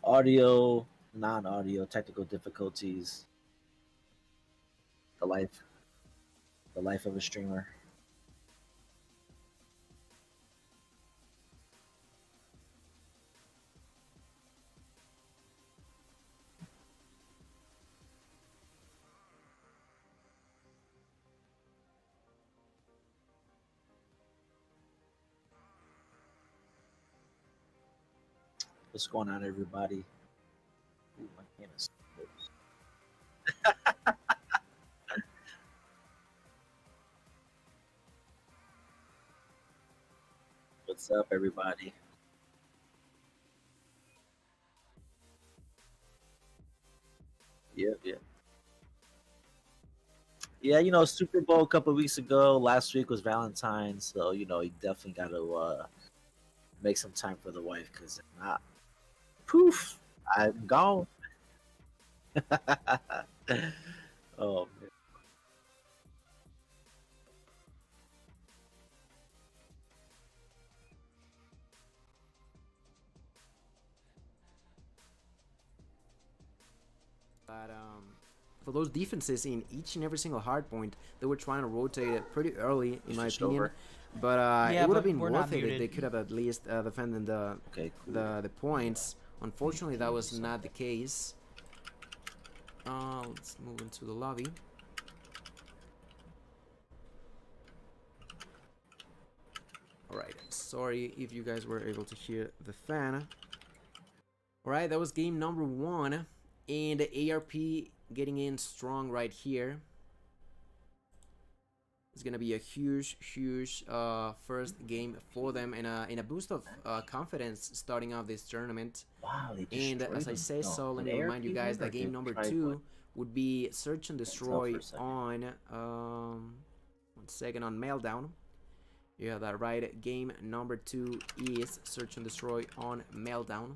Audio, non-audio, technical difficulties. The life, the life of a streamer. What's going on, everybody? Ooh, my game is close. What's up, everybody? Yep, yep. Yeah, Super Bowl a couple weeks ago. Last week was Valentine's, so you definitely got to make some time for the wife, because if not, poof, I'm gone. Oh man. But for those defenses in each and every single hard point, they were trying to rotate it pretty early, in my Switched opinion. over. But Yeah, it would have but been we're worth not it if they muted. could have at least defended Okay, cool. the points. Unfortunately, that was not the case. Let's move into the lobby. Alright, sorry if you guys were able to hear the fan. Alright, that was game number 1. And the ARP getting in strong right here. It's gonna be a huge first game for them, and a boost of confidence starting off this tournament. Wow, they And destroyed as I them. say No, so, let an me remind you ARP guys win, or that game did number Pride 2 win? would be search and Can't tell destroy for a second. on 1 second, on Meltdown. Yeah, that right. Game number 2 is search and destroy on Meltdown.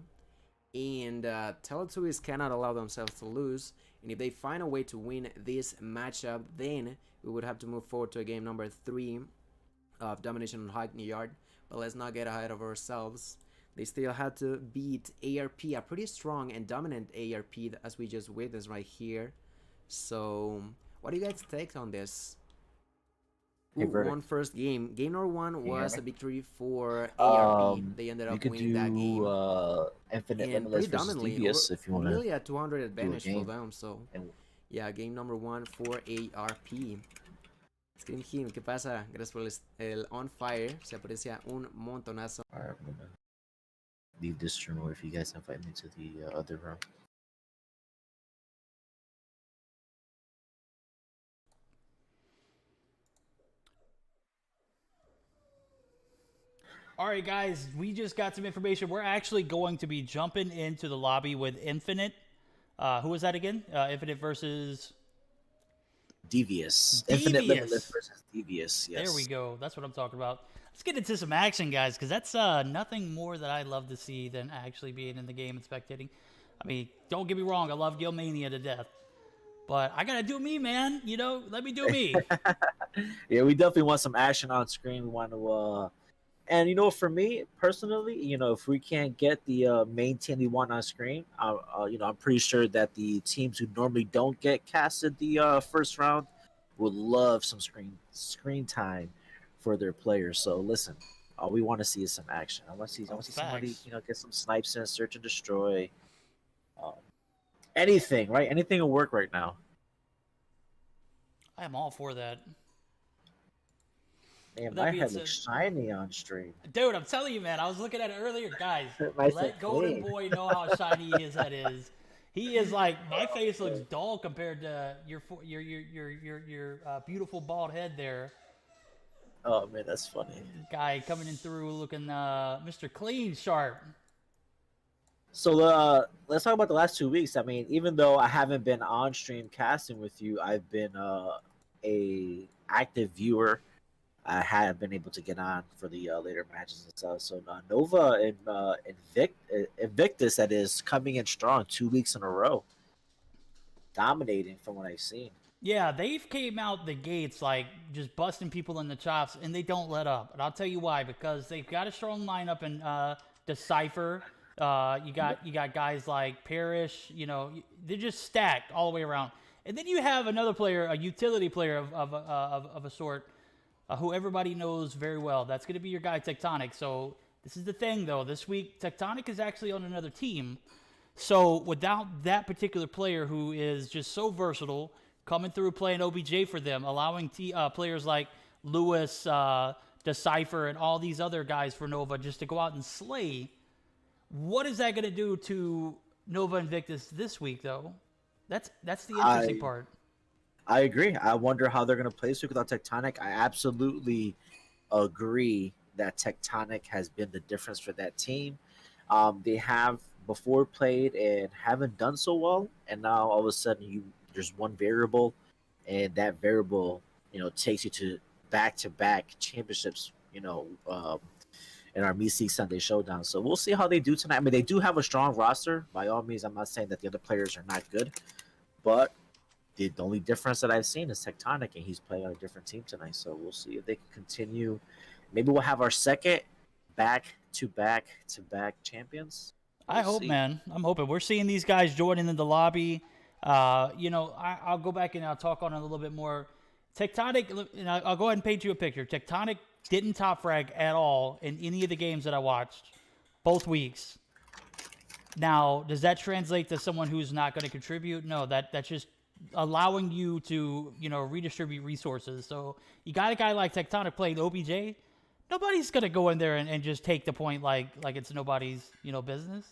And Teletubbies cannot allow themselves to lose. And if they find a way to win this matchup, then we would have to move forward to a game number 3 of domination on Hackney Yard. But let's not get ahead of ourselves. They still had to beat ARP, a pretty strong and dominant ARP, as we just witnessed right here. So, what do you guys take on this? Hey, Verdict. One first game. Game number 1 you hear was me? a victory for ARP. They ended You up could winning that game. do Infinite And Limitless pretty versus dominantly, Devious if you want nearly to a 200 do a advantage for game. them. So, And yeah, game number 1 for ARP. Scream Him, ¿qué pasa? Gracias por el on fire. Se aprecia un montonazo. alright, I'm gonna leave this stream, or if you guys invite me to the other room. All right, guys, we just got some information. We're actually going to be jumping into the lobby with Infinite. Who was that again? Infinite versus Devious. Devious. Infinite Limitless versus Devious. Yes. There we go. That's what I'm talking about. Let's get into some action, guys, because that's nothing more that I love to see than actually being in the game and spectating. I mean, don't get me wrong. I love Gilmania to death. But I got to do me, man. Let me do me. Yeah, we definitely want some action on screen. We want to and for me personally, if we can't get the main team we want on screen, I'm pretty sure that the teams who normally don't get casted the first round would love some screen time for their players. So listen, all we want to see is some action. I want to see somebody Facts. get some snipes in, search and destroy, um, anything, right? Anything will work right now. I am all for that. Man, With my that being head said, looks shiny on stream. dude, I'm telling you, man. I was looking at it earlier, guys. Nice Let and Golden clean. Boy know how shiny his head is. He is like my face looks dull compared to your beautiful bald head there. Oh man, that's funny. Guy coming in through looking Mr. Clean Sharp. So let's talk about the last 2 weeks. I mean, even though I haven't been on stream casting with you, I've been a active viewer. I have been able to get on for the later matches and stuff. So Nova and Invictus, that is, coming in strong 2 weeks in a row, dominating from what I've seen. Yeah, they've came out the gates like just busting people in the chops, and they don't let up. And I'll tell you why, because they've got a strong lineup in Decipher. You got guys like Parrish. They're just stacked all the way around. And then you have another player, a utility player of a sort, who everybody knows very well. That's going to be your guy Tectonic. So this is the thing, though. This week, Tectonic is actually on another team. So without that particular player who is just so versatile, coming through playing OBJ for them, allowing players like Lewis, Decipher, and all these other guys for Nova just to go out and slay, what is that going to do to Nova Invictus this week, though? That's the interesting part. I agree. I wonder how they're going to play this week without Tectonic. I absolutely agree that Tectonic has been the difference for that team. They have before played and haven't done so well, and now all of a sudden there's one variable, and that variable takes you to back championships. In our Meseeks Sunday Showdown. So we'll see how they do tonight. I mean, they do have a strong roster. By all means, I'm not saying that the other players are not good, but the only difference that I've seen is Tectonic, and he's playing on a different team tonight. So we'll see if they can continue. Maybe we'll have our second back-to-back champions. I hope, man. I'm hoping. We're seeing these guys joining in the lobby. I'll go back and I'll talk on it a little bit more. Tectonic, and I'll go ahead and paint you a picture. Tectonic didn't top frag at all in any of the games that I watched, both weeks. Now, does that translate to someone who's not going to contribute? No, that's just allowing you to, redistribute resources. So you got a guy like Tectonic playing OBJ. Nobody's going to go in there and just take the point like it's nobody's, business.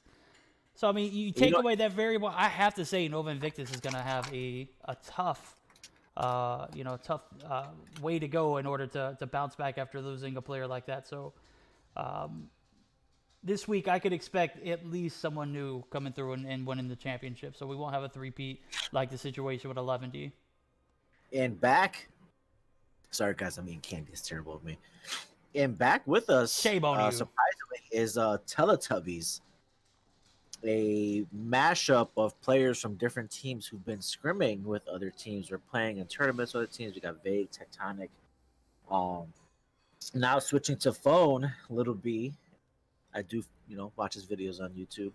So, I mean, you take away that variable. I have to say Nova Invictus is going to have a tough way to go in order to bounce back after losing a player like that. So this week I could expect at least someone new coming through and winning the championship. So we won't have a three-peat like the situation with 11D. And back, sorry guys, I'm eating candy. It's terrible of me. And back with us, shame on you. Surprisingly, is Teletubbies. A mashup of players from different teams who've been scrimming with other teams. We're playing in tournaments with other teams. We got Vague, Tectonic. Now switching to phone, Little B. I do, watch his videos on YouTube.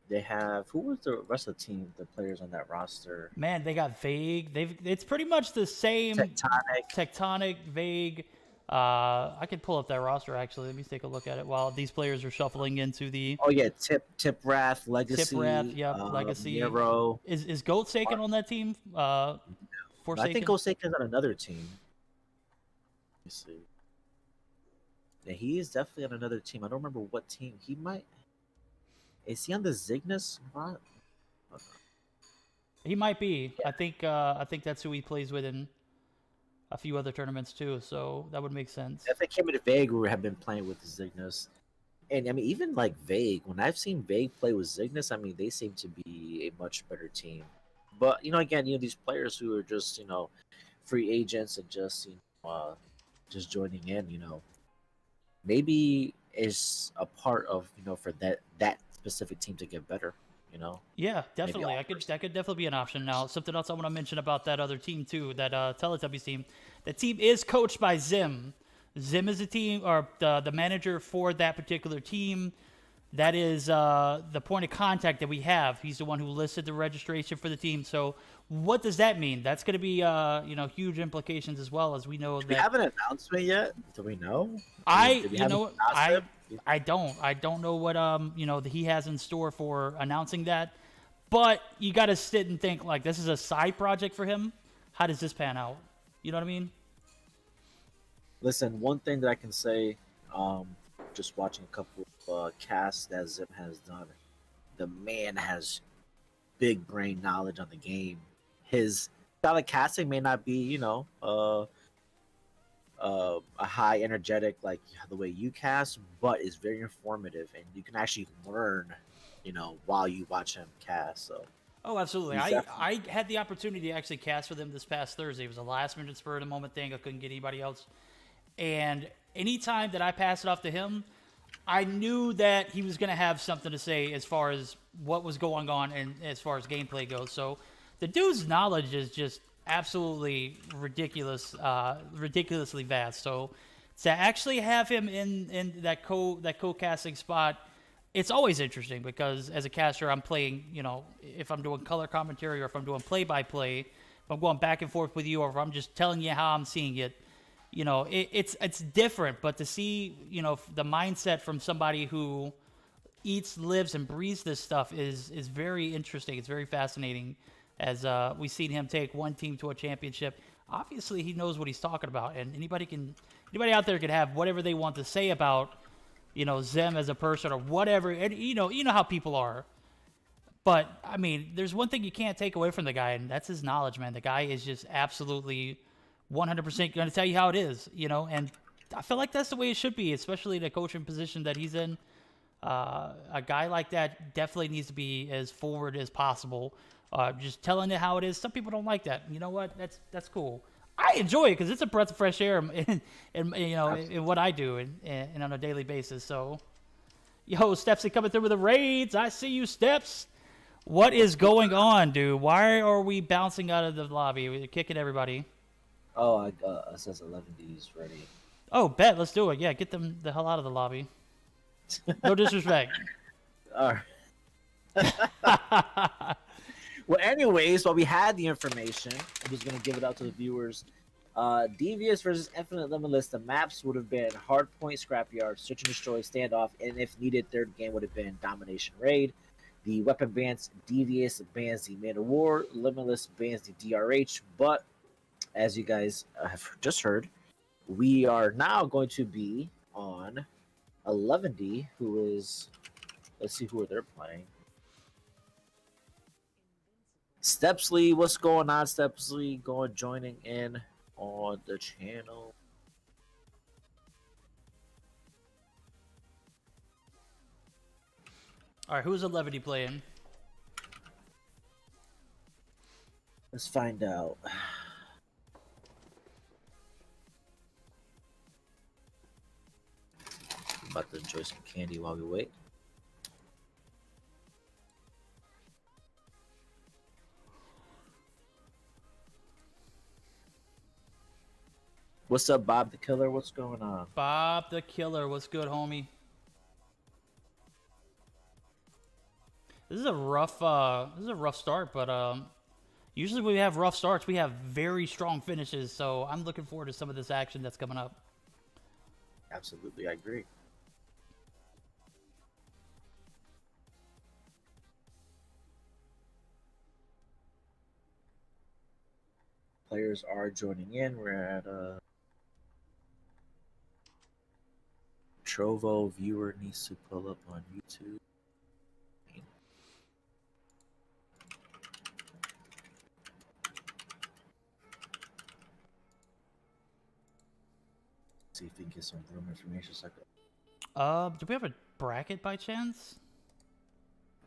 They have, who was the rest of the team, the players on that roster? Man, they got Vague. It's pretty much the same. Tectonic, Vague. I could pull up that roster, actually. Let me take a look at it while these players are shuffling into the... Oh, yeah. Tip Wrath, Legacy. Tip Wrath, yep. Legacy. Nero. Is Goat Saken on that team? I think Goat Saken's on another team. Let me see. Yeah, he is definitely on another team. I don't remember what team. He might... Is he on the Zygnus? He might be. Yeah. I think that's who he plays with in a few other tournaments too, so that would make sense. If they came into Vague, we have been playing with the Zygnus. And I mean, even like Vague, when I've seen Vague play with Zygnus, I mean, they seem to be a much better team. But, again, these players who are just, free agents and just, just joining in, maybe is a part of, for that specific team to get better. Yeah, definitely. That could definitely be an option. Now, something else I want to mention about that other team too, that Teletubbies team. The team is coached by Zim. Zim is the team, or the manager for that particular team. That is the point of contact that we have. He's the one who listed the registration for the team. So, what does that mean? That's going to be huge implications as well, as we know. Do we have an announcement yet? Do we know? I don't know what he has in store for announcing that, but you got to sit and think like this is a side project for him. How does this pan out? You know what I mean? Listen, one thing that I can say, just watching a couple of casts that Zim has done, the man has big brain knowledge on the game. His style of casting may not be, a high energetic like the way you cast, but is very informative, and you can actually learn, while you watch him cast. So. Oh, absolutely. I had the opportunity to actually cast with him this past Thursday. It was a last-minute spur-of-the-moment thing. I couldn't get anybody else. And anytime that I passed it off to him, I knew that he was going to have something to say as far as what was going on and as far as gameplay goes. So the dude's knowledge is just absolutely ridiculously vast. So to actually have him in that co-casting spot, it's always interesting because as a caster, I'm playing, if I'm doing color commentary or if I'm doing play-by-play, if I'm going back and forth with you, or if I'm just telling you how I'm seeing it, it's different. But to see, the mindset from somebody who eats, lives, and breathes this stuff is very interesting. It's very fascinating. As we've seen him take one team to a championship. Obviously, he knows what he's talking about, and anybody out there can have whatever they want to say about, Zem as a person or whatever. And you know how people are. But I mean, there's one thing you can't take away from the guy, and that's his knowledge, man. The guy is just absolutely 100% going to tell you how it is, And I feel like that's the way it should be, especially the coaching position that he's in. A guy like that definitely needs to be as forward as possible. Just telling it how it is. Some people don't like that. You know what? That's cool. I enjoy it because it's a breath of fresh air in what I do and on a daily basis. So, Stepsy coming through with the raids. I see you, Steps. What is going on, dude? Why are we bouncing out of the lobby? We're kicking everybody. Oh, it says 11D's ready. Oh, bet. Let's do it. Yeah, get them the hell out of the lobby. No disrespect. All right. Well, anyways, while we had the information, I'm just going to give it out to the viewers. Devious versus Infinite Limitless, the maps would have been Hardpoint, Scrapyard, Search and Destroy, Standoff, and if needed, third game would have been Domination Raid. The weapon bans, Devious bans the Man of War, Limitless bans the DRH, but as you guys have just heard, we are now going to be on 11D, who is, let's see who they're playing. Stepsley, what's going on, Stepsley? Joining in on the channel. All right, who's 11D playing? Let's find out. I'm about to enjoy some candy while we wait. What's up, Bob the Killer? What's going on? Bob the Killer, what's good, homie? This is a rough start, but usually when we have rough starts, we have very strong finishes. So I'm looking forward to some of this action that's coming up. Absolutely, I agree. Players are joining in. We're at Trovo viewer needs to pull up on YouTube. See if we can get some room information. Do we have a bracket by chance?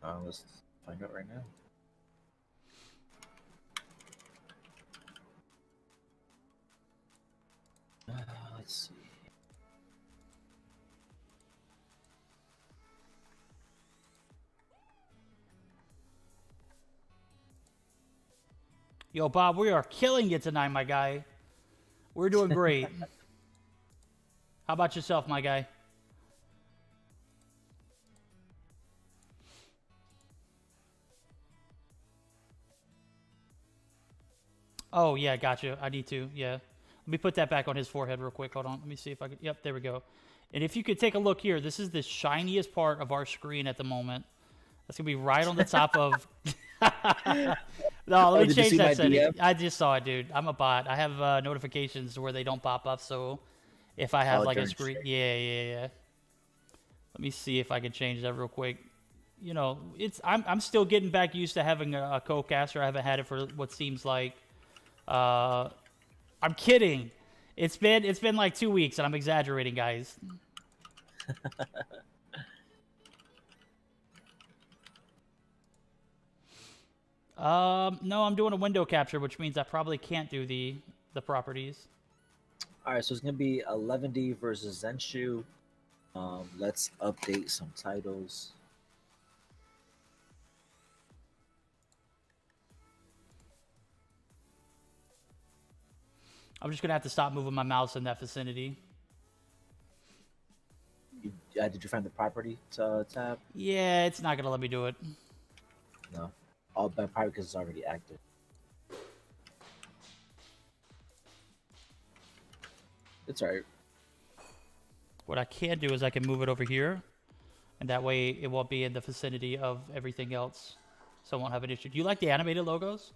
Let's find out right now. Let's see. Yo, Bob, we are killing it tonight, my guy. We're doing great. How about yourself, my guy? Oh, yeah, gotcha. I need to, yeah. Let me put that back on his forehead real quick. Hold on. Let me see if I can. Yep, there we go. And if you could take a look here, this is the shiniest part of our screen at the moment. That's going to be right on the top of... No, let me change that setting. DM? I just saw it, dude. I'm a bot. I have notifications where they don't pop up, so if I have like a screen... Yeah. Let me see if I can change that real quick. I'm still getting back used to having a co-caster. I haven't had it for what seems like... I'm kidding. It's been like 2 weeks, and I'm exaggerating, guys. No, I'm doing a window capture, which means I probably can't do the properties. All right, so it's gonna be 11D versus Zenshu. Let's update some titles. I'm just gonna have to stop moving my mouse in that vicinity. Did you find the property tab? Yeah, it's not gonna let me do it. No. Oh, but probably because it's already active. It's alright. What I can do is I can move it over here, and that way it won't be in the vicinity of everything else, so I won't have an issue. Do you like the animated logos?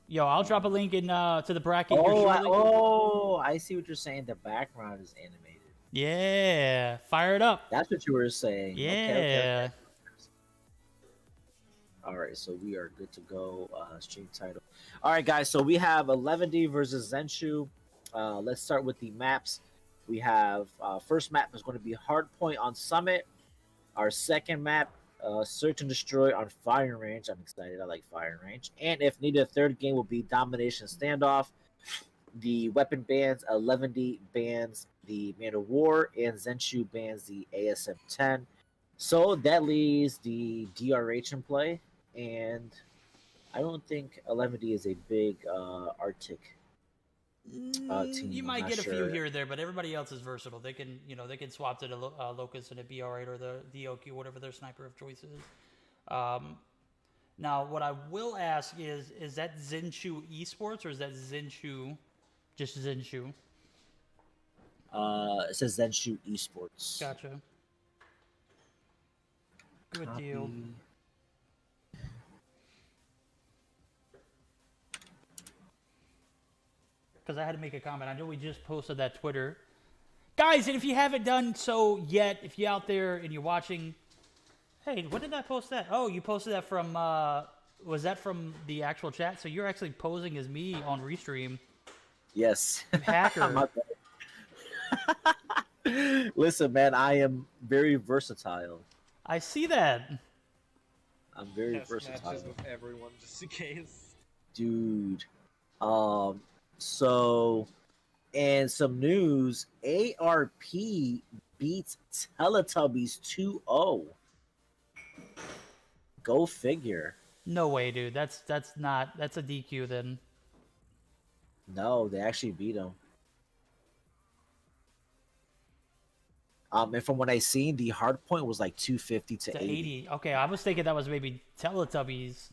Yo, I'll drop a link in to the bracket here shortly. I see what you're saying. The background is animated. Yeah, fire it up. That's what you were saying. Yeah. Okay. All right, so we are good to go. Stream title. All right, guys. So we have 11D versus Zenshu. Let's start with the maps. We have first map is going to be Hardpoint on Summit. Our second map, Search and Destroy on Fire Range. I'm excited. I like Fire Range. And if needed, a third game will be Domination Standoff. The weapon bans, 11D bans the Man of War, and Zenshu bans the ASM-10. So that leaves the DRH in play, and I don't think 11D is a big Arctic team. You I'm might not get a sure. few here or there, but everybody else is versatile. They can, they can swap to the Locust and it'd be all right, or the DOQ, whatever their sniper of choice is. Now, what I will ask is that Zenshu Esports or is that Zenshu, just Zenshu? It says Zenshu Esports. Gotcha. Good Copy. deal. Because I had to make a comment. I know we just posted that Twitter. Guys, and if you haven't done so yet, if you're out there and you're watching, hey, when did I post that? Oh, you posted that from, was that from the actual chat? So you're actually posing as me on Restream. Yes. You hacker. My bad. Listen, man, I am very versatile. I see that. I'm very Test versatile. matches with everyone just in case. Dude. So, and some news, ARP beats Teletubbies 2-0. Go figure. No way, dude. That's a DQ then. No, they actually beat them. And from what I seen, the hard point was like 250 to 80. Okay, I was thinking that was maybe Teletubbies.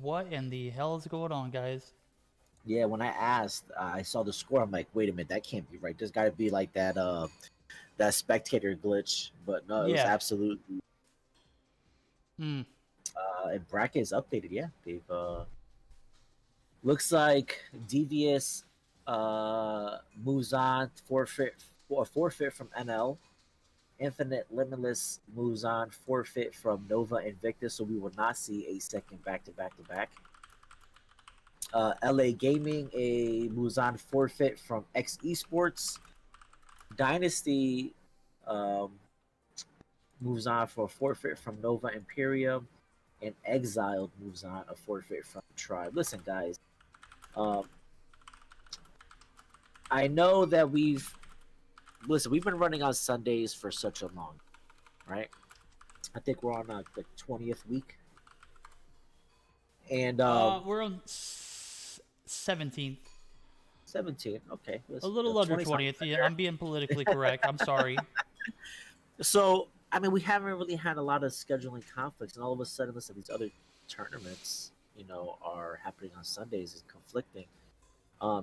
What in the hell is going on, guys? Yeah, when I asked, I saw the score. I'm like, wait a minute, that can't be right. There's got to be like that that spectator glitch. But no, it was absolutely. And bracket is updated. Yeah, they've looks like Devious moves on forfeit from NL. Infinite Limitless moves on forfeit from Nova Invictus, so we will not see a second back-to-back-to-back. LA Gaming moves on forfeit from X Esports. Dynasty moves on for a forfeit from Nova Imperium, and Exiled moves on a forfeit from Tribe. Listen, guys, I know that we've been running on Sundays for such a long, right? I think we're on the 20th week, and we're on 17th. 17. Okay, a little under 20th. Yeah, I'm being politically correct. I'm sorry. So, I mean, we haven't really had a lot of scheduling conflicts, and all of a sudden, listen, these other tournaments, are happening on Sundays is conflicting.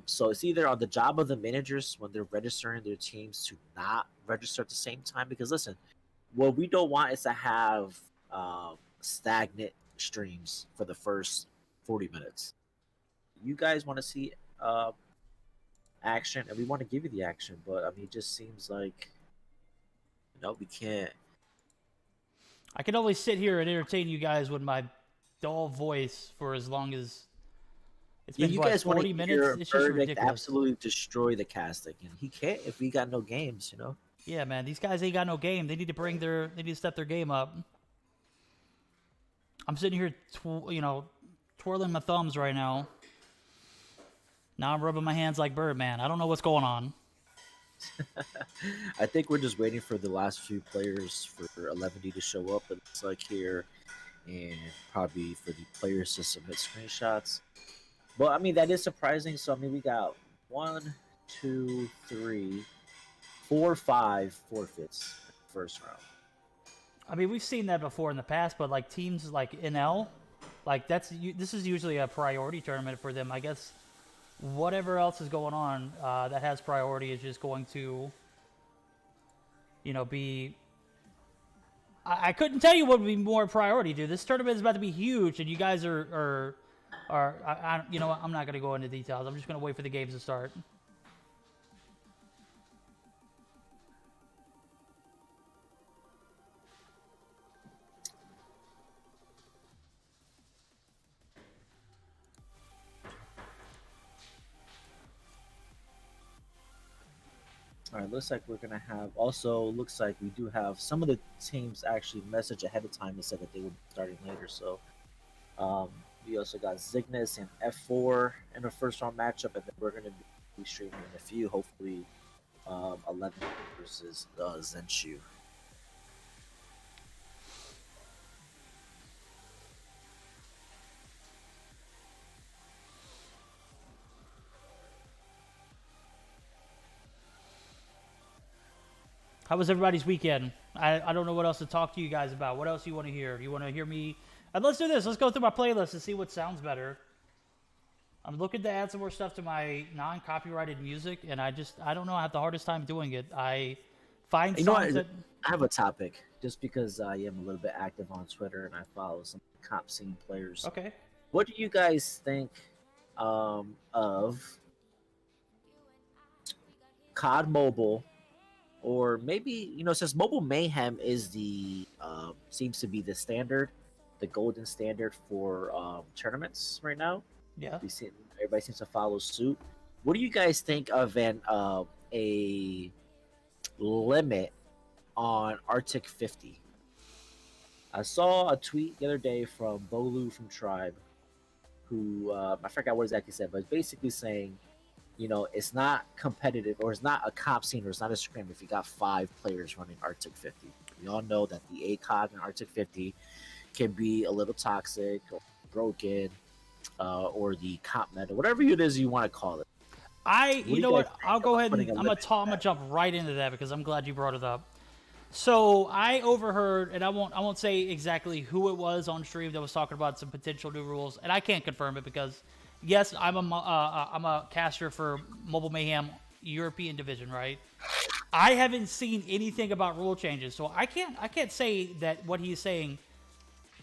So it's either on the job of the managers when they're registering their teams to not register at the same time. Because listen, what we don't want is to have stagnant streams for the first 40 minutes. You guys want to see action, and we want to give you the action. But I mean, it just seems like we can't. I can only sit here and entertain you guys with my dull voice for as long as. It's been, you guys 40 minutes? It's just ridiculous. Absolutely destroy the casting, and he can't if we got no games, Yeah, man, these guys ain't got no game. They need to step their game up. I'm sitting here, twirling my thumbs right now. Now I'm rubbing my hands like Birdman. I don't know what's going on. I think we're just waiting for the last few players for 11D to show up. It looks like here, and probably for the players to submit screenshots. But I mean, that is surprising. So I mean, we got 1, 2, 3, 4, 5 forfeits first round. I mean, we've seen that before in the past, but like teams like NL, like this is usually a priority tournament for them. I guess whatever else is going on that has priority is just going to, be. I couldn't tell you what would be more priority, dude. This tournament is about to be huge, and you guys are you know what? I'm not gonna go into details. I'm just gonna wait for the games to start. All right, looks like we're gonna have. Also, looks like we do have some of the teams actually message ahead of time and said that they would be starting later. So, um, we also got Cygnus and F4 in a first round matchup, and then we're gonna be streaming a few. Hopefully, 11 versus Zenshu. How was everybody's weekend? I don't know what else to talk to you guys about. What else do you want to hear? Do you want to hear me? Let's do this. Let's go through my playlist and see what sounds better. I'm looking to add some more stuff to my non-copyrighted music, and I don't know. I have the hardest time doing it. I find songs that... I have a topic just because I am a little bit active on Twitter and I follow some comp scene players. Okay. What do you guys think of COD Mobile? Or maybe, since Mobile Mayhem is the seems to be the standard, the golden standard for tournaments right now. Yeah. Everybody seems to follow suit. What do you guys think of a limit on Arctic 50? I saw a tweet the other day from Bolu from Tribe, who I forgot what exactly said, but basically saying, it's not competitive, or it's not a comp scene, or it's not a scrim if you got 5 players running Arctic 50. We all know that the ACOG in Arctic 50 can be a little toxic or broken, or the comp meta, whatever it is you want to call it. You know what? I'll go ahead and I'm gonna jump right into that because I'm glad you brought it up. So I overheard, and I won't say exactly who it was on stream that was talking about some potential new rules, and I can't confirm it because. Yes, I'm a caster for Mobile Mayhem European Division, right? I haven't seen anything about rule changes, so I can't say that what he's saying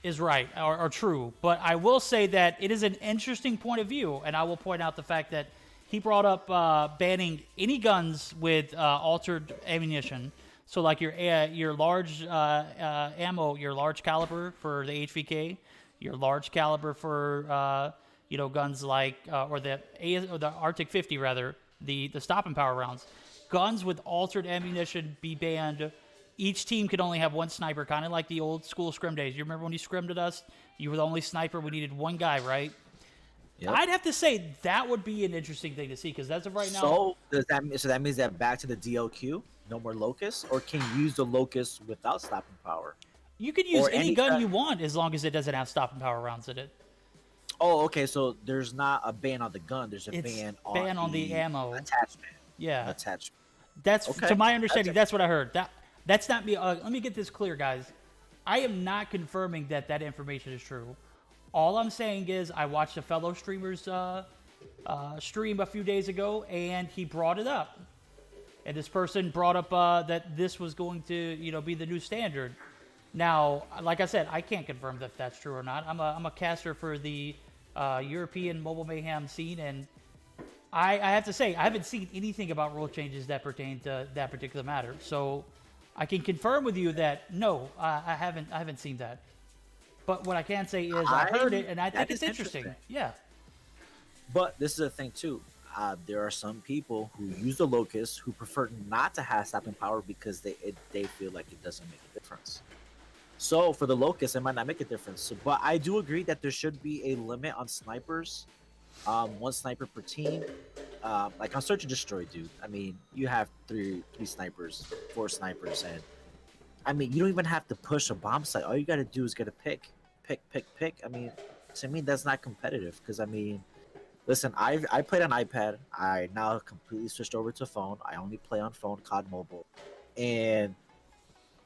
is right or true. But I will say that it is an interesting point of view, and I will point out the fact that he brought up banning any guns with altered ammunition. So like your large ammo, your large caliber for the HVK, your large caliber for guns like, or the Arctic 50 rather, the stop and power rounds. Guns with altered ammunition be banned. Each team could only have one sniper, kind of like the old school scrim days. You remember when you scrimmed at us? You were the only sniper. We needed one guy, right? Yep. I'd have to say that would be an interesting thing to see because as of right now. So that means that back to the DLQ, no more locusts, or can you use the locust without stopping power? You could use any gun you want as long as it doesn't have stopping power rounds in it. Oh, okay. So there's not a ban on the gun. There's a ban on the ammo attachment. Yeah, attachment. That's okay. To my understanding. That's what I heard. That's not me. Let me get this clear, guys. I am not confirming that information is true. All I'm saying is I watched a fellow streamer's stream a few days ago, and he brought it up. And this person brought up that this was going to be the new standard. Now, like I said, I can't confirm that that's true or not. I'm a caster for the European Mobile Mayhem scene, and I have to say I haven't seen anything about rule changes that pertain to that particular matter. So I can confirm with you that no, I haven't seen that. But what I can say is I heard it, and I think it's interesting. Yeah. But this is the thing too. There are some people who use the locust who prefer not to have stopping power because they feel like it doesn't make a difference. So for the locust, it might not make a difference. So, but I do agree that there should be a limit on snipers. One sniper per team. Like on Search and Destroy, dude. I mean, you have three snipers, 4 snipers, and I mean, you don't even have to push a bomb site. All you got to do is get a pick. I mean, to me, that's not competitive because I mean, Listen, I played on iPad. I now completely switched over to phone. I only play on phone, COD Mobile, and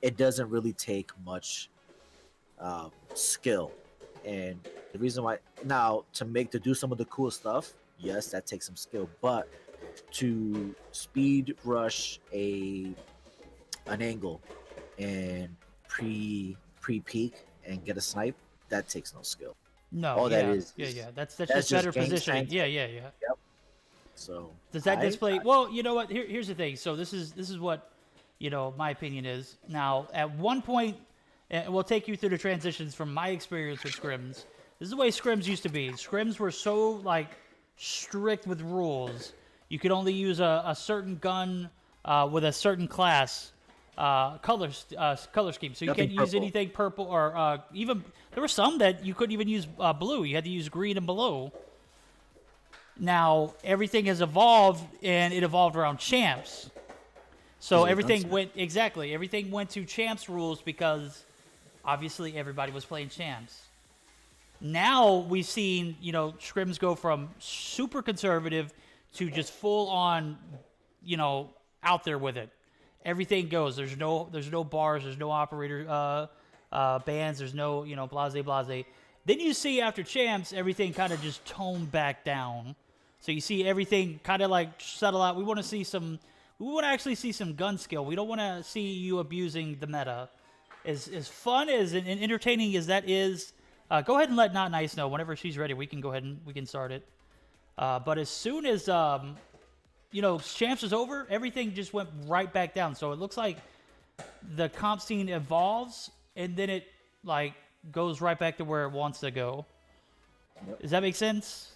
it doesn't really take much skill. And the reason why now to do some of the cool stuff, yes, that takes some skill, but to speed rush an angle and pre peek and get a snipe, that takes no skill. No, All yeah, that is yeah. That's that's just just better game positioning. strength. Yeah. Yep. So Does that display? Well, you know what? Here's the thing. So this is what, my opinion is. Now, at one point, and we'll take you through the transitions from my experience with scrims. This is the way scrims used to be. Scrims were so like strict with rules. You could only use a certain gun with a certain class color scheme. So you Nothing can't use purple. anything purple or even there were some that you couldn't even use blue. You had to use green and blue. Now everything has evolved, and it evolved around champs. So everything went to champs rules because obviously everybody was playing champs. Now we've seen, scrims go from super conservative to just full on, out there with it. Everything goes. There's no bars. There's no operator bans. There's no blase. Then you see after champs, everything kind of just toned back down. So you see everything kind of like settle out. We want to actually see some gun skill. We don't want to see you abusing the meta. As fun as and entertaining as that is, go ahead and let Not Nice know whenever she's ready. We can go ahead and we can start it. But as soon as champs is over, everything just went right back down. So it looks like the comp scene evolves and then it like goes right back to where it wants to go. Does that make sense?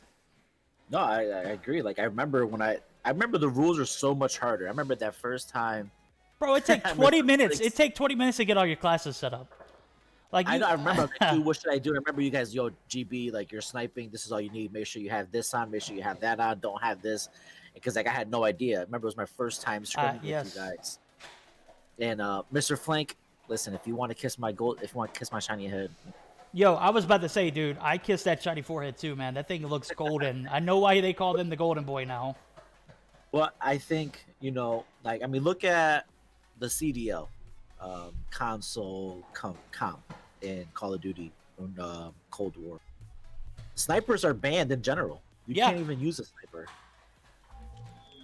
No, I agree. Like I remember the rules are so much harder. I remember that first time. Bro, it take 20 minutes. It take 20 minutes to get all your classes set up. Like I remember. Like, dude, what should I do? I remember you guys, GB, like you're sniping. This is all you need. Make sure you have this on. Make sure you have that on. Don't have this, because like I had no idea. I remember it was my first time scrimming with you guys. And Mr. Flank, listen, if you want to kiss my shiny head. Yo, I was about to say, dude, I kissed that shiny forehead too, man. That thing looks golden. I know why they call him the GoldenBoy now. Well, I think, look at the CDL console comp in Call of Duty Cold War. Snipers are banned in general. You can't even use a sniper.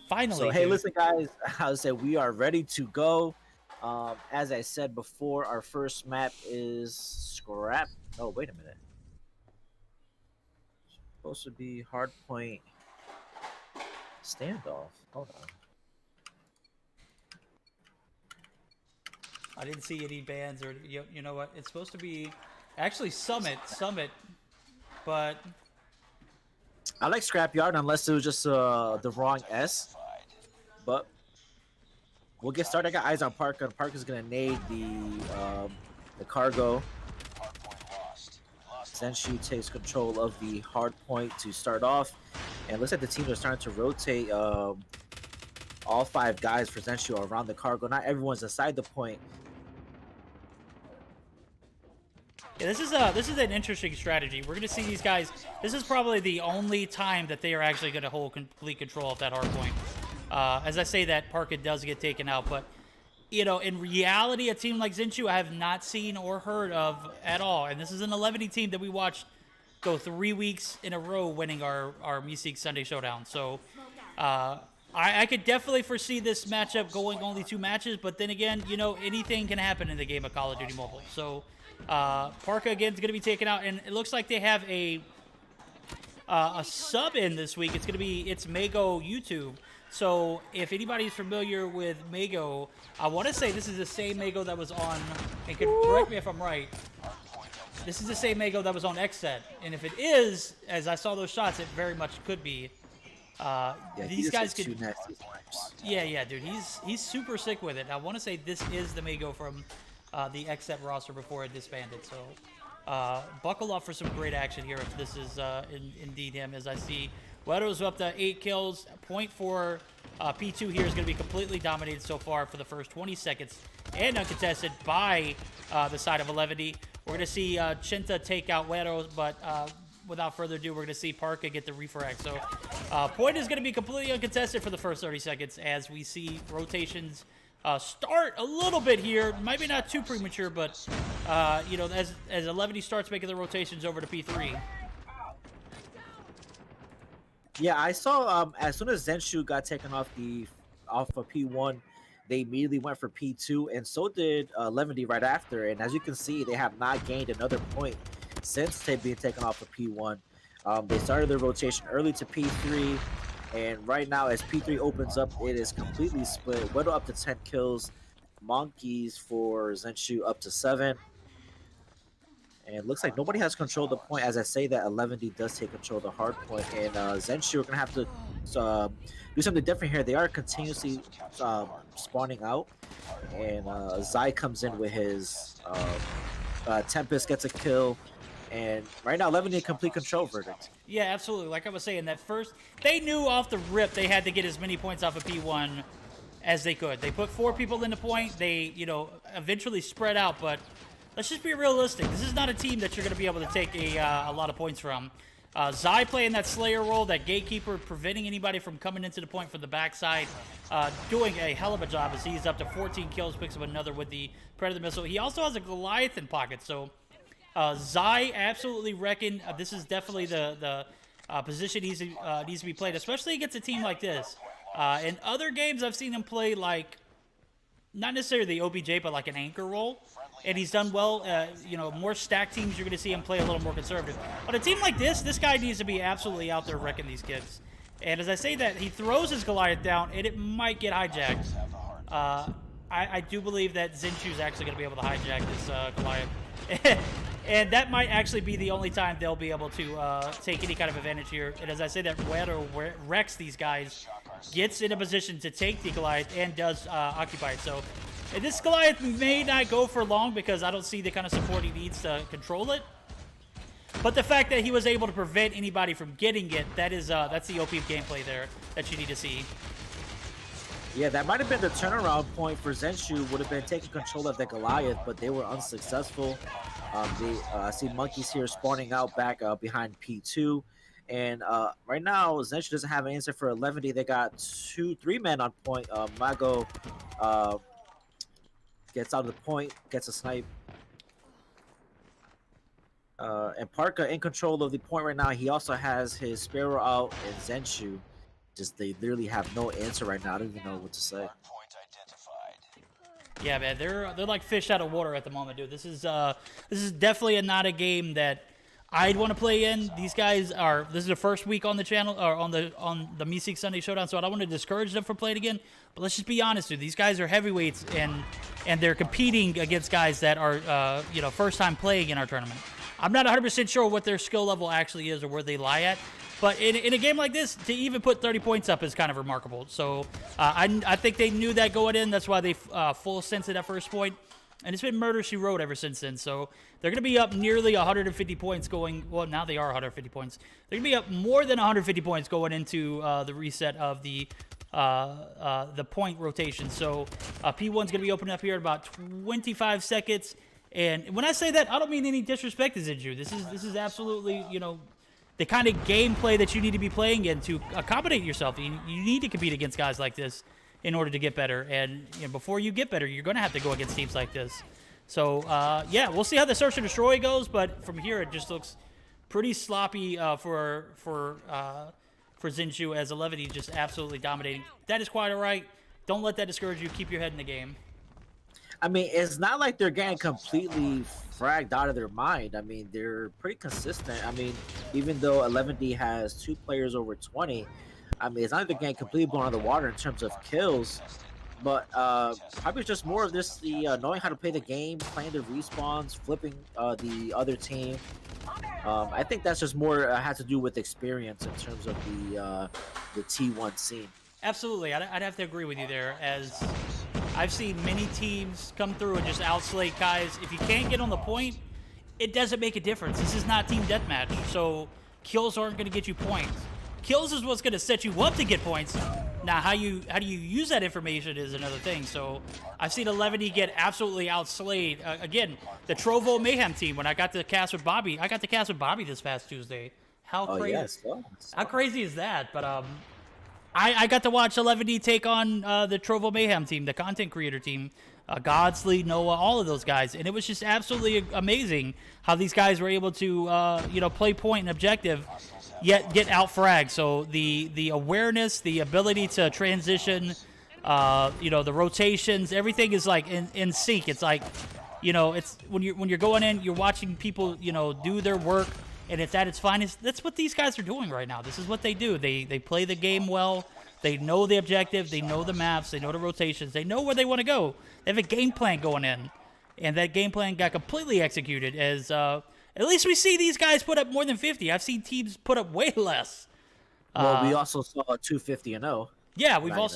Finally. So, hey, listen, guys, I would say we are ready to go. As I said before, our first map is Scrap. Oh, wait a minute. It's supposed to be Hardpoint Standoff. Hold on. I didn't see any bans or you know what? It's supposed to be actually Summit, but I like Scrapyard unless it was just the wrong S. But we'll get started. I got eyes on Parker. Parker's gonna nade the cargo. Zenshu takes control of the hard point to start off, and it looks like the teams are starting to rotate. All 5 guys for Zenshu are around the cargo. Not everyone's inside the point. yeah, this is an interesting strategy. We're gonna see these guys. This is probably the only time that they are actually gonna hold complete control of that hard point. As I say that, Parker does get taken out, but in reality, a team like Zenshu I have not seen or heard of at all. And this is an 11 team that we watched go 3 weeks in a row winning our Meseeks Sunday Showdown. So I could definitely foresee this matchup going only 2 matches, but then again, anything can happen in the game of Call of Duty Mobile. So Parker again is going to be taken out, and it looks like they have a sub in this week. It's Mago YouTube. So if anybody's familiar with Mago, I want to say this is the same Mago that was on, and correct me if I'm right, this is the same Mago that was on XSET. And if it is, as I saw those shots, it very much could be. These guys could. Yeah, dude, he's super sick with it. I want to say this is the Mago from the XSET roster before it disbanded. So buckle up for some great action here if this is indeed him, as I see Wedo's up to 8 kills. Point for P2 here is going to be completely dominated so far for the first 20 seconds and uncontested by the side of 11D. We're going to see Chinta take out Wedo, but without further ado, we're going to see Parka get the Reefer X. So point is going to be completely uncontested for the first 30 seconds as we see rotations start a little bit here. Maybe not too premature, but, you know, as 11 starts making the rotations over to P3. Yeah, I saw as soon as Zenshu got taken off of P1, they immediately went for P2, and so did 11D right after. And as you can see, they have not gained another point since they being taken off of P1. They started their rotation early to P3, and right now as P3 opens up, it is completely split. Widow up to 10 kills, Monkeys for Zenshu up to 7. And it looks like nobody has control of the point. As I say that, 11D does take control of the hard point, and Zenshu are going to have to do something different here. They are continuously spawning out, and Zai comes in with his Tempest gets a kill, and right now 11D complete control verdict. Yeah, absolutely. Like I was saying, that first, they knew off the rip they had to get as many points off of P1 as they could. They put 4 people in the point. They, you know, eventually spread out, but let's just be realistic. This is not a team that you're going to be able to take a lot of points from. Zai playing that Slayer role, that gatekeeper, preventing anybody from coming into the point from the backside, doing a hell of a job as he's up to 14 kills, picks up another with the Predator missile. He also has a Goliath in pocket, so Zai absolutely reckon this is definitely the position needs to be played, especially against a team like this. In other games, I've seen him play like, not necessarily the OBJ, but like an anchor role. And he's done well. You know, more stacked teams, you're going to see him play a little more conservative. But a team like this guy needs to be absolutely out there wrecking these kids. And as I say that, he throws his Goliath down, and it might get hijacked. I do believe that Zenshu is actually going to be able to hijack this Goliath. And that might actually be the only time they'll be able to take any kind of advantage here. And as I say that, Weather wrecks these guys, gets in a position to take the Goliath, and does occupy it. So this Goliath may not go for long because I don't see the kind of support he needs to control it. But the fact that he was able to prevent anybody from getting it, that's the OP gameplay there that you need to see. Yeah, that might have been the turnaround point for Zenshu, would have been taking control of the Goliath, but they were unsuccessful. I see Monkeys here spawning out back behind P2. And right now, Zenshu doesn't have an answer for 11D. They got 3 men on point. Mago gets out of the point, gets a snipe. And Parka in control of the point right now. He also has his Sparrow out and Zenshu. Just they literally have no answer right now. I don't even know what to say. Yeah, man, they're like fish out of water at the moment, dude. This is definitely not a game that I'd want to play in. These guys are. This is the first week on the channel or on the Meseeks Sunday Showdown, so I don't want to discourage them from playing again. But let's just be honest, dude. These guys are heavyweights, and they're competing against guys that are you know, first time playing in our tournament. I'm not 100% sure what their skill level actually is or where they lie at. But in a game like this, to even put 30 points up is kind of remarkable. So I think they knew that going in. That's why they full censored that first point. And it's been murder she wrote ever since then. So they're going to be up nearly 150 points going. Well, now they are 150 points. They're going to be up more than 150 points going into the reset of the point rotation. So P1's going to be opening up here in about 25 seconds. And when I say that, I don't mean any disrespect to ZenJu. This is absolutely, you know, the kind of gameplay that you need to be playing in to accommodate yourself. You need to compete against guys like this in order to get better. And you know, before you get better, you're going to have to go against teams like this. So, yeah, we'll see how the Search and Destroy goes. But from here, it just looks pretty sloppy for ZenJu, as 11 is just absolutely dominating. That is quite all right. Don't let that discourage you. Keep your head in the game. I mean, it's not like they're getting completely fragged out of their mind. I mean, they're pretty consistent. I mean, even though 11D has 2 players over 20, I mean, it's not like they're getting completely blown out of the water in terms of kills, but probably just more of this, knowing how to play the game, playing the respawns, flipping the other team. I think that's just more has to do with experience in terms of the T1 scene. Absolutely. I'd have to agree with you there, as I've seen many teams come through and just outslate guys. If you can't get on the point, it doesn't make a difference. This is not team deathmatch, so kills aren't going to get you points. Kills is what's going to set you up to get points, Now, how do you use that information is another thing. So, I've seen 11 get absolutely outslayed. Again, the Trovo Mayhem team. When I got to cast with Bobby, this past Tuesday. How Oh crazy! yes, How crazy is that? But I got to watch 11 take on the Trovo Mayhem team, the content creator team, Godsley, Noah, all of those guys, and it was just absolutely amazing how these guys were able to play point and objective, yet get out fragged. So the awareness, the ability to transition, the rotations, everything is like in sync. It's like, it's when you're going in, you're watching people, do their work, and it's at its finest. That's what these guys are doing right now. This is what they do. They play the game well. They know the objective. They know the maps. They know the rotations. They know where they want to go. They have a game plan going in, and that game plan got completely executed. As at least we see these guys put up more than 50. I've seen teams put up way less. Well, we also saw a 250-0. Yeah, we will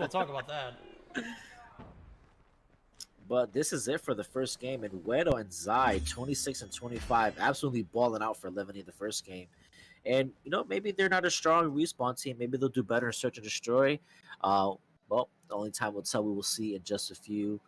talk about that. But this is it for the first game, and Wedo and Zai, 26 and 25, absolutely balling out for 11 in the first game. And maybe they're not a strong respawn team. Maybe they'll do better in Search and Destroy. Well, the only time will tell. We will see in just a few.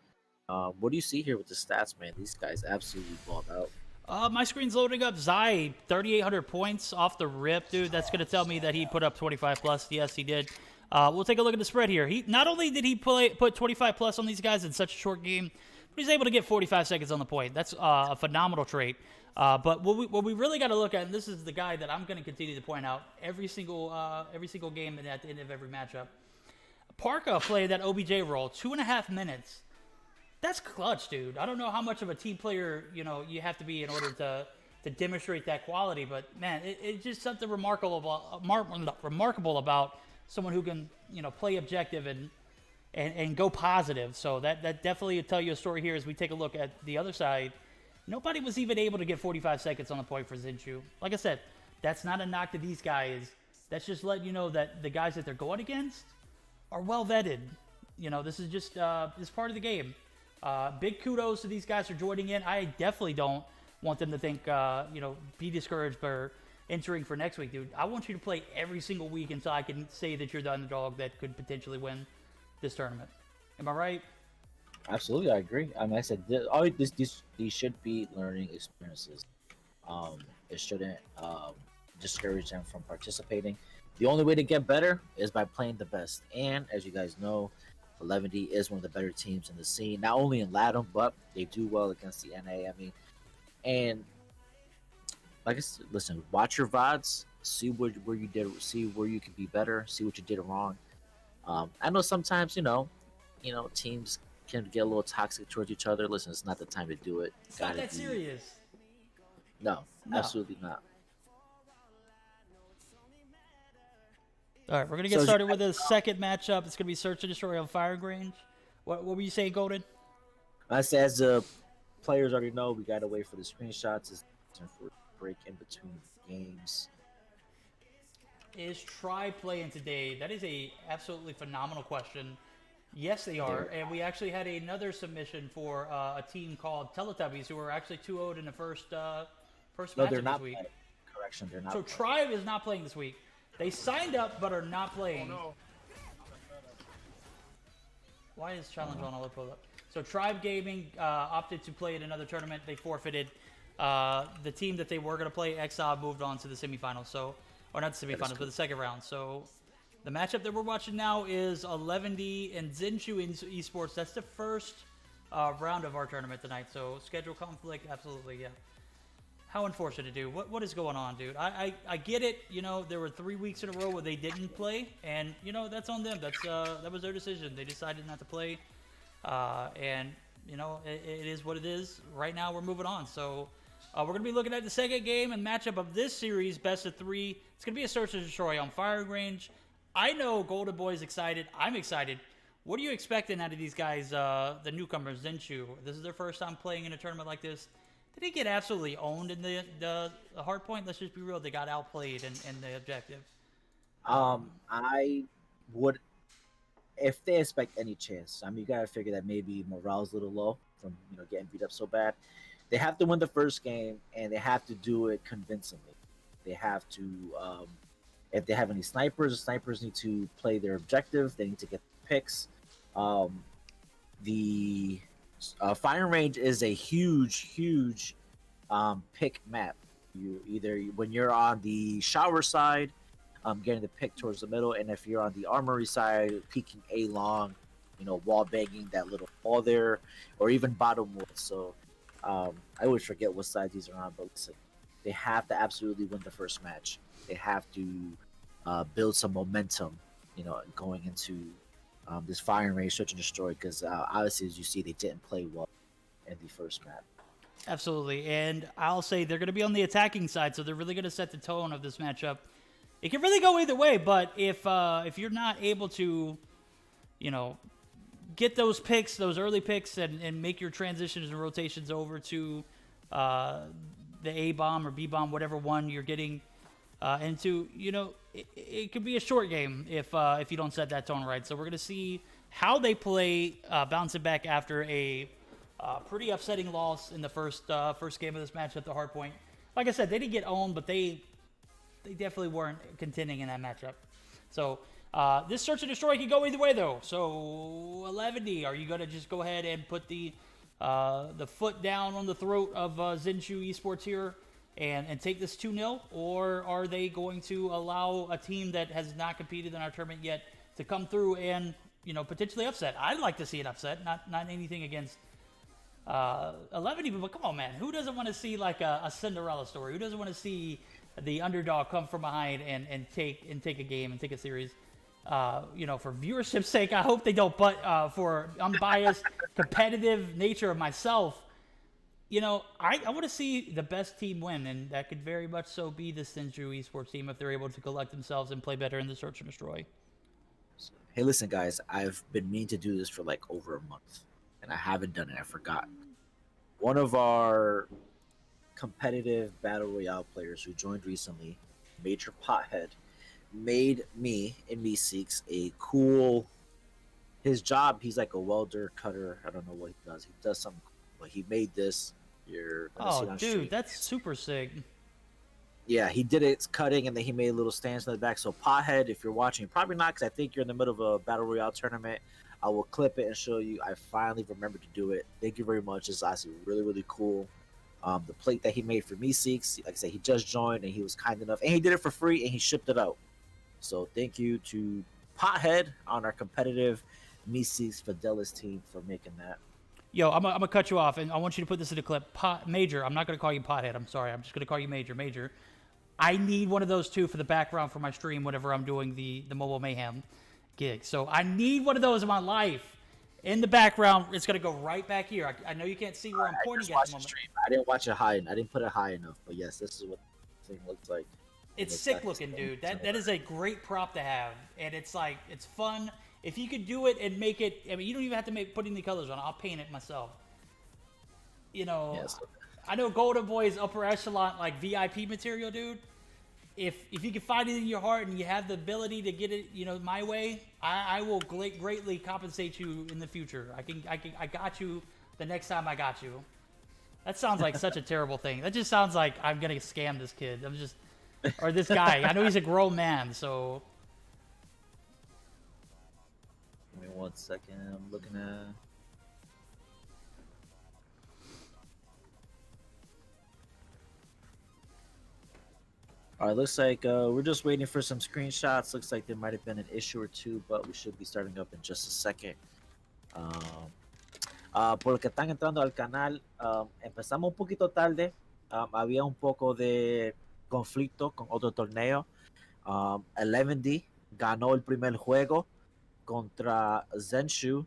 What do you see here with the stats, man? These guys absolutely balled out. My screen's loading up. Zai, 3,800 points off the rip, dude. That's gonna tell me that he put up 25 plus. Yes, he did. We'll take a look at the spread here. He not only did he put 25 plus on these guys in such a short game, but he's able to get 45 seconds on the point. That's a phenomenal trait. But what we really got to look at, and this is the guy that I'm going to continue to point out every single game and at the end of every matchup. Parka played that OBJ role 2.5 minutes. That's clutch, dude. I don't know how much of a team player you have to be in order to demonstrate that quality, but man, it's just something remarkable about someone who can play objective and go positive. So that definitely will tell you a story here as we take a look at the other side. Nobody was even able to get 45 seconds on the point for ZjuJu. Like I said, that's not a knock to these guys. That's just letting you know that the guys that they're going against are well vetted. This is just this part of the game. Big kudos to these guys for joining in. I definitely don't want them to think, be discouraged for entering for next week, dude. I want you to play every single week until I can say that you're the underdog that could potentially win this tournament. Am I right? Absolutely, I agree. I mean, I said these should be learning experiences. It shouldn't discourage them from participating. The only way to get better is by playing the best. And as you guys know, 11D is one of the better teams in the scene, not only in LATAM, but they do well against the NA. I mean, and like I said, listen, watch your VODs, see where you did, see where you can be better, see what you did wrong. I know sometimes teams can get a little toxic towards each other. Listen, it's not the time to do it. It's not that serious. No, absolutely not. All right, we're going to get started with the second matchup. It's going to be Search and Destroy on Firing Range. What were you saying, Golden? I said, as the players already know, we got to wait for the screenshots. It's time for a break in between games. Is Tribe playing today? That is a absolutely phenomenal question. Yes, they are. And we actually had another submission for a team called Teletubbies, who were actually 2-0'd in the first matchup this week. Correction, they're not. So Tribe is not playing this week. They signed up but are not playing. Oh, no. Why is challenge on all pulled up? So Tribe Gaming opted to play in another tournament. They forfeited. The team that they were going to play, Exile, moved on to the semifinals. So, or not the semifinals, but the second round. So the matchup that we're watching now is 11D and ZjuJu Esports. That's the first round of our tournament tonight. So schedule conflict, absolutely, yeah. How unfortunate, dude. What is going on, dude? I get it. There were 3 weeks in a row where they didn't play, and that's on them. That was their decision. They decided not to play, and it is what it is. Right now, we're moving on. So we're gonna be looking at the second game and matchup of this series, best of 3. It's gonna be a Search and Destroy on Firing Range. I know GoldenBoy's excited. I'm excited. What are you expecting out of these guys, the newcomers, ZjuJu? This is their first time playing in a tournament like this. Did he get absolutely owned in the hard point? Let's just be real. They got outplayed in the objective. I would, if they expect any chance. I mean, you gotta figure that maybe morale's a little low from getting beat up so bad. They have to win the first game, and they have to do it convincingly. They have to If they have any snipers, the snipers need to play their objective. They need to get picks. Um, the firing range is a huge pick map. You either when you're on the shower side, getting the pick towards the middle, and if you're on the armory side, peeking a long, wall banging that little wall there, or even bottom wood. So I always forget what side these are on, but listen, they have to absolutely win the first match. They have to build some momentum, going into this firing range, search and destroy, because obviously, as you see, they didn't play well in the first map. Absolutely, and I'll say they're going to be on the attacking side, so they're really going to set the tone of this matchup. It can really go either way, but if you're not able to, get those picks, those early picks, and make your transitions and rotations over to the A bomb or B bomb, whatever one you're getting into, it could be a short game if you don't set that tone right. So we're going to see how they play, bouncing back after a pretty upsetting loss in the first game of this match at the hard point. Like I said, they didn't get owned, but they definitely weren't contending in that matchup. So this search and destroy can go either way, though. So 11D, are you going to just go ahead and put the foot down on the throat of ZenShu Esports here and take this 2-0? Or are they going to allow a team that has not competed in our tournament yet to come through and potentially upset? I'd like to see an upset, not anything against 11 even, but come on, man, who doesn't want to see like a Cinderella story? Who doesn't want to see the underdog come from behind and take a game and take a series? For viewership's sake, I hope they don't, but for unbiased competitive nature of myself, I want to see the best team win, and that could very much so be the ZenShu Esports team if they're able to collect themselves and play better in the search and destroy. Hey, listen, guys, I've been meaning to do this for like over a month, and I haven't done it. I forgot. One of our competitive battle royale players who joined recently, Major Pothead, made me and Meseeks a cool. His job, he's like a welder, cutter. I don't know what he does. He does something cool, but he made this. You're gonna see it on dude, stream. that's super sick. Yeah, he did it cutting, and then he made little stands in the back. So Pothead, if you're watching, probably not, because I think you're in the middle of a battle royale tournament. I will clip it and show you. I finally remembered to do it. Thank you very much. It's actually really, really cool. The plate that he made for Meseeks, like I said, he just joined and he was kind enough, and he did it for free and he shipped it out. So thank you to Pothead on our competitive Meseeks Fidelis team for making that. Yo, I'm gonna cut you off, and I want you to put this in a clip. Major, I'm not gonna call you Pothead. I'm sorry. I'm just gonna call you Major. Major, I need one of those two for the background for my stream whenever I'm doing the Mobile Mayhem gig. So I need one of those in my life. In the background, it's gonna go right back here. I know you can't see where I'm pointing at the moment. Stream. I didn't watch it high. I didn't put it high enough. But yes, this is what the thing looks like. It's sick looking, dude. That is a great prop to have, and it's fun. If you could do it and make it, I mean, you don't even have to put any colors on. I'll paint it myself. Yes. I know GoldenBoy is upper echelon, like VIP material, dude. If you can find it in your heart and you have the ability to get it, my way, I will greatly compensate you in the future. I got you the next time I got you. That sounds like such a terrible thing. That just sounds like I'm gonna scam this kid. Or this guy. I know he's a grown man, so. Give me 1 second. I'm looking at. All right, looks like we're just waiting for some screenshots. Looks like there might have been an issue or two, but we should be starting up in just a second. Por lo que están entrando al canal, empezamos un poquito tarde. Había un poco de conflicto con otro torneo. 11D ganó el primer juego contra ZenShu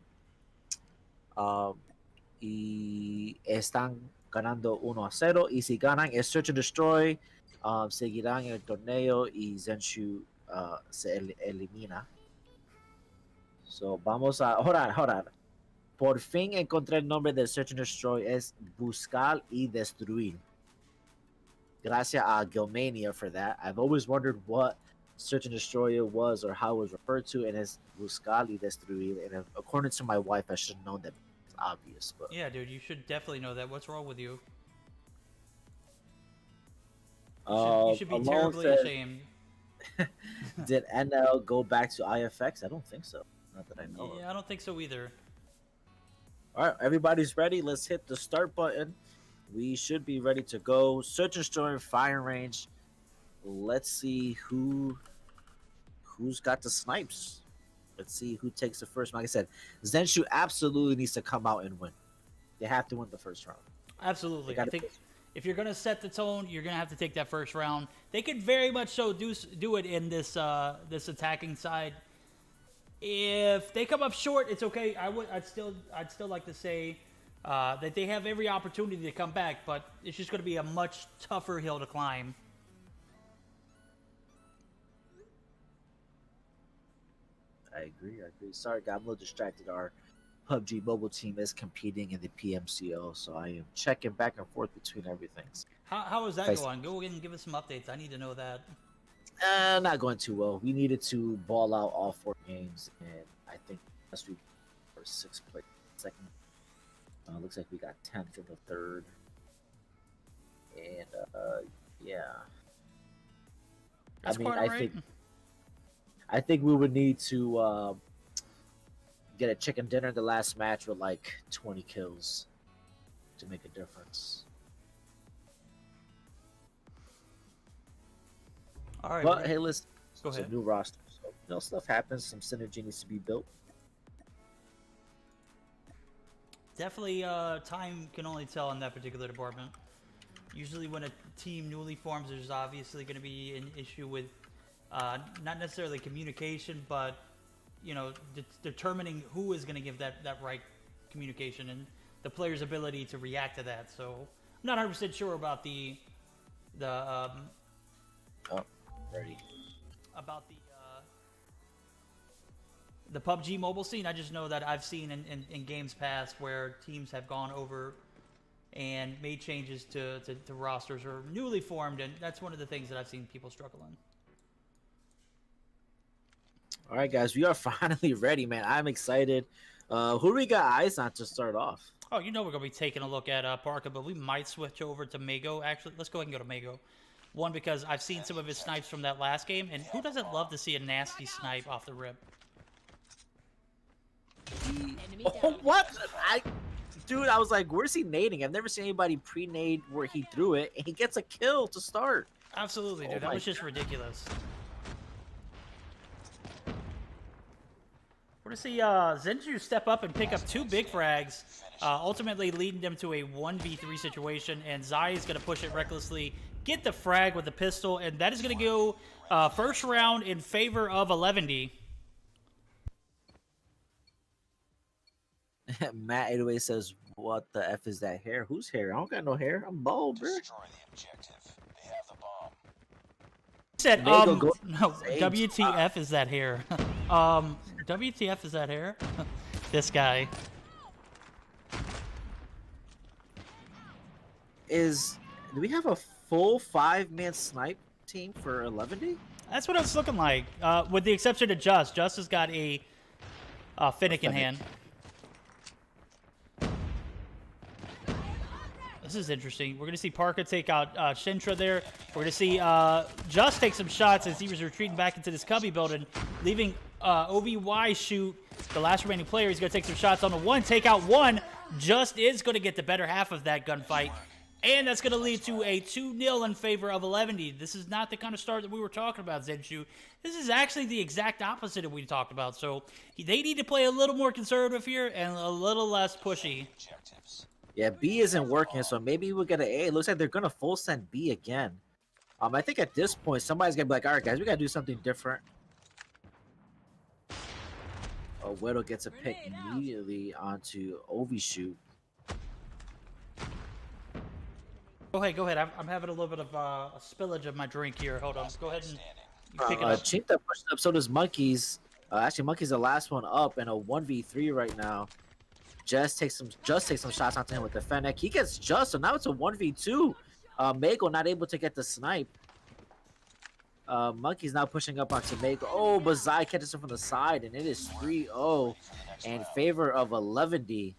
y están ganando 1-0, y si ganan el Search and Destroy, seguirán en el torneo y ZenShu se elimina. So vamos a orar. Por fin encontré el nombre del Search and Destroy, es buscar y destruir. Gracias a Gilmania for that. I've always wondered what Search and Destroy was or how it was referred to, and it's buscar y destruir. And according to my wife, I should have known that. It's obvious, but yeah, dude, you should definitely know that. What's wrong with you? You should be terribly ashamed. Did NL go back to IFX? I don't think so. Not that I know. Yeah, I don't think so either. All right, everybody's ready. Let's hit the start button. We should be ready to go. Search and destroy, fire range. Let's see who's got the snipes. Let's see who takes the first. Like I said, Zenshu absolutely needs to come out and win. They have to win the first round. Absolutely. I think if you're going to set the tone, you're going to have to take that first round. They could very much so do it in this this attacking side. If they come up short, it's okay. I'd still like to say that they have every opportunity to come back, but it's just going to be a much tougher hill to climb. I agree. Sorry, guys, I'm a little distracted. Our PUBG mobile team is competing in the PMCO, so I am checking back and forth between everything. How is that going? Go ahead and give us some updates. I need to know that. Not going too well. We needed to ball out all 4 games, and I think last week for 6th place, second. Looks like we got 10th in the 3rd, and yeah. That's quite all right. I think we would need to get a chicken dinner in the last match with like 20 kills to make a difference. All right. But hey, listen, go it's ahead. a new roster, so stuff happens. Some synergy needs to be built. Definitely, time can only tell in that particular department. Usually, when a team newly forms, there's obviously going to be an issue with not necessarily communication, but determining who is going to give that right communication and the player's ability to react to that. So I'm not 100% sure about Ready. about the PUBG mobile scene. I just know that I've seen in games past where teams have gone over and made changes to rosters or newly formed, and that's one of the things that I've seen people struggle in. All right, guys, we are finally ready, man. I'm excited. Who do we got eyes on to start off? Oh, we're going to be taking a look at Parker, but we might switch over to Mago. Actually, let's go ahead and go to Mago. One, because I've seen some of his snipes from that last game, and who doesn't love to see a nasty snipe off the rip? Oh, what? Dude, I was like, where's he nading? I've never seen anybody pre-nade where he threw it, and he gets a kill to start. Absolutely, dude. That was just ridiculous. We're going to see Zenju step up and pick up 2 big frags, ultimately leading them to a 1v3 situation, and Zai is going to push it recklessly, get the frag with the pistol, and that is going to go first round in favor of 11D. Matt 808 says, what the F is that hair? Whose hair? I don't got no hair. I'm bald, bro. Destroy the objective. They have the bomb. He said, no, Sage. WTF is that hair? WTF is that hair? This guy. Do we have a full 5-man snipe team for 11D? That's what it's looking like, with the exception of Just. Just has got a Finnick in hand. This is interesting. We're going to see Parker take out Shintra there. We're going to see Just take some shots as he was retreating back into this cubby building, leaving OVY shoot the last remaining player. He's going to take some shots on the one, take out one. Just is going to get the better half of that gunfight. And that's going to lead to a 2-0 in favor of 11D. This is not the kind of start that we were talking about, Zenshu. This is actually the exact opposite of what we talked about. So they need to play a little more conservative here and a little less pushy. Yeah, B isn't working, so maybe we'll get an A. It looks like they're going to full send B again. I think at this point, somebody's going to be like, all right, guys, we got to do something different. Widow gets a pick immediately onto Ovi shoot. Go ahead. I'm having a little bit of a spillage of my drink here. Hold on. Go ahead and pick it up. Chinta pushed up, so does Monkeys. Actually, Monkeys the last one up in a 1v3 right now. Just takes some shots onto him with the Fennec. He gets Just, so now it's a 1v2. Mako not able to get the snipe. Monkey's now pushing up onto Mako. Oh, but Zai catches him from the side, and it is 3-0 in favor of 11D.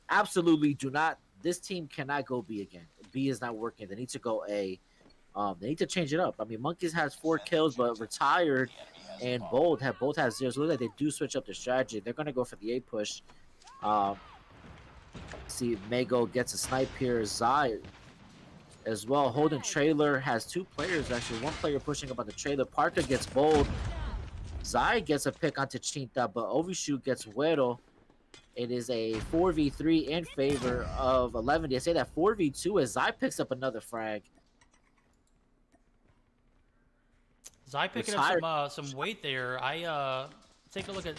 Absolutely do not. This team cannot go B again. B is not working. They need to go A. They need to change it up. I mean, Monkeys has 4 kills, but Retired and both have 0. So it looks like they do switch up their strategy. They're gonna go for the A push. Um, see, Mago gets a snipe here. Zai as well. Holden Trailer has 2 players actually. 1 player pushing up on the trailer. Parker gets bold. Zai gets a pick onto Chinta, but Ovishu gets Güero. It is a 4v3 in favor of 11. They say that 4v2 as Zai picks up another frag. Zai picking up some weight there. I take a look at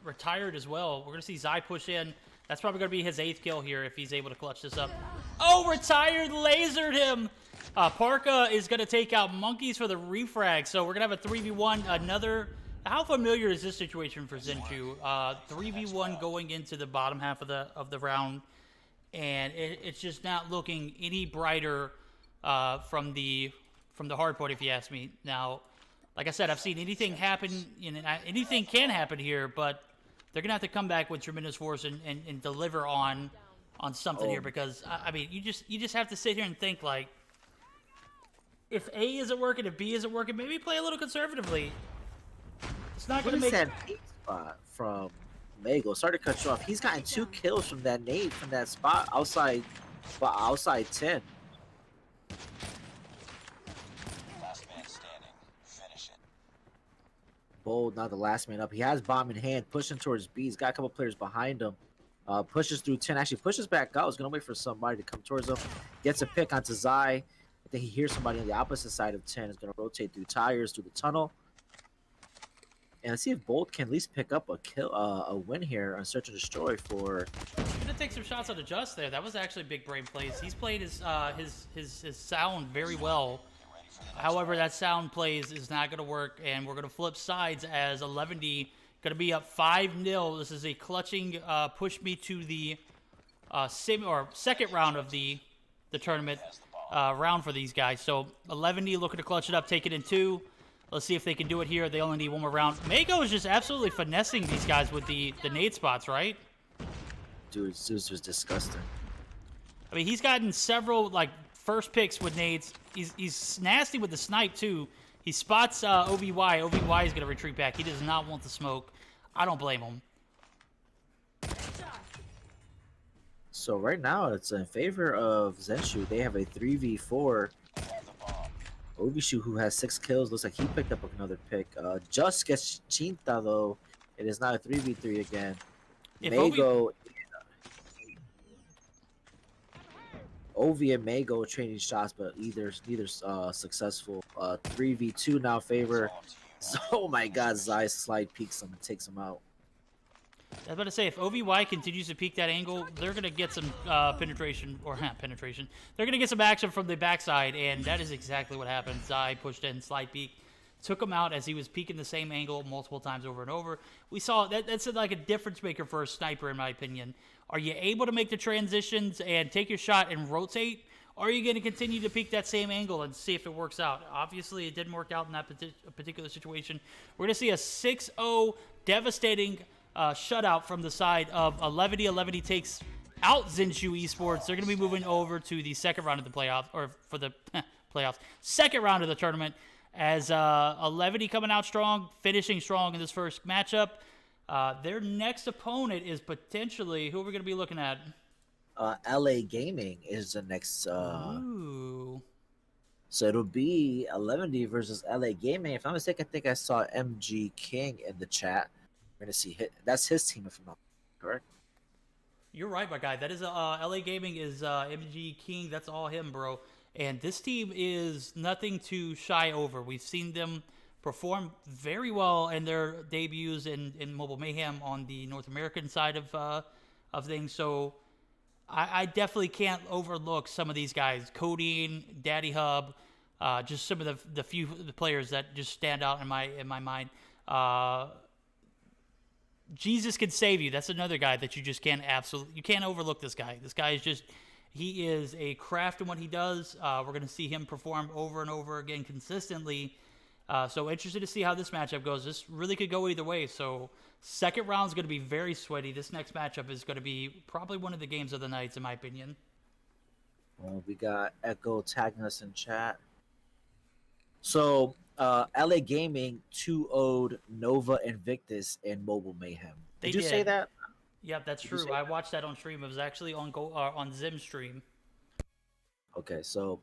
Retired as well. We're gonna see Zai push in. That's probably gonna be his 8th kill here if he's able to clutch this up. Oh, Retired lasered him. Parka is gonna take out Monkeys for the refrag. So we're gonna have a 3v1. Another. How familiar is this situation for Zenchu? 3v1 going into the bottom half of the round, and it's just not looking any brighter from the hard point, if you ask me. Now, like I said, I've seen anything happen. Anything can happen here, but they're gonna have to come back with tremendous force and deliver on something here, because I mean, you just have to sit here and think, like, if A isn't working, if B isn't working, maybe play a little conservatively. It's not going to make that nade spot from Mago. Sorry to cut you off. He's gotten 2 kills from that nade from that spot outside 10. Last man standing. Finish it. Bold, not the last man up. He has bomb in hand, pushing towards B. He's got a couple players behind him. Pushes through 10. Actually pushes back out. He's going to wait for somebody to come towards him. Gets a pick onto Zai. I think he hears somebody on the opposite side of 10. Is going to rotate through tires, through the tunnel. And let's see if Bolt can at least pick up a win here on Search and Destroy for. He's gonna take some shots on the Just there. That was actually big brain plays. He's played his sound very well. However, that sound plays is not gonna work, and we're gonna flip sides as 11D gonna be up 5-0. This is a clutching push me to the second round of the tournament round for these guys. So 11D looking to clutch it up, take it in 2. Let's see if they can do it here. They only need 1 more round. Mago is just absolutely finessing these guys with the nade spots, right? Dude, Zeus was disgusting. I mean, he's gotten several, like, first picks with nades. He's nasty with the snipe, too. He spots OVY. OVY is going to retreat back. He does not want the smoke. I don't blame him. So right now, it's in favor of Zenshu. They have a 3v4. Ovishu, who has 6 kills, looks like he picked up another pick. Just gets Chinta, though. It is not a 3v3 again. Mago, Ovi and Mago trading shots, but neither successful. 3v2 now favor. Oh my God, Zai slide peeks him and takes him out. I was about to say, if OVY continues to peek that angle, they're going to get some penetration. They're going to get some action from the backside, and that is exactly what happened. Zai pushed in, slide peek, took him out as he was peeking the same angle multiple times over and over. We saw that's like a difference maker for a sniper, in my opinion. Are you able to make the transitions and take your shot and rotate? Or are you going to continue to peek that same angle and see if it works out? Obviously, it didn't work out in that particular situation. We're going to see a 6-0 devastating shutout from the side of 11D. 11D takes out Zenchu Esports. They're going to be moving over to the second round of the playoffs, or for the playoffs, second round of the tournament, as 11D coming out strong, finishing strong in this first matchup. Their next opponent is potentially, who are we going to be looking at? LA Gaming is the next. Ooh. So it'll be 11D versus LA Gaming. If I'm mistaken, I think I saw MG King in the chat. We're gonna see that's his team, if I'm not correct. You're right, my guy. That is LA Gaming is MG King. That's all him, bro. And this team is nothing to shy over. We've seen them perform very well in their debuts in Mobile Mayhem on the North American side of things. So I definitely can't overlook some of these guys. Codeine, Daddy Hub, just some of the few players that just stand out in my mind. Jesus Can Save You. That's another guy that you just can't overlook this guy. This guy is he is a craft in what he does. We're going to see him perform over and over again consistently. So interested to see how this matchup goes. This really could go either way. So second round is going to be very sweaty. This next matchup is going to be probably one of the games of the nights, in my opinion. Well, we got Echo tagging us in chat. So LA Gaming 2-0'd Nova Invictus in Mobile Mayhem. They Did you say did. that? Yep, that's Did you true. say I that? watched that on stream. It was actually on Zim stream. Okay, so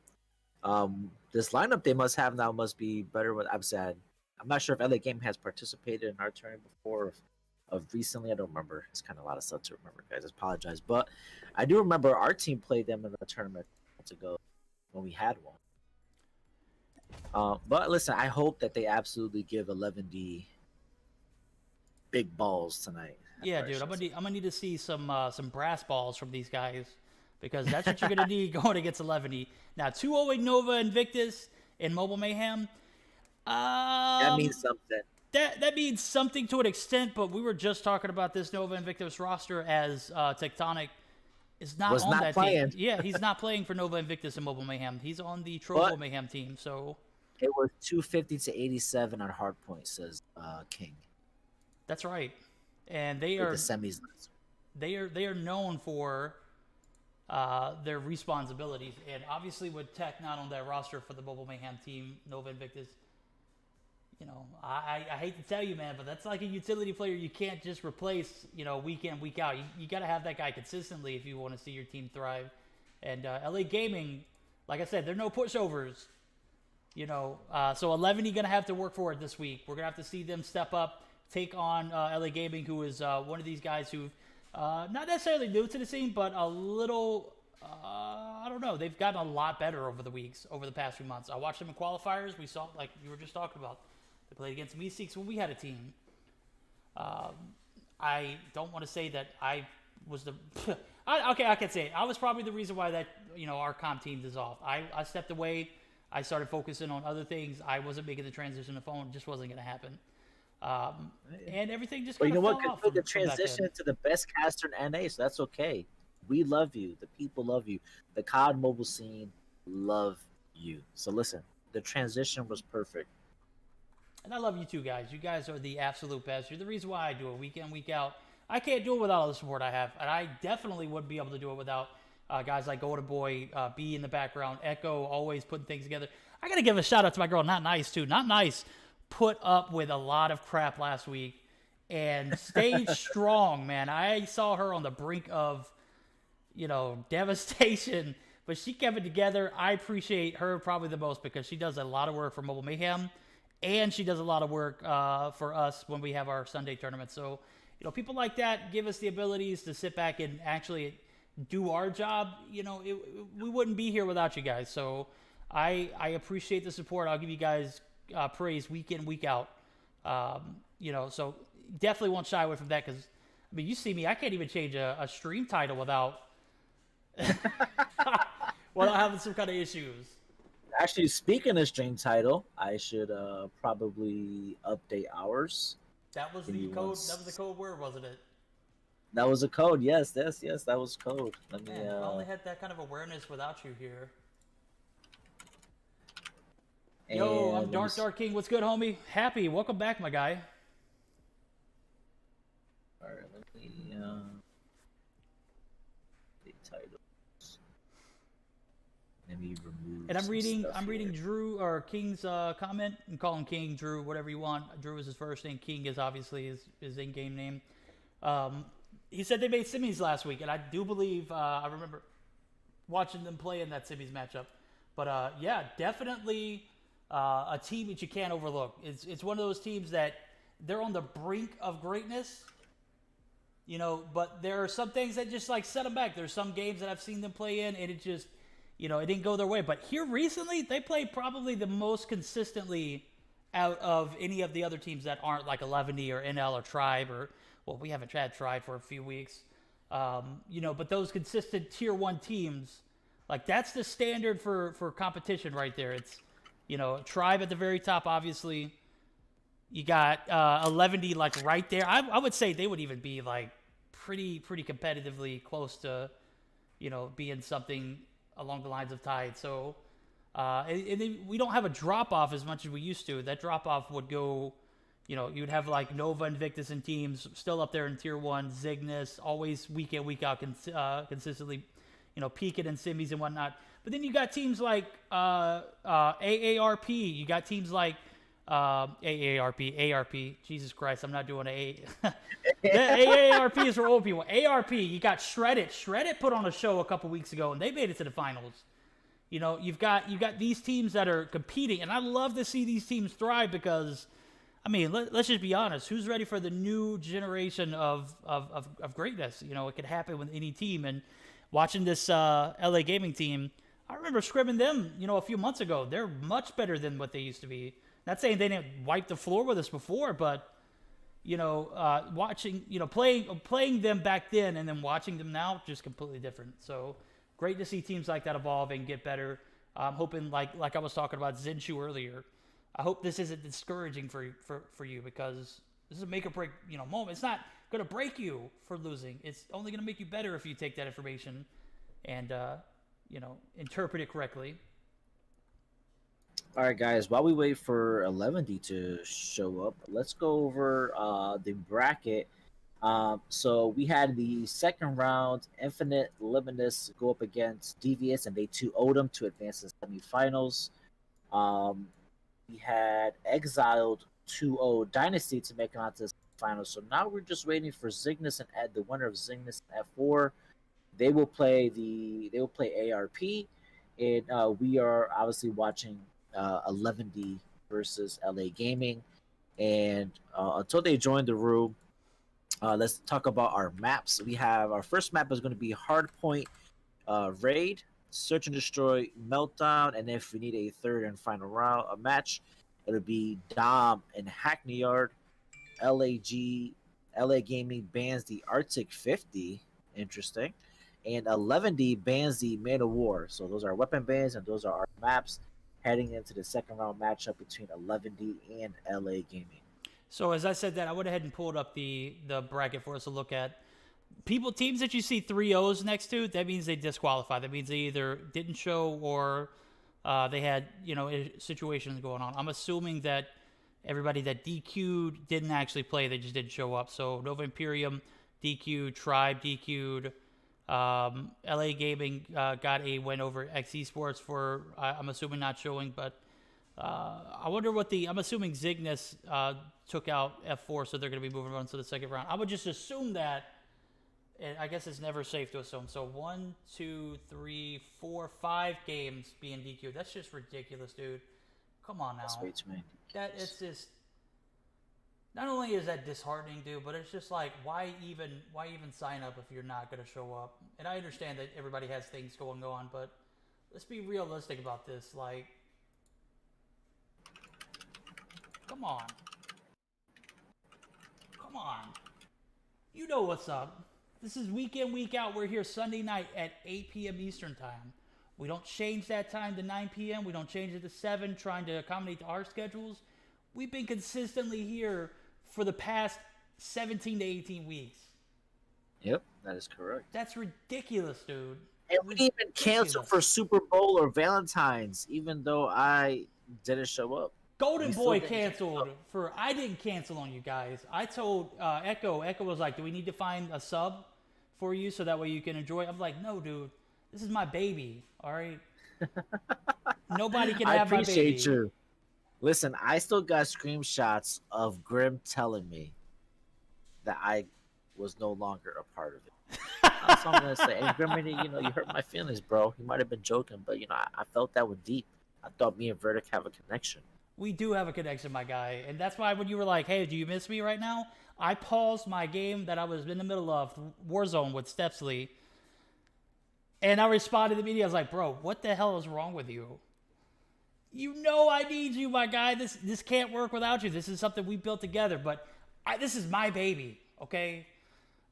this lineup they must have now must be better. With I'm sad. I'm not sure if LA Game has participated in our tournament before. Of recently, I don't remember. It's kind of a lot of stuff to remember, guys. I apologize, but I do remember our team played them in a tournament months ago when we had one. But listen, I hope that they absolutely give 11D big balls tonight. Yeah, dude, I'm gonna need to see some brass balls from these guys because that's what you're gonna need going against 11E. Now 2-0 Nova Invictus in Mobile Mayhem. That means something. That means something to an extent, but we were just talking about this Nova Invictus roster as Tectonic is not Was on not that playing. team. Yeah, he's not playing for Nova Invictus and Mobile Mayhem. He's on the Trovo But- Mayhem team. So It was 250 to 87 on hardpoint, says King. that's right, and they With are the semis. they are known for their responsibilities, and obviously with Tech not on that roster for the Mobile Mayhem team, Nova Invictus. You know, I hate to tell you, man, but that's like a utility player you can't just replace, you know, week in, week out. You got to have that guy consistently if you want to see your team thrive. And LA Gaming, like I said, they're no pushovers. You know, so 11 you're going to have to work for it this week. We're going to have to see them step up, take on LA Gaming, who is one of these guys who've not necessarily new to the scene, but a little, I don't know, they've gotten a lot better over the weeks, over the past few months. I watched them in qualifiers. We saw, like you were just talking about. They played against Meseeks when we had a team. I don't want to say that I was the... okay, I can say it. I was probably the reason why that, you know, our comp team dissolved. I stepped away. I started focusing on other things. I wasn't making the transition to phone. It just wasn't going to happen. And everything just But kind you of know fell what? off Could the from back then. transition to the best caster in NA, so that's okay. We love you. The people love you. The COD mobile scene love you. So listen, the transition was perfect. And I love you too, guys. You guys are the absolute best. You're the reason why I do it week in, week out. I can't do it without all the support I have. And I definitely wouldn't be able to do it without guys like GoldenBoy, B in the background, Echo, always putting things together. I got to give a shout out to my girl, Not Nice, too. Not Nice put up with a lot of crap last week and stayed strong, man. I saw her on the brink of, you know, devastation, but she kept it together. I appreciate her probably the most because she does a lot of work for Mobile Mayhem, and she does a lot of work for us when we have our Sunday tournament. So, you know, people like that give us the abilities to sit back and actually do our job. You know, we wouldn't be here without you guys. So I appreciate the support. I'll give you guys praise week in, week out. You know, so definitely won't shy away from that because, I mean, you see me, I can't even change a stream title without having some kind of issues. Actually, speaking of stream title, I should probably update ours. That was Give the me code. one That was the code word, wasn't it? That was a code. Yes, that was code. Let me. Man, I only had that kind of awareness without you here. Yo, I'm Dark King. What's good, homie? Happy. Welcome back, my guy. All right, let me. The titles. Let me remove. And I'm some reading. stuff I'm reading here. Drew or King's comment and call him King, Drew, whatever you want. Drew is his first name. King is obviously his in-game name. He said they made semis last week, and I do believe I remember watching them play in that semis matchup. But yeah, definitely a team that you can't overlook. It's one of those teams that they're on the brink of greatness, you know. But there are some things that just like set them back. There's some games that I've seen them play in, and it just, you know, it didn't go their way. But here recently, they played probably the most consistently out of any of the other teams that aren't like 11E or NL or Tribe or, well, we haven't had Tribe for a few weeks. You know, but those consistent tier 1 teams, like that's the standard for competition right there. It's, you know, Tribe at the very top, obviously. You got 11D like right there. I would say they would even be like pretty competitively close to, you know, being something along the lines of Tide. So, and then we don't have a drop off as much as we used to. That drop off would go, you know, you would have like Nova, Invictus, and teams still up there in tier 1. Zygnus always week in, week out, consistently, you Peekit and Simmies and whatnot. But then you got teams like AARP. You got teams like AARP, ARP. Jesus Christ, I'm not doing A. The AARP is for old people. ARP, you got Shreddit. Shreddit put on a show a couple weeks ago, and they made it to the finals. You've got these teams that are competing, and I love to see these teams thrive because, I mean, let's just be honest. Who's ready for the new generation of greatness? It could happen with any team. And watching this LA Gaming team, I remember scrimming them, a few months ago. They're much better than what they used to be. Not saying they didn't wipe the floor with us before, but watching, playing them back then and then watching them now, just completely different. So great to see teams like that evolve and get better. I'm hoping, like I was talking about Zinshu earlier, I hope this isn't discouraging for you because this is a make or break, moment. It's not going to break you for losing. It's only going to make you better if you take that information and, interpret it correctly. All right, guys. While we wait for 11D to show up, let's go over the bracket. So we had the second round, Infinite Limitless go up against Devious, and they 2-0'd them to advance to the semifinals. We had Exiled 2-0 Dynasty to make it onto the finals. So now we're just waiting for Cygnus and Ed, the winner of Cygnus and F4. They will play ARP, and we are obviously watching 11D versus LA Gaming. And until they join the room, let's talk about our maps. We have our first map is going to be Hardpoint Raid, Search and Destroy, Meltdown, and if we need a third and final round, a match, it'll be Dom and Hackney Yard. LA Gaming bans the Arctic 50. Interesting. And 11D bans the Man of War. So those are weapon bans, and those are our maps heading into the second round matchup between 11D and LA Gaming. So as I said that, I went ahead and pulled up the bracket for us to look at. Teams that you see 3-0s next to, that means they disqualify. That means they either didn't show or they had, situations going on. I'm assuming that everybody that DQ'd didn't actually play. They just didn't show up. So Nova Imperium DQ'd, Tribe DQ'd, LA Gaming got a win over X Esports for, I'm assuming, not showing. But I wonder I'm assuming Cygnus took out F4, so they're going to be moving on to the second round. I would just assume that. And I guess it's never safe to assume. So 1, 2, 3, 4, 5 games being DQ'd. That's just ridiculous, dude. Come on now. That's way too many. It's just. Not only is that disheartening, dude, but it's just like, why even sign up if you're not going to show up? And I understand that everybody has things going on, but let's be realistic about this. Like, come on. Come on. You know what's up. This is week in, week out. We're here Sunday night at 8 p.m. Eastern time. We don't change that time to 9 p.m. We don't change it to 7, trying to accommodate our schedules. We've been consistently here for the past 17 to 18 weeks. Yep, that is correct. That's ridiculous, dude. And we didn't even cancel for Super Bowl or Valentine's, even though I didn't show up. GoldenBoy canceled for. I didn't cancel on you guys. I told Echo. Echo was like, "Do we need to find a sub for you so that way you can enjoy?" I'm like, "No, dude. This is my baby. All right. Nobody can have my baby." I appreciate you. Listen, I still got screenshots of Grim telling me that I was no longer a part of it. That's all I'm gonna say. And Grim, you hurt my feelings, bro. You might have been joking, but I felt that was deep. I thought me and Verdict have a connection. We do have a connection, my guy. And that's why when you were like, "Hey, do you miss me right now?" I paused my game that I was in the middle of, Warzone with Stepsley. And I responded immediately. I was like, "Bro, what the hell is wrong with you? You know I need you, my guy. This can't work without you. This is something we built together. But this is my baby, okay?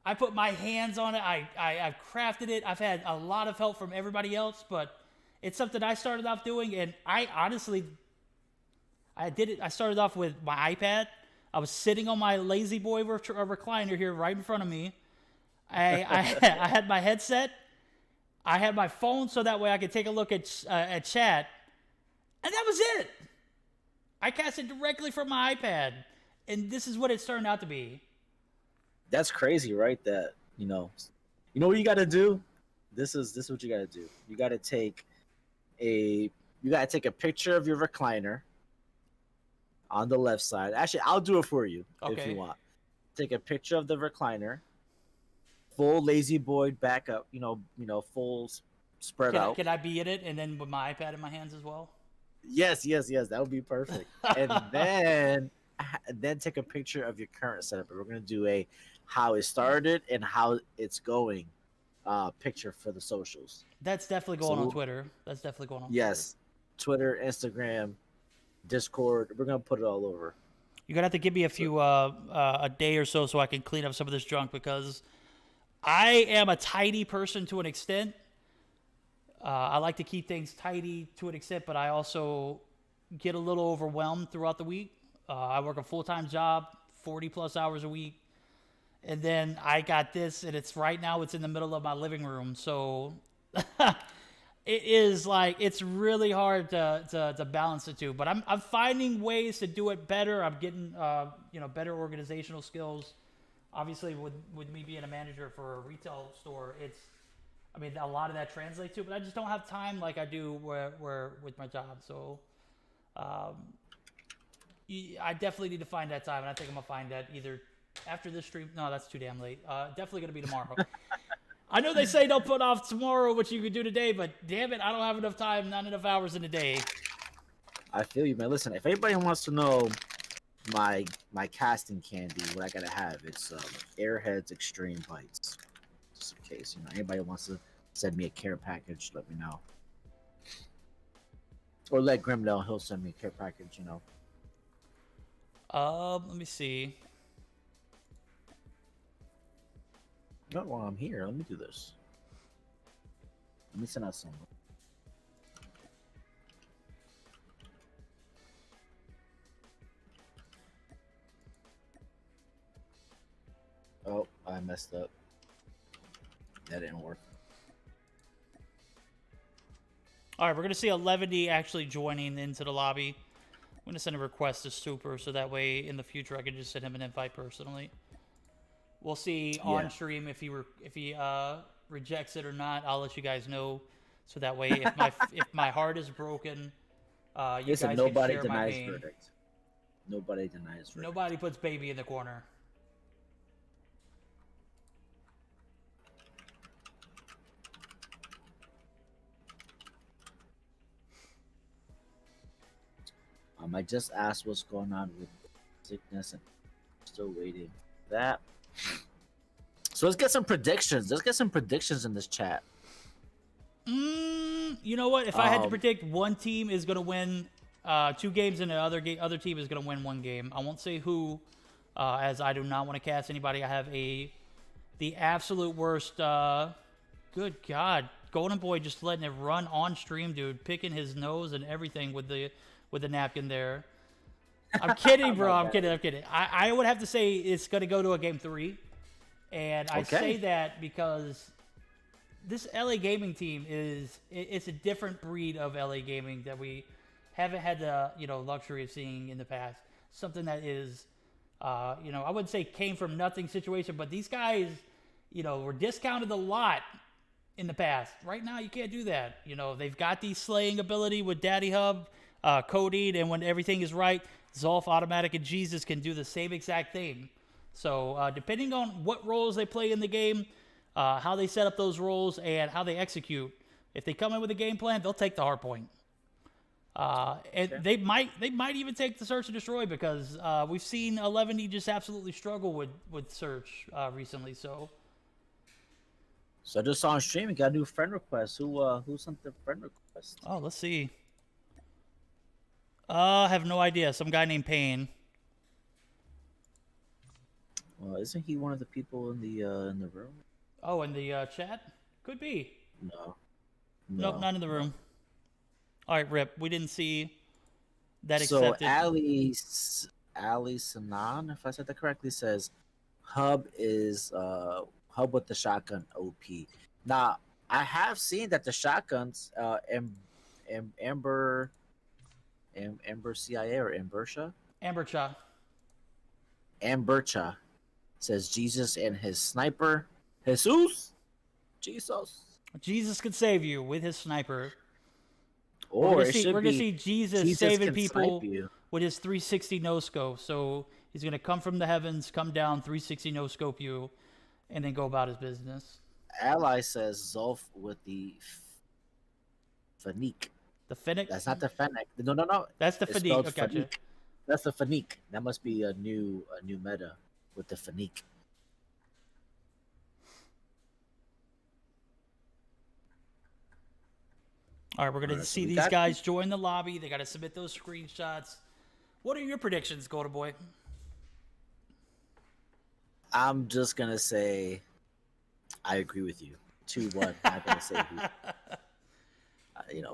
I put my hands on it. I've crafted it. I've had a lot of help from everybody else, but it's something I started off doing. And I honestly... I did it. I started off with my iPad. I was sitting on my lazy boy recliner here right in front of me. I had my headset. I had my phone so that way I could take a look at chat. And that was it. I cast it directly from my iPad. And this is what it's turned out to be. That's crazy, right? That, you know what you got to do? this is what you gotta do. You gotta take a picture of your recliner on the left side. Actually, I'll do it for you if Okay. you want. Take a picture of the recliner, full lazy boy back up. Full spread out. Can I be in it and then with my iPad in my hands as well? Yes. That would be perfect. And then take a picture of your current setup. We're gonna do a how it started and how it's going picture for the socials. That's definitely going on Twitter. That's definitely going on. Yes, Twitter, Instagram, Discord. We're gonna put it all over. You're gonna have to give me a day or so I can clean up some of this junk because I am a tidy person to an extent. I like to keep things tidy to an extent, but I also get a little overwhelmed throughout the week. I work a full-time job, 40 plus hours a week. And then I got this, and it's in the middle of my living room. So it's really hard to balance the two. But I'm finding ways to do it better. I'm getting better organizational skills. Obviously, with me being a manager for a retail store, a lot of that translates to, but I just don't have time like I do where with my job. So I definitely need to find that time, and I think I'm gonna find that either after this stream. No, that's too damn late. Definitely gonna be tomorrow. I know they say don't put off tomorrow what you could do today, but damn it, I don't have enough time, not enough hours in a day. I feel you, man. Listen, if anybody wants to know my casting candy, what I gotta have, it's Airheads Extreme Bites. Just in case, anybody wants to send me a care package, let me know. Or let Grim know, he'll send me a care package, Let me see. No, while I'm here, let me do this. Let me send out some. Oh, I messed up. That didn't work. All right, we're going to see 11D actually joining into the lobby. I'm going to send a request to Super so that way in the future I can just send him an invite personally. We'll see on stream if he rejects it or not. I'll let you guys know so that way if my heart is broken, you guys nobody can share my denies pain. verdict. Nobody denies verdict. Nobody puts baby in the corner. I just asked what's going on with sickness and still waiting for that. So let's get some predictions. Let's get some predictions in this chat. You know what? If I had to predict, one team is going to win 2 games and the other team is going to win 1 game. I won't say who, as I do not want to cast anybody. I have the absolute worst. Good God, GoldenBoy just letting it run on stream, dude, picking his nose and everything with the napkin there. I'm kidding, bro. I'm kidding. I would have to say it's going to go to a game 3. And I say that because this LA Gaming team it's a different breed of LA Gaming that we haven't had the luxury of seeing in the past. Something that is, I wouldn't say came from nothing situation, but these guys, were discounted a lot in the past. Right now, you can't do that. They've got the slaying ability with Daddy Hub, Cody, and when everything is right, Zolf, Automatic, and Jesus can do the same exact thing. So depending on what roles they play in the game, how they set up those roles, and how they execute, if they come in with a game plan, they'll take the hard point. And they might even take the search and destroy because we've seen 11E just absolutely struggle with search recently. So I just saw on stream, we got a new friend request. Who sent the friend request? Oh, let's see. I have no idea. Some guy named Payne. Well, isn't he one of the people in the room? Oh, in the chat? Could be. No. Nope, not in the room. All right, Rip. We didn't see that accepted. So Ali Sanan, if I said that correctly, says Hub is Hub with the shotgun OP. Now, I have seen that the shotguns Amber CIA or Ambercha says Jesus and his sniper Jesus Jesus could save you with his sniper. Or we're it should gonna be see Jesus, Jesus saving can snipe people you. with his 360 no scope. So he's gonna come from the heavens, come down, 360 no scope you, and then go about his business. Ally says Zolf with the Fanique. The Finnick. That's not the Fennec. No. That's the It's Fanique. spelled Oh, gotcha. Fanique. That's the Fanique. That must be a new meta with the Fanique. All right, we're gonna Alright, so see we these got- guys join the lobby. They got to submit those screenshots. What are your predictions, GoldenBoy? I'm just gonna say I agree with you. 2-1. I'm not gonna say who.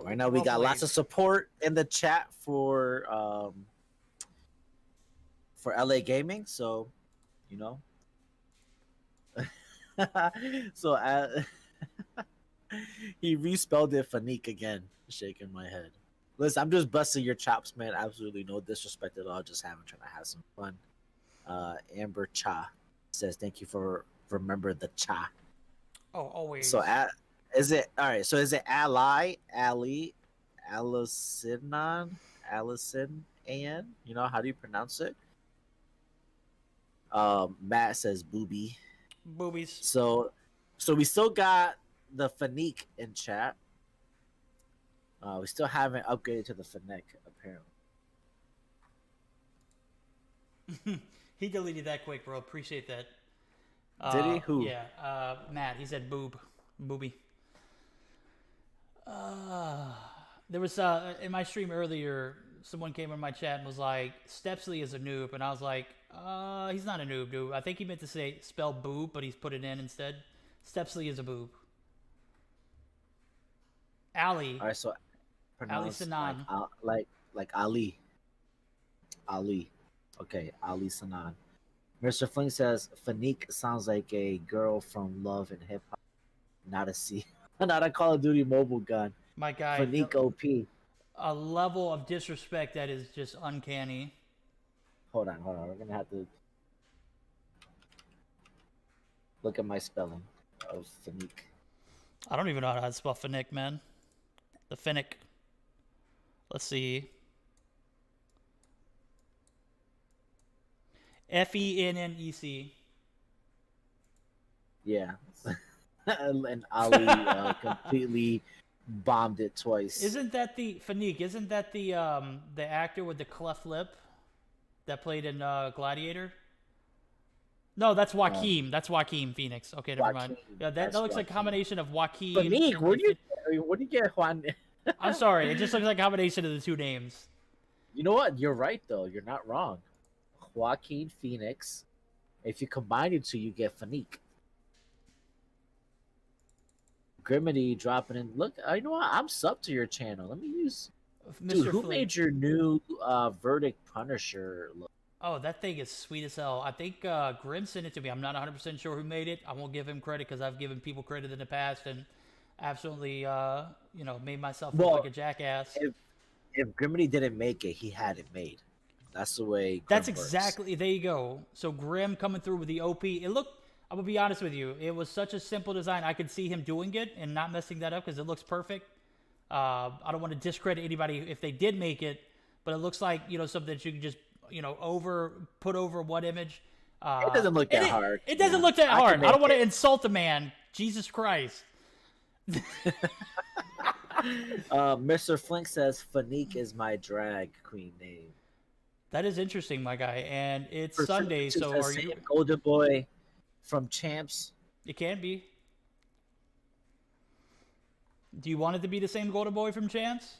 Right now we Well got played. lots of support in the chat for LA Gaming, so so he respelled it Fanique again, shaking my head. Listen, I'm just busting your chops, man. Absolutely no disrespect at all. Just trying to have some fun. Amber Cha says thank you for remember the cha. Oh, always. So is it all right? So is it Ally, Ali, Allison, An? How do you pronounce it? Matt says booby. Boobies. So we still got the Fanique in chat. We still haven't upgraded to the Fennec, apparently. He deleted that quick, bro. Appreciate that. Did he? Who? Yeah, Matt. He said booby. There was in my stream earlier, someone came in my chat and was like, "Stepsley is a noob," and I was like, he's not a noob, dude. I think he meant to spell boob, but he's put it in instead. Stepsley is a boob. Ali. All right, so pronounce Sanan. like Ali. Ali. Okay, Ali Sanan. Mr. Fling says Fanique sounds like a girl from Love and Hip Hop, not a Call of Duty mobile gun. My guy. Fanique OP. A level of disrespect that is just uncanny. Hold on. We're gonna have to look at my spelling of Fanique. I don't even know how to spell Finnick, man. The Finnick. Let's see. Fennec. Yeah. And Ali completely bombed it twice. Isn't that the Finnick? Isn't that the actor with the cleft lip that played in Gladiator? No, that's Joaquin. That's Joaquin Phoenix. Okay, never mind. Joaquin, Yeah, that that's looks like a Joaquin. combination of Joaquin. Fanique, where do you get Juan? I'm sorry, it just looks like a combination of the two names. You know what? You're right though. You're not wrong. Joaquin Phoenix. If you combine the two, you get Fanique. Grimity dropping in. Look, you know what? I'm sub to your channel. Let me use. Dude, who made your new Verdict Punisher look? Oh, that thing is sweet as hell. I think Grim sent it to me. I'm not 100% sure who made it. I won't give him credit because I've given people credit in the past and absolutely, made myself look like a jackass. If Grimity didn't make it, he had it made. That's the way. That's Grim works. exactly. There you go. So Grim coming through with the OP. It looked. I'm gonna be honest with you. It was such a simple design. I could see him doing it and not messing that up because it looks perfect. I don't want to discredit anybody if they did make it, but it looks like something that you can just put over one image. It doesn't look that hard. It doesn't look that hard. I don't want to insult a man. Jesus Christ. Mr. Flink says Fanique is my drag queen name. That is interesting, my guy. And it's Sunday, so are you GoldenBoy from Champs? It can be. Do you want it to be the same GoldenBoy from Champs?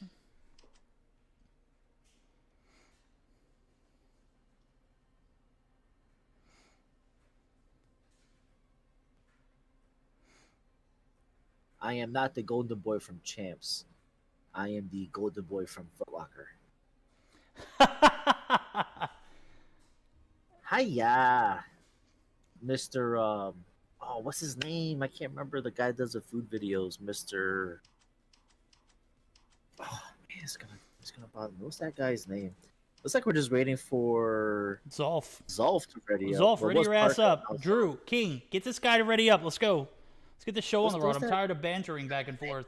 I am not the GoldenBoy from Champs. I am the GoldenBoy from Foot Locker. Hiya, Mr. What's his name? I can't remember. The guy that does the food videos, Mr. Oh man, it's gonna bother me. What's that guy's name? Looks like we're just waiting for Zolf. Zolf to ready up. Zolf, Well, ready what's your ass Parker? up. Drew, King, get this guy to ready up. Let's go. Let's get the show on the road. what's I'm that? tired of bantering back and forth.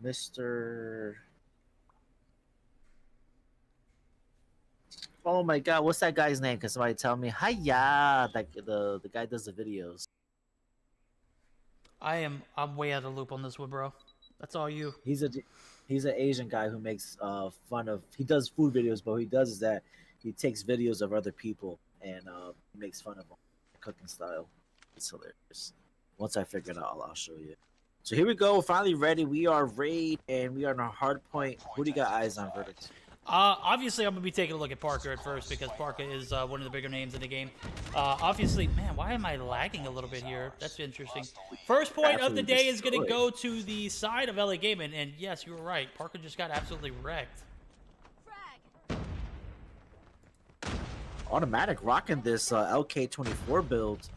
Mr. Oh my God, what's that guy's name? Can somebody tell me? Hiya, like the guy does the videos. I'm way out of loop on this one, bro. That's all you. He's an Asian guy who makes fun of. He does food videos, but what he does is that he takes videos of other people and makes fun of them, cooking style. It's hilarious. Once I figure it out, I'll show you. So here we go. We're finally ready. We are raid and we are on a hard point. Who do you got eyes on, Verdict? Obviously, I'm going to be taking a look at Parker at first because Parker is one of the bigger names in the game. Obviously, man, why am I lagging a little bit here? That's interesting. First point of the day is going to go to the side of LA Gaming, and yes, you were right. Parker just got absolutely wrecked. Automatic rocking this LK24 build.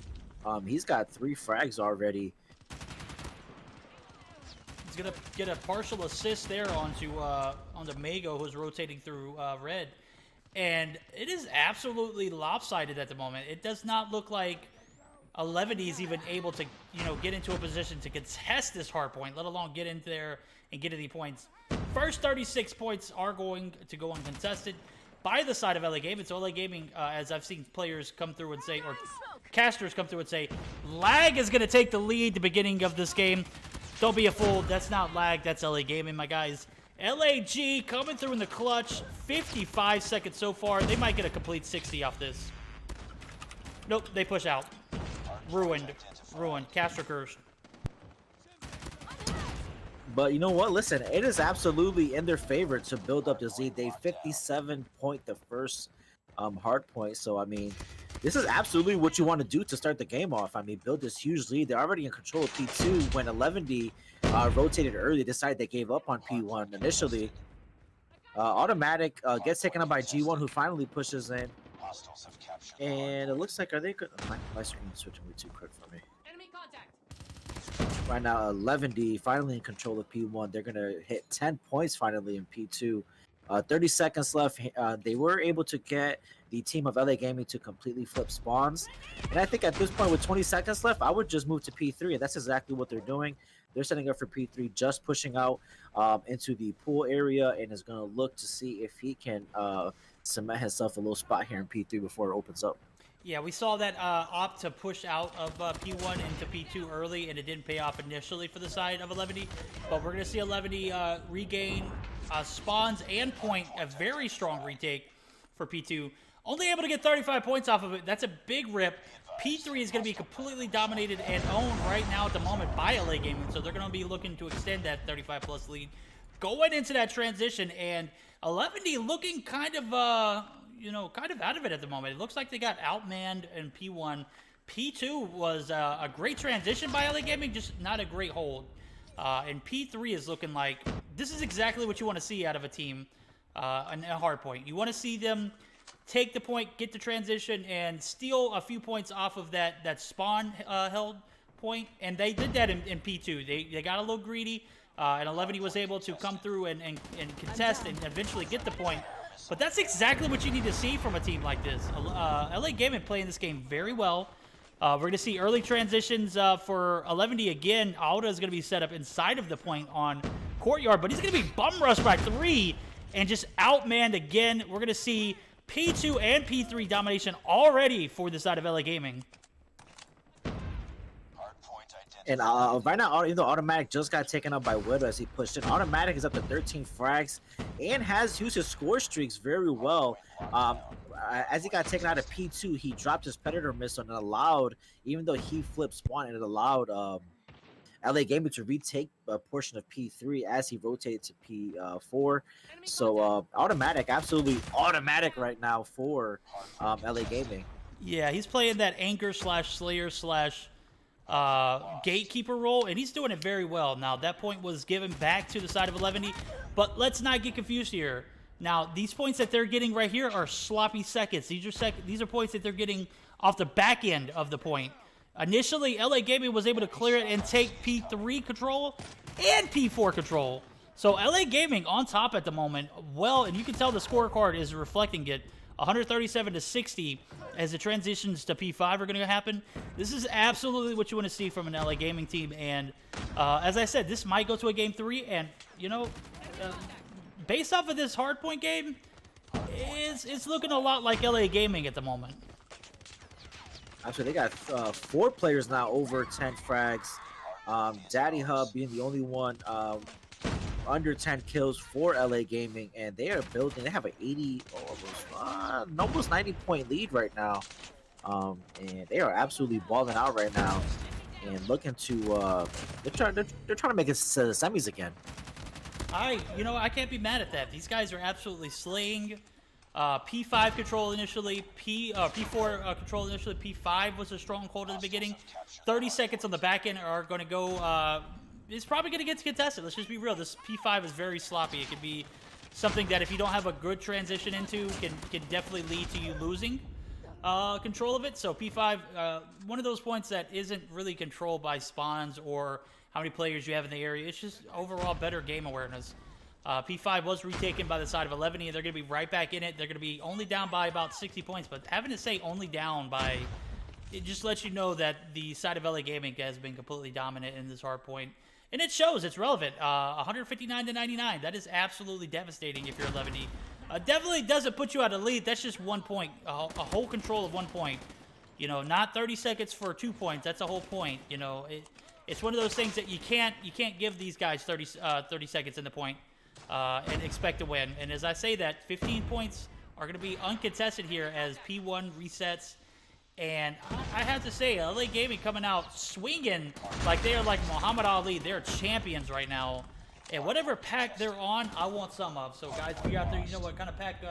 He's got 3 frags already. He's gonna get a partial assist there onto Mago, who's rotating through red, and it is absolutely lopsided at the moment. It does not look like 11 is even able to get into a position to contest this hard point, let alone get in there and get any points. First 36 points are going to go uncontested by the side of LA Gaming. So LA Gaming, as I've seen players come through and say, or casters come through and say, lag is going to take the lead the beginning of this game. Don't be a fool. That's not lag. That's LA Gaming, my guys. LAG coming through in the clutch. 55 seconds so far. They might get a complete 60 off this. Nope, they push out. Ruined. Ruined. Caster cursed. But you know what? Listen, it is absolutely in their favor to build up this lead. They 57 point the first hard point. So, I mean, this is absolutely what you want to do to start the game off. I mean, build this huge lead. They're already in control of P2 when 11D rotated early. Decided they gave up on P1 initially. Automatic gets taken up by G1, who finally pushes in. And it looks like, are they good? My screen is switching way too quick for me. Right now, 11D finally in control of P1. They're going to hit 10 points finally in P2. 30 seconds left. They were able to get the team of LA Gaming to completely flip spawns. And I think at this point, with 20 seconds left, I would just move to P3. And that's exactly what they're doing. They're setting up for P3, just pushing out into the pool area, and is going to look to see if he can cement himself a little spot here in P3 before it opens up. Yeah, we saw that opt to push out of P1 into P2 early, and it didn't pay off initially for the side of 11D. But we're going to see 11D regain spawns and point, a very strong retake for P2. Only able to get 35 points off of it. That's a big rip. P3 is going to be completely dominated and owned right now at the moment by LA Gaming, so they're going to be looking to extend that 35-plus lead. Going into that transition, and 11D looking kind of out of it at the moment. It looks like they got outmanned in P1. P2 was a great transition by LA Gaming, just not a great hold. And P3 is looking like this is exactly what you want to see out of a team in a hard point. You want to see them take the point, get the transition, and steal a few points off of that spawn held point. And they did that in P2. They got a little greedy, and 11 was able to come through and contest and eventually get the point. But that's exactly what you need to see from a team like this. LA Gaming playing this game very well. We're going to see early transitions for 11D again. Alda is going to be set up inside of the point on Courtyard, but he's going to be bum rushed by 3 and just outmanned again. We're going to see P2 and P3 domination already for the side of LA Gaming. And right now, Automatic just got taken up by Widow as he pushed in. Automatic is up to 13 frags and has used his score streaks very well. As he got taken out of P2, he dropped his Predator missile and allowed, even though he flipped spawn, it allowed LA Gaming to retake a portion of P3 as he rotated to P4. So Automatic, absolutely automatic right now for LA Gaming. Yeah, he's playing that anchor / slayer / gatekeeper role, and he's doing it very well. Now, that point was given back to the side of 11D, but let's not get confused here. Now, these points that they're getting right here are sloppy seconds. These are points that they're getting off the back end of the point. Initially, LA Gaming was able to clear it and take P3 control and P4 control. So LA Gaming on top at the moment. Well, and you can tell the scorecard is reflecting it. 137 to 60 as the transitions to P5 are going to happen. This is absolutely what you want to see from an LA Gaming team. And as I said, this might go to a game 3. And, you know, based off of this hardpoint game, it's looking a lot like LA Gaming at the moment. Actually, they got 4 players now over 10 frags. Daddy Hub being the only one under 10 kills for LA Gaming, and they are building. They have an 80, almost 90-point lead right now, and they are absolutely balling out right now, and looking to they're trying to make it to the semis again. I can't be mad at that. These guys are absolutely slaying. P5 control initially, P4 control initially, P5 was a stronghold at the beginning. 30 seconds on the back end are going to go, it's probably going to get contested. Let's just be real. This P5 is very sloppy. It could be something that if you don't have a good transition into, can definitely lead to you losing control of it. So P5, one of those points that isn't really controlled by spawns or how many players you have in the area. It's just overall better game awareness. P5 was retaken by the side of 11, and they're going to be right back in it. They're going to be only down by about 60 points, but having to say only down by, it just lets you know that the side of LA Gaming has been completely dominant in this hard point. And it shows, it's relevant. 159 to 99, that is absolutely devastating if you're 11. Definitely doesn't put you out of the lead. That's just 1 point, a whole control of 1 point. You know, not 30 seconds for 2 points. That's a whole point. You know, it's one of those things that you can't give these guys 30 seconds in the point. And expect to win. And as I say that, 15 points are going to be uncontested here as P1 resets. And I have to say, LA Gaming coming out swinging like they are like Muhammad Ali. They're champions right now. And whatever pack they're on, I want some of. So guys, if you're out there, you know what kind of pack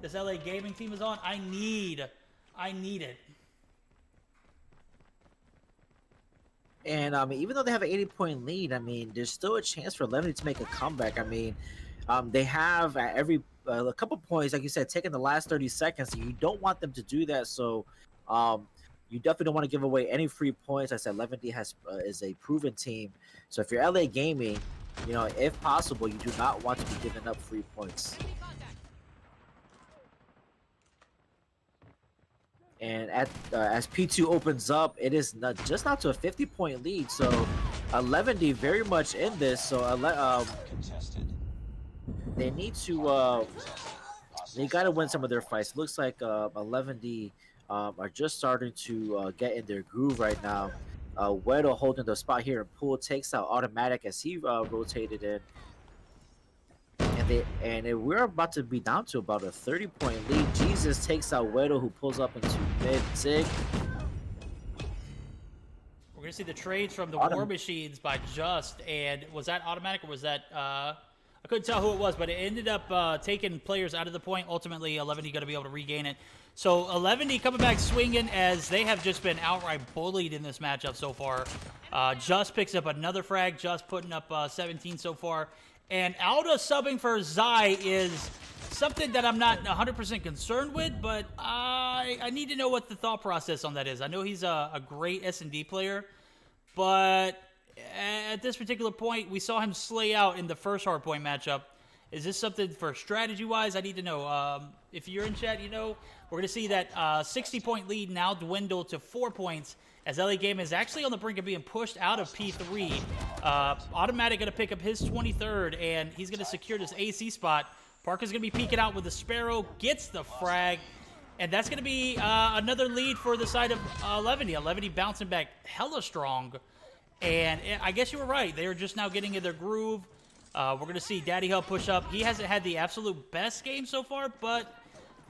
this LA Gaming team is on? I need it. And even though they have an 80-point lead, I mean, there's still a chance for 11 to make a comeback. I mean, they have at every a couple points, like you said, taking the last 30 seconds. And you don't want them to do that, so you definitely don't want to give away any free points. I said 11 is a proven team, so if you're LA Gaming, you know, if possible, you do not want to be giving up free points. And as P2 opens up, it is just not to a 50-point lead. So 11D very much in this. So they need to they got to win some of their fights. Looks like 11D are just starting to get in their groove right now. Wedo holding the spot here, and Pool takes out Automatic as he rotated in. We're about to be down to about a 30-point lead. Jesus takes out Wedo, who pulls up into mid-sig. We're going to see the trades from the War Machines by Just. And was that Automatic or was that... I couldn't tell who it was, but it ended up taking players out of the point. Ultimately, 11D going to be able to regain it. So 11D coming back swinging as they have just been outright bullied in this matchup so far. Just picks up another frag. Just putting up 17 so far. And Alda subbing for Zai is something that I'm not 100% concerned with, but I need to know what the thought process on that is. I know he's a great S&D player, but at this particular point, we saw him slay out in the first hardpoint matchup. Is this something for strategy-wise? I need to know. If you're in chat, you know, we're going to see that 60-point lead now dwindle to 4 points as LA Game is actually on the brink of being pushed out of P3. Automatic going to pick up his 23rd, and he's going to secure this AC spot. Parker's going to be peeking out with the Sparrow, gets the frag, and that's going to be another lead for the side of 11. 11 bouncing back hella strong. And I guess you were right. They are just now getting in their groove. We're going to see Daddy Hub push up. He hasn't had the absolute best game so far, but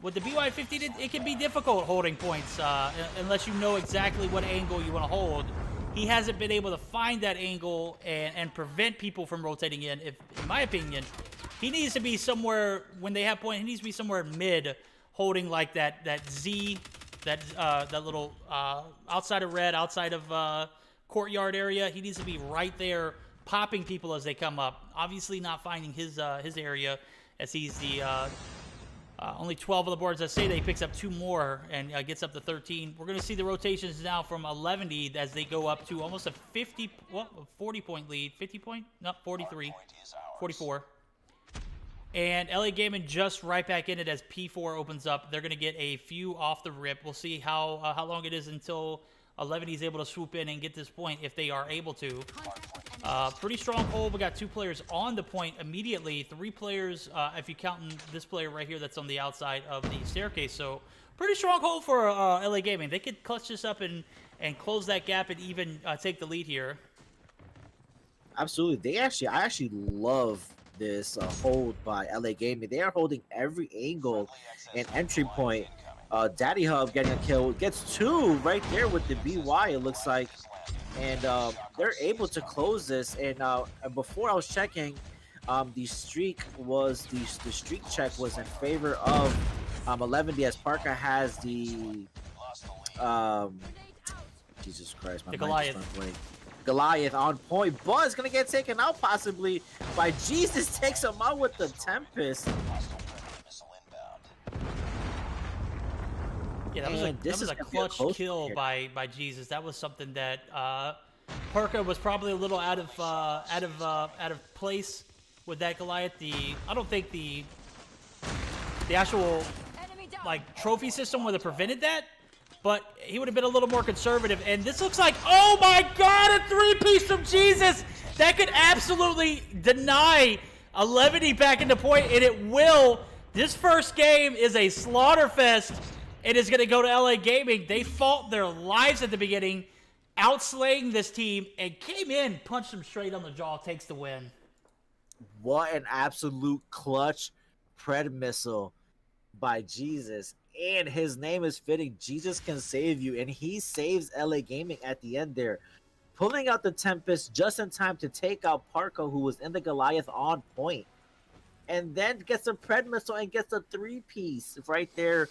with the BY-15, it can be difficult holding points unless you know exactly what angle you want to hold. He hasn't been able to find that angle and prevent people from rotating in. In my opinion, he needs to be somewhere, when they have point, he needs to be somewhere mid, holding like that Z, that little outside of red, outside of courtyard area. He needs to be right there, popping people as they come up. Obviously not finding his area, as he's the only 12 on the boards. I say that he picks up 2 more and gets up to 13. We're going to see the rotations now from 11 as they go up to almost a 40-point lead. 50 point? No, 43. 44. And LA Gaming just right back in it as P4 opens up. They're going to get a few off the rip. We'll see how long it is until 11 is able to swoop in and get this point if they are able to. Pretty strong hold. We got 2 players on the point immediately. 3 players, if you count this player right here that's on the outside of the staircase. So pretty strong hold for LA Gaming. They could clutch this up and close that gap and even take the lead here. Absolutely. I actually love this hold by LA Gaming. They are holding every angle and entry point. Daddy Hub getting a kill, gets 2 right there with the BY, it looks like. And they're able to close this. And before I was checking, the streak check was in favor of 11D, as Parker has the Jesus Christ, my The mind Goliath. just went blank. Goliath on point, but it's gonna get taken out possibly by Jesus. Takes him out with the Tempest. Yeah, that was a clutch kill by Jesus. That was something that Parker was probably a little out of place with that Goliath. I don't think the actual like trophy system would have prevented that, but he would have been a little more conservative. And this looks like, oh my God, a 3-piece from Jesus that could absolutely deny 11 back into point, and it will. This first game is a slaughter fest. It is going to go to LA Gaming. They fought their lives at the beginning, outslaying this team, and came in, punched them straight on the jaw, takes the win. What an absolute clutch Pred missile by Jesus. And his name is fitting. Jesus can save you. And he saves LA Gaming at the end there. Pulling out the Tempest just in time to take out Parko, who was in the Goliath on point. And then gets a Pred missile and gets a 3-piece right there.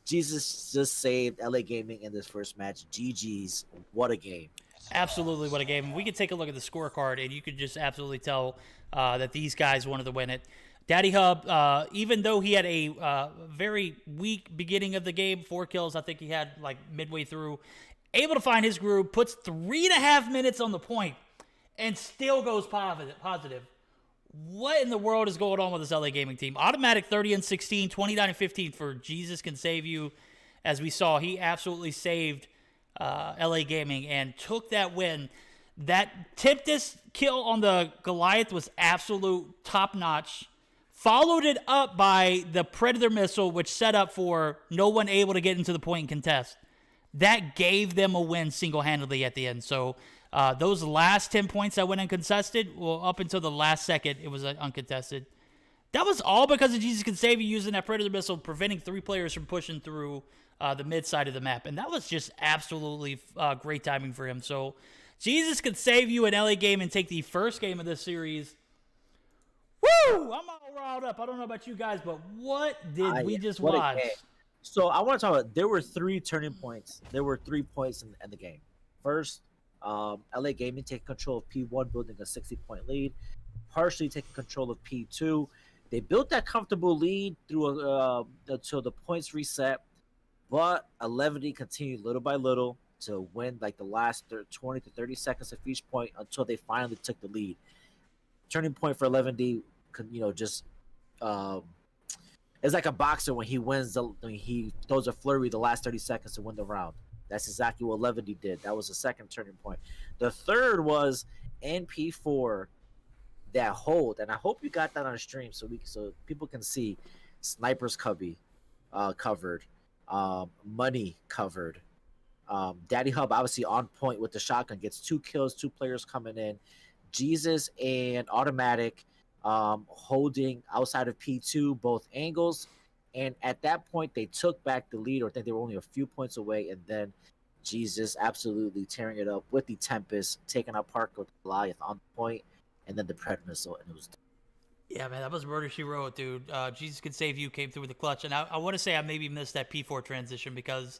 Jesus just saved LA Gaming in this first match. GG's. What a game. Absolutely, what a game. We could take a look at the scorecard, and you could just absolutely tell that these guys wanted to win it. Daddy Hub, even though he had a very weak beginning of the game, 4 kills, I think he had like midway through, able to find his groove, puts 3.5 minutes on the point, and still goes positive. What in the world is going on with this LA Gaming team? Automatic 30-16, 29-15 for Jesus Can Save You. As we saw, he absolutely saved LA Gaming and took that win. That Tempest kill on the Goliath was absolute top-notch. Followed it up by the Predator missile, which set up for no one able to get into the point and contest. That gave them a win single-handedly at the end. So those last 10 points that went uncontested, well, up until the last second, it was uncontested. That was all because of Jesus Can Save You using that Predator missile, preventing 3 players from pushing through the mid side of the map. And that was just absolutely great timing for him. So Jesus Can Save You in LA Game and take the first game of this series. Woo! I'm all riled up. I don't know about you guys, but what did we just watch? So I want to talk about, there were 3 turning points. There were 3 points in the game. First, LA Gaming taking control of P1, building a 60-point lead, partially taking control of P2. They built that comfortable lead through until the points reset, but 11D continued little by little to win like the last 20 to 30 seconds of each point until they finally took the lead. Turning point for 11D, just it's like a boxer when he wins, when he throws a flurry the last 30 seconds to win the round. That's exactly what 11D did. That was the second turning point. The third was NP4, that hold, and I hope you got that on stream so people can see. Sniper's cubby covered, money covered. Daddy Hub obviously on point with the shotgun, gets 2 kills, 2 players coming in. Jesus and Automatic holding outside of P2, both angles. And at that point, they took back the lead, or I think they were only a few points away. And then Jesus absolutely tearing it up with the Tempest, taking out Parker with Goliath on point, and then the Pred missile, and it was. Yeah, man, that was Murder She Wrote, dude. Jesus Can Save You came through with the clutch. And I want to say I maybe missed that P4 transition because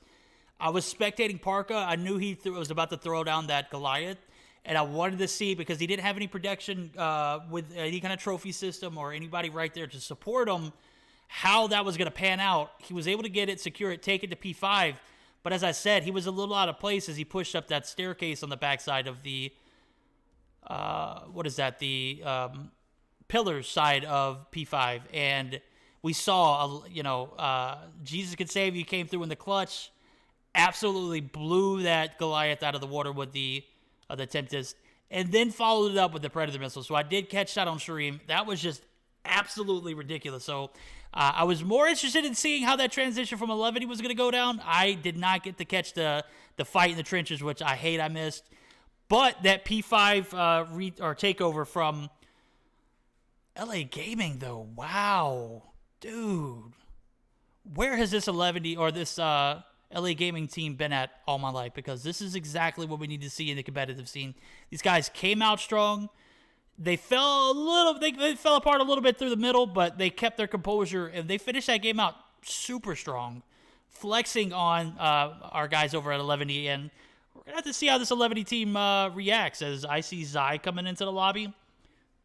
I was spectating Parker. I knew he was about to throw down that Goliath. And I wanted to see, because he didn't have any protection with any kind of trophy system or anybody right there to support him, how that was going to pan out. He was able to get it, secure it, take it to P5. But as I said, he was a little out of place as he pushed up that staircase on the backside of the, pillars side of P5, and we saw, Jesus Could Save You came through in the clutch, absolutely blew that Goliath out of the water with the Tempest, and then followed it up with the Predator missile. So I did catch that on stream. That was just absolutely ridiculous. So I was more interested in seeing how that transition from 11 was going to go down. I did not get to catch the fight in the trenches, which I missed. But that P5 takeover from LA Gaming, though, wow, dude, where has this 11 or this LA Gaming team been at all my life? Because this is exactly what we need to see in the competitive scene. These guys came out strong. They fell they fell apart a little bit through the middle, but they kept their composure, and they finished that game out super strong, flexing on our guys over at 11, and we're going to have to see how this 11 team reacts as I see Zai coming into the lobby.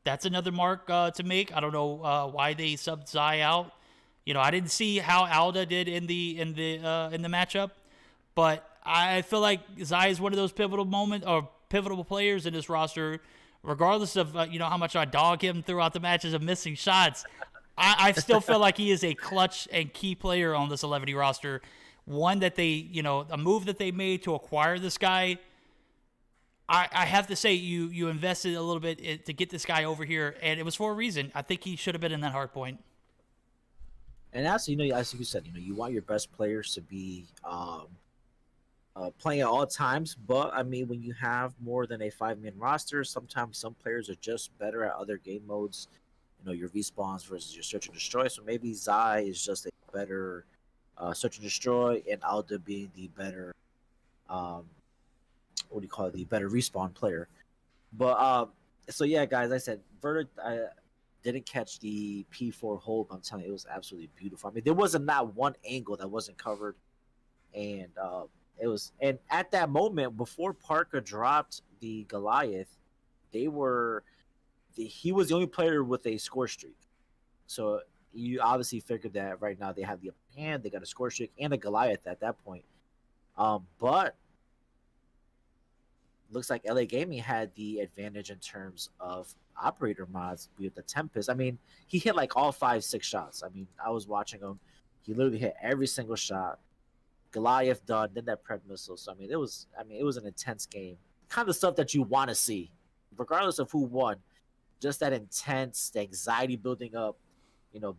That's another mark to make. I don't know why they subbed Zai out. I didn't see how Alda did in the matchup, but I feel like Zai is one of those pivotal players in this roster, regardless of how much I dog him throughout the matches of missing shots. I still feel like he is a clutch and key player on this 11 roster. One that they, a move that they made to acquire this guy. I have to say, you invested a little bit to get this guy over here, and it was for a reason. I think he should have been in that hard point. And as as you said, you want your best players to be playing at all times. But I mean, when you have more than a 5-man roster, sometimes some players are just better at other game modes. Your respawns versus your search and destroy. So maybe Zai is just a better search and destroy, and Alda being the better, the better respawn player. But so yeah, guys, I said Verdict. I didn't catch the P4 hold, but I'm telling you, it was absolutely beautiful. I mean, there wasn't not one angle that wasn't covered, and it was. And at that moment, before Parker dropped the Goliath, he was the only player with a score streak. So you obviously figured that right now they have the upper hand, they got a score streak and a Goliath at that point. But looks like LA Gaming had the advantage in terms of operator mods with the Tempest. I mean, he hit like all 5-6 shots. I mean, I was watching him. He literally hit every single shot. Goliath done, then that Pred missile. So it was an intense game. Kind of stuff that you want to see, regardless of who won. Just that intense, the anxiety building up,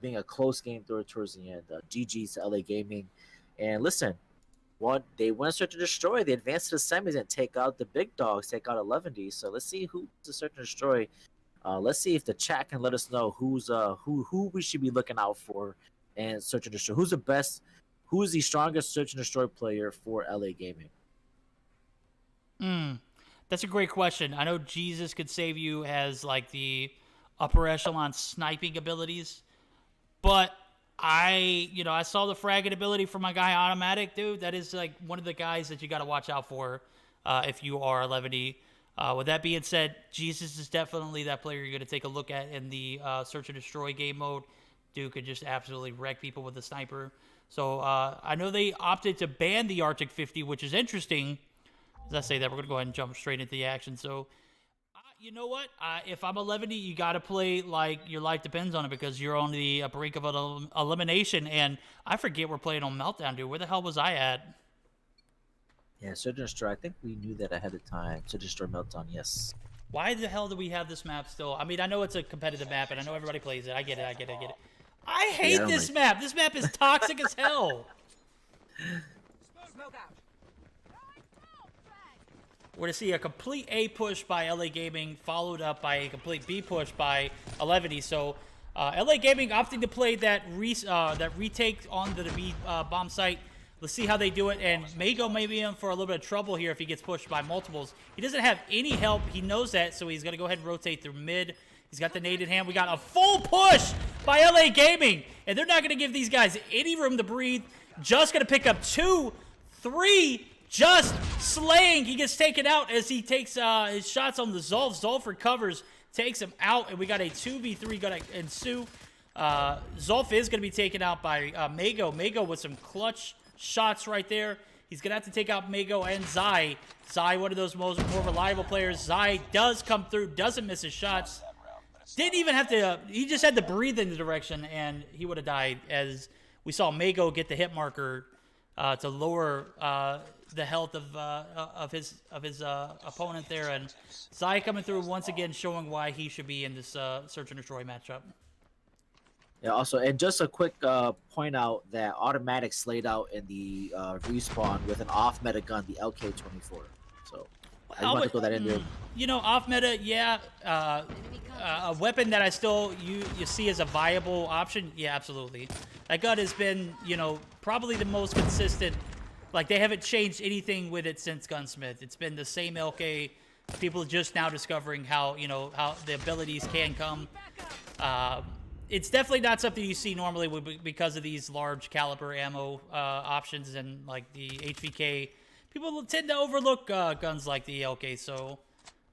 being a close game towards the end. GG's to LA Gaming. And listen, they went search and destroy. They advanced to the semis and take out the big dogs, take out 11D. So let's see who's the search and destroy. Let's see if the chat can let us know who we should be looking out for and search and destroy. Who's the best? Who is the strongest search and destroy player for LA Gaming? That's a great question. I know Jesus Could Save You has like the upper echelon sniping abilities, but I saw the fragging ability for my guy Automatic, dude. That is like one of the guys that you got to watch out for if you are 11D. With that being said, Jesus is definitely that player you're going to take a look at in the search and destroy game mode. Dude could just absolutely wreck people with the sniper. So I know they opted to ban the Arctic 50, which is interesting. As I say that, we're going to go ahead and jump straight into the action. So, you know what? If I'm 11D, you got to play like your life depends on it because you're on the brink of an elimination. And I forget we're playing on Meltdown, dude. Where the hell was I at? Yeah, Search and Destroy. I think we knew that ahead of time. Search and Destroy Meltdown, yes. Why the hell do we have this map still? I mean, I know it's a competitive map, and I know everybody plays it. I get it. I hate this map. This map is toxic as hell. We're to see a complete A push by LA Gaming, followed up by a complete B push by 11. So LA Gaming opting to play that retake on the B bomb site. Let's see how they do it. And Mago may be in for a little bit of trouble here if he gets pushed by multiples. He doesn't have any help. He knows that, so he's going to go ahead and rotate through mid. He's got the nade in hand. We got a full push by LA Gaming. And they're not going to give these guys any room to breathe. Just going to pick up 2, 3, just slaying. He gets taken out as he takes his shots on the Zolf. Zolf recovers, takes him out, and we got a 2v3 going to ensue. Zolf is going to be taken out by Mago. Mago with some clutch shots right there. He's going to have to take out Mago and Zai. Zai, one of those more reliable players. Zai does come through, doesn't miss his shots. didn't even have to. He just had to breathe in the direction, and he would have died. As we saw Mago get the hit marker to lower the health of his opponent there, and Zai coming through once again, showing why he should be in this Search and Destroy matchup. Yeah. Also, and just a quick point out that Automatic slayed out in the respawn with an off-meta gun, the LK-24. So I just want to throw that in there. You know, off meta, yeah. A weapon that I still you see as a viable option, yeah, absolutely. That gun has been, you know, probably the most consistent. Like, they haven't changed anything with it since Gunsmith. It's been the same LK. People are just now discovering how, you know, how the abilities can come. It's definitely not something you see normally because of these large caliber ammo options and like the HVK. People tend to overlook guns like the LK, so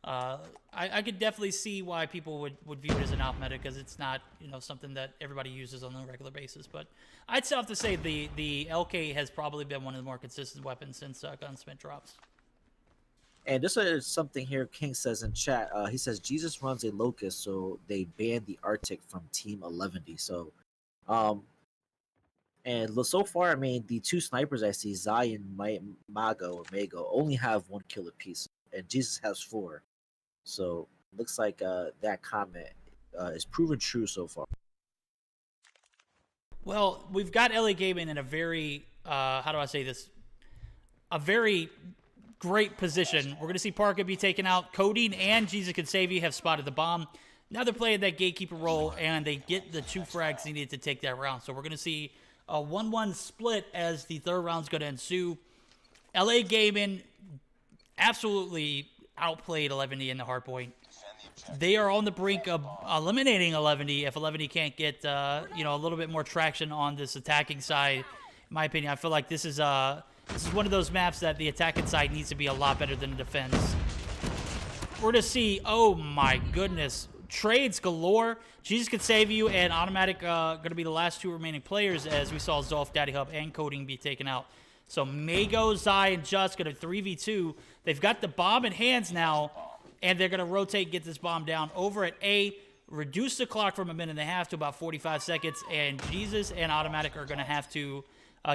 I could definitely see why people would view it as an off meta, because it's not, you know, something that everybody uses on a regular basis. But I'd still have to say the LK has probably been one of the more consistent weapons since Gunsmith drops. And this is something here King says in chat. He says Jesus runs a Locust, so they banned the Arctic from Team 11. So, and so far, I mean, the two snipers I see, Zai and Mago, only have 1 kill apiece, and Jesus has 4. So, looks like that comment is proven true so far. Well, we've got LA Gaming in a very, how do I say this? A very great position. We're going to see Parker be taken out. Codeine and Jesus Can Save You have spotted the bomb. Now they're playing that gatekeeper role, and they get the 2 frags needed to take that round. So we're going to see a 1-1 split as the third round's going to ensue. LA Gaming absolutely outplayed 11 in the hardpoint. They are on the brink of eliminating 11 if 11 can't get you know, a little bit more traction on this attacking side. In my opinion, I feel like this is one of those maps that the attacking side needs to be a lot better than the defense. We're to see, oh my goodness, trades galore. Jesus Can Save You and Automatic going to be the last 2 remaining players, as we saw Zolf, Daddy Hub, and Coding be taken out. So Mago, Zai, and Just going to 3v2. They've got the bomb in hands now, and they're going to rotate, get this bomb down over at A, reduce the clock from 1.5 minutes to about 45 seconds, and Jesus and Automatic are going to have to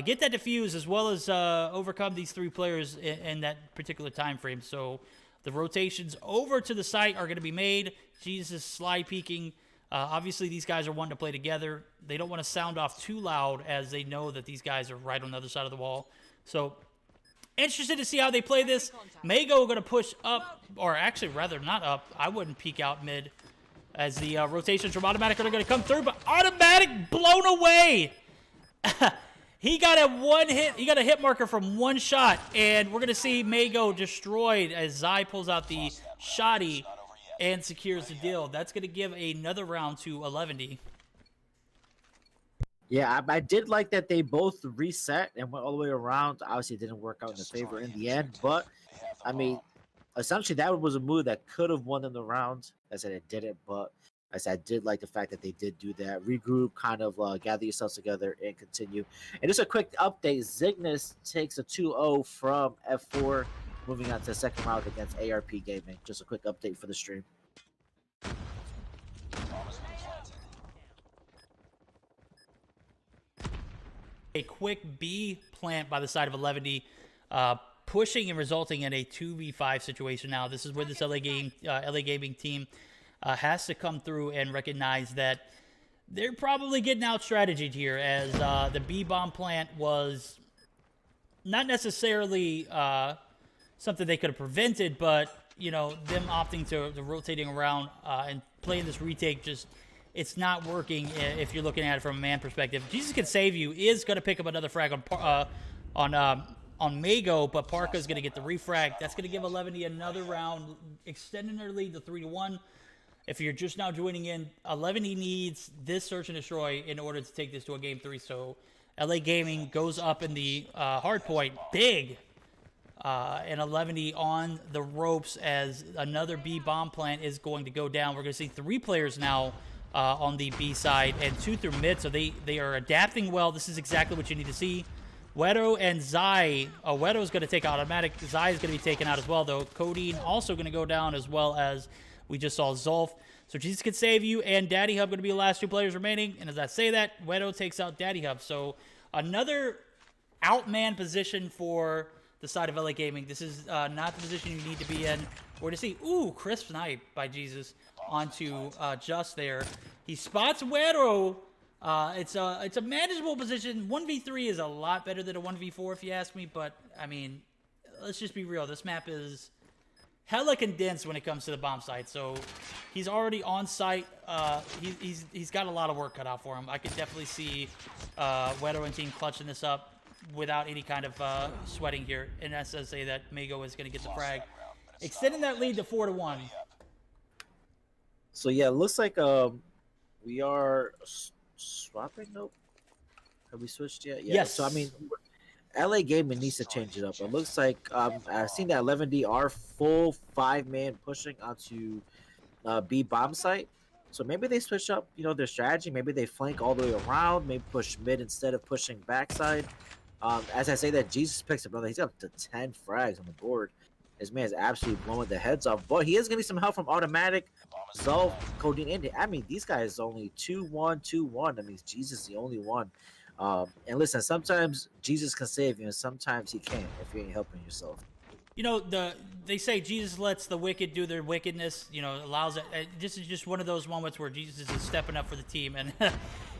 get that defuse, as well as overcome these 3 players in that particular time frame. So the rotations over to the site are going to be made. Jesus slide peeking. Obviously, these guys are wanting to play together. They don't want to sound off too loud, as they know that these guys are right on the other side of the wall. So interested to see how they play this. Mago going to push up, or actually rather not up. I wouldn't peek out mid, as the rotations from Automatic are going to come through, but Automatic blown away. He got a 1 hit. He got a hit marker from 1 shot, and we're going to see Mago destroyed as Zai pulls out the shotty and secures the deal. That's going to give another round to 11. Yeah, I did like that they both reset and went all the way around. Obviously, it didn't work out in their favor in the end, but I mean, essentially, that was a move that could have won them the round. I said it didn't, but I said I did like the fact that they did do that. Regroup, kind of gather yourselves together and continue. And just a quick update, Cygnus takes a 2-0 from F4, moving on to the second round against ARP Gaming. Just a quick update for the stream. A quick B plant by the side of 11, pushing and resulting in a 2v5 situation now. This is where this LA Gaming team has to come through and recognize that they're probably getting out strategied here, as the B-bomb plant was not necessarily something they could have prevented, but, you know, them opting to rotating around and playing this retake, just, it's not working if you're looking at it from a man perspective. Jesus Can Save You is going to pick up another frag on Mago, but Parka's going to get the refrag. That's going to give 11 another round, extending their lead to 3-1. If you're just now joining in, 11 needs this Search and Destroy in order to take this to a Game 3. So LA Gaming goes up in the hard point big, and 11 on the ropes as another B bomb plant is going to go down. We're going to see 3 players now on the B side and 2 through mid, so they are adapting well. This is exactly what you need to see. Wedo and Zai. Wedo's going to take out Automatic. Zai is going to be taken out as well, though. Codeine also going to go down, as well as we just saw Zolf. So Jesus can save you, and Daddy Hub going to be the last 2 players remaining. And as I say that, Wedo takes out Daddy Hub. So another outman position for the side of LA Gaming. This is not the position you need to be in. We're to see, ooh, crisp snipe by Jesus onto Just there. He spots Wedo. It's a manageable position. 1v3 is a lot better than a 1v4 if you ask me. But, I mean, let's just be real. This map is hella condensed when it comes to the bomb site. So he's already on site. He's got a lot of work cut out for him. I could definitely see Wedo and team clutching this up without any kind of sweating here. And that's to say that Mago is going to get the frag, extending that lead to 4-1. So yeah, it looks like we are swapping. Nope. Have we switched yet? Yeah. Yes. So I mean, LA Gaming needs to change it up. It looks like I've seen that 11D are full 5-man pushing onto B bomb site. So maybe they switch up, their strategy. Maybe they flank all the way around. Maybe push mid instead of pushing backside. As I say that, Jesus picks up another. He's up to 10 frags on the board. This man is absolutely blowing the heads off. But he is going to need some help from Automatic, Zolf, Codeine, Indy. I mean, these guys only 2-1, 2-1. That means Jesus is the only one. And listen, sometimes Jesus can save you, and sometimes he can't if you ain't helping yourself. They say Jesus lets the wicked do their wickedness. Allows it. This is just one of those moments where Jesus is stepping up for the team, and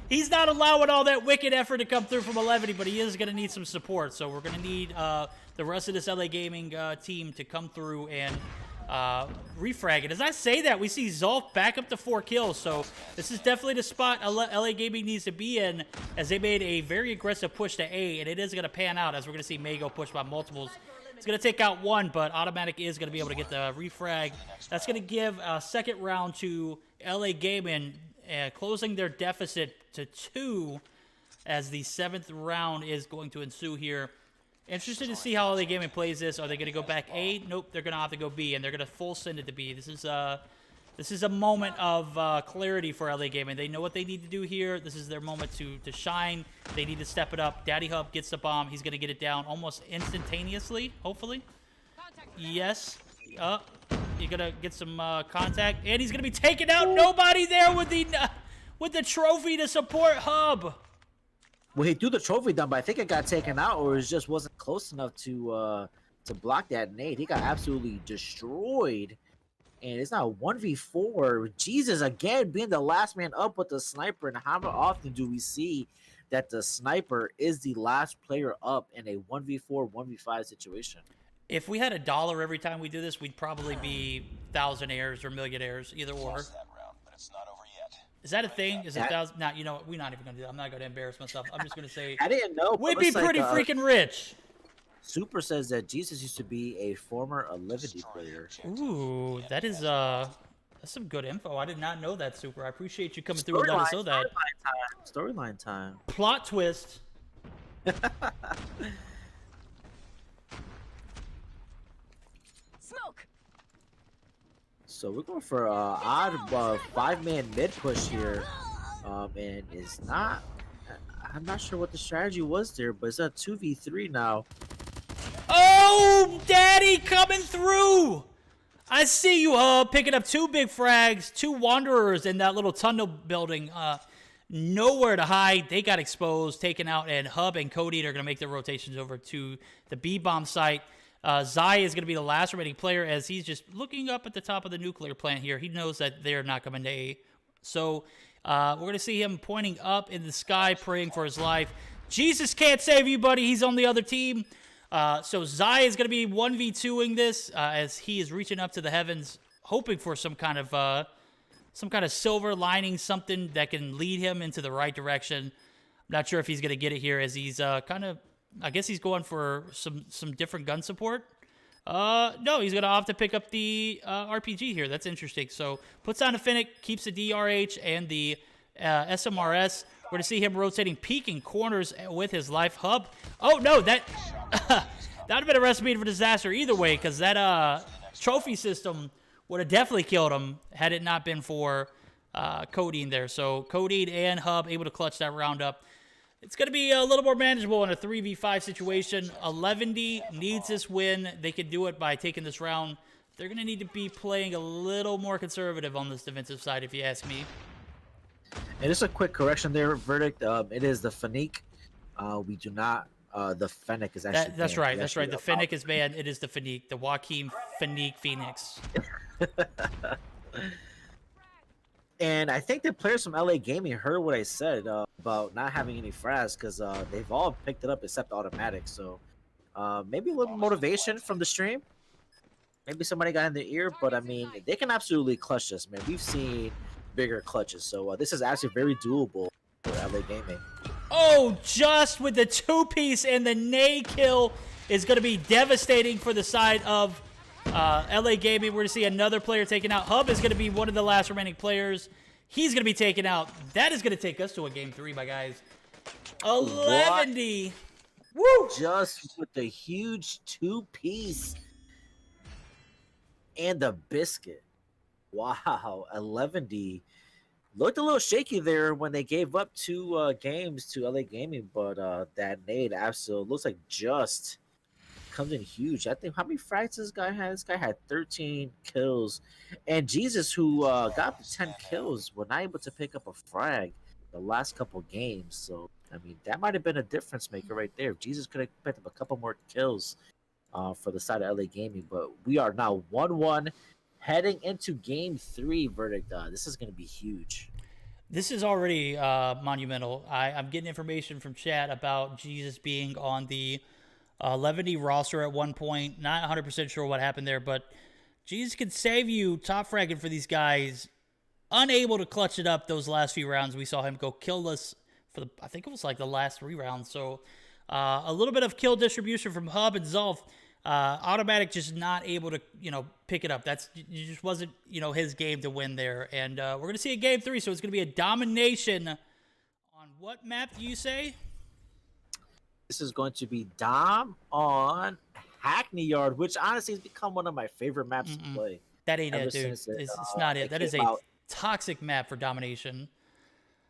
he's not allowing all that wicked effort to come through from 11, but he is going to need some support. So we're going to need the rest of this LA Gaming team to come through and refrag it. As I say that, we see Zolf back up to 4 kills. So this is definitely the spot LA Gaming needs to be in, as they made a very aggressive push to A, and it is going to pan out as we're going to see Mago push by multiples. It's going to take out 1, but Automatic is going to be able to get the refrag. That's going to give a second round to LA Gaming, closing their deficit to 2, as the 7th round is going to ensue here. Interested to see how LA Gaming plays this. Are they going to go back A? Nope, they're going to have to go B, and they're going to full send it to B. This is a moment of clarity for LA Gaming. They know what they need to do here. This is their moment to shine. They need to step it up. Daddy Hub gets the bomb. He's going to get it down almost instantaneously, hopefully. Yes. You're going to get some contact. And he's going to be taken out. Nobody there with the trophy to support Hub. Well, he threw the trophy down, but I think it got taken out, or it just wasn't close enough to block that nade. He got absolutely destroyed. And it's now 1v4. Jesus, again, being the last man up with the sniper. And how often do we see that the sniper is the last player up in a 1v4, 1v5 situation? If we had $1 every time we do this, we'd probably be thousandaires or millionaires, either or. Is that a thing? Is it 1,000? Nah, we're not even going to do that. I'm not going to embarrass myself. I'm just going to say I didn't know. We'd be pretty freaking rich. Super says that Jesus used to be a former 11D player. Ooh, that's some good info. I did not know that, Super. I appreciate you coming through and letting us know that. Storyline time. Plot twist. Smoke. So we're going for odd 5-man mid push here, and it's not. I'm not sure what the strategy was there, but it's a 2v3 now. Oh, Daddy coming through. I see you, picking up 2 big frags, 2 wanderers in that little tunnel building. Nowhere to hide. They got exposed, taken out, and Hub and Cody are going to make their rotations over to the B-bomb site. Zai is going to be the last remaining player, as he's just looking up at the top of the nuclear plant here. He knows that they're not coming to A. So we're going to see him pointing up in the sky, praying for his life. Jesus can't save you, buddy. He's on the other team. So Zai is going to be 1v2ing this, as he is reaching up to the heavens, hoping for some kind of silver lining, something that can lead him into the right direction. I'm not sure if he's going to get it here, as he's I guess he's going for some different gun support. No, he's going to have to pick up the RPG here. That's interesting. So puts on a Finnick, keeps the DRH and the SMRS. We're going to see him rotating, peeking corners with his life. Hub. Oh, no, that that would have been a recipe for disaster either way, because that trophy system would have definitely killed him had it not been for Codeine there. So Codeine and Hub able to clutch that round up. It's going to be a little more manageable in a 3v5 situation. 11D needs this win. They can do it by taking this round they're going to need to be playing a little more conservative on this defensive side, if you ask me. And just a quick correction there, verdict. It is the Fennec. We do not. The Fennec is actually. That's banned. right. We That's right. actually The Fennec is banned. It is the Fennec, the Joaquin Fennec Phoenix. And I think the players from LA Gaming heard what I said about not having any frags because they've all picked it up except automatic. So maybe a little motivation from the stream. Maybe somebody got in their ear, but I mean, they can absolutely clutch this, man. We've seen bigger clutches, so this is actually very doable for LA Gaming. Oh, just with the 2-piece and the Nay kill is going to be devastating for the side of LA Gaming. We're going to see another player taken out. Hub is going to be one of the last remaining players. He's going to be taken out. That is going to take us to a game 3, my guys. 11D. Woo! Just with the huge 2-piece and the biscuit. Wow, 11D. Looked a little shaky there when they gave up 2 games to LA Gaming, but that nade absolutely looks like just comes in huge. I think how many frags this guy had? This guy had 13 kills, and Jesus, who got 10 kills, was not able to pick up a frag the last couple games. So I mean, that might have been a difference maker right there. If Jesus could have picked up a couple more kills for the side of LA Gaming, but we are now 1-1. Heading into game 3, verdict. This is going to be huge. This is already monumental. I'm getting information from chat about Jesus being on the 11D roster at one point. Not 100% sure what happened there, but Jesus could save you top fragging for these guys. Unable to clutch it up those last few rounds. We saw him go killless for I think it was like the last 3 rounds. So a little bit of kill distribution from Hub and Zolf. Automatic just not able to, pick it up. It just wasn't, his game to win there. And we're going to see a game 3, so it's going to be a domination on what map do you say? This is going to be Dom on Hackney Yard, which honestly has become one of my favorite maps to play. That ain't it, dude. It's not it. That is a toxic map for domination.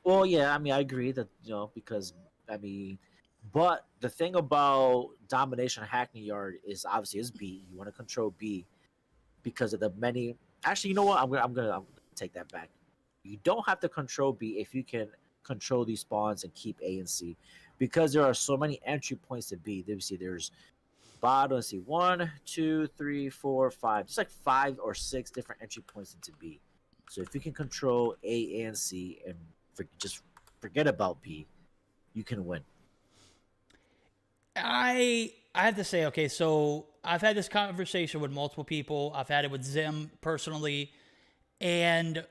Well, yeah, I mean, I agree that, because, but the thing about domination Hackney Yard is obviously is B. You want to control B because of the many. Actually, you know what? I'm gonna take that back. You don't have to control B if you can control these spawns and keep A and C, because there are so many entry points to B. There's bottom. Let's see, 1, 2, 3, 4, 5. Just like 5 or 6 different entry points into B. So if you can control A and C and just forget about B, you can win. I have to say, okay, so I've had this conversation with multiple people. I've had it with Zim personally, and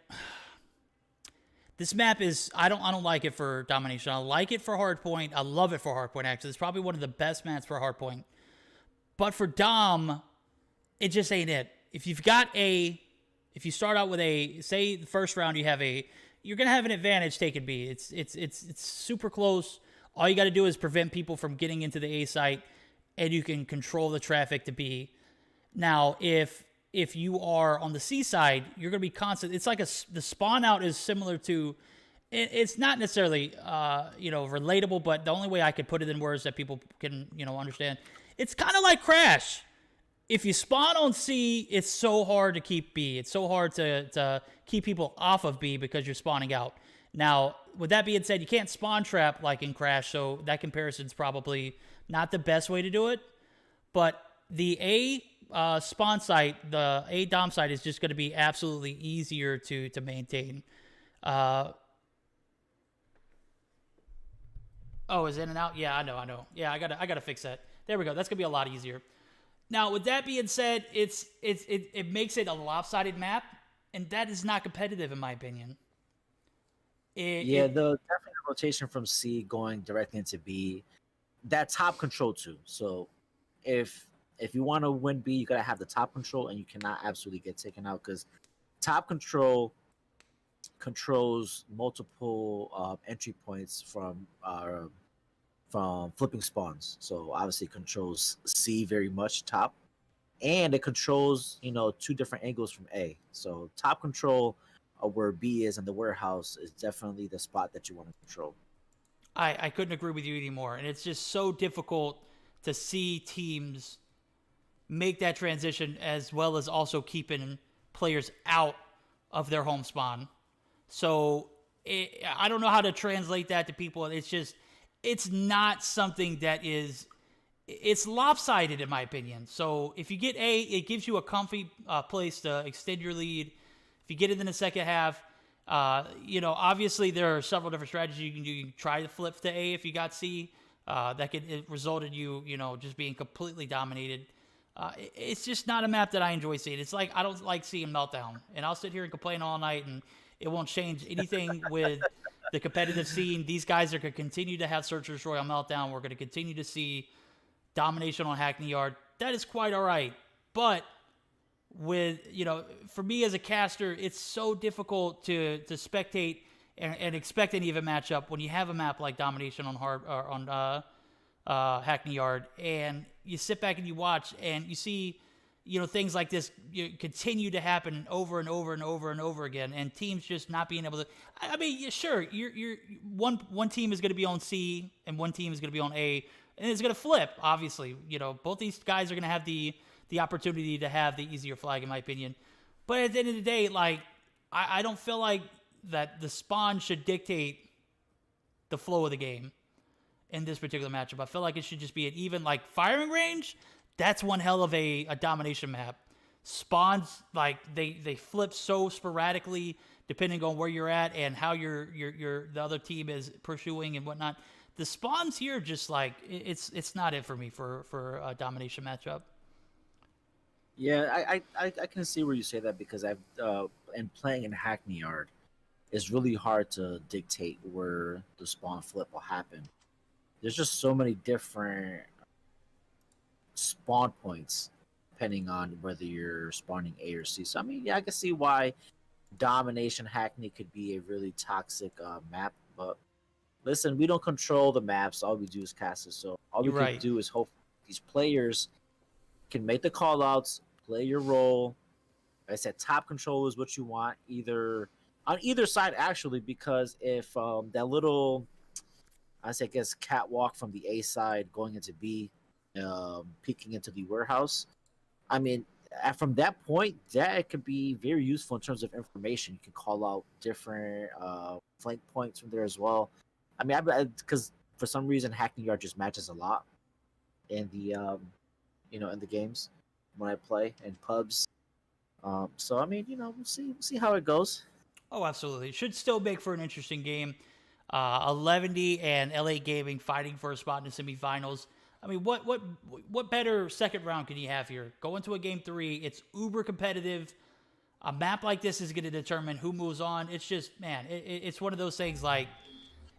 this map is I don't like it for domination. I like it for hardpoint. I love it for hardpoint. Actually, it's probably one of the best maps for hardpoint. But for Dom, it just ain't it. If you start out with say the first round you're gonna have an advantage taking B. It's super close. All you got to do is prevent people from getting into the A site, and you can control the traffic to B. Now, if you are on the C side, you're going to be constant. It's like the spawn out is similar to. It's not necessarily relatable, but the only way I could put it in words that people can understand. It's kind of like Crash. If you spawn on C, it's so hard to keep B. It's so hard to keep people off of B because you're spawning out. Now, with that being said, you can't spawn trap like in Crash, so that comparison's probably not the best way to do it. But the A spawn site, the A dom site, is just going to be absolutely easier to maintain. Oh, is in and out? Yeah, I know. Yeah, I gotta fix that. There we go. That's gonna be a lot easier. Now, with that being said, it makes it a lopsided map, and that is not competitive in my opinion. The definitely rotation from C going directly into B, that top control too. So if you want to win B, you gotta have the top control, and you cannot absolutely get taken out because top control controls multiple entry points from flipping spawns. So obviously it controls C very much top, and it controls 2 different angles from A. So top control where B is in the warehouse is definitely the spot that you want to control. I couldn't agree with you anymore. And it's just so difficult to see teams make that transition, as well as also keeping players out of their home spawn. So I don't know how to translate that to people. It's not something that is, it's lopsided in my opinion. So if you get A, it gives you a comfy place to extend your lead. If you get it in the second half, obviously there are several different strategies you can do. You can try to flip to A if you got C. That could result in you just being completely dominated. It's just not a map that I enjoy seeing. It's like I don't like seeing Meltdown. And I'll sit here and complain all night, and it won't change anything with the competitive scene. These guys are going to continue to have Search and Destroy on Meltdown. We're going to continue to see domination on Hackney Yard. That is quite all right. But with, for me as a caster, it's so difficult to spectate and expect any of a matchup when you have a map like Domination on Hackney Yard, and you sit back and you watch and you see, things like this continue to happen over and over and over and over again, and teams just not being able to. I mean, sure, you're one team is going to be on C and one team is going to be on A, and it's going to flip. Obviously, both these guys are going to have the opportunity to have the easier flag, in my opinion. But at the end of the day, like, I don't feel like that the spawn should dictate the flow of the game in this particular matchup. I feel like it should just be an even, like, firing range. That's one hell of a domination map. Spawns, like, they flip so sporadically depending on where you're at and how the other team is pursuing and whatnot. The spawns here just, like, it's not it for me for a domination matchup. Yeah, I can see where you say that, because I've and playing in Hackney Yard, it's really hard to dictate where the spawn flip will happen. There's just so many different spawn points depending on whether you're spawning A or C. So I mean, yeah, I can see why Domination Hackney could be a really toxic map. But listen, we don't control the maps. All we do is cast it. So all we can do is hope these players can make the call outs, play your role. Like I said, top control is what you want, on either side, actually, because if that little, I guess, catwalk from the A side going into B, peeking into the warehouse, I mean, from that point, that could be very useful in terms of information. You can call out different flank points from there as well. I mean, because for some reason, Hackney Yard just matches a lot in the in the games when I play in pubs. So I mean, we'll see how it goes. Oh, absolutely. It should still make for an interesting game. 11D and LA Gaming fighting for a spot in the semifinals. I mean, what better second round can you have here? Go into a game 3. It's uber competitive. A map like this is going to determine who moves on. It's just, man, it's one of those things like,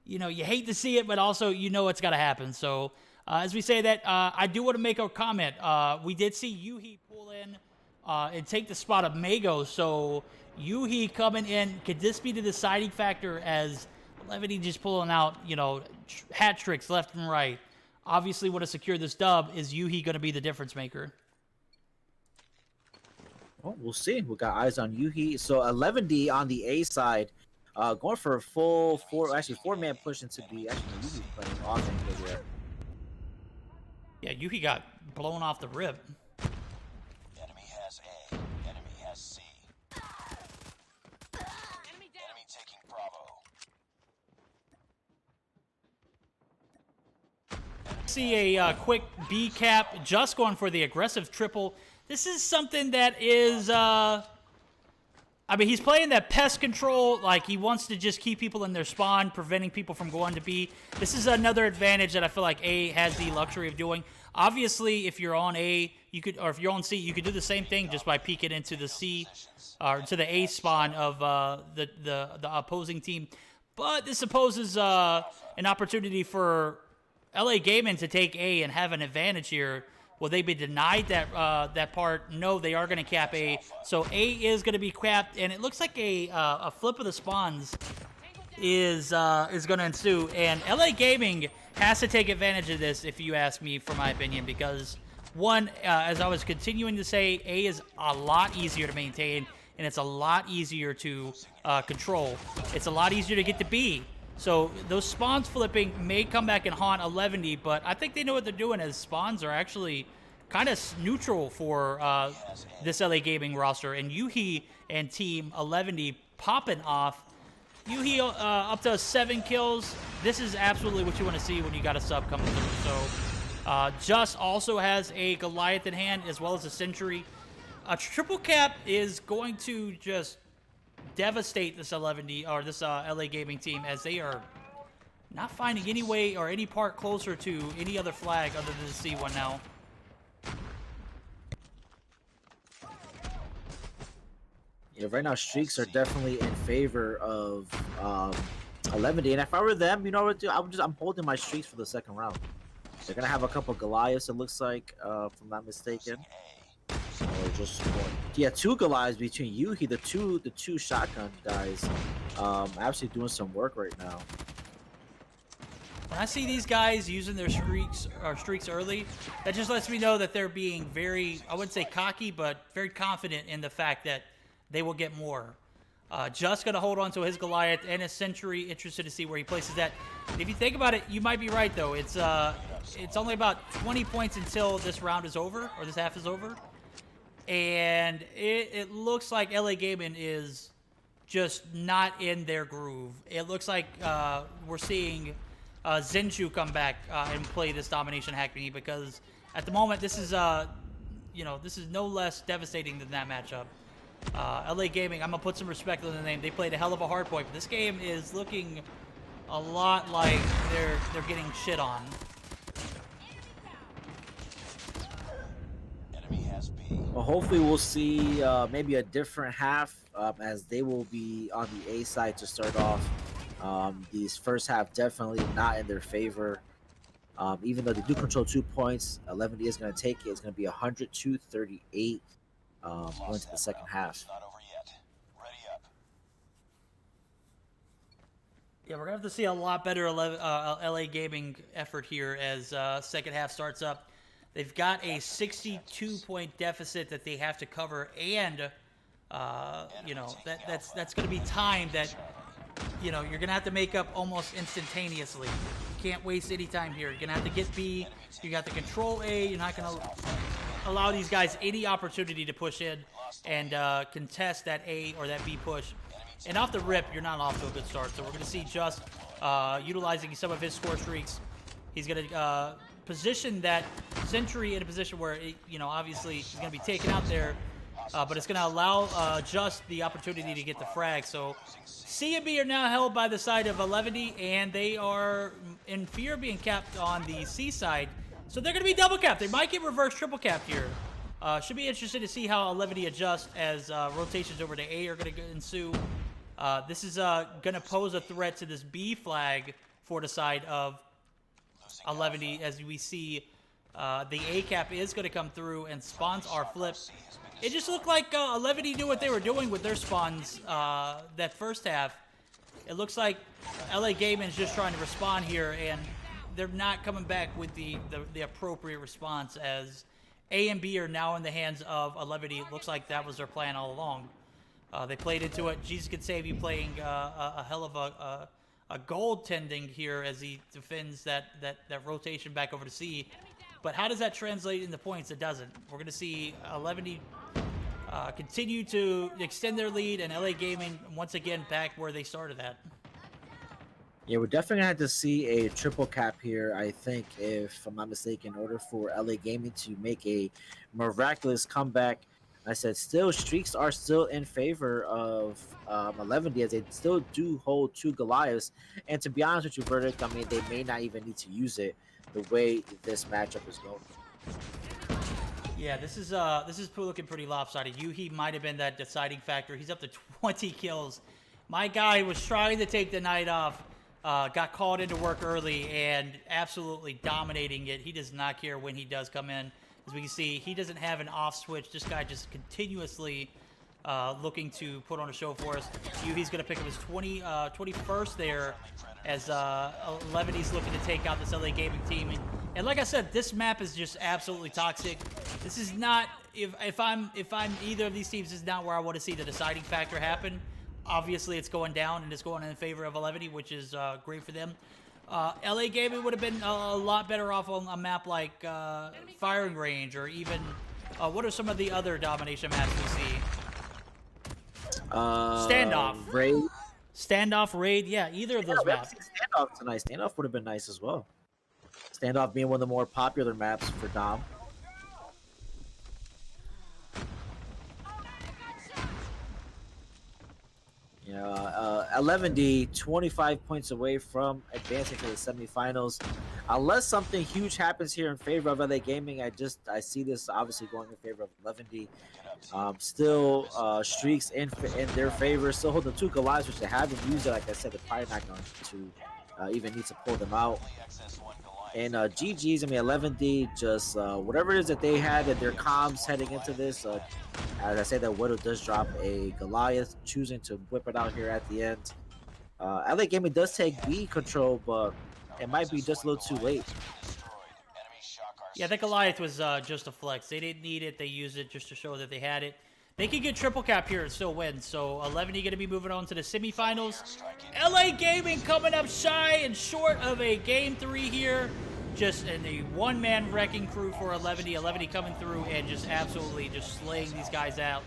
you hate to see it, but also it's got to happen. So as we say that, I do want to make a comment. We did see Yuhi pull in and take the spot of Mago. So Yuhi coming in, could this be the deciding factor as 11D just pulling out, hat tricks left and right? Obviously, want to secure this dub. Is Yuhi going to be the difference maker? Well, we'll see. We got eyes on Yuhi. So 11D on the A side, going for a full four-man push into B. Actually, Yuhi's playing offense here. Yeah, Yuhi got blown off the rip. Enemy has A. Enemy has C. Enemy taking Bravo. See a quick B cap, just going for the aggressive triple. This is something that is, he's playing that pest control, like he wants to just keep people in their spawn, preventing people from going to B. This is another advantage that I feel like A has the luxury of doing. Obviously, if you're on A, or if you're on C, you could do the same thing just by peeking into the C, or to the A spawn of the opposing team. But this supposes an opportunity for LA Gaming to take A and have an advantage here. Will they be denied that part? No, they are going to cap A. So A is going to be capped, and it looks like a flip of the spawns is going to ensue. And LA Gaming has to take advantage of this, if you ask me, for my opinion, because one, as I was continuing to say, A is a lot easier to maintain, and it's a lot easier to control. It's a lot easier to get to B. So those spawns flipping may come back and haunt 11D, but I think they know what they're doing, as spawns are actually kind of neutral for this LA Gaming roster. And Yuhi and Team 11 popping off. Yuhi up to 7 kills. This is absolutely what you want to see when you got a sub coming through. So Just also has a Goliath in hand as well as a Sentry. A triple cap is going to just devastate this 11 or this LA Gaming team, as they are not finding any way or any part closer to any other flag other than the C1 now. Yeah, right now streaks are definitely in favor of 11, and if I were them, you know what? I'm holding my streaks for the second round. They're gonna have a couple Goliaths, it looks like, if I'm not mistaken. Or just yeah, 2 Goliaths between Yuhi, the two shotgun guys, actually doing some work right now. When I see these guys using their streaks early, that just lets me know that they're being very, I wouldn't say cocky, but very confident in the fact that they will get more. Just going to hold on to his Goliath and his Sentry. Interested to see where he places that. If you think about it, you might be right, though. It's only about 20 points until this round is over, or this half is over. And it looks like LA Gaming is just not in their groove. It looks like we're seeing JuJu come back and play this domination hackney, because at the moment this is this is no less devastating than that matchup. LA Gaming, I'm gonna put some respect on the name. They played a hell of a hard point, but this game is looking a lot like they're getting shit on. Well, hopefully we'll see maybe a different half, as they will be on the A side to start off. These first half definitely not in their favor. Even though they do control 2 points, 11 is going to take it. It's going to be 102-38 going to the second half. Yeah, we're going to have to see a lot better LA Gaming effort here as second half starts up. They've got a 62-point deficit that they have to cover, and that's going to be time that you're going to have to make up almost instantaneously. You can't waste any time here. You're going to have to get B. You got to control A. You're not going to allow these guys any opportunity to push in and contest that A or that B push. And off the rip, you're not off to a good start. So we're going to see Just utilizing some of his score streaks. He's going to position that Sentry in a position where, obviously he's going to be taken out there. But it's going to allow Just the opportunity to get the frag. So C and B are now held by the side of 11, and they are in fear of being capped on the C side. So they're going to be double capped. They might get reverse triple capped here. Should be interested to see how 11 adjusts as rotations over to A are going to ensue. This is going to pose a threat to this B flag for the side of 11, as we see the A cap is going to come through and spawns are flipped. It just looked like 11 knew what they were doing with their spawns that first half. It looks like LA Gaming is just trying to respond here, and they're not coming back with the appropriate response, as A and B are now in the hands of 11. It looks like that was their plan all along. They played into it. Jesus Could Save You playing a hell of a goaltending here as he defends that rotation back over to C. But how does that translate into points? It doesn't. We're going to see 11 continue to extend their lead, and LA Gaming once again back where they started at. Yeah, we're definitely gonna have to see a triple cap here, I think, if I'm not mistaken, in order for LA Gaming to make a miraculous comeback. I said still streaks are still in favor of 11, as they still do hold 2 Goliaths. And to be honest with you, Verdict, I mean, they may not even need to use it the way this matchup is going. Yeah, this is looking pretty lopsided. Yuhi might have been that deciding factor. He's up to 20 kills. My guy was trying to take the night off, got called into work early, and absolutely dominating it. He does not care when he does come in. As we can see, he doesn't have an off switch. This guy just continuously looking to put on a show for us. Yuhi's going to pick up his 21st there, as 11's looking to take out this LA Gaming team. And like I said, this map is just absolutely toxic. This is not, if I'm either of these teams, this is not where I want to see the deciding factor happen. Obviously, it's going down, and it's going in favor of 11, which is great for them. LA Gaming would have been a lot better off on a map like Firing Range, or even what are some of the other domination maps we see? Standoff. Raid. Standoff, Raid, yeah, either of those We haven't maps. seen Standoff tonight. Standoff would have been nice as well. Standoff being one of the more popular maps for Dom. Yeah, 11D, 25 points away from advancing to the semifinals. Unless something huge happens here in favor of LA Gaming, I see this obviously going in favor of 11D. Still streaks in their favor. Still hold the two Goliaths, which they haven't used it. Like I said, they're probably not going to even need to pull them out. And GG's, I mean, 11D, just whatever it is that they had in their comms heading into this. As I say, that Widow does drop a Goliath, choosing to whip it out here at the end. LA Gaming does take B control, but it might be just a little too late. Yeah, the Goliath was just a flex. They didn't need it. They used it just to show that they had it. They could get triple cap here and still win. So 11D going to be moving on to the semifinals. LA Gaming coming up shy and short of a game 3 here. Just in a one-man wrecking crew for 11D. 11D coming through and just absolutely just slaying these guys out.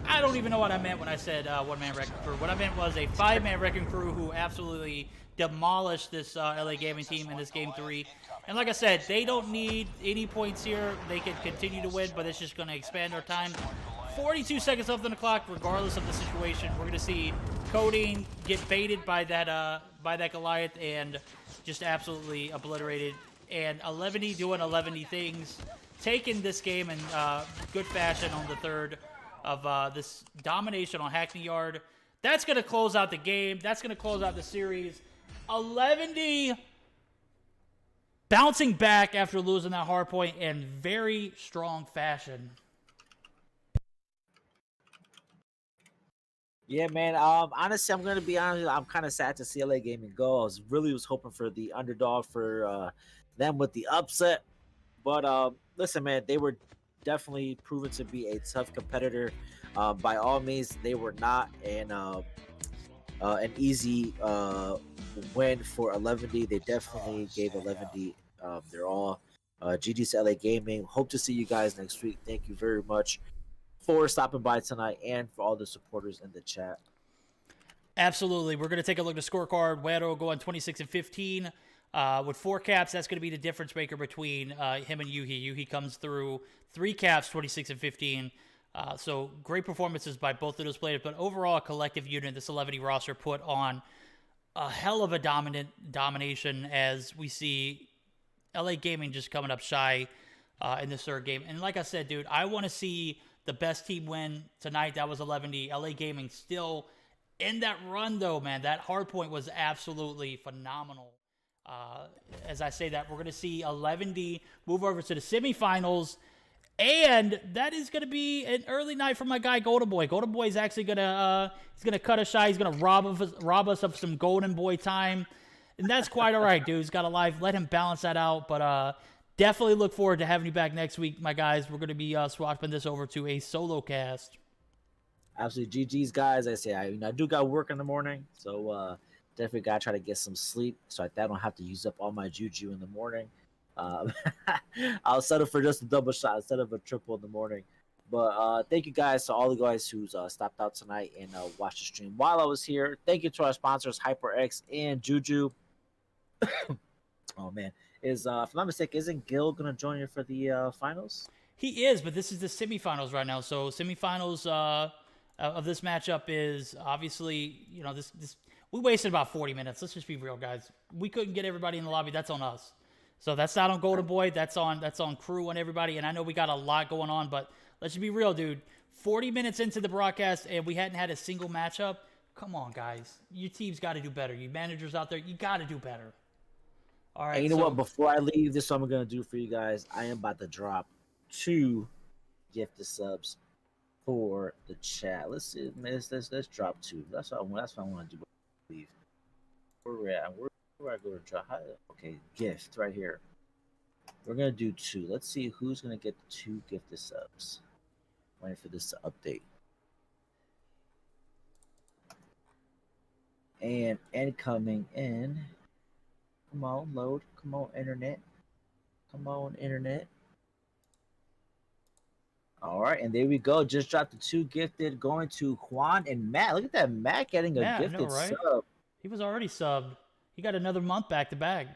I don't even know what I meant when I said one-man wrecking crew. What I meant was a 5-man wrecking crew who absolutely demolished this LA Gaming team in this game 3. And like I said, they don't need any points here. They can continue to win, but it's just going to expand our time. 42 seconds left on the clock, regardless of the situation. We're going to see Codeine get baited by that Goliath and just absolutely obliterated. And 11D doing 11D things, taking this game in good fashion on the third of this domination on Hackney Yard. That's going to close out the game. That's going to close out the series. 11D bouncing back after losing that hard point in very strong fashion. Yeah, man. Honestly, I'm gonna be honest. I'm kind of sad to see LA Gaming go. I was hoping for the underdog for them with the upset, but listen, man, they were definitely proven to be a tough competitor. By all means, they were not an easy win for 11D. They definitely gave 11D their all. GG's to LA Gaming. Hope to see you guys next week. Thank you very much for stopping by tonight and for all the supporters in the chat. Absolutely. We're going to take a look at the scorecard. Guero go on 26 and 15 with 4 caps. That's going to be the difference maker between him and Yuhi. Yuhi comes through 3 caps, 26 and 15. So great performances by both of those players. But overall, a collective unit, this 11 roster put on a hell of a domination as we see LA Gaming just coming up shy in this third game. And like I said, dude, I want to see the best team win tonight. That was 11D. LA Gaming still in that run, though, man. That hard point was absolutely phenomenal. As I say that, we're going to see 11D move over to the semifinals. And that is going to be an early night for my guy, GoldenBoy. GoldenBoy is actually going to he's going to cut us shy. He's going to rob us of some GoldenBoy time. And that's quite all right, dude. He's got a life. Let him balance that out. But definitely look forward to having you back next week, my guys. We're going to be swapping this over to a solo cast. Absolutely, GG's, guys. I say I do got work in the morning, so definitely gotta try to get some sleep so that I don't have to use up all my JuJu in the morning. I'll settle for just a double shot instead of a triple in the morning. But thank you guys to all the guys who's stopped out tonight and watched the stream while I was here. Thank you to our sponsors, HyperX and JuJu. Oh man. If I'm not mistaken, isn't Gil gonna join you for the finals? He is, but this is the semifinals right now. So semifinals of this matchup is obviously, this we wasted about 40 minutes. Let's just be real, guys. We couldn't get everybody in the lobby. That's on us. So that's not on GoldenBoy. That's on crew and everybody. And I know we got a lot going on, but let's just be real, dude. 40 minutes into the broadcast and we hadn't had a single matchup. Come on, guys. Your team's got to do better. You managers out there, you got to do better. All right. And you know what? Before I leave, this is what I'm gonna do for you guys. I am about to drop 2 gifted subs for the chat. Let's see. Let's drop 2. That's what I want to do. Leave. Where we're at? Where I go to drop? Okay, gift right here. We're gonna do 2. Let's see who's gonna get 2 gifted subs. Waiting for this to update. And coming in. Come on, load. Come on, internet. Come on, internet. All right, and there we go. Just dropped the 2 gifted going to Juan and Matt. Look at that, Matt getting a Yeah, I know, gifted right? sub. He was already subbed. He got another month back to back.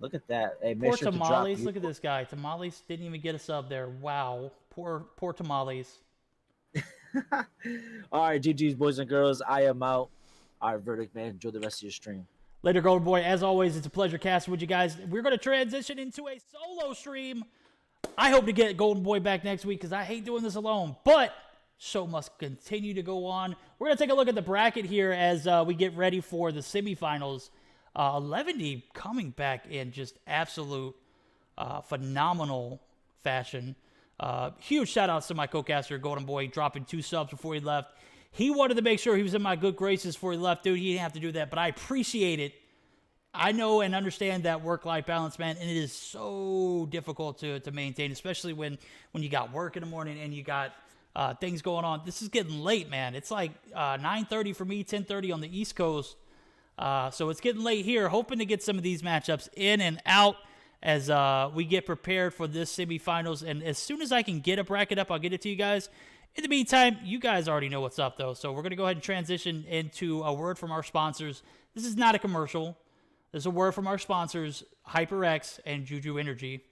Look at that. Hey, make Poor sure to drop Tamales. you. Look at this guy. Tamales didn't even get a sub there. Wow. Poor Tamales. All right, GG's boys and girls. I am out. All right, Verdict man. Enjoy the rest of your stream. Later, GoldenBoy. As always, it's a pleasure casting with you guys. We're going to transition into a solo stream. I hope to get GoldenBoy back next week because I hate doing this alone. But show must continue to go on. We're going to take a look at the bracket here as we get ready for the semifinals. 11D coming back in just absolute phenomenal fashion. Huge shout outs to my co-caster, GoldenBoy, dropping 2 subs before he left. He wanted to make sure he was in my good graces before he left. Dude, he didn't have to do that, but I appreciate it. I know and understand that work-life balance, man, and it is so difficult to maintain, especially when you got work in the morning and you got things going on. This is getting late, man. It's like 9:30 for me, 10:30 on the East Coast. So it's getting late here. Hoping to get some of these matchups in and out as we get prepared for this semifinals. And as soon as I can get a bracket up, I'll get it to you guys. In the meantime, you guys already know what's up, though. So we're going to go ahead and transition into a word from our sponsors. This is not a commercial. This is a word from our sponsors, HyperX and JuJu Energy.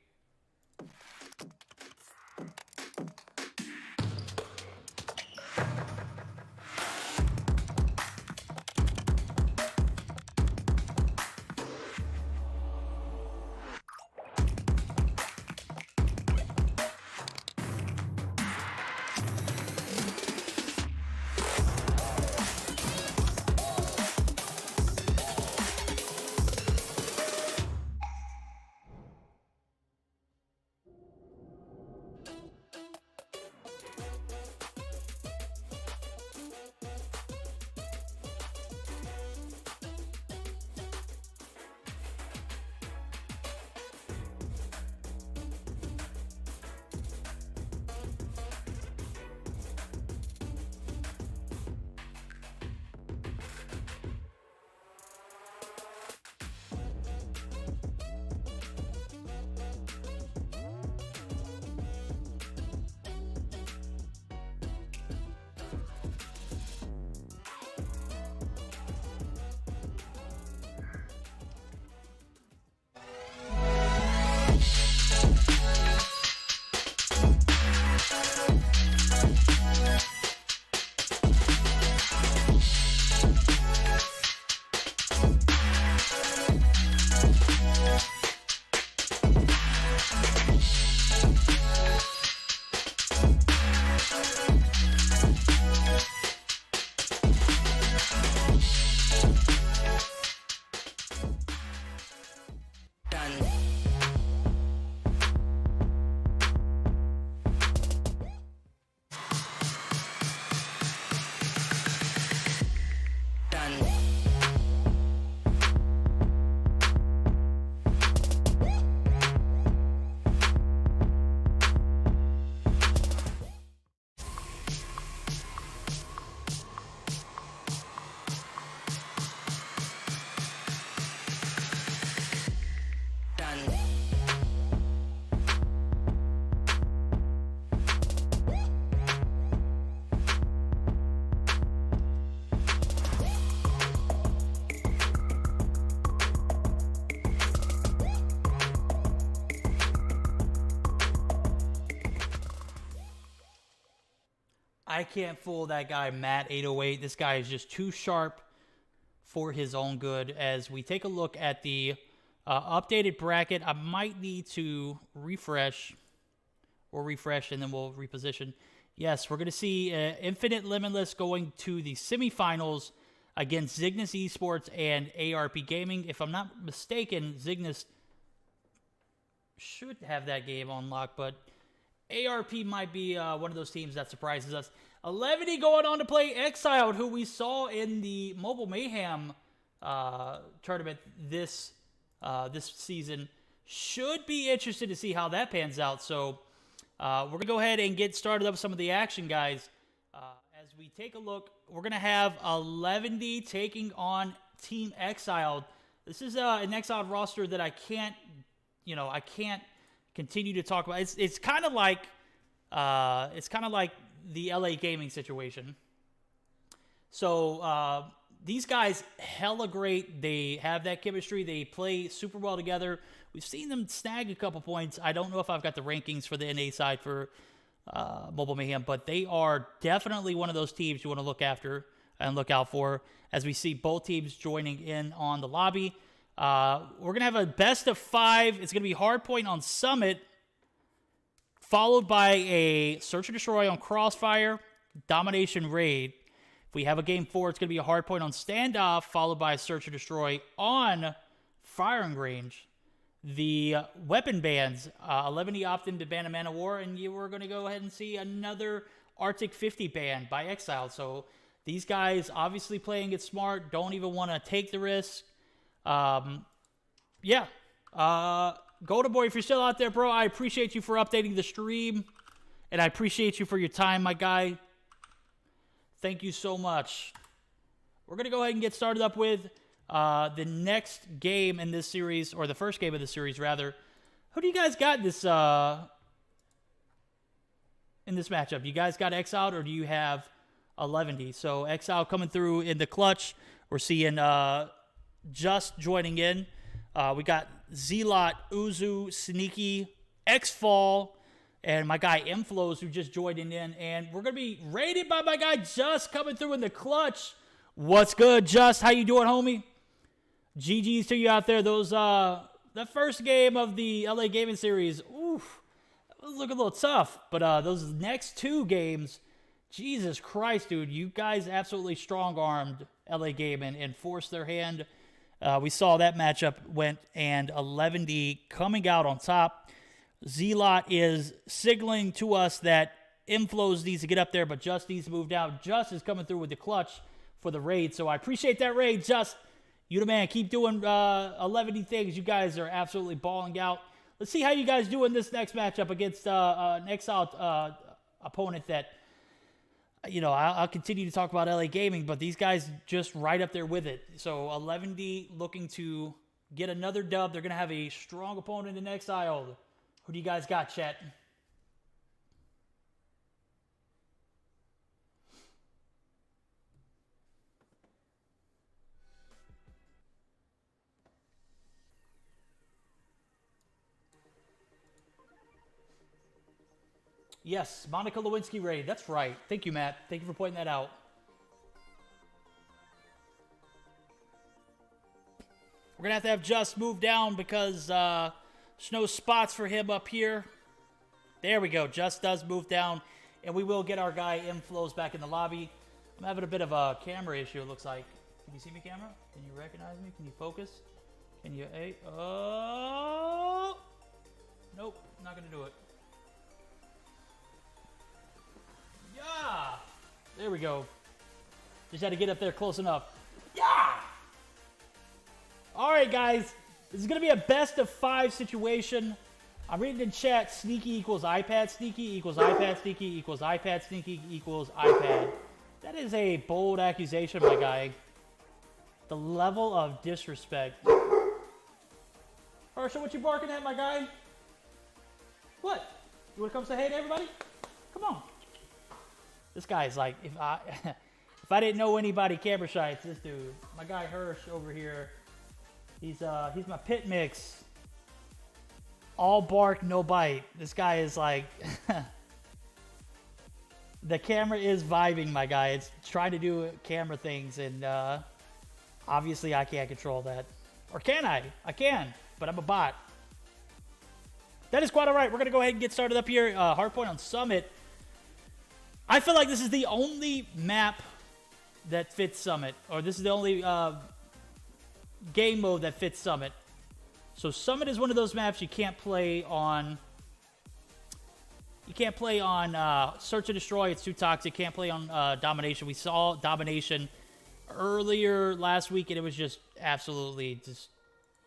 I can't fool that guy, Matt 808. This guy is just too sharp for his own good. As we take a look at the updated bracket, I might need to refresh, and then we'll reposition. Yes, we're going to see Infinite Limitless going to the semifinals against Zygnus Esports and ARP Gaming. If I'm not mistaken, Zygnus should have that game on lock, but ARP might be one of those teams that surprises us. 11 going on to play Exiled, who we saw in the Mobile Mayhem tournament this season. Should be interested to see how that pans out. So we're going to go ahead and get started up with some of the action, guys. As we take a look, we're going to have 11D taking on Team Exiled. This is an Exiled roster that I can't continue to talk about. It's kind of like the LA Gaming situation. So these guys hella great. They have that chemistry. They play super well together. We've seen them snag a couple points. I don't know if I've got the rankings for the NA side for Mobile Mayhem, but they are definitely one of those teams you want to look after and look out for as we see both teams joining in on the lobby. We're going to have a best of 5. It's going to be Hardpoint on Summit, followed by a Search and Destroy on Crossfire, Domination Raid. If we have a game 4, it's going to be a Hardpoint on Standoff, followed by a Search and Destroy on Firing Range. The weapon bans, 11E opt into ban a Man of War, and you were going to go ahead and see another Arctic 50 ban by Exile. So these guys obviously playing it smart, don't even want to take the risk. Yeah. GoldenBoy, if you're still out there, bro, I appreciate you for updating the stream, and I appreciate you for your time, my guy. Thank you so much. We're going to go ahead and get started up with the next game in this series, or the first game of the series, rather. Who do you guys got in this matchup? You guys got Exiled, or do you have 11D? So Exile coming through in the clutch. We're seeing Just joining in. We got Zealot, Uzu, Sneaky, X-Fall, and my guy Inflows who just joined in. And we're going to be rated by my guy Just coming through in the clutch. What's good, Just? How you doing, homie? GG's to you out there. Those the first game of the LA Gaming Series, oof, that was looking a little tough. But those next 2 games, Jesus Christ, dude, you guys absolutely strong-armed LA Gaming and forced their hand. We saw that matchup went, and 11D coming out on top. Zealot is signaling to us that Inflows needs to get up there, but Just needs to move down. Just is coming through with the clutch for the raid, so I appreciate that raid, Just. You the man. Keep doing 11D things. You guys are absolutely balling out. Let's see how you guys do in this next matchup against an Exiled opponent that, you know, I'll continue to talk about LA Gaming, but these guys just right up there with it. So 11D looking to get another dub. They're going to have a strong opponent in Exiled. Who do you guys got, chat? Yes, Monica Lewinsky raid. That's right. Thank you, Matt. Thank you for pointing that out. We're going to have Just move down because there's no spots for him up here. There we go. Just does move down, and we will get our guy Inflows back in the lobby. I'm having a bit of a camera issue, it looks like. Can you see me, camera? Can you recognize me? Can you focus? Can you... Hey, oh! Nope, not going to do it. Yeah! There we go. Just had to get up there close enough. Yeah! Alright, guys. This is going to be a best of 5 situation. I'm reading in chat, Sneaky equals iPad Sneaky equals iPad Sneaky equals iPad Sneaky equals iPad. That is a bold accusation, my guy. The level of disrespect. Harsha, what you barking at, my guy? What? You want to come say hey to everybody? Come on. This guy's like, if I didn't know anybody camera shy, it's this dude. My guy Hirsch over here. He's my pit mix. All bark, no bite. This guy is like the camera is vibing, my guy. It's trying to do camera things, and obviously I can't control that. Or can I? I can, but I'm a bot. That is quite all right. We're gonna go ahead and get started up here. Hardpoint on Summit. I feel like this is the only map that fits Summit, or this is the only game mode that fits Summit. So Summit is one of those maps you can't play on. You can't play on Search and Destroy. It's too toxic. Can't play on Domination. We saw Domination earlier last week, and it was just absolutely just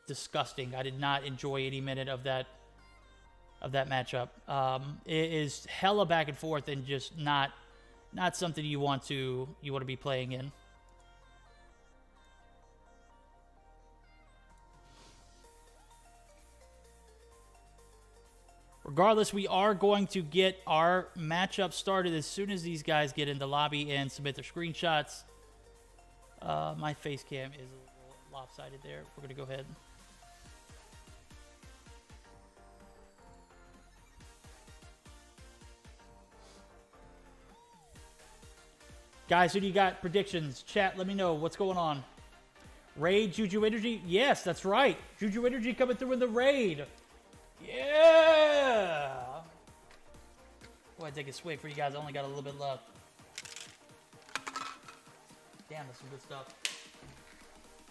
disgusting. I did not enjoy any minute of that matchup. It is hella back and forth, and just not something you want to be playing in. Regardless, we are going to get our matchup started as soon as these guys get in the lobby and submit their screenshots. My face cam is a little lopsided there. We're going to go ahead. Guys, who do you got predictions? Chat, let me know what's going on. Raid, JuJu Energy? Yes, that's right. JuJu Energy coming through in the raid. Yeah! Go ahead, take a swig for you guys. I only got a little bit left. Damn, that's some good stuff.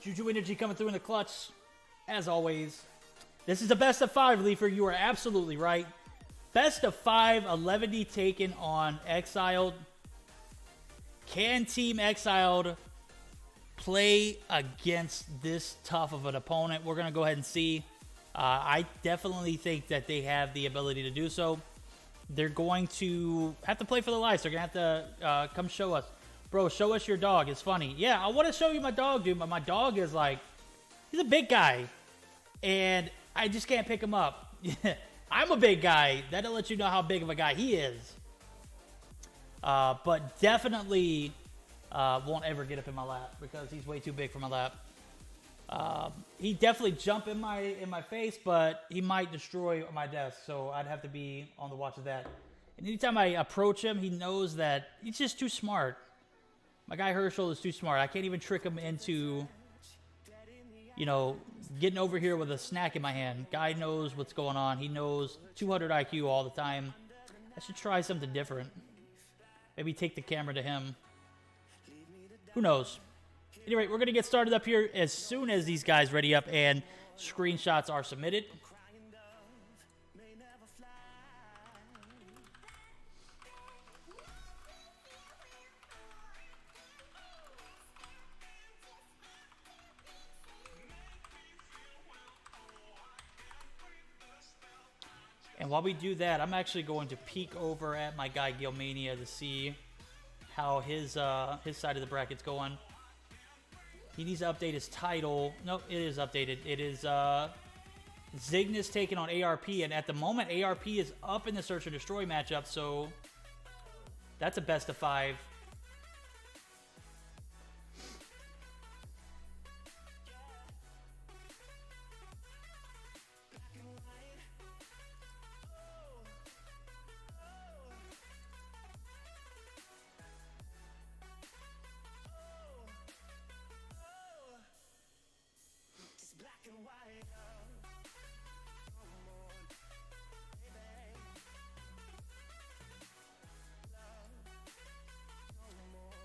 JuJu Energy coming through in the clutch, as always. This is a best of 5, Leafer. You are absolutely right. Best of 5, 11D taken on Exiled. Can Team Exiled play against this tough of an opponent? We're going to go ahead and see. I definitely think that they have the ability to do so. They're going to have to play for their lives. They're going to have to come show us. Bro, show us your dog. It's funny. Yeah, I want to show you my dog, dude, but my dog is like, he's a big guy. And I just can't pick him up. I'm a big guy. That'll let you know how big of a guy he is. But definitely won't ever get up in my lap because he's way too big for my lap. He definitely jump in my face, but he might destroy my desk, so I'd have to be on the watch of that. And anytime I approach him, he knows that he's just too smart. My guy Herschel is too smart. I can't even trick him into, you know, getting over here with a snack in my hand. Guy knows what's going on. He knows 200 IQ all the time. I should try something different. Maybe take the camera to him. Who knows? Anyway, we're going to get started up here as soon as these guys ready up and screenshots are submitted. And while we do that, I'm actually going to peek over at my guy Gilmania to see how his side of the bracket's going. He needs to update his title. Nope, it is updated. It is Zygnus taking on ARP, and at the moment, ARP is up in the Search and Destroy matchup, so that's a best of 5.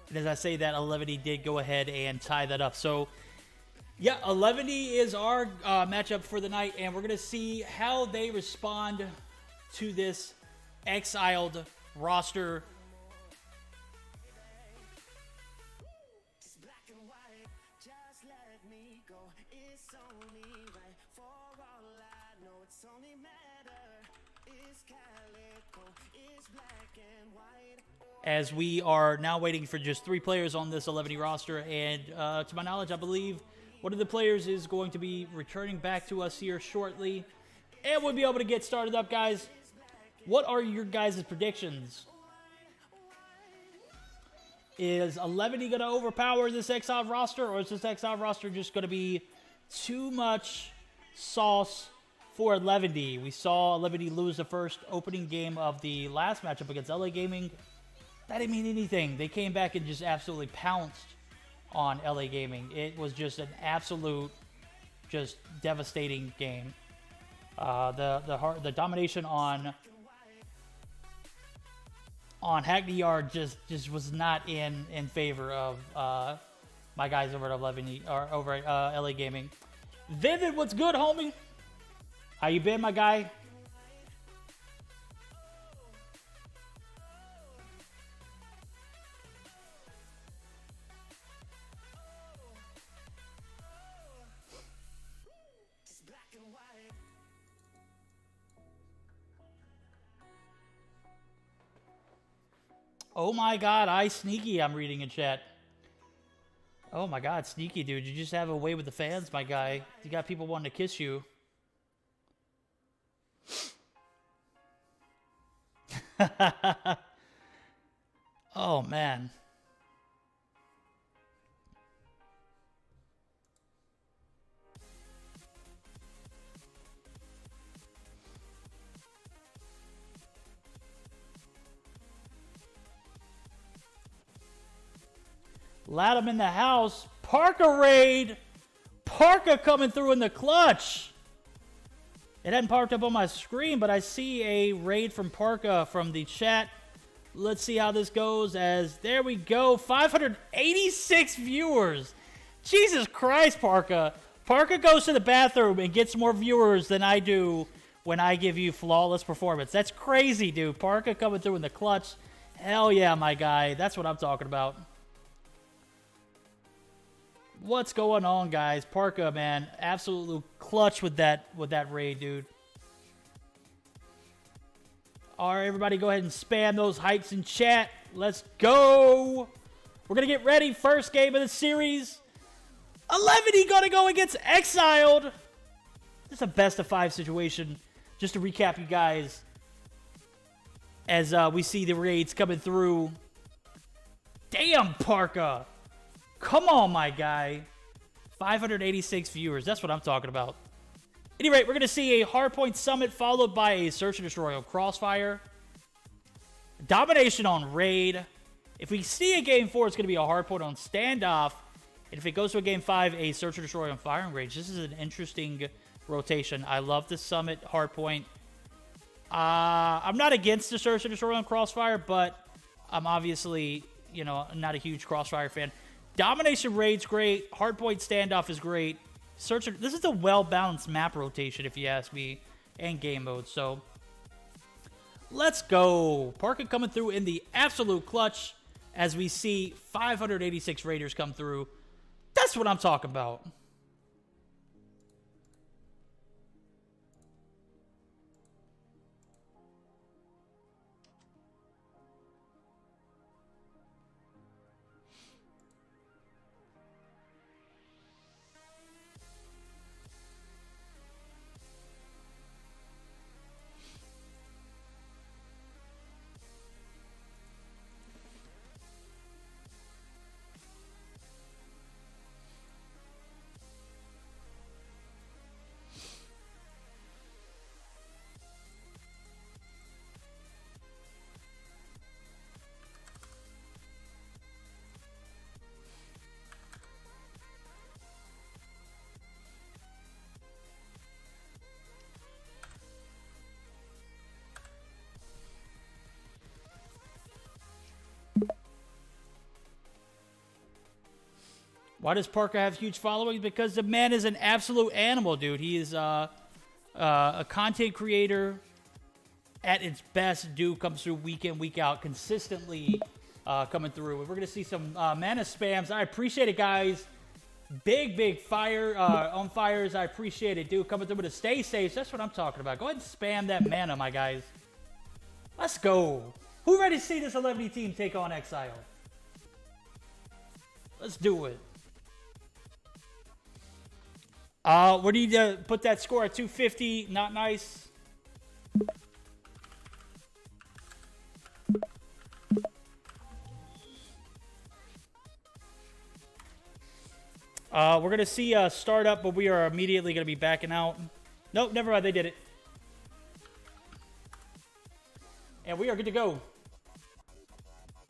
And as I say that, 11D did go ahead and tie that up. So, yeah, 11D is our matchup for the night, and we're going to see how they respond to this exiled roster. As we are now waiting for just 3 players on this 11E roster, and to my knowledge, I believe one of the players is going to be returning back to us here shortly, and we'll be able to get started up, guys. What are your guys' predictions? Is 11E going to overpower this Exiled roster, or is this Exiled roster just going to be too much sauce for 11D? We saw 11D lose the first opening game of the last matchup against LA Gaming. That didn't mean anything. They came back and just absolutely pounced on LA Gaming. It was just an absolute, just devastating game. The domination on Hackney Yard just was not in favor of my guys over at 11 or over at LA Gaming. Vivid, what's good, homie? How you been, my guy? Oh my god, Sneaky, I'm reading in chat. Oh my god, Sneaky, dude. You just have a way with the fans, my guy. You got people wanting to kiss you. Oh, man. Latham in the house. Parker raid. Parker coming through in the clutch. It hadn't parked up on my screen, but I see a raid from Parker from the chat. Let's see how this goes as there we go. 586 viewers. Jesus Christ, Parker. Parker goes to the bathroom and gets more viewers than I do when I give you flawless performance. That's crazy, dude. Parker coming through in the clutch. Hell yeah, my guy. That's what I'm talking about. What's going on, guys? Parker, man, absolutely clutch with that raid, dude. All right, everybody, go ahead and spam those hypes in chat. Let's go. We're gonna get ready. First game of the series. 11 gonna go against Exiled. This is a best of 5 situation. Just to recap, you guys, as we see the raids coming through. Damn, Parker. Come on, my guy. 586 viewers. That's what I'm talking about. At any rate, we're going to see a Hardpoint Summit followed by a Search and Destroy on Crossfire. Domination on Raid. If we see a Game 4, it's going to be a Hardpoint on Standoff. And if it goes to a Game 5, a Search and Destroy on Firing Range. This is an interesting rotation. I love the Summit Hardpoint. I'm not against the Search and Destroy on Crossfire, but I'm obviously, you know, not a huge Crossfire fan. Domination Raid's great. Hardpoint Standoff is great. This is a well-balanced map rotation, if you ask me, and game mode. So, let's go. Parker coming through in the absolute clutch as we see 586 Raiders come through. That's what I'm talking about. Why does Parker have huge following? Because the man is an absolute animal, dude. He is a content creator at its best. Dude comes through week in, week out, consistently coming through. We're going to see some mana spams. I appreciate it, guys. Big fire on fires. I appreciate it, dude. Coming through with a stay safe. That's what I'm talking about. Go ahead and spam that mana, my guys. Let's go. Who ready to see this 11 team take on Exile? Let's do it. We need to put that score at 250. Not nice. We're going to see a startup, but we are immediately going to be backing out. Nope, never mind. They did it. And we are good to go. Go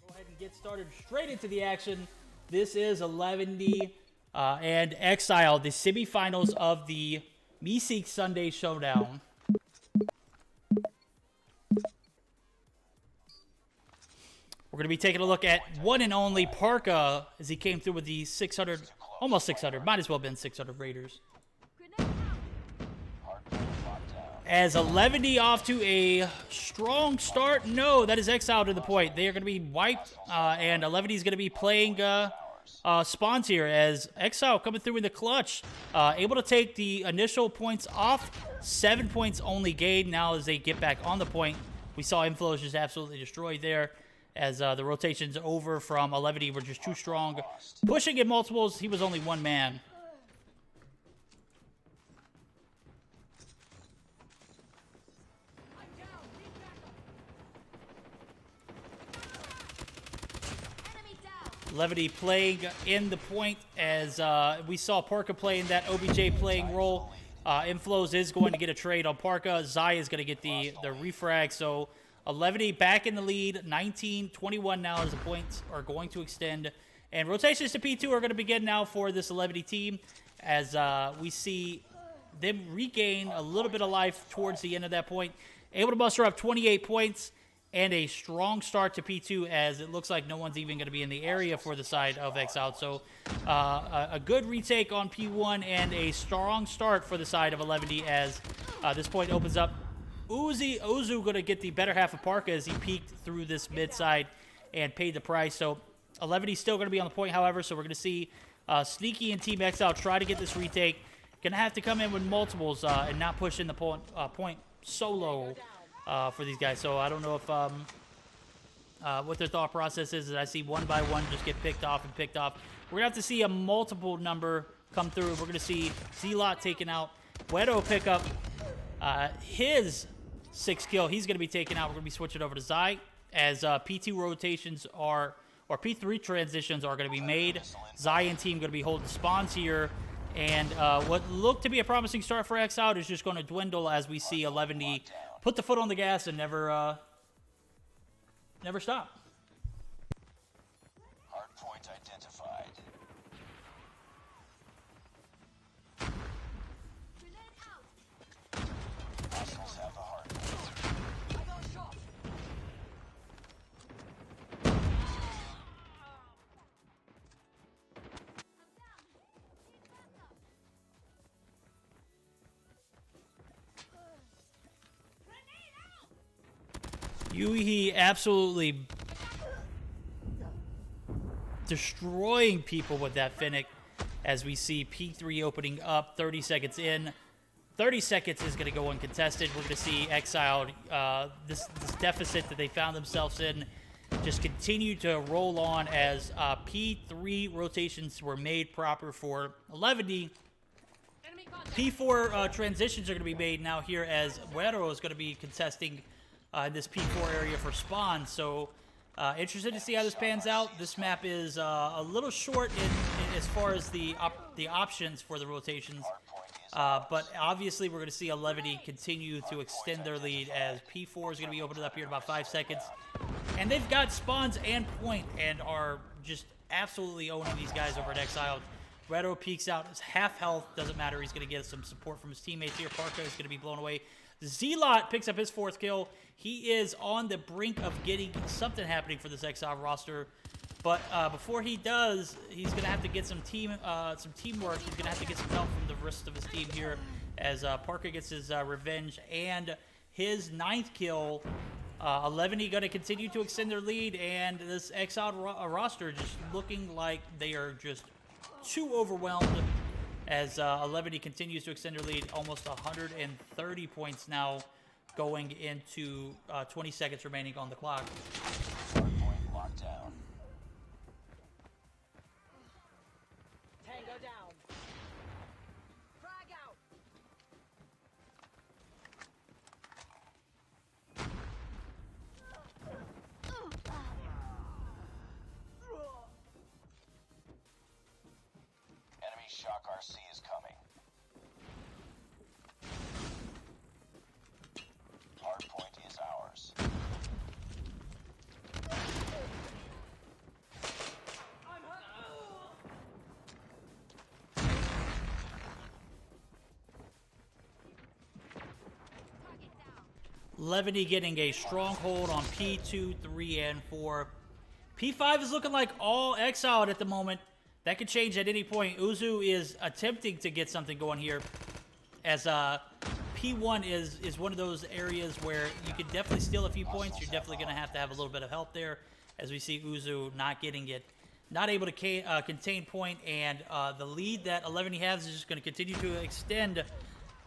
ahead and get started straight into the action. This is 11D and Exile, the semifinals of the Meseeks Sunday Showdown. We're going to be taking a look at one and only Parka as he came through with the 600, almost 600, might as well have been 600 Raiders. As 11D off to a strong start. No, that is Exile to the point. They are going to be wiped, and 11D is going to be playing spawns here as Exile coming through in the clutch. Able to take the initial points off. 7 points only gained now as they get back on the point. We saw Inflows just absolutely destroyed there as the rotations over from 11D were just too strong. Pushing in multiples, he was only one man. Levity playing in the point as we saw Parka playing that OBJ playing role. Inflows is going to get a trade on Parka. Zai is going to get the refrag. So Levity back in the lead. 19-21 now as the points are going to extend. And rotations to P2 are going to begin now for this Levity team as we see them regain a little bit of life towards the end of that point. Able to muster up 28 points and a strong start to P2 as it looks like no one's even going to be in the area for the side of Exiled. So a good retake on P1 and a strong start for the side of 11D as this point opens up. Uzu going to get the better half of Parka as he peeked through this mid side and paid the price. So 11D still going to be on the point, however, so we're going to see Sneaky and Team Exile try to get this retake. Going to have to come in with multiples and not push in the point solo for these guys. So I don't know if what their thought process is. I see one by one just get picked off and picked off. We're going to have to see a multiple number come through. We're going to see Z-Lot taken out. Wedo pick up his 6th kill. He's going to be taken out. We're going to be switching over to Zai as P2 rotations are, or P3 transitions are going to be made. Zai and team going to be holding spawns here. And what looked to be a promising start for Exiled is just going to dwindle as we see 11D put the foot on the gas and never stop. Hardpoint identified. Hostiles have the hardpoint. Yui absolutely destroying people with that Finnick as we see P3 opening up 30 seconds in. 30 seconds is going to go uncontested. We're going to see Exiled, this deficit that they found themselves in, just continue to roll on as P3 rotations were made proper for 11D. P4 transitions are going to be made now here as Wedo is going to be contesting this P4 area for spawn. So interested to see how this pans out. This map is a little short in as far as the options for the rotations. But obviously we're going to see 11D continue to extend their lead as P4 is going to be opened up here in about 5 seconds. And they've got spawns and point and are just absolutely owning these guys over at Exiled. Redo peeks out his half health. Doesn't matter. He's going to get some support from his teammates here. Parka is going to be blown away. Z-Lot picks up his 4th kill. He is on the brink of getting something happening for this Exile roster. But before he does, he's going to have to get some teamwork. He's going to have to get some help from the rest of his team here as Parker gets his revenge and his 9th kill. 11E going to continue to extend their lead, and this Exiled roster just looking like they are just too overwhelmed as 11E continues to extend their lead, almost 130 points now going into 20 seconds remaining on the clock. Hardpoint locked down. Tango down. Frag out. Enemy Shock RC is coming. Hardpoint is ours. 11E getting a stronghold on P2, 3, and 4. P5 is looking like all Exiled at the moment. That could change at any point. Uzu is attempting to get something going here as P1 is one of those areas where you could definitely steal a few points. You're definitely going to have a little bit of help there as we see Uzu not getting it. Not able to contain point, and the lead that 11E has is just going to continue to extend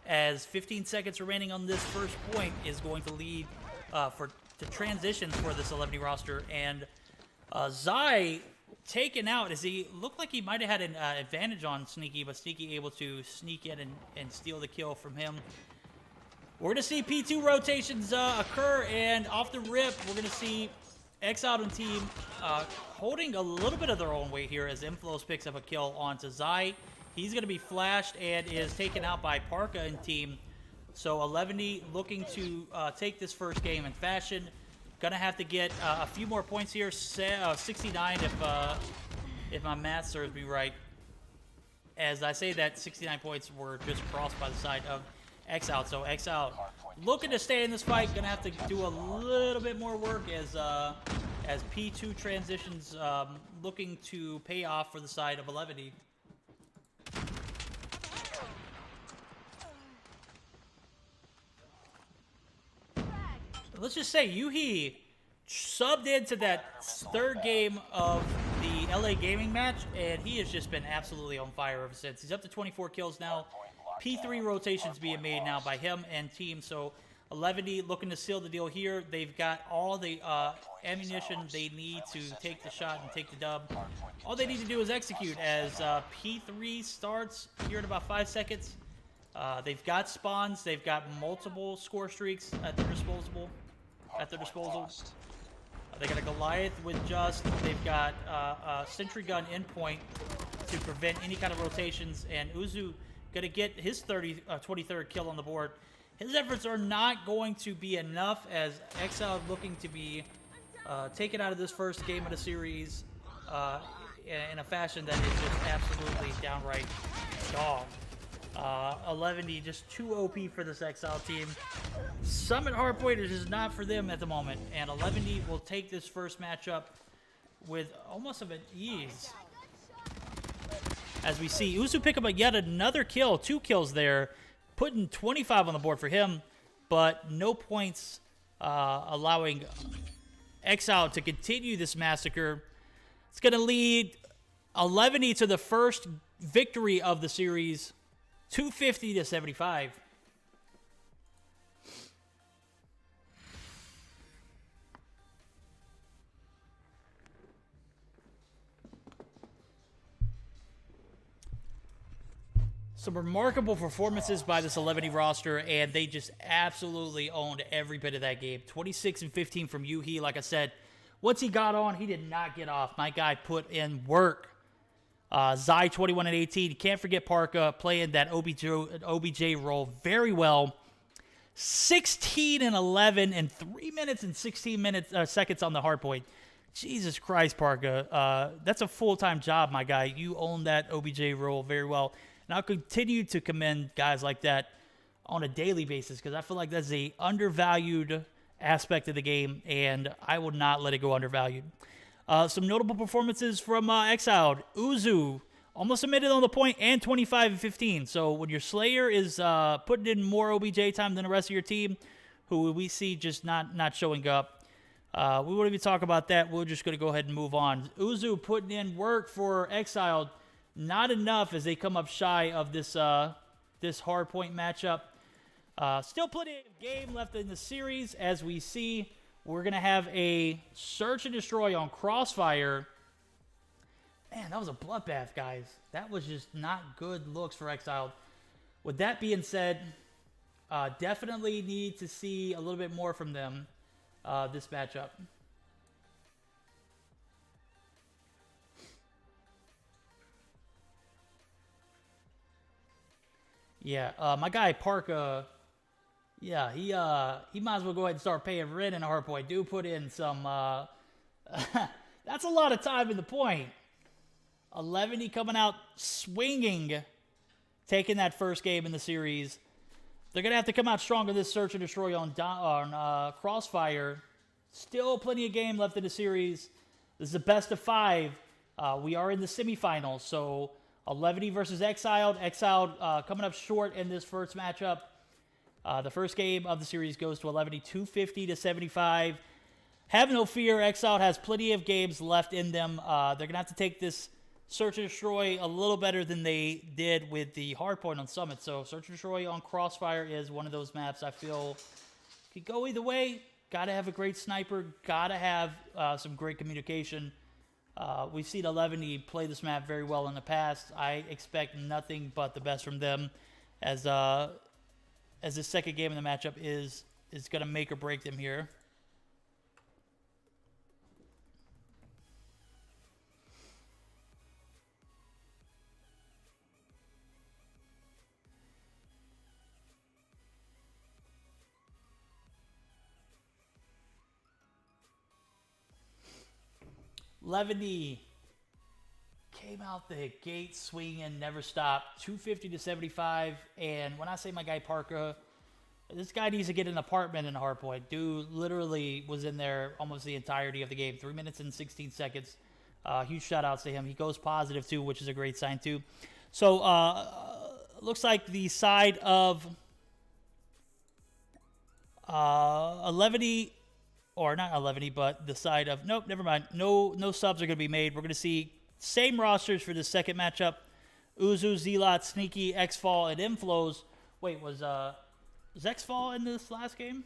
as 15 seconds remaining on this first point is going to lead to transitions for this 11E roster. And Zai taken out as he looked like he might have had an advantage on Sneaky, but Sneaky able to sneak in and steal the kill from him. We're going to see P2 rotations occur, and off the rip, we're going to see Exiled and team holding a little bit of their own weight here as Inflows picks up a kill onto Zai. He's going to be flashed and is taken out by Parka and team. So 11 looking to take this first game in fashion. Gonna have to get a few more points here. 69 if my math serves me right. As I say that, 69 points were just crossed by the side of Exiled. So Exiled looking to stay in this fight. Gonna have to do a little bit more work as P2 transitions, looking to pay off for the side of 11. Let's just say Yuhi subbed into that third game of the LA Gaming match, and he has just been absolutely on fire ever since. He's up to 24 kills now. P3 rotations being made now by him and team. So 11 looking to seal the deal here. They've got all the ammunition they need to take the shot and take the dub. All they need to do is execute as P3 starts here in about 5 seconds. They've got spawns. They've got multiple score streaks at their disposal. They got a Goliath with just. They've got a Sentry Gun in point to prevent any kind of rotations. And Uzu gonna get his 23rd kill on the board. His efforts are not going to be enough as Exile looking to be taken out of this first game of the series in a fashion that is just absolutely downright dog. 11 just too OP for this Exile team. Summit Hardpoint is just not for them at the moment, and 11 will take this first matchup with almost of an ease. As we see Uzu pick up yet another kill, 2 kills there, putting 25 on the board for him, but no points, allowing Exile to continue this massacre. It's going to lead 11 to the first victory of the series, 250 to 75. Some remarkable performances by this 11 roster, and they just absolutely owned every bit of that game. 26 and 15 from Yuhi. Like I said, once he got on, he did not get off. My guy put in work. Zai 21 and 18. You can't forget Parka playing that OBJ role very well. 16 and 11 in 3 minutes and 16 seconds on the hard point. Jesus Christ, Parka. That's a full-time job, my guy. You own that OBJ role very well. And I'll continue to commend guys like that on a daily basis because I feel like that's a undervalued aspect of the game, and I will not let it go undervalued. Some notable performances from Exiled. Uzu almost submitted on the point and 25 and 15. So when your Slayer is putting in more OBJ time than the rest of your team, who we see just not showing up, we won't even talk about that. We're just going to go ahead and move on. Uzu putting in work for Exiled. Not enough as they come up shy of this this hard point matchup. Still plenty of game left in the series. As we see, we're going to have a search and destroy on Crossfire. Man, that was a bloodbath, guys. That was just not good looks for Exiled. With that being said, definitely need to see a little bit more from them this matchup. Yeah, my guy Parka, yeah, he might as well go ahead and start paying rent in a hard point. Do put in some, that's a lot of time in the point. 11 coming out swinging, taking that first game in the series. They're going to have to come out stronger this search and destroy on Crossfire. Still plenty of game left in the series. This is a best of 5. We are in the semifinals, so 11 versus Exiled. Exiled coming up short in this first matchup. The first game of the series goes to 11, 250 to 75. Have no fear, Exiled has plenty of games left in them. They're going to have to take this Search and Destroy a little better than they did with the Hardpoint on Summit. So Search and Destroy on Crossfire is one of those maps I feel could go either way. Got to have a great sniper. Got to have some great communication. We've seen 11 play this map very well in the past. I expect nothing but the best from them as this second game in the matchup is going to make or break them here. Levany came out the gate swinging, never stopped. 250 to 75. And when I say my guy Parker, this guy needs to get an apartment in the hardpoint. Dude literally was in there almost the entirety of the game. 3 minutes and 16 seconds. Huge shout outs to him. He goes positive too, which is a great sign too. So looks like the side of Levany, or not Levany, but the side of, nope, never mind. No subs are going to be made. We're going to see same rosters for the second matchup. Uzu, Zealot, Sneaky, Xfall, and Inflows. Wait, was Xfall in this last game?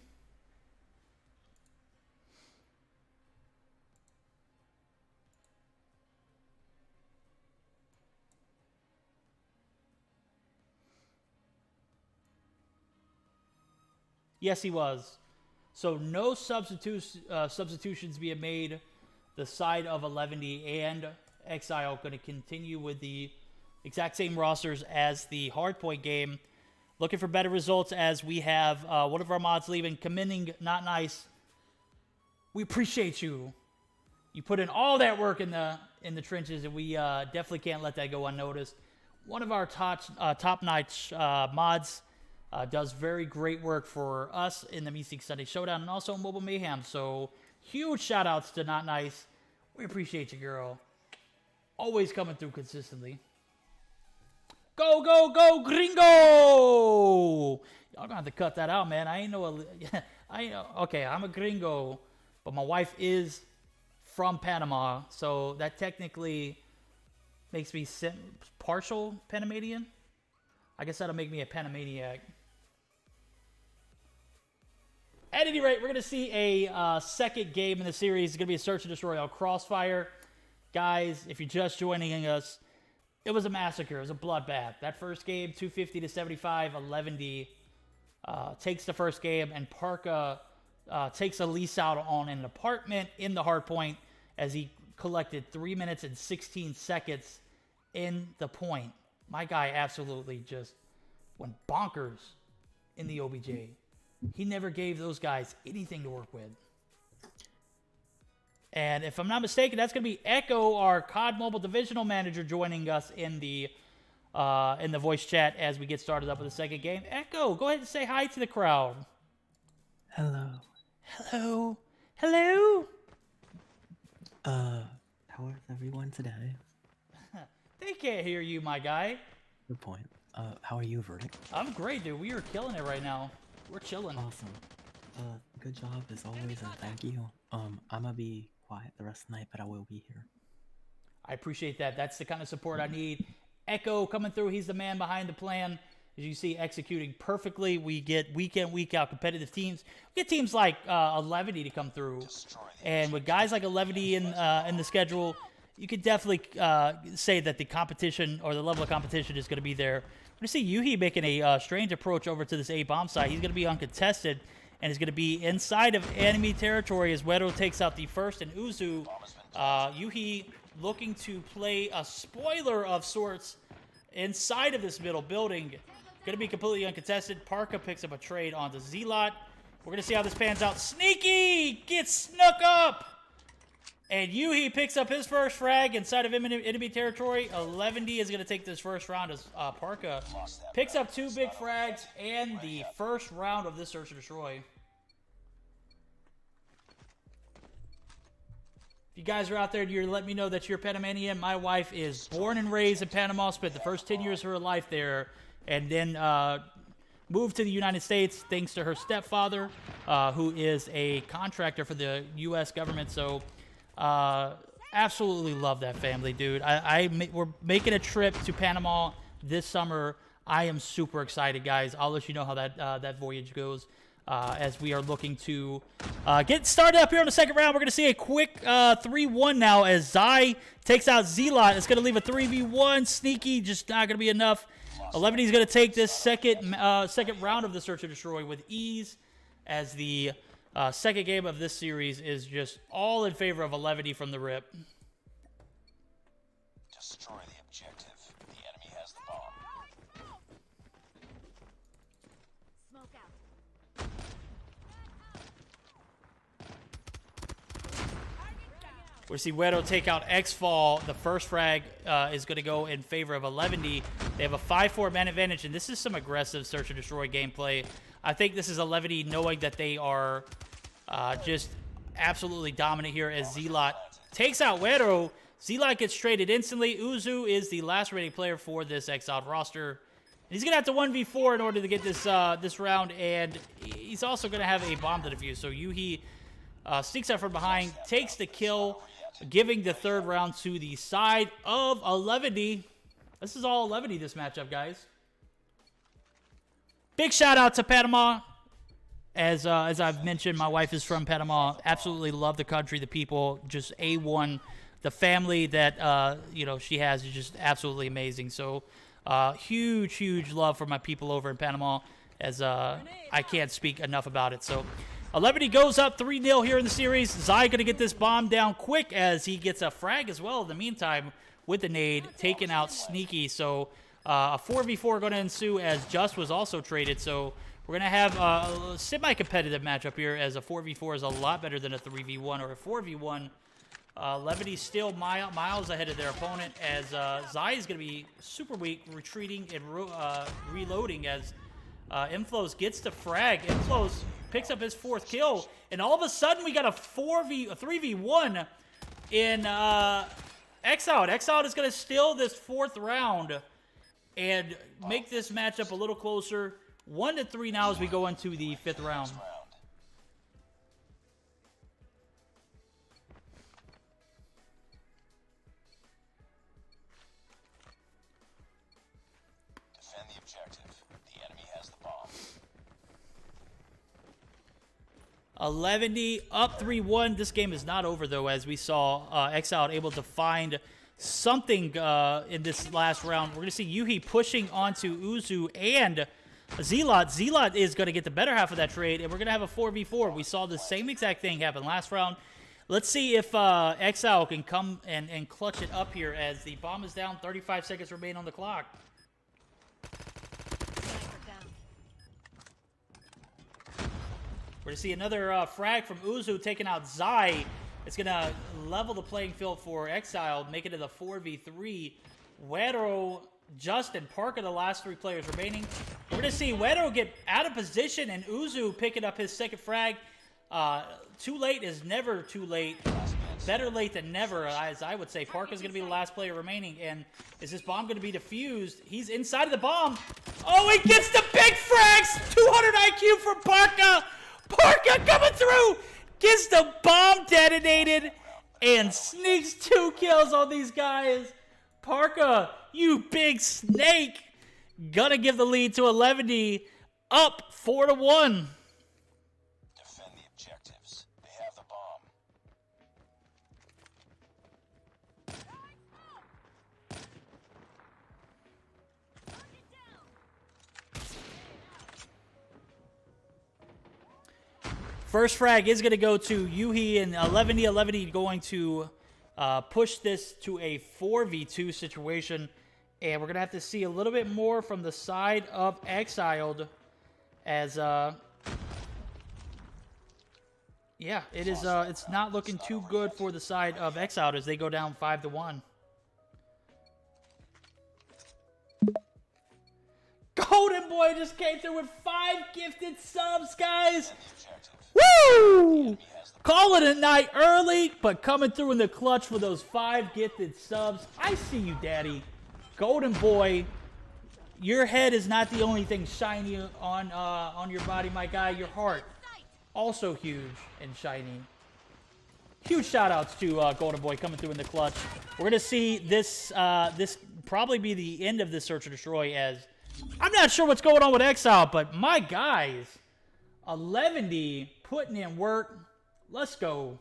Yes, he was. So no substitutions being made. The side of 11 and Exile going to continue with the exact same rosters as the hardpoint game. Looking for better results as we have one of our mods leaving. Commending Not Nice. We appreciate you. You put in all that work in the trenches, and we definitely can't let that go unnoticed. One of our top-notch mods does very great work for us in the Meseeks Sunday Showdown and also Mobile Mayhem. So huge shout-outs to Not Nice. We appreciate you, girl. Always coming through consistently. Go, go, go, gringo! Y'all gonna have to cut that out, man. I ain't know. Okay, I'm a gringo, but my wife is from Panama, so that technically makes me partial Panamanian. I guess that'll make me a Panamaniac. At any rate, we're going to see a second game in the series. It's going to be a Search and Destroy on Crossfire. Guys, if you're just joining us, it was a massacre. It was a bloodbath. That first game, 250 to 75, 11D, takes the first game, and Parka takes a lease out on an apartment in the hardpoint as he collected 3 minutes and 16 seconds in the point. My guy absolutely just went bonkers in the OBJ. He never gave those guys anything to work with. And if I'm not mistaken, that's going to be Echo, our COD Mobile Divisional Manager, joining us in the voice chat as we get started up with the second game. Echo, go ahead and say hi to the crowd. Hello. Hello. Hello. How is everyone today? They can't hear you, my guy. Good point. How are you, Verdict? I'm great, dude. We are killing it right now. We're chilling. Awesome. Good job as always, and thank you. I'm gonna be quiet the rest of the night, but I will be here. I appreciate that. That's the kind of support I need. Echo coming through. He's the man behind the plan. As you see, executing perfectly. We get week in, week out competitive teams. We get teams like 11 to come through. And with guys like 11 in the schedule, you could definitely say that the competition or the level of competition is going to be there. We're going to see Yuhi making a strange approach over to this A-bomb side. He's going to be uncontested and is going to be inside of enemy territory as Wedo takes out the first and Uzu. Yuhi looking to play a spoiler of sorts inside of this middle building. Going to be completely uncontested. Parka picks up a trade onto Zealot. We're going to see how this pans out. Sneaky gets snuck up. And Yuhi picks up his first frag inside of enemy territory. 11D is going to take this first round as Parka picks up 2 big frags and the first round of this Search and Destroy. If you guys are out there and you're letting me know that you're Panamanian, my wife is born and raised in Panama, spent the first 10 years of her life there, and then moved to the United States thanks to her stepfather, who is a contractor for the U.S. government. So absolutely love that family, dude. We're making a trip to Panama this summer. I am super excited, guys. I'll let you know how that voyage goes as we are looking to get started up here on the second round. We're going to see a quick 3-1 now as Zai takes out Zealot. It's going to leave a 3v1. Sneaky, just not going to be enough. 11 is going to take this second round of the Search and Destroy with ease as the second game of this series is just all in favor of 11 from the rip. Destroy the objective. The enemy has the bomb. Smoke out. We see Wedo take out X-Fall. The first frag is going to go in favor of 11D. They have a 5-4 man advantage, and this is some aggressive search and destroy gameplay. I think this is 11D knowing that they are just absolutely dominant here as Zealot takes out Wedo. Zealot gets traded instantly. Uzu is the last remaining player for this Exiled roster. He's going to have to 1v4 in order to get this this round, and he's also going to have a bomb to defuse. So Yuhi sneaks out from behind, takes the kill, giving the third round to the side of 11D. This is all 11D this matchup, guys. Big shout out to Panama. As I've mentioned, my wife is from Panama. Absolutely love the country, the people, just A1. The family that you know, she has is just absolutely amazing. So huge love for my people over in Panama, as I can't speak enough about it. So 11D goes up 3-0 here in the series. Zai going to get this bomb down quick as he gets a frag as well in the meantime with the nade, taking out Sneaky. So a 4v4 going to ensue as Just was also traded. So we're going to have a semi-competitive matchup here, as a 4v4 is a lot better than a 3v1 or a 4v1. 11D still miles ahead of their opponent, as Zai is going to be super weak, retreating and reloading as Inflows gets the frag. Inflows picks up his 4th kill, and all of a sudden we got a 3v1 in Exiled. Exiled is going to steal this 4th round and make this matchup a little closer. 1-3 now as we go into the 5th round. Defend the objective. The enemy has the bomb. 11D up 3-1. This game is not over, though, as we saw Exiled able to find something in this last round. We're going to see Yuhi pushing onto Uzu and Zealot. Zealot is going to get the better half of that trade, and we're going to have a 4v4. We saw the same exact thing happen last round. Let's see if Exile can come and clutch it up here, as the bomb is down. 35 seconds remain on the clock. We're going to see another frag from Uzu taking out Zai. It's going to level the playing field for Exile, make it to the 4v3. Wedo, Just, and Parker, the last 3 players remaining. We're going to see Wedo get out of position, and Uzu picking up his 2nd frag. Too late is never too late. Better late than never, as I would say. Parker's going to be the last player remaining, and is this bomb going to be defused? He's inside of the bomb. Oh, he gets the big frags! 200 IQ for Parker! Parker coming through! Gets the bomb detonated and sneaks 2 kills on these guys. Parker, you big snake, gonna give the lead to 11D, up 4-1. Defend the objectives. They have the bomb. First frag is going to go to Yuhi and 11D. 11D going to push this to a 4v2 situation. And we're going to have to see a little bit more from the side of Exiled. As, yeah, it is, it's not looking too good for the side of Exiled as they go down 5-1. GoldenBoy just came through with 5 gifted subs, guys. Woo! Call it a night early, but coming through in the clutch for those 5 gifted subs. I see you, Daddy. GoldenBoy, your head is not the only thing shiny on your body, my guy. Your heart, also huge and shiny. Huge shout-outs to GoldenBoy coming through in the clutch. We're going to see this this probably be the end of this Search and Destroy, as I'm not sure what's going on with Exile, but my guys, 11D putting in work. Let's go.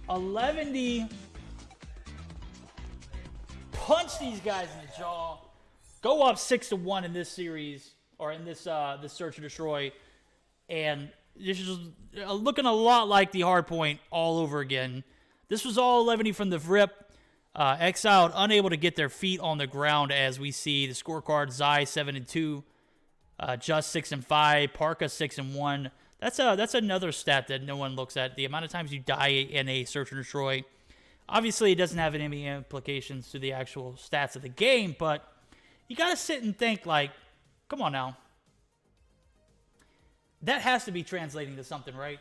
$11D punch these guys in the jaw. Go up 6-1 in this series, or in this this Search and Destroy, And this is looking a lot like the hard point all over again. This was all 11 from the rip. Exiled unable to get their feet on the ground, as we see the scorecard. Zai 7-2, Just 6-5, Parka 6-1. That's another stat that no one looks at. The amount of times you die in a search and destroy. Obviously, it doesn't have any implications to the actual stats of the game, but you got to sit and think, like, come on now. That has to be translating to something, right?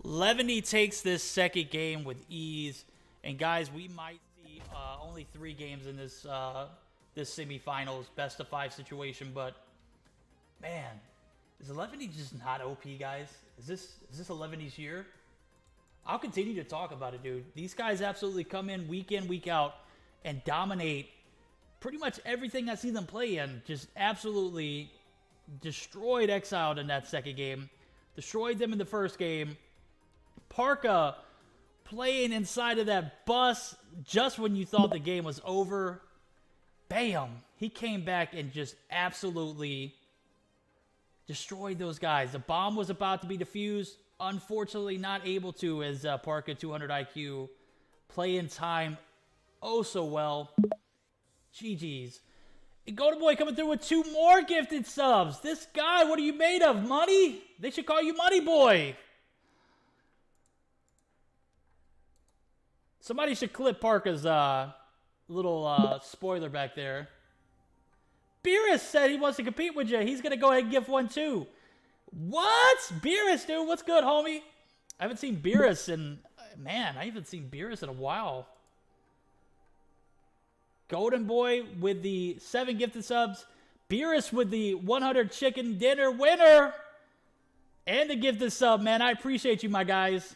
Levany takes this second game with ease. And guys, we might see only 3 games in this this semifinals best of 5 situation. But man, is Levany just not OP, guys? Is this Levany's year? I'll continue to talk about it, dude. These guys absolutely come in, week out, and dominate pretty much everything I see them play in. Just absolutely destroyed Exiled in that second game. Destroyed them in the first game. Parka playing inside of that bus just when you thought the game was over. Bam! He came back and just absolutely destroyed those guys. The bomb was about to be defused. Unfortunately, not able to, as Parka 200 IQ playing time oh so well. GG's. And GoldenBoy coming through with 2 more gifted subs. This guy, what are you made of? Money? They should call you Money Boy. Somebody should clip Parka's little spoiler back there. Beerus said he wants to compete with you. He's going to go ahead and gift one too. What? Beerus, dude. What's good, homie? I haven't seen Beerus in... Man, I haven't seen Beerus in a while. GoldenBoy with the 7 gifted subs. Beerus with the 100 chicken dinner winner. And the gifted sub, man. I appreciate you, my guys.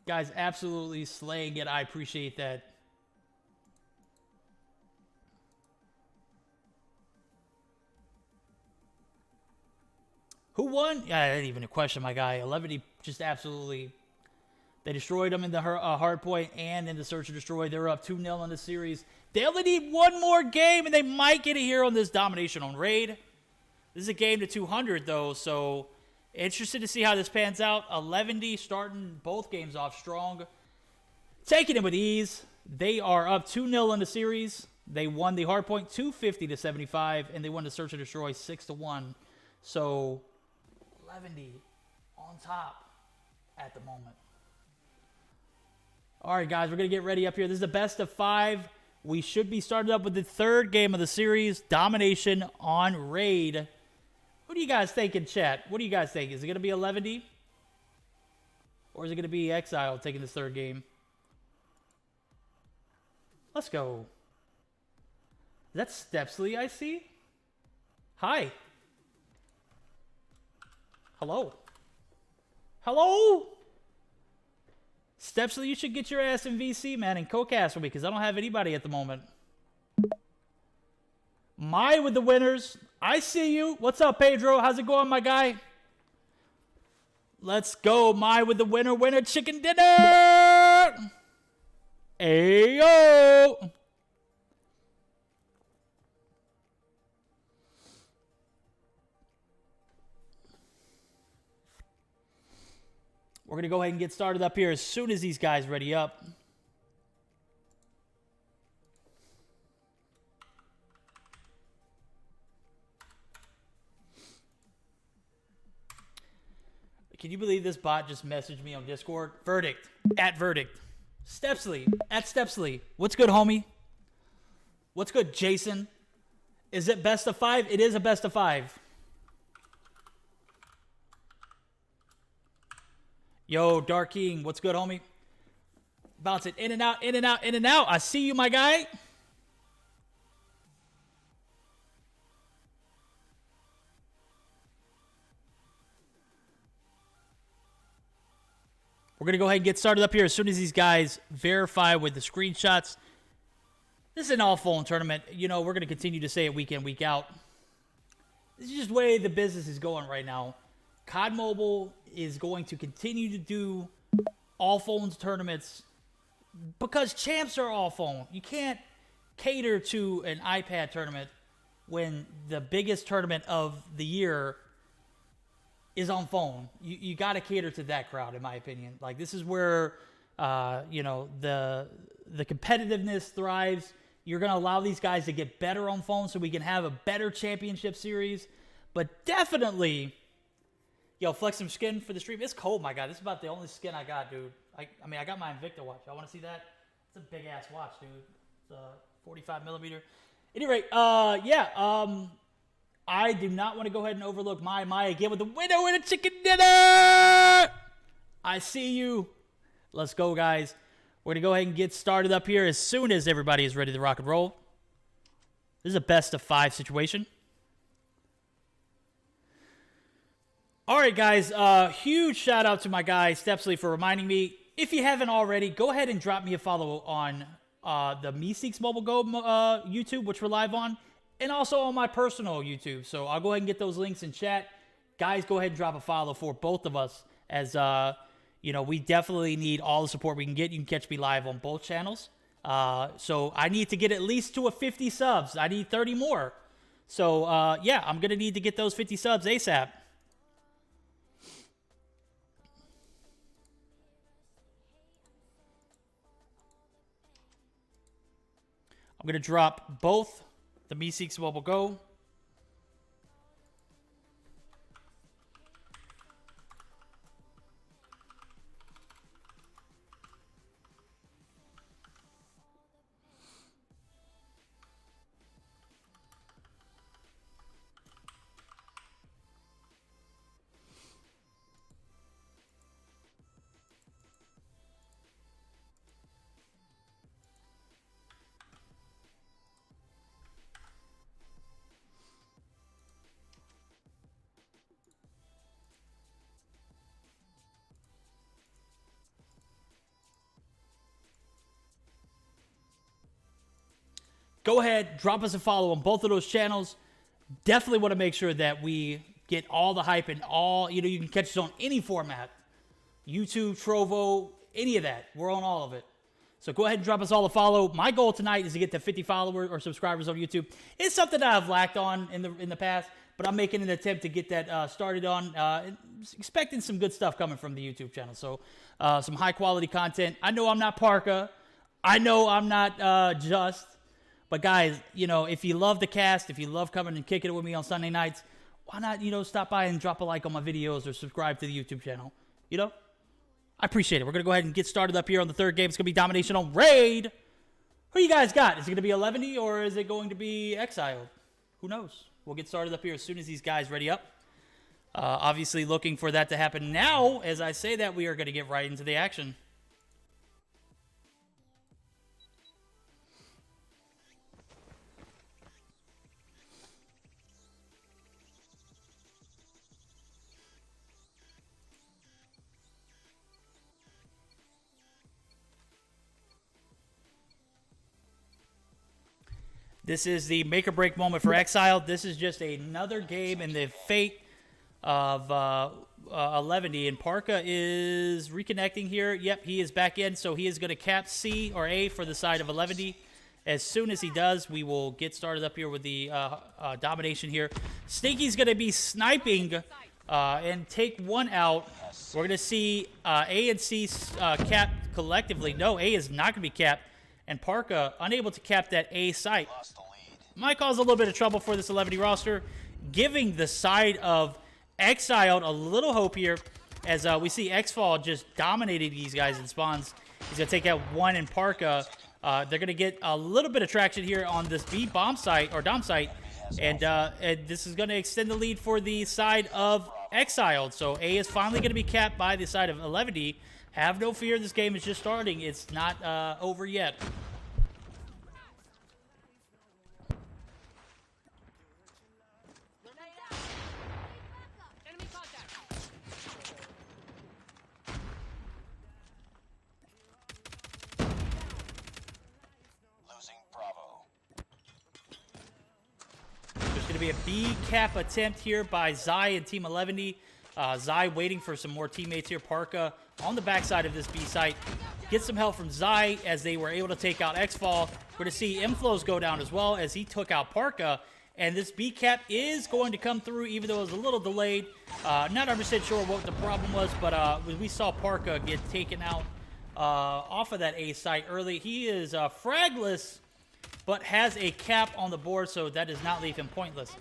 Guys, absolutely slaying it. I appreciate that. Who won? Yeah, that ain't even a question, my guy. 11 just absolutely... They destroyed them in the hard point and in the search and destroy. They're up 2-0 in the series. They only need one more game, and they might get it here on this domination on Raid. This is a game to 200, though, so... Interested to see how this pans out. 11 starting both games off strong. Taking it with ease. They are up 2-0 in the series. They won the hardpoint 250-75, and they won the search and destroy 6-1. So 11 on top at the moment. All right, guys, we're going to get ready up here. This is the best of 5. We should be started up with the 3rd game of the series. Domination on Raid. Who do you guys think in chat? What do you guys think? Is it going to be 11? Or is it going to be Exile taking this 3rd game? Let's go. Is that Stepsley I see? Hi. Hello. Hello? Stepsley, you should get your ass in VC, man, and co-cast with me, because I don't have anybody at the moment. My with the winners. I see you. What's up, Pedro? How's it going, my guy? Let's go. My with the winner chicken dinner. Ayo. We're going to go ahead and get started up here as soon as these guys ready up. Can you believe this bot just messaged me on Discord? Verdict. At Verdict. Stepsley. At Stepsley. What's good, homie? What's good, Jason? Is it best of 5? It is a best of 5. Yo, Dark King. What's good, homie? Bounce it in and out, in and out, in and out. I see you, my guy. We're going to go ahead and get started up here as soon as these guys verify with the screenshots. This is an all-phone tournament. You know, we're going to continue to say it week in, week out. This is just the way the business is going right now. COD Mobile is going to continue to do all phones tournaments because champs are all phone. You can't cater to an iPad tournament when the biggest tournament of the year is on phone. You got to cater to that crowd, in my opinion. Like, this is where the competitiveness thrives. You're going to allow these guys to get better on phone so we can have a better championship series. But definitely, flex some skin for the stream. It's cold, my God. This is about the only skin I got, dude. I got my Invicta watch. I want to see that? It's a big-ass watch, dude. It's a 45 millimeter. At any rate, I do not want to go ahead and overlook Maya again with the window and a chicken dinner. I see you. Let's go, guys. We're going to go ahead and get started up here as soon as everybody is ready to rock and roll. This is a best of 5 situation. All right, guys. Huge shout out to my guy, Stepsley, for reminding me. If you haven't already, go ahead and drop me a follow on the Meseeks Mobile Go YouTube, which we're live on, and also on my personal YouTube. So I'll go ahead and get those links in chat. Guys, go ahead and drop a follow for both of us, as we definitely need all the support we can get. You can catch me live on both channels. So I need to get at least to a 50 subs. I need 30 more. So I'm gonna need to get those 50 subs ASAP. I'm going to drop both the Meseeks Mobile Go. Go ahead, drop us a follow on both of those channels. Definitely want to make sure that we get all the hype and all, you can catch us on any format. YouTube, Trovo, any of that. We're on all of it. So go ahead and drop us all a follow. My goal tonight is to get to 50 followers or subscribers on YouTube. It's something that I've lacked on in the past, but I'm making an attempt to get that started on. Expecting some good stuff coming from the YouTube channel. So some high quality content. I know I'm not Parka. I know I'm not Just. But guys, if you love the cast, if you love coming and kicking it with me on Sunday nights, why not, stop by and drop a like on my videos or subscribe to the YouTube channel? I appreciate it. We're going to go ahead and get started up here on the third game. It's going to be Domination on Raid. Who you guys got? Is it going to be 11 or is it going to be Exiled? Who knows? We'll get started up here as soon as these guys ready up. Obviously looking for that to happen now. As I say that, we are going to get right into the action. This is the make or break moment for Exile. This is just another game in the fate of 11, and Parka is reconnecting here. Yep, he is back in, so he is going to cap C or A for the side of 11. As soon as he does, we will get started up here with the domination here. Stinky's going to be sniping and take one out. We're going to see A and C capped collectively. No, A is not going to be capped. And Parka unable to cap that A site. Might cause a little bit of trouble for this 11 roster, giving the side of Exiled a little hope here, as we see Xfall just dominating these guys in spawns. He's going to take out one in Parka. They're going to get a little bit of traction here on this B bomb site, or Dom site, and this is going to extend the lead for the side of Exiled. So A is finally going to be capped by the side of 11. Have no fear, this game is just starting. It's not over yet. Enemy contact. Losing Bravo. There's going to be a B cap attempt here by Zai and Team 11. Zai waiting for some more teammates here. Parka on the backside of this B site. Gets some help from Zai as they were able to take out Xfall. We're going to see Inflows go down as well as he took out Parka. And this B cap is going to come through, even though it was a little delayed. Not 100% sure what the problem was, but we saw Parka get taken out off of that A site early. He is fragless, but has a cap on the board, so that does not leave him pointless.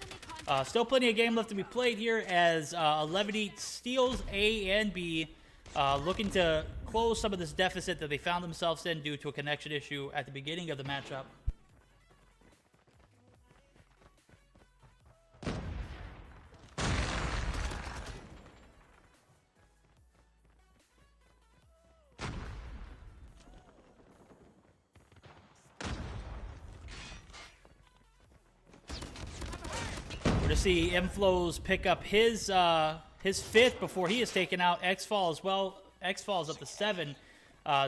Still plenty of game left to be played here as Levity steals A and B, looking to close some of this deficit that they found themselves in due to a connection issue at the beginning of the matchup. We're to see Inflows pick up his 5th before he is taken out. Xfall as well. Xfall is up to 7.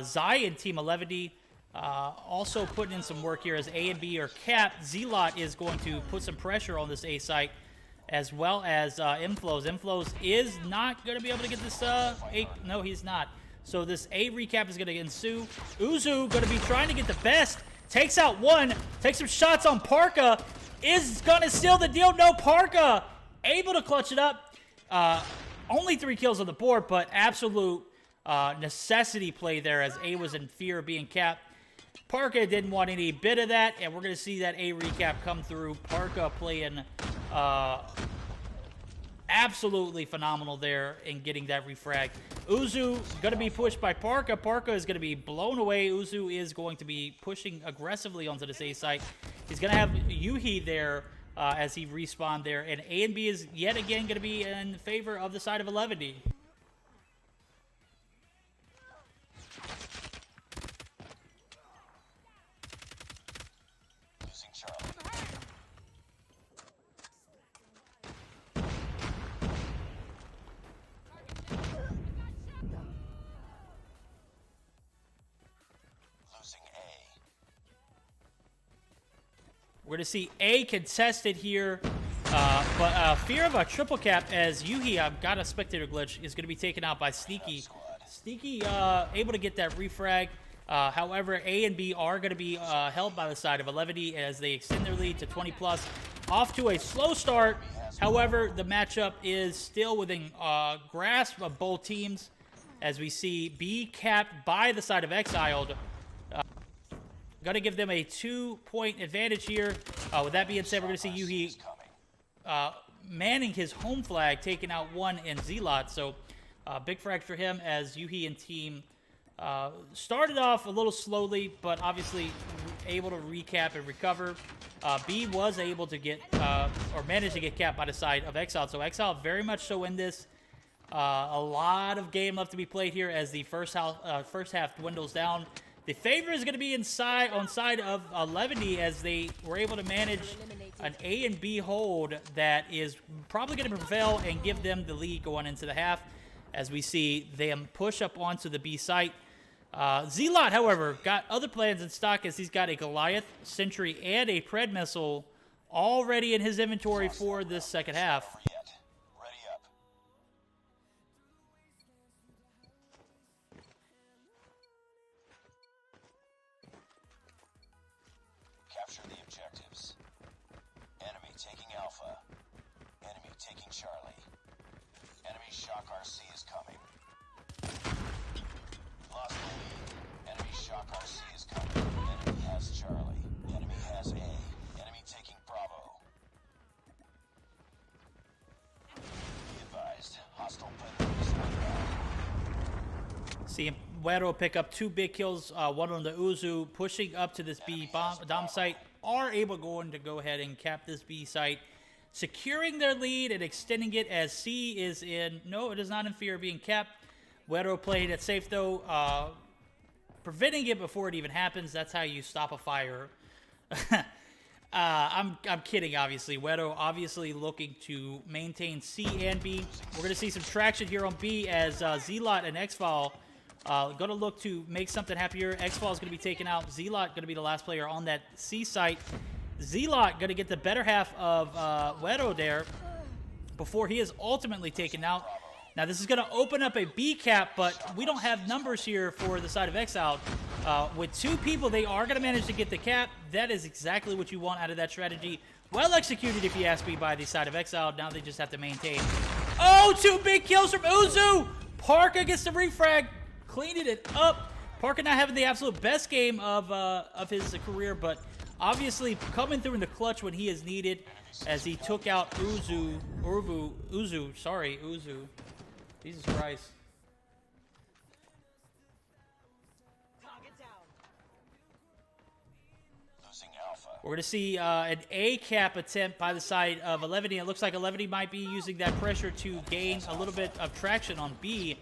Zai and Team 11D also putting in some work here as A and B are capped. Zelot is going to put some pressure on this A site, as well as Inflows. Inflows is not going to be able to get this A. No, he's not. So this A recap is going to ensue. Uzu going to be trying to get the best. Takes out one. Takes some shots on Parka. Is going to seal the deal. No, Parka able to clutch it up. Only 3 kills on the board, but absolute necessity play there as A was in fear of being capped. Parka didn't want any bit of that, and we're going to see that A recap come through. Parka playing absolutely phenomenal there in getting that refrag. Uzu going to be pushed by Parka. Parka is going to be blown away. Uzu is going to be pushing aggressively onto this A site. He's going to have Yuhi there as he respawned there. And A and B is yet again going to be in favor of the side of 11D. Losing Charlie. Losing A. We're going to see A contested here, but fear of a triple cap as Yuhi, I've got a spectator glitch, is going to be taken out by Sneaky. Sneaky able to get that refrag. However, A and B are going to be held by the side of 11D as they extend their lead to 20+. Off to a slow start. However, the matchup is still within grasp of both teams as we see B capped by the side of Exiled. Going to give them a 2-point advantage here. With that being said, we're going to see Yuhi manning his home flag, taking out 1 in Zelot. So big frag for him as Yuhi and team started off a little slowly, but obviously able to recap and recover. B was able to get, or managed to get capped by the side of Exile. So Exile very much so in this. A lot of game left to be played here as the first half dwindles down. The favor is going to be on side of 11D as they were able to manage an A and B hold that is probably going to prevail and give them the lead going into the half as we see them push up onto the B site. Zelot, however, got other plans in stock as he's got a Goliath, Sentry, and a Pred missile already in his inventory for this second half. Ready up. Capture the objectives. Enemy taking Alpha. Enemy taking Charlie. Enemy Shock RC is coming. Lost the lead. Enemy Shock RC is coming. Enemy has Charlie. Enemy has A. Enemy taking Bravo. Be advised. Hostile predator is inbound. See Wero pick up 2 big kills, one on the Uzu, pushing up to this B dom site, are able to go ahead and cap this B site, securing their lead and extending it as C is in. No, it is not in fear of being capped. Wero played it safe though, preventing it before it even happens. That's how you stop a fire. I'm kidding, obviously. Wero obviously looking to maintain C and B. We're going to see some traction here on B as Zelot and Xfall going to look to make something happen here. Xfall is going to be taken out. Zelot going to be the last player on that C site. Zelot going to get the better half of Wero there before he is ultimately taken out. Now, this is going to open up a B cap, but we don't have numbers here for the side of Exiled. With 2 people, they are going to manage to get the cap. That is exactly what you want out of that strategy. Well executed, if you ask me, by the side of Exiled. Now they just have to maintain. Oh, 2 big kills from Uzu! Parka gets the refrag, cleaning it up. Parka not having the absolute best game of his career, but obviously coming through in the clutch when he is needed, as he took out Uzu. Jesus Christ. Target down. Losing Alpha. We're going to see an A cap attempt by the side of 11. It looks like 11 might be using that pressure to gain a little bit of traction on B.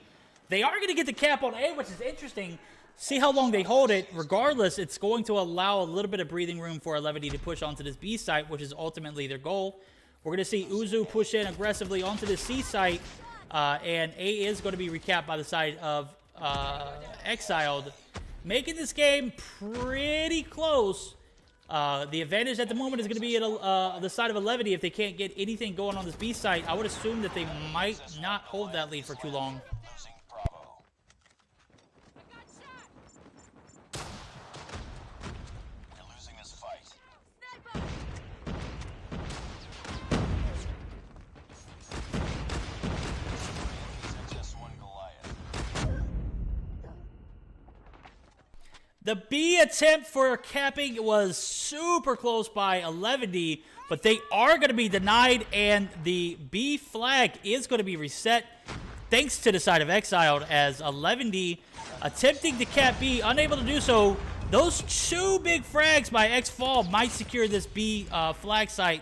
They are going to get the cap on A, which is interesting. See how long they hold it. Regardless, it's going to allow a little bit of breathing room for 11 to push onto this B site, which is ultimately their goal. We're going to see Uzu push in aggressively onto the C site, and A is going to be recapped by the side of Exiled, making this game pretty close. The advantage at the moment is going to be at the side of 11 if they can't get anything going on this B site. I would assume that they might not hold that lead for too long. Losing Bravo. We're losing this fight. Just one Goliath. The B attempt for capping was super close by 11, but they are going to be denied, and the B flag is going to be reset thanks to the side of Exiled, as 11 attempting to cap B, unable to do so. Those 2 big frags by X-Fall might secure this B flag site.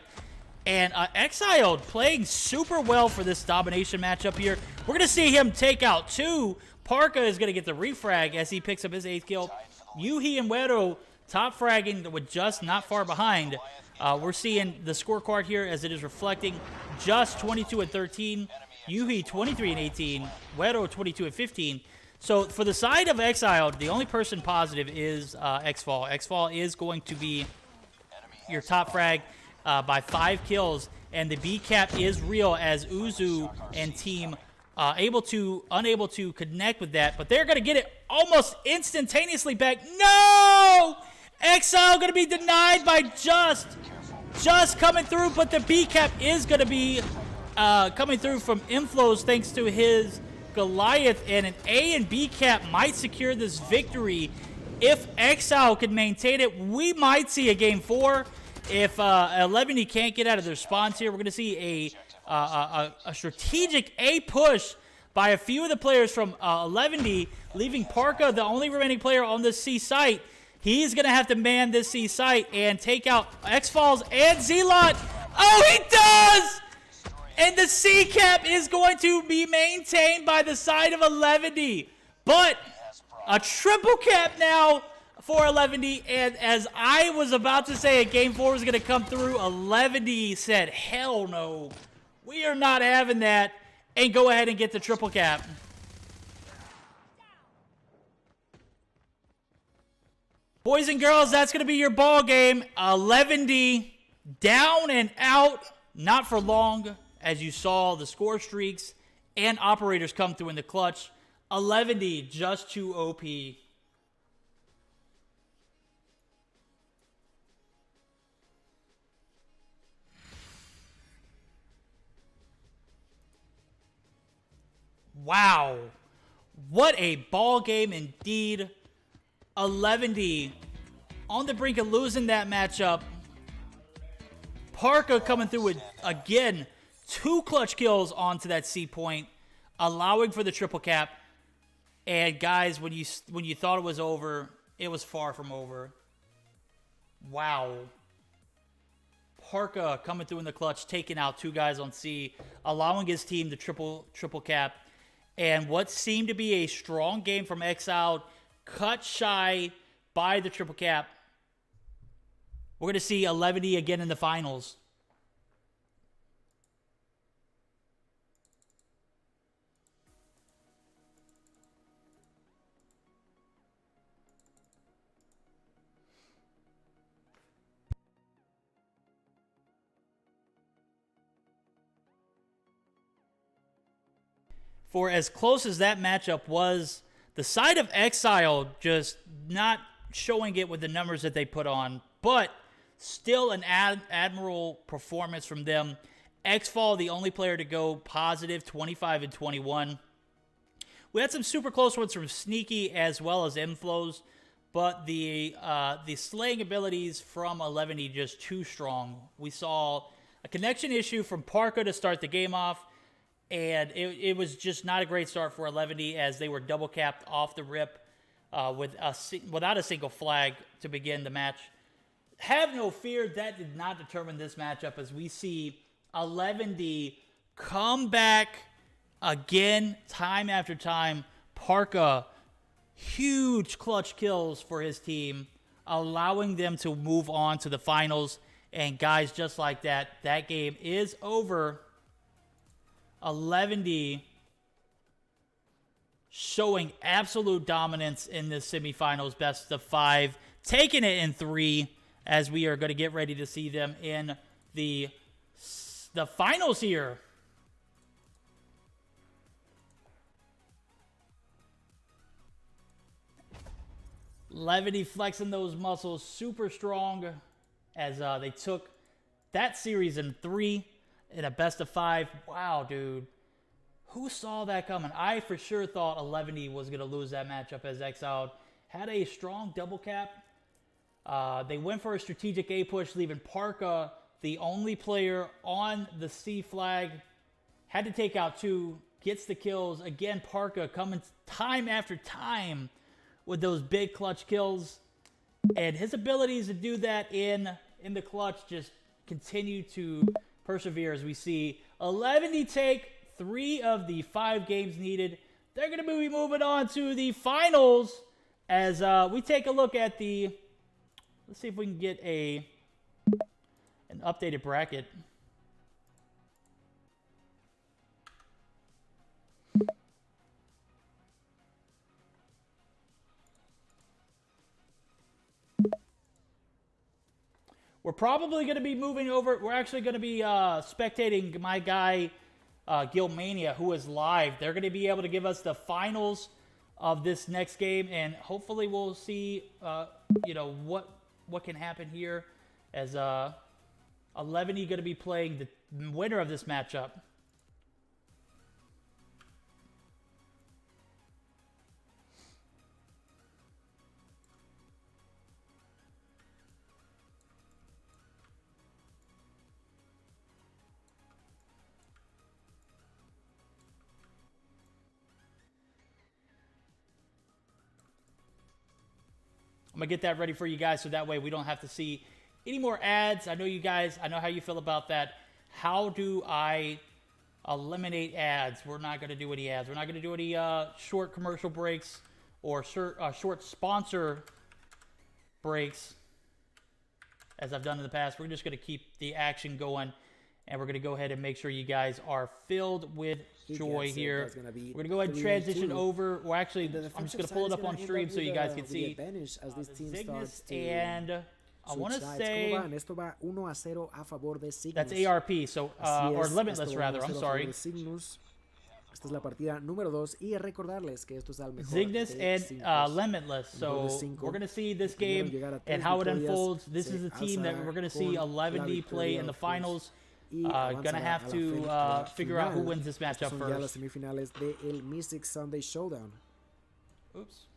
And Exiled playing super well for this domination matchup here. We're going to see him take out 2. Parka is going to get the refrag as he picks up his 8th kill. Yuhi and Wero top fragging with just not far behind. We're seeing the scorecard here as it is reflecting just 22 and 13. Yuhi 23 and 18. Wero 22 and 15. So for the side of Exiled, the only person positive is X-Fall. X-Fall is going to be your top frag by 5 kills, and the B cap is real as Uzu and team unable to connect with that, but they're going to get it almost instantaneously back. No! Exile going to be denied by just coming through, but the B cap is going to be coming through from inflows thanks to his Goliath, and an A and B cap might secure this victory. If Exile can maintain it, we might see a game 4. If 11 can't get out of their spawns here, we're going to see a strategic A push by a few of the players from 11, leaving Parka the only remaining player on this C site. He's going to have to man this C site and take out X-Falls and Zelot. Oh, he does! And the C cap is going to be maintained by the side of 11. But a triple cap now for 11, and as I was about to say a game 4 was going to come through, 11 said, hell no, we are not having that, and go ahead and get the triple cap. Boys and girls, that's going to be your ball game. 11 down and out, not for long, as you saw the score streaks and operators come through in the clutch. 11 just too OP. Wow, what a ball game indeed. 11 on the brink of losing that matchup. Parka coming through with, again, 2 clutch kills onto that C point, allowing for the triple cap. And guys, when you thought it was over, it was far from over. Wow. Parka coming through in the clutch, taking out 2 guys on C, allowing his team to triple cap. And what seemed to be a strong game from Exiled, cut shy by the triple cap. We're going to see 11 again in the finals. for as close as that matchup was, the side of Exile just not showing it with the numbers that they put on, but still an admirable performance from them. Xfall, the only player to go positive, 25 and 21. We had some super close ones from Sneaky as well as Inflows, but the slaying abilities from 11 just too strong. We saw a connection issue from Parka to start the game off, and it was just not a great start for 11 as they were double capped off the rip without a single flag to begin the match. Have no fear, that did not determine this matchup, as we see 11 come back again time after time. Parka, huge clutch kills for his team, allowing them to move on to the finals. And guys, just like that, that game is over. 11 showing absolute dominance in the semifinals, best of 5, taking it in 3, as we are going to get ready to see them in the finals here. Levity flexing those muscles super strong, as they took that series in 3 in a best of 5. Wow, dude. Who saw that coming? I for sure thought 11 was going to lose that matchup, as Exiled had a strong double cap. They went for a strategic A push, leaving Parka the only player on the C flag. Had to take out 2, gets the kills. Again, Parka coming time after time with those big clutch kills. And his abilities to do that in the clutch just continue to persevere, as we see 11 take 3 of the 5 games needed. They're going to be moving on to the finals, as we take a look at the... Let's see if we can get an updated bracket. We're probably going to be moving over. We're actually going to be spectating my guy, Gilmania, who is live. They're going to be able to give us the finals of this next game, and hopefully we'll see, what can happen here, as 11 going to be playing the winner of this matchup. I'm going to get that ready for you guys, so that way we don't have to see any more ads. I know you guys, I know how you feel about that. How do I eliminate ads? We're not going to do any ads. We're not going to do any short commercial breaks or short sponsor breaks, as I've done in the past. We're just going to keep the action going, and we're going to go ahead and make sure you guys are filled with joy here. We're going to go ahead and transition over. Well, actually, I'm just going to pull it up on stream so you guys can see Cygnus, and I want to say that's ARP, so or Limitless rather. I'm sorry. Esta es la partida número 2 y recordarles que esto es al mejor Cygnus and Limitless. So we're going to see this game and how it unfolds. This is the team that we're going to see 11 play in the finals. Gonna have to figure out who wins this matchup first. Ya las semifinales de el Meseeks Sunday Showdown. Oops.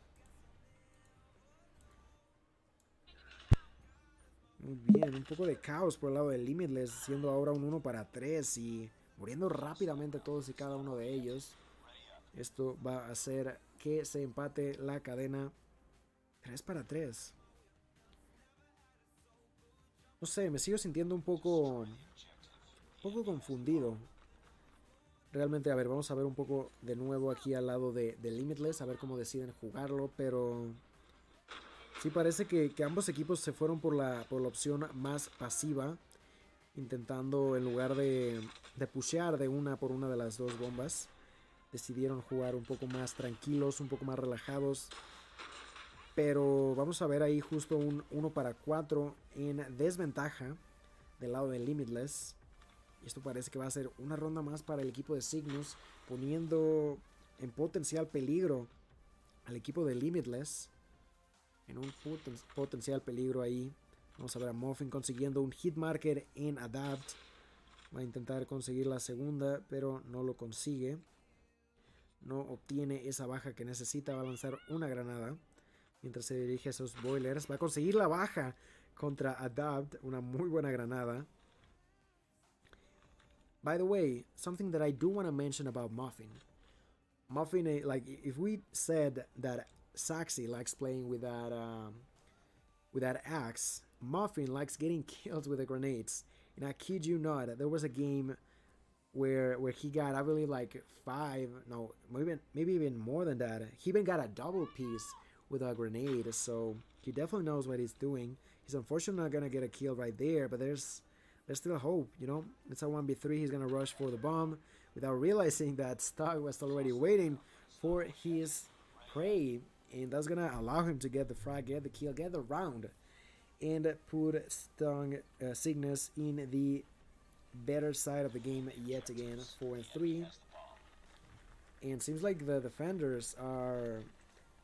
Muy bien, un poco de caos por el lado de Limitless, siendo ahora un 1-3 y muriendo rápidamente todos y cada uno de ellos. Esto va a hacer que se empate la cadena 3-3. No sé, me sigo sintiendo un poco confundido. Realmente, a ver, vamos a ver un poco de nuevo aquí al lado de Limitless, a ver cómo deciden jugarlo, pero sí parece que ambos equipos se fueron por la opción más pasiva, intentando, en lugar de pushear de una por una de las dos bombas, decidieron jugar un poco más tranquilos, un poco más relajados. Pero vamos a ver ahí justo un 1-4 en desventaja del lado de Limitless. Y esto parece que va a ser una ronda más para el equipo de Cygnus, poniendo en potencial peligro al equipo de Limitless. En un potencial peligro ahí. Vamos a ver a Muffin consiguiendo un hit marker en Adapt. Va a intentar conseguir la segunda, pero no lo consigue. No obtiene esa baja que necesita. Va a lanzar una granada mientras se dirige a esos boilers. Va a conseguir la baja contra Adapt. Una muy buena granada. By the way, something that I do want to mention about Muffin. Muffin, like, if we said that Saxy likes playing with that axe, Muffin likes getting killed with the grenades. And I kid you not, there was a game where he got, I believe, like 5, no, maybe even more than that. He even got a double piece with a grenade, so he definitely knows what he's doing. He's unfortunately not gonna get a kill right there, but there's still hope, you know. It's a 1v3. He's gonna rush for the bomb without realizing that Stug was already waiting for his prey, and that's gonna allow him to get the frag, get the kill, get the round, and put Cygnus in the better side of the game yet again, 4-3. And seems like the defenders are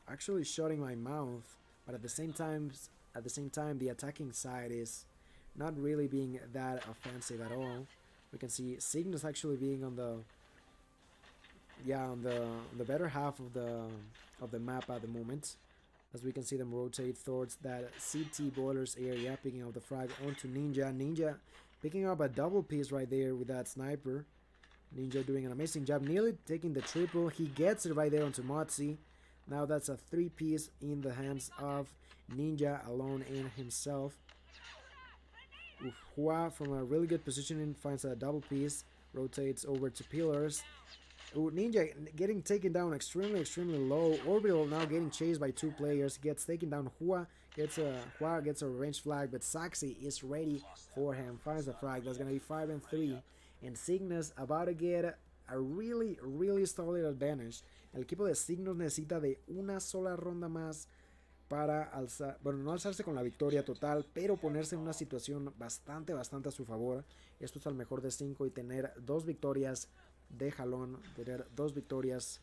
actually shutting my mouth, but at the same time the attacking side is not really being that offensive at all. We can see Cygnus actually being on the better half of the map at the moment, as we can see them rotate towards that CT boilers area, picking up the frag onto Ninja picking up a double piece right there with that sniper. Ninja doing an amazing job, nearly taking the triple. He gets it right there onto Motzi. Now that's a 3-piece in the hands of Ninja alone in himself. Hua from a really good positioning finds a double piece, rotates over to pillars. Ninja getting taken down extremely low. Orbital now getting chased by 2 players, gets taken down. Hua gets a revenge flag, but Saxy is ready for him, finds a frag. That's gonna be 5-3, and Cygnus about to get a really solid advantage. El equipo de Cygnus necesita de una sola ronda más para alzar, bueno, no alzarse con la victoria total, pero ponerse en una situación bastante a su favor. Esto es al mejor de 5 y tener 2 victorias de jalón, tener 2 victorias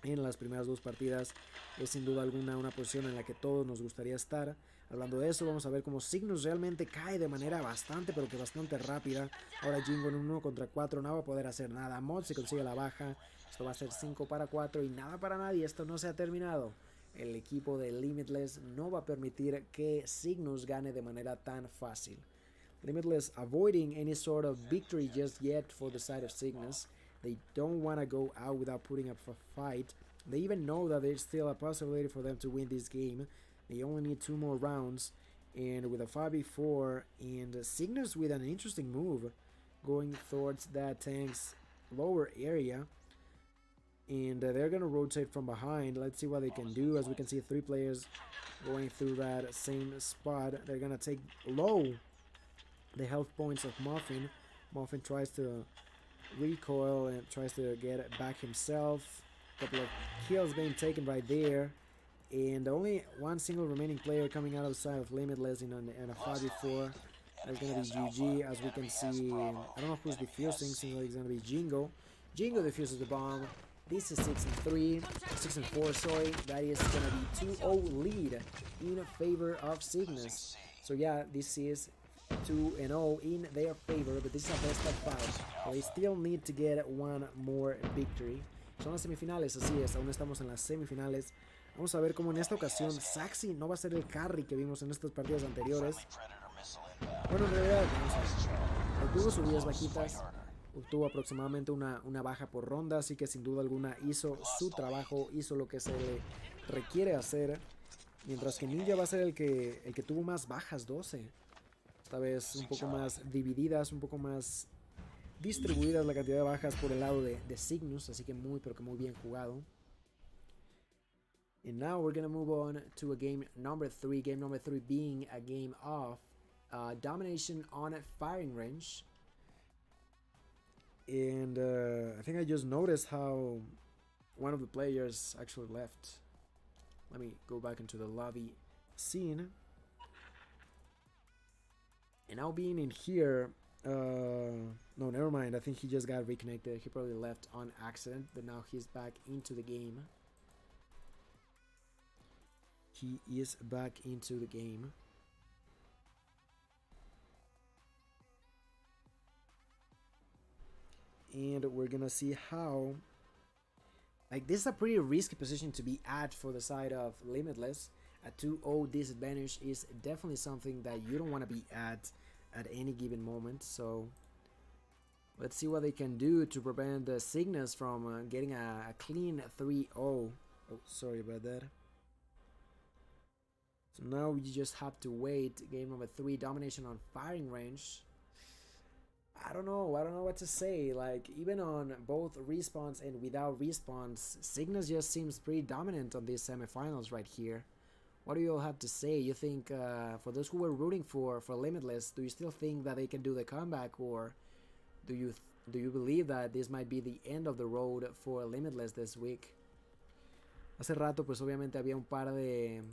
en las primeras 2 partidas es sin duda alguna una posición en la que todos nos gustaría estar. Hablando de eso, vamos a ver cómo Cygnus realmente cae de manera bastante rápida. Ahora Jingo en un 1 contra 4 no va a poder hacer nada. Mod se consigue la baja. Esto va a ser 5 para 4 y nada para nadie. Esto no se ha terminado. El equipo de Limitless no va a permitir que Cygnus gane de manera tan fácil. Limitless avoiding any sort of victory just yet for the side of Cygnus. They don't want to go out without putting up a fight. They even know that there's still a possibility for them to win this game. They only need 2 more rounds. And with a 5v4 and Cygnus with an interesting move going towards that tank's lower area. And they're going to rotate from behind. Let's see what they can do. As we can see, 3 players going through that same spot. They're going to take low the health points of Muffin. Muffin tries to recoil and tries to get it back himself. A couple of kills being taken right there. And only 1 single remaining player coming out of the side of Limitless in a 5v4. There's going to be GG. As we can see, I don't know who's defusing. Seems like it's going to be Jingo. Jingo defuses the bomb. This is 6-4, sorry. That is going to be 2-0 lead in favor of Cygnus. So yeah, this is 2-0 in their favor, but this is a best of 5. So they still need to get 1 more victory. Son las semifinales, así es, aún estamos en las semifinales. Vamos a ver cómo en esta ocasión Saxy no va a ser el carry que vimos en estos partidos anteriores. Bueno, en realidad, vamos a ver. Obtuvo sus 10 bajitas. Obtuvo aproximadamente una baja por ronda, así que sin duda alguna hizo su trabajo, hizo lo que se le requiere hacer, mientras que Ninja va a ser el que tuvo más bajas, 12. Esta vez un poco más divididas, un poco más distribuidas la cantidad de bajas por el lado de Cygnus, así que pero que muy bien jugado. And now we're going to move on to a game number 3, game number 3 being a game of domination on a firing range. And I think I just noticed how one of the players actually left. Let me go back into the lobby scene. And now being in here, No, never mind. I think he just got reconnected. He probably left on accident, but now he's back into the game. He is back into the game. And we're gonna see how, like, this is a pretty risky position to be at for the side of Limitless. A 2-0 disadvantage is definitely something that you don't want to be at any given moment. So let's see what they can do to prevent the Cygnus from getting a clean 3-0. Oh, sorry about that. So now we just have to wait. Game number 3, domination on firing range. I don't know what to say. Like, even on both respawns and without respawns, Cygnus just seems pretty dominant on these semifinals right here. What do you all have to say? You think, for those who were rooting for Limitless, do you still think that they can do the comeback, or do you believe that this might be the end of the road for Limitless this week? Hace rato, pues obviamente había un par de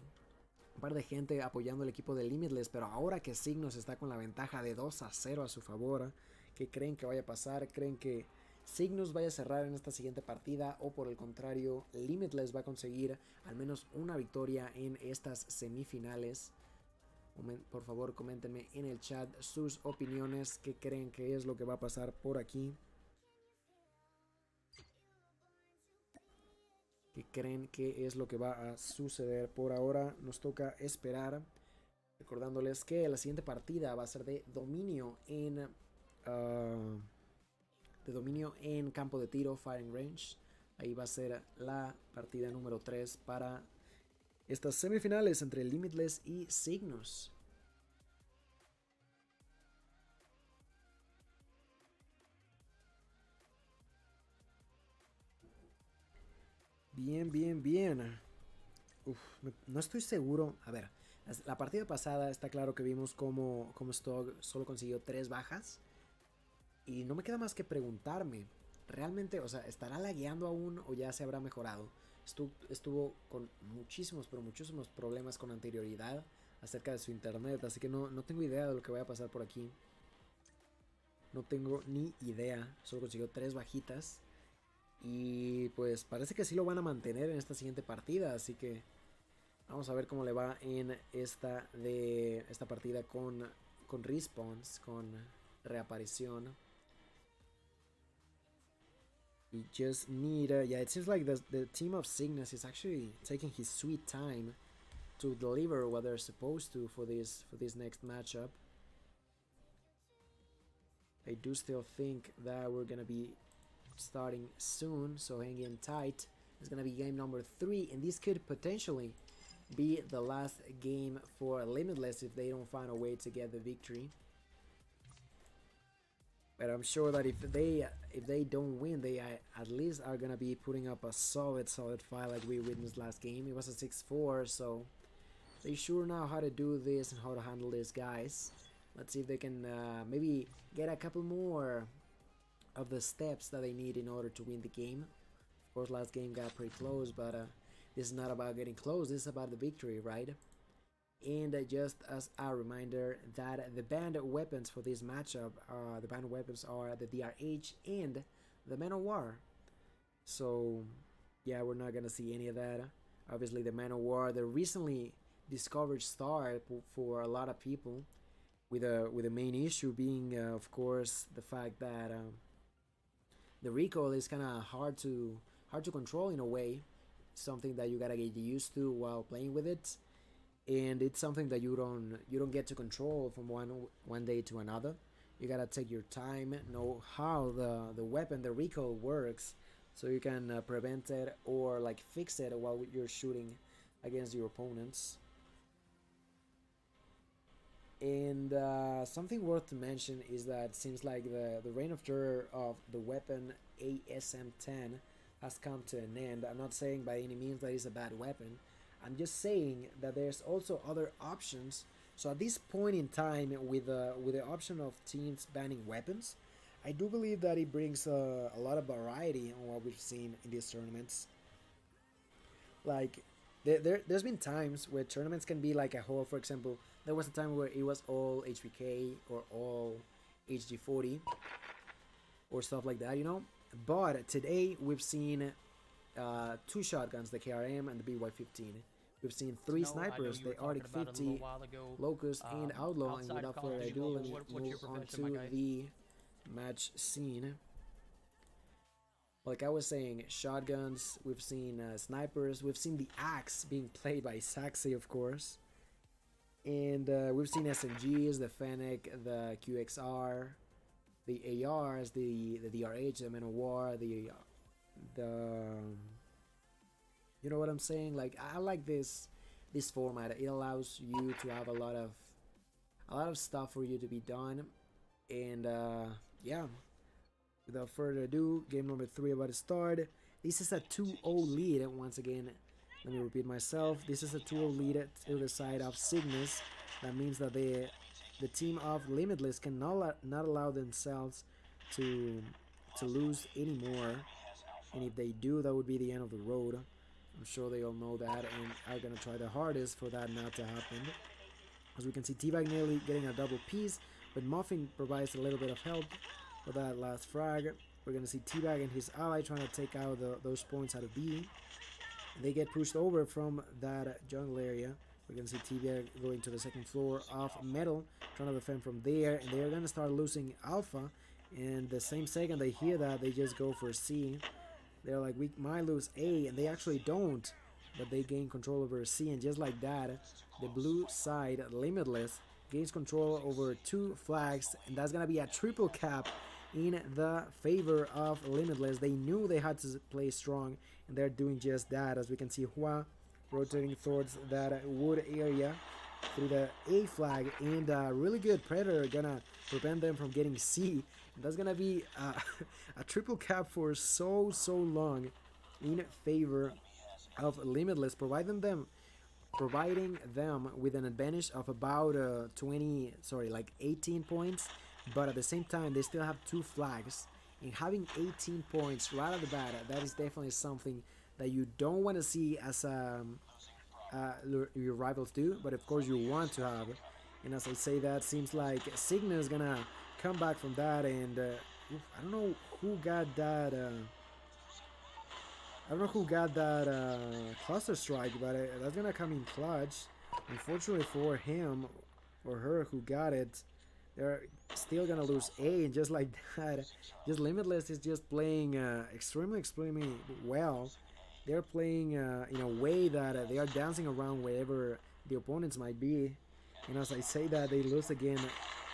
gente apoyando el equipo de Limitless, pero ahora que Cygnus está con la ventaja de 2-0 a su favor, ¿qué creen que vaya a pasar? ¿Creen que Cygnus vaya a cerrar en esta siguiente partida, o por el contrario, Limitless va a conseguir al menos una victoria en estas semifinales? Por favor, coméntenme en el chat sus opiniones. ¿Qué creen que es lo que va a pasar por aquí? ¿Qué creen que es lo que va a suceder? Por ahora nos toca esperar. Recordándoles que la siguiente partida va a ser de dominio en campo de tiro, firing range. Ahí va a ser la partida número 3 para estas semifinales entre Limitless y Cygnus. Bien. Uf, no estoy seguro. A ver, la partida pasada está claro que vimos como Stog solo consiguió 3 bajas. Y no me queda más que preguntarme, ¿realmente, o sea, estará lagueando aún o ya se habrá mejorado? Estuvo con muchísimos problemas con anterioridad acerca de su internet, así que no tengo idea de lo que vaya a pasar por aquí. No tengo ni idea, solo consiguió 3 bajitas. Y pues parece que sí lo van a mantener en esta siguiente partida, así que vamos a ver cómo le va en esta partida con respawns, con reaparición. We just need, yeah, it seems like the team of Cygnus is actually taking his sweet time to deliver what they're supposed to for this next matchup. I do still think that we're gonna be starting soon, so hang in tight. It's gonna be game number 3, and this could potentially be the last game for Limitless if they don't find a way to get the victory. But I'm sure that if they don't win, they at least are gonna be putting up a solid fight like we witnessed last game. It was a 6-4, so they sure know how to do this and how to handle these guys. Let's see if they can maybe get a couple more of the steps that they need in order to win the game. Of course, last game got pretty close, but this is not about getting close. This is about the victory, right? And just as a reminder that the banned weapons for this matchup, the banned weapons are the DRH and the Man of War. So yeah, we're not gonna see any of that. Obviously, the Man of War, the recently discovered star for a lot of people, with the main issue being, of course, the fact that the recoil is kind of hard to control in a way. Something that you gotta get used to while playing with it. And it's something that you don't get to control from one day to another. You gotta take your time, know how the weapon, the recoil works, so you can prevent it or like fix it while you're shooting against your opponents. And something worth to mention is that it seems like the reign of terror of the weapon ASM-10 has come to an end. I'm not saying by any means that it's a bad weapon. I'm just saying that there's also other options. So at this point in time, with the option of teams banning weapons, I do believe that it brings a lot of variety on what we've seen in these tournaments. Like, there's been times where tournaments can be like a whole. For example, there was a time where it was all HBK or all HG40 or stuff like that, you know. But today we've seen 2 shotguns, the KRM and the BY-15. We've seen 3 Snow, I know snipers, you were the Arctic talking about it a 50, little while ago. Locust, and Outlaw. And Outside of without Call of further Duty ado, let Mobile, me what's your move on profession, my to guy? the match scene. Like I was saying, shotguns, we've seen snipers, we've seen the axe being played by Saxy, of course. And we've seen SMGs, the Fennec, the QXR, the ARs, the DRH, the Men of War, the you know what I'm saying? Like, I like this format. It allows you to have a lot of stuff for you to be done. And yeah, without further ado, game number 3 about to start. This is a 2-0 lead. Once again, let me repeat myself. This is a 2-0 lead to the side of Cygnus. That means that the team of Limitless cannot not allow themselves to lose anymore. And if they do, that would be the end of the road. I'm sure they all know that and are gonna try their hardest for that not to happen. As we can see, T-Bag nearly getting a double piece, but Muffin provides a little bit of help for that last frag. We're gonna see T-Bag and his ally trying to take out those points out of B. And they get pushed over from that jungle area. We're gonna see T-Bag going to the 2nd floor of Metal, trying to defend from there, and they're gonna start losing Alpha. And the same second they hear that, they just go for C. They're like, we might lose A, and they actually don't, but they gain control over C, and just like that, the blue side, Limitless, gains control over 2 flags, and that's gonna be a triple cap in the favor of Limitless. They knew they had to play strong, and they're doing just that. As we can see, Hua rotating towards that wood area through the A flag, and really good Predator gonna prevent them from getting C. And that's gonna be a triple cap for so long in favor of Limitless, providing them with an advantage of about 18 points. But at the same time, they still have 2 flags, and having 18 points right at the bat, that is definitely something that you don't want to see as your rivals do, but of course you want to have. And as I say that, seems like Cygnus is gonna come back from that, and I don't know who got that cluster strike, but that's gonna come in clutch. Unfortunately for him or her who got it, they're still gonna lose A, and just like that, just Limitless is just playing extremely well. They're playing in a way that they are dancing around wherever the opponents might be. And as I say that, they lose again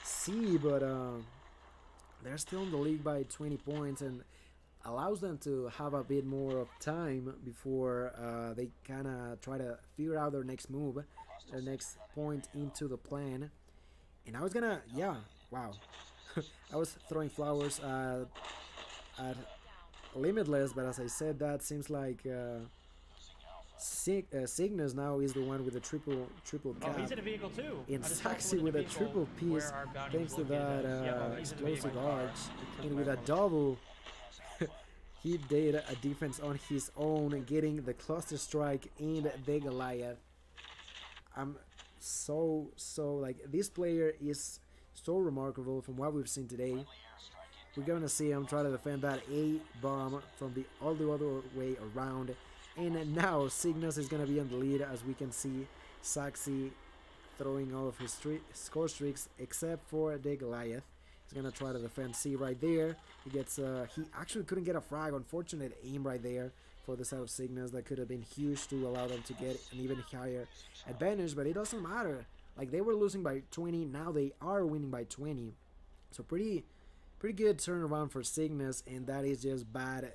C, but they're still in the league by 20 points, and allows them to have a bit more of time before they kind of try to figure out their next move, their next point into the plan. And I was gonna, yeah, wow. I was throwing flowers at Limitless, but as I said, that seems like Cygnus now is the one with the triple cap. Oh, he's in a vehicle too. And Saxy with a triple piece, thanks to that explosive arch, and with a double, he did a defense on his own, getting the cluster strike and the Goliath. I'm so like, this player is so remarkable from what we've seen today. We're gonna see him try to defend that A bomb from all the other way around, and now Cygnus is gonna be on the lead. As we can see, Saxy throwing all of his score streaks except for the Goliath. He's gonna try to defend C right there. He gets he actually couldn't get a frag. Unfortunate aim right there for the side of Cygnus. That could have been huge to allow them to get an even higher advantage, but it doesn't matter. Like, they were losing by 20, now they are winning by 20. So pretty good turnaround for Cygnus, and that is just bad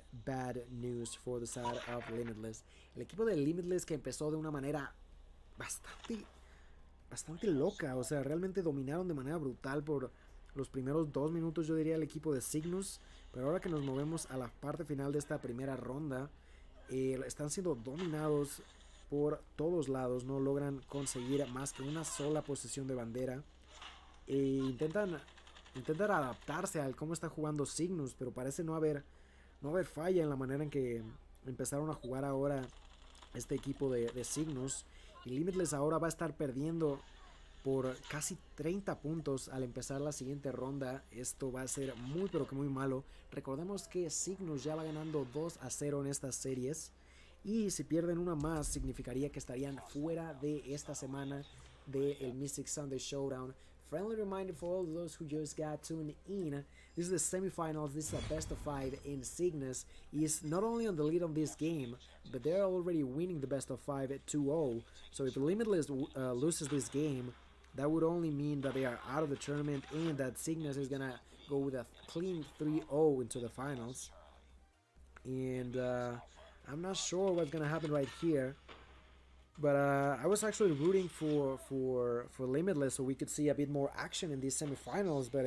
news for the side of Limitless. El equipo de Limitless, que empezó de una manera bastante loca, o sea, realmente dominaron de manera brutal por los primeros 2 minutos, yo diría, el equipo de Cygnus. Pero ahora que nos movemos a la parte final de esta primera ronda, están siendo dominados por todos lados, no logran conseguir más que una sola posesión de bandera. Intentan adaptarse al cómo está jugando Cygnus, pero parece no haber falla en la manera en que empezaron a jugar ahora este equipo de Cygnus. Y Limitless ahora va a estar perdiendo por casi 30 puntos al empezar la siguiente ronda. Esto va a ser muy pero que muy malo. Recordemos que Cygnus ya va ganando 2-0 en estas series, y si pierden una más significaría que estarían fuera de esta semana del Meseeks Sunday Showdown. Friendly reminder for all those who just got tuned in, this is the semifinals, this is a best of 5, and Cygnus is not only on the lead on this game, but they're already winning the best of 5 at 2-0. So if Limitless loses this game, that would only mean that they are out of the tournament and that Cygnus is gonna go with a clean 3-0 into the finals. And I'm not sure what's gonna happen right here, but I was actually rooting for Limitless so we could see a bit more action in these semifinals. But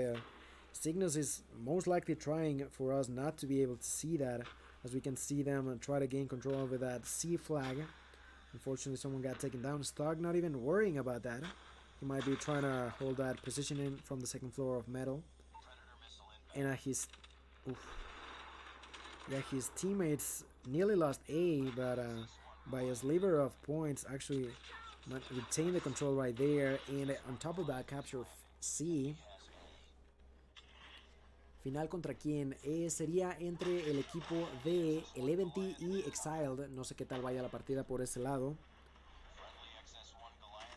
Cygnus is most likely trying for us not to be able to see that, as we can see them try to gain control over that C flag. Unfortunately, someone got taken down. Stog not even worrying about that. He might be trying to hold that position in from the second floor of metal. And his teammates nearly lost A, but by a sliver of points actually retain the control right there, and on top of that capture C. Final contra quién, sería entre el equipo de Eleventy y Exiled. No sé qué tal vaya la partida por ese lado.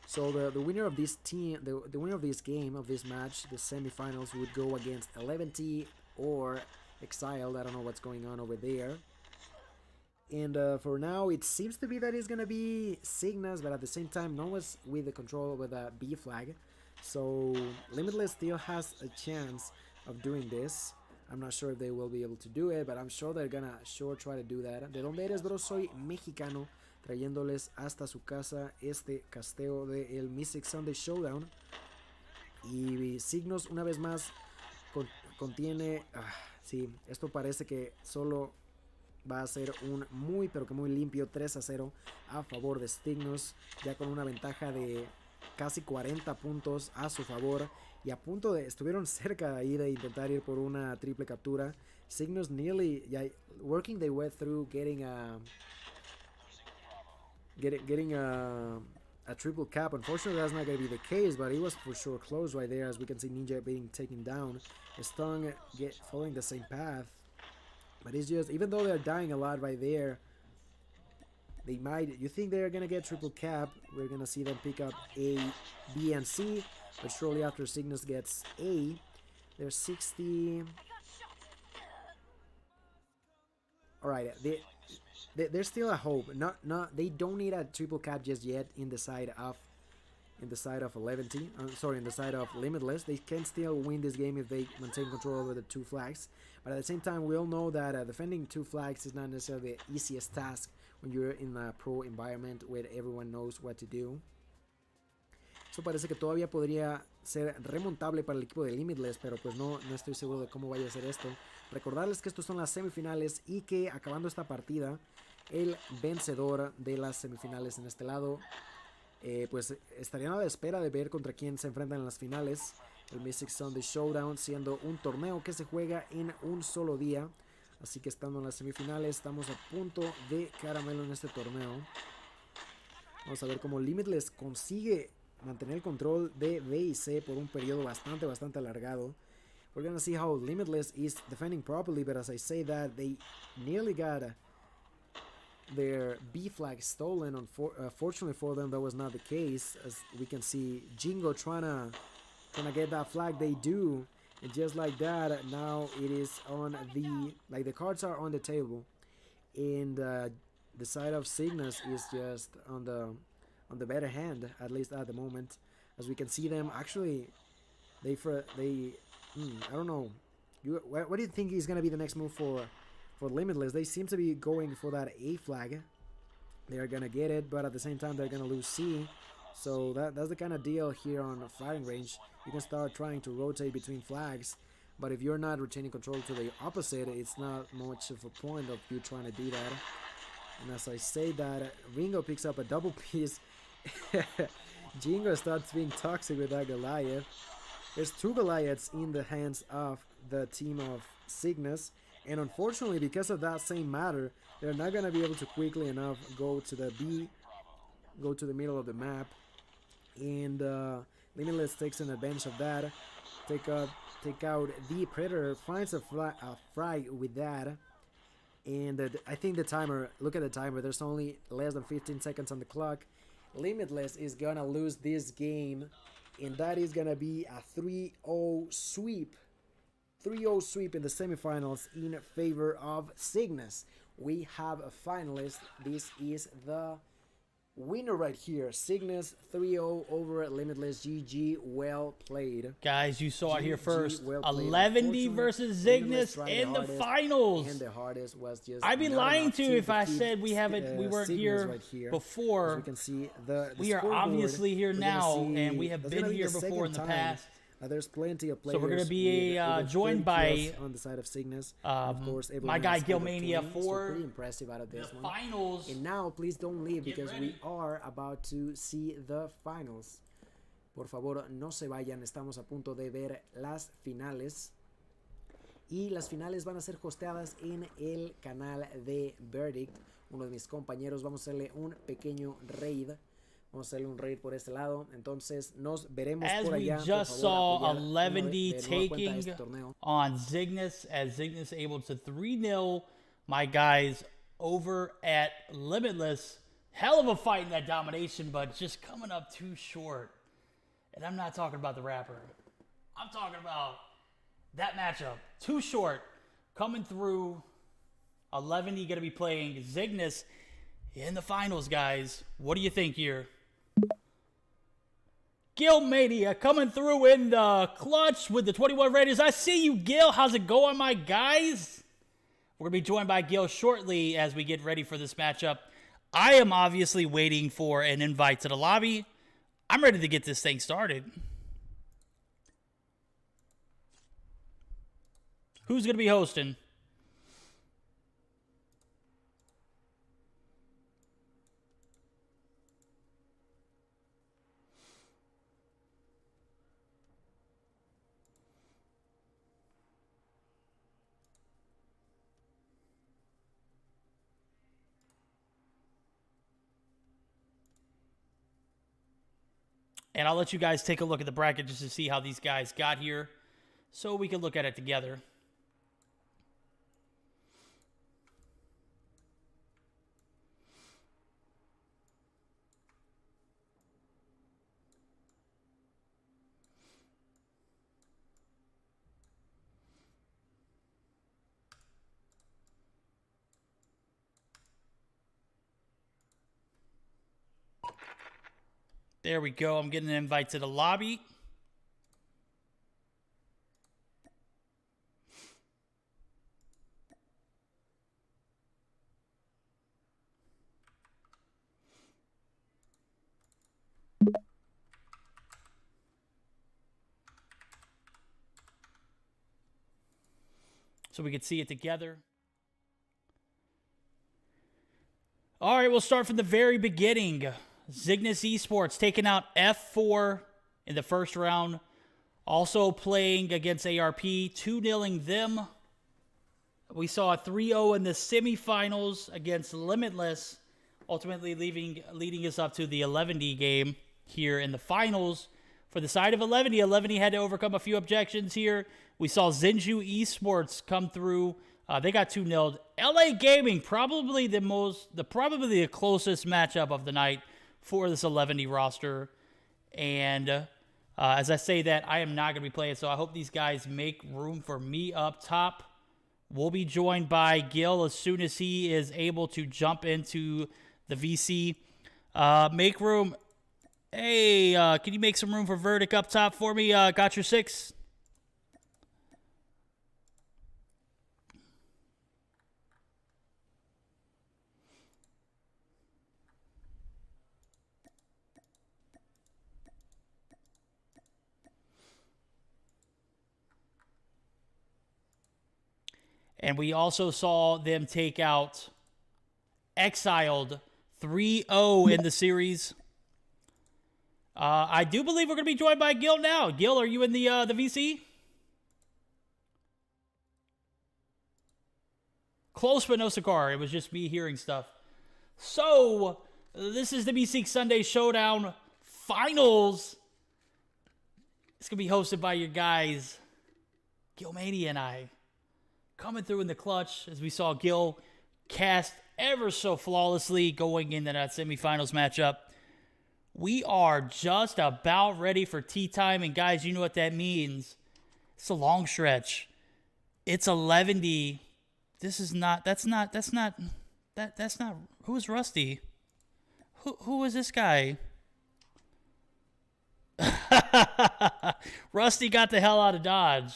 So the winner of this team, the winner of this game, of this match, the semifinals, would go against Eleventy or Exiled. I don't know what's going on over there. And for now, it seems to be that it's gonna be Cygnus, but at the same time, no one's with the control over the B flag. So Limitless still has a chance of doing this. I'm not sure if they will be able to do it, but I'm sure they're gonna try to do that. ¿De dónde eres, bro? Soy mexicano, trayéndoles hasta su casa este casteo de el Meseeks Sunday Showdown. Y Cygnus una vez más contiene... sí, esto parece que solo va a ser un muy pero que muy limpio 3-0 a favor de Cygnus, ya con una ventaja de casi 40 puntos a su favor, y a punto de, estuvieron cerca ahí de intentar ir por una triple captura. Cygnus nearly working their way through getting a triple cap. Unfortunately, that's not going to be the case, but it was for sure close right there, as we can see Ninja being taken down. Stung following the same path. But it's just, even though they're dying a lot right there, they might, you think they're gonna get triple cap, we're gonna see them pick up A, B, and C, but shortly after Cygnus gets A, they're 60. Alright, there's still a hope. They don't need a triple cap just yet in the side of Eleventy. Sorry, in the side of Limitless. They can still win this game if they maintain control over the two flags. But at the same time, we all know that defending two flags is not necessarily the easiest task when you're in a pro environment where everyone knows what to do. Eso parece que todavía podría ser remontable para el equipo de Limitless, pero pues no estoy seguro de cómo vaya a ser esto. Recordarles que estos son las semifinales y que acabando esta partida, el vencedor de las semifinales en este lado, pues estarían a la espera de ver contra quién se enfrentan en las finales. El Meseeks Sunday Showdown siendo un torneo que se juega en un solo día. Así que estando en las semifinales, estamos a punto de caramelo en este torneo. Vamos a ver cómo Limitless consigue mantener el control de B y C por un periodo bastante alargado. We're gonna see how Limitless is defending properly, but as I say that, they nearly got their B flag stolen. Fortunately for them, that was not the case, as we can see Jingo trying to get that flag. They do, and just like that, now it is on the cards are on the table, and the side of Cygnus is just on the better hand, at least at the moment, as we can see them actually. I don't know. What do you think is gonna be the next move for Limitless? They seem to be going for that A flag. They're gonna get it, but at the same time they're gonna lose C. So that's the kind of deal here on firing range. You can start trying to rotate between flags, but if you're not retaining control to the opposite, it's not much of a point of you trying to do that. And as I say that, Ringo picks up a double piece. Jingo starts being toxic with that Goliath. There's two Goliaths in the hands of the team of Cygnus, and unfortunately, because of that same matter, they're not gonna be able to quickly enough go to the middle of the map, and Limitless takes an advantage of that. Take out the Predator, finds a frag with that. And I think the timer, look at the timer, there's only less than 15 seconds on the clock. Limitless is gonna lose this game, and that is gonna be a 3-0 sweep. 3-0 sweep in the semifinals in favor of Cygnus. We have a finalist. This is the winner right here. Cygnus 3-0 over Limitless. GG, well played. Guys, you saw it here first. Well played. 11D versus Cygnus in the finals. And the hardest was just I'd be lying to you if I said we weren't here right here. before. As we can see, the we are scoreboard, obviously here now, and we have that's been gonna be here the before in the second past. time. There's plenty of players. So we're going to be joined by on the side of Cygnus. of course, my guy everyone has Gilmania over 20, so for pretty impressive out of this the one. finals. And now, please don't leave Get because ready. we are about to see the finals. Por favor, no se vayan. Estamos a punto de ver las finales. Y las finales van a ser hosteadas en el canal de Verdict. Uno de mis compañeros, vamos a hacerle un pequeño raid. Vamos a hacerle un raid por este lado. Entonces nos veremos As por we allá. just por saw favor, apoyar 11D de nueva cuenta taking este torneo. on Cygnus, as Cygnus able to 3-0 my guys over at Limitless. Hell of a fight in that domination, but just coming up too short. And I'm not talking about the rapper. I'm talking about that matchup. Too short. Coming through. 11D going to be playing Cygnus in the finals, guys. What do you think here? Gilmania coming through in the clutch with the 21 Raiders. I see you, Gil. How's it going, my guys? We're going to be joined by Gil shortly as we get ready for this matchup. I am obviously waiting for an invite to the lobby. I'm ready to get this thing started. Who's going to be hosting? And I'll let you guys take a look at the bracket just to see how these guys got here so we can look at it together. There we go. I'm getting an invite to the lobby. So we can see it together. All right, we'll start from the very beginning. Cygnus Esports taking out F4 in the first round. Also playing against ARP, 2-0ing them. We saw a 3-0 in the semifinals against Limitless, ultimately leading us up to the 11D game here in the finals. For the side of 11D, 11D had to overcome a few objections here. We saw JuJu Esports come through. They got 2-0'd. LA Gaming, probably the closest matchup of the night for this 11D roster. And as I say that, I am not going to be playing, so I hope these guys make room for me up top. We'll be joined by Gil as soon as he is able to jump into the VC. Make room. Hey, can you make some room for Verdict up top for me? Got your 6. And we also saw them take out Exiled 3-0 in the series. I do believe we're going to be joined by Gil now. Gil, are you in the VC? Close but no cigar. It was just me hearing stuff. So, this is the Meseeks Sunday Showdown Finals. It's going to be hosted by your guys, Gilmania and I. Coming through in the clutch, as we saw Gil cast ever so flawlessly going into that semifinals matchup. We are just about ready for tea time, and guys, you know what that means. It's a long stretch. It's 11D. That's not, who is Rusty? Who is this guy? Rusty got the hell out of Dodge.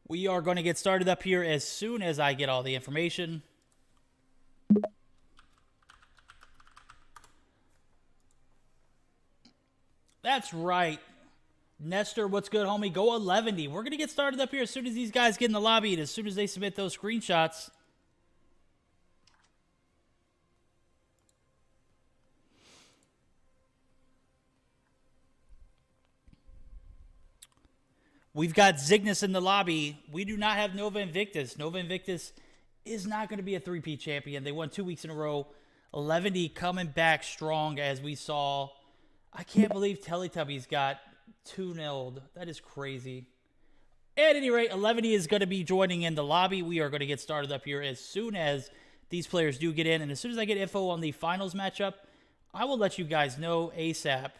We are going to get started up here as soon as I get all the information. That's right. Nestor, what's good, homie? Go 11D. We're going to get started up here as soon as these guys get in the lobby and as soon as they submit those screenshots. We've got Zygnus in the lobby. We do not have Nova Invictus. Nova Invictus is not going to be a 3P champion. They won 2 weeks in a row. 11D coming back strong as we saw. I can't believe Teletubbies got 2-0'd. That is crazy. At any rate, 11D is going to be joining in the lobby. We are going to get started up here as soon as these players do get in. And as soon as I get info on the finals matchup, I will let you guys know ASAP.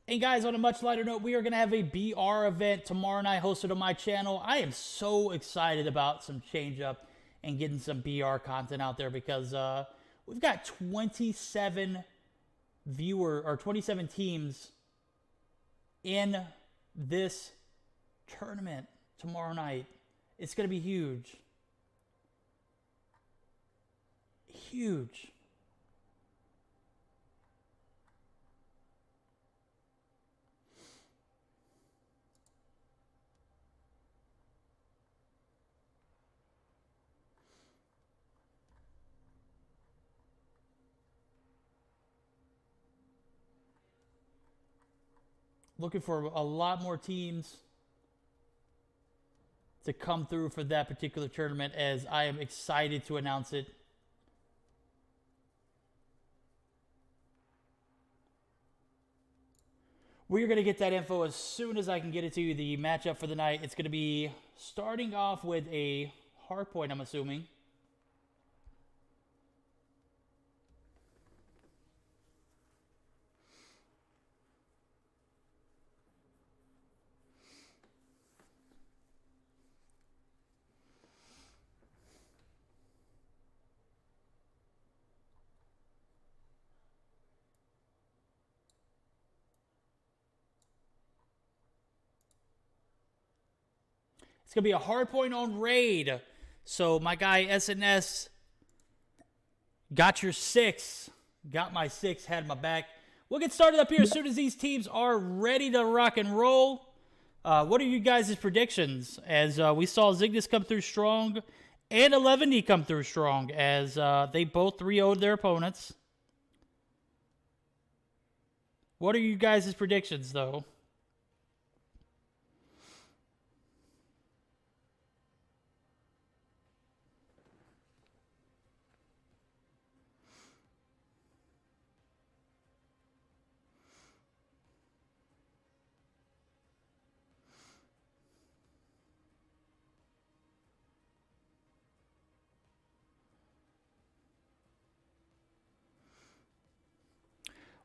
And guys, on a much lighter note, we are going to have a BR event tomorrow night hosted on my channel. I am so excited about some change up and getting some BR content out there because we've got 27 teams in this tournament tomorrow night. It's going to be huge. Huge. Looking for a lot more teams to come through for that particular tournament as I am excited to announce it. We're going to get that info as soon as I can get it to you. The matchup for the night, it's going to be starting off with a hardpoint, I'm assuming. It's going to be a hard point on raid. So my guy SNS got your 6. Got my 6, had my back. We'll get started up here as soon as these teams are ready to rock and roll. What are you guys' predictions? As we saw Zygnus come through strong and 11D come through strong as they both 3-0'd their opponents. What are you guys' predictions, though?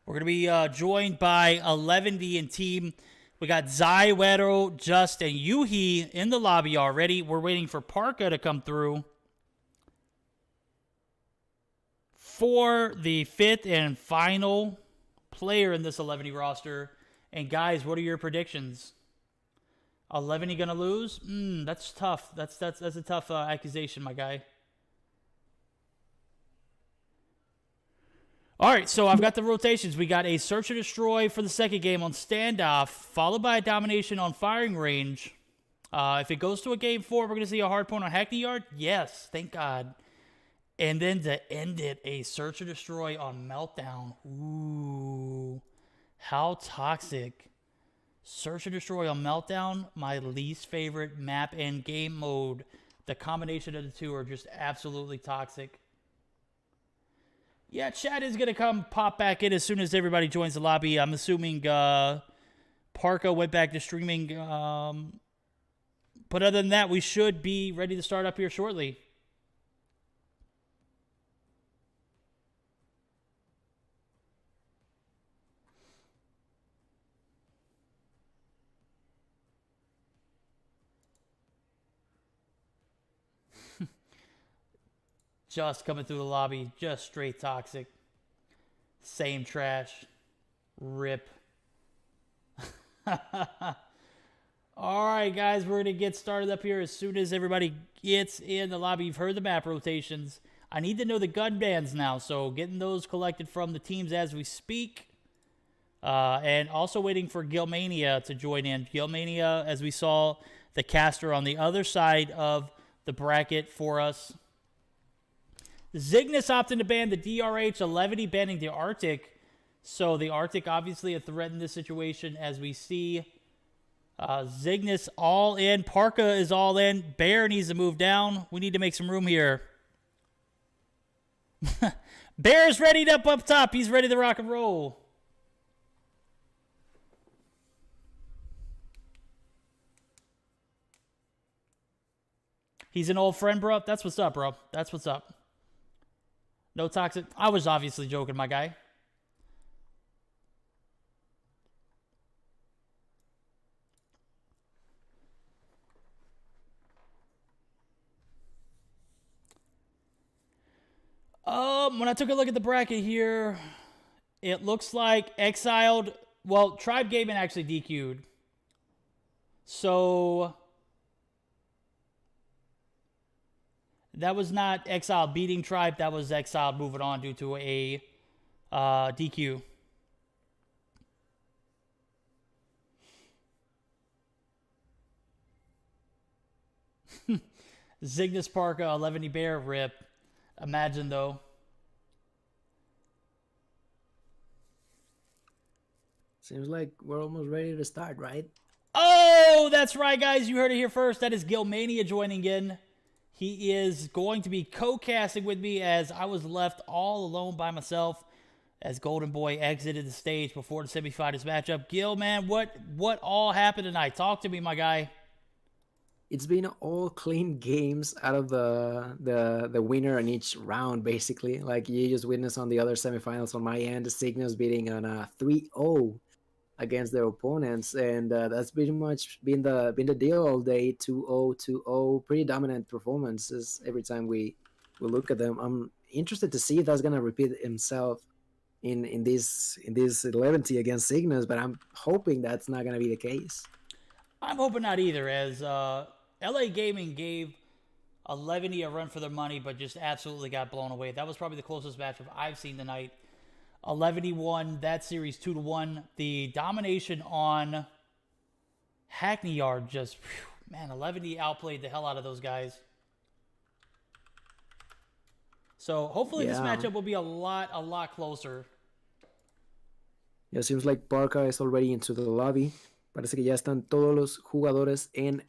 We're going to be joined by 11D and team. We got Zywedo, Just, and Yuhi in the lobby already. We're waiting for Parka to come through for the 5th and final player in this 11D roster. And guys, what are your predictions? 11D going to lose? That's tough. That's a tough accusation, my guy. All right, so I've got the rotations. We got a Search and Destroy for the second game on Standoff, followed by a Domination on Firing Range. If it goes to a Game 4, we're going to see a Hardpoint on Hackney Yard? Yes, thank God. And then to end it, a Search and Destroy on Meltdown. Ooh, how toxic. Search and Destroy on Meltdown, my least favorite map and game mode. The combination of the two are just absolutely toxic. Yeah, chat is going to come pop back in as soon as everybody joins the lobby. I'm assuming Parka went back to streaming. But other than that, we should be ready to start up here shortly. Just coming through the lobby, just straight toxic. Same trash. Rip. All right, guys, we're going to get started up here as soon as everybody gets in the lobby. You've heard the map rotations. I need to know the gun bans now, so getting those collected from the teams as we speak. And also waiting for Gilmania to join in. Gilmania, as we saw, the caster on the other side of the bracket for us. Zygnus opting to ban the DRH, 11 banning the Arctic. So the Arctic obviously a threat in this situation as we see. Zygnus all in. Parka is all in. Bear needs to move down. We need to make some room here. Bear's ready up top. He's ready to rock and roll. He's an old friend, bro. That's what's up, bro. That's what's up. No toxic. I was obviously joking, my guy. When I took a look at the bracket here, it looks like Exiled. Well, Tribe Gaming actually DQ'd. So that was not Exiled beating Tribe. That was Exiled moving on due to a DQ. Zygnus Parka, 11 Bear, rip. Imagine, though. Seems like we're almost ready to start, right? Oh, that's right, guys. You heard it here first. That is Gilmania joining in. He is going to be co-casting with me as I was left all alone by myself as GoldenBoy exited the stage before the semifinals matchup. Gil, man, what all happened tonight? Talk to me, my guy. It's been all clean games out of the winner in each round, basically. Like you just witnessed on the other semifinals on my end, Cygnus beating on a 3-0 against their opponents, and that's pretty much been the deal all day. 2-0, 2-0, pretty dominant performances every time we look at them. I'm interested to see if that's gonna repeat himself in this 11T against Cygnus, but I'm hoping that's not gonna be the case. I'm hoping not either, as LA Gaming gave 11 a run for their money, but just absolutely got blown away. That was probably the closest matchup I've seen tonight. 11 won that series 2-1. The domination on Hackney Yard just, whew, man, 11 outplayed the hell out of those guys. So hopefully this matchup will be a lot closer. Yeah, it seems like Parka is already into the lobby. Parece que ya están todos los jugadores en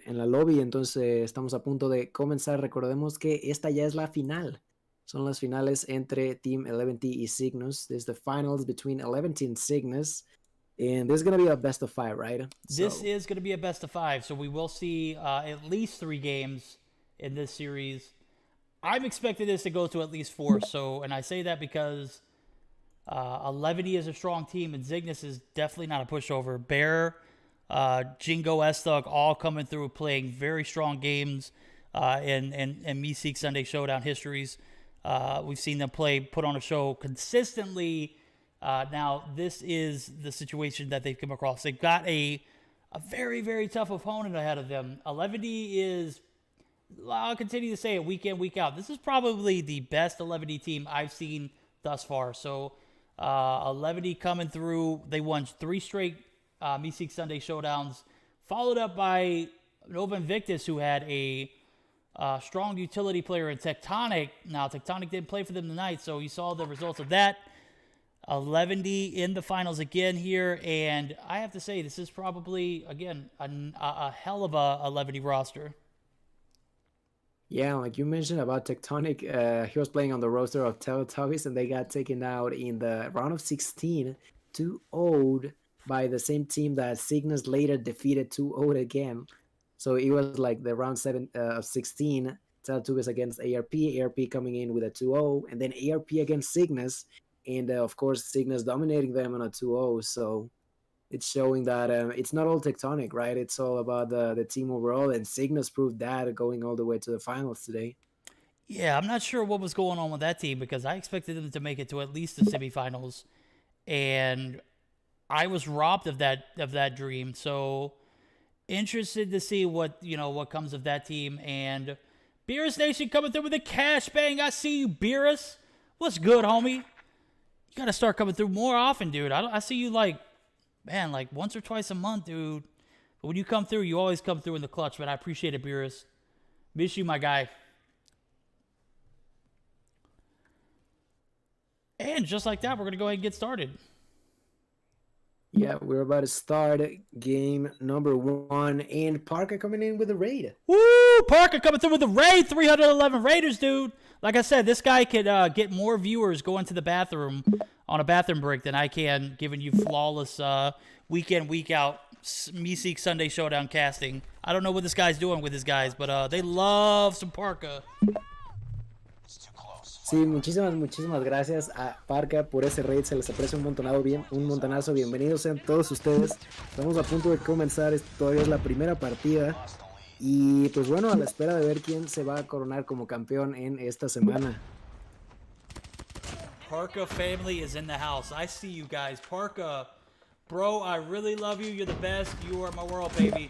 la lobby, entonces estamos a punto de comenzar. Recordemos que esta ya es la final. Son las finales entre Team 11T y Cygnus. This is the finals between 11T and Cygnus. And this is going to be a best of 5, right? This is going to be a best of 5, so we will see at least 3 games in this series. I'm expecting this to go to at least 4, and I say that because 11E is a strong team, and Zygnus is definitely not a pushover. Bear, Jingo, S-Thug, all coming through, playing very strong games in Meseeks Sunday Showdown histories. We've seen them put on a show consistently. Now, this is the situation that they've come across. They've got a very, very tough opponent ahead of them. 11D is, I'll continue to say it week in, week out. This is probably the best 11D team I've seen thus far. So, 11D coming through. They won 3 straight Meseeks Sunday Showdowns, followed up by Nova Invictus, who had a strong utility player in Tectonic. Now, Tectonic didn't play for them tonight, so you saw the results of that. 11D in the finals again here, and I have to say, this is probably, again, a hell of a 11D roster. Yeah, like you mentioned about Tectonic, he was playing on the roster of Teletubbies, and they got taken out in the round of 16, 2-0 by the same team that Cygnus later defeated 2-0 again. So it was like the round 7 of 16, Teletubbies against ARP coming in with a 2-0, and then ARP against Cygnus, and of course Cygnus dominating them on a 2-0. So it's showing that it's not all Tectonic, right? It's all about the team overall, and Cygnus proved that going all the way to the finals today. Yeah, I'm not sure what was going on with that team because I expected them to make it to at least the semifinals, and I was robbed of that dream. So interested to see what comes of that team. And Beerus Nation coming through with a cash bang. I see you, Beerus. What's good, homie? You gotta start coming through more often, dude. I see you like once or twice a month, dude. But when you come through, you always come through in the clutch, man. I appreciate it, Beerus. Miss you, my guy. And just like that, we're going to go ahead and get started. Yeah, we're about to start game number 1, and Parker coming in with a raid. Woo! Parker coming through with a raid. 311 Raiders, dude. Like I said, this guy could get more viewers going to the bathroom on a bathroom break than I can, giving you flawless week in, week out Meseeks Sunday Showdown casting. I don't know what this guy's doing with his guys, but they love some Parker. Sí, muchísimas gracias a Parca por ese raid, se les aprecia un montonazo, bienvenidos sean todos ustedes. Estamos a punto de comenzar, todavía es la primera partida y pues bueno, a la espera de ver quién se va a coronar como campeón en esta semana. Parka family is in the house. I see you guys. Parka, bro, I really love you. You're the best. You are my world, baby.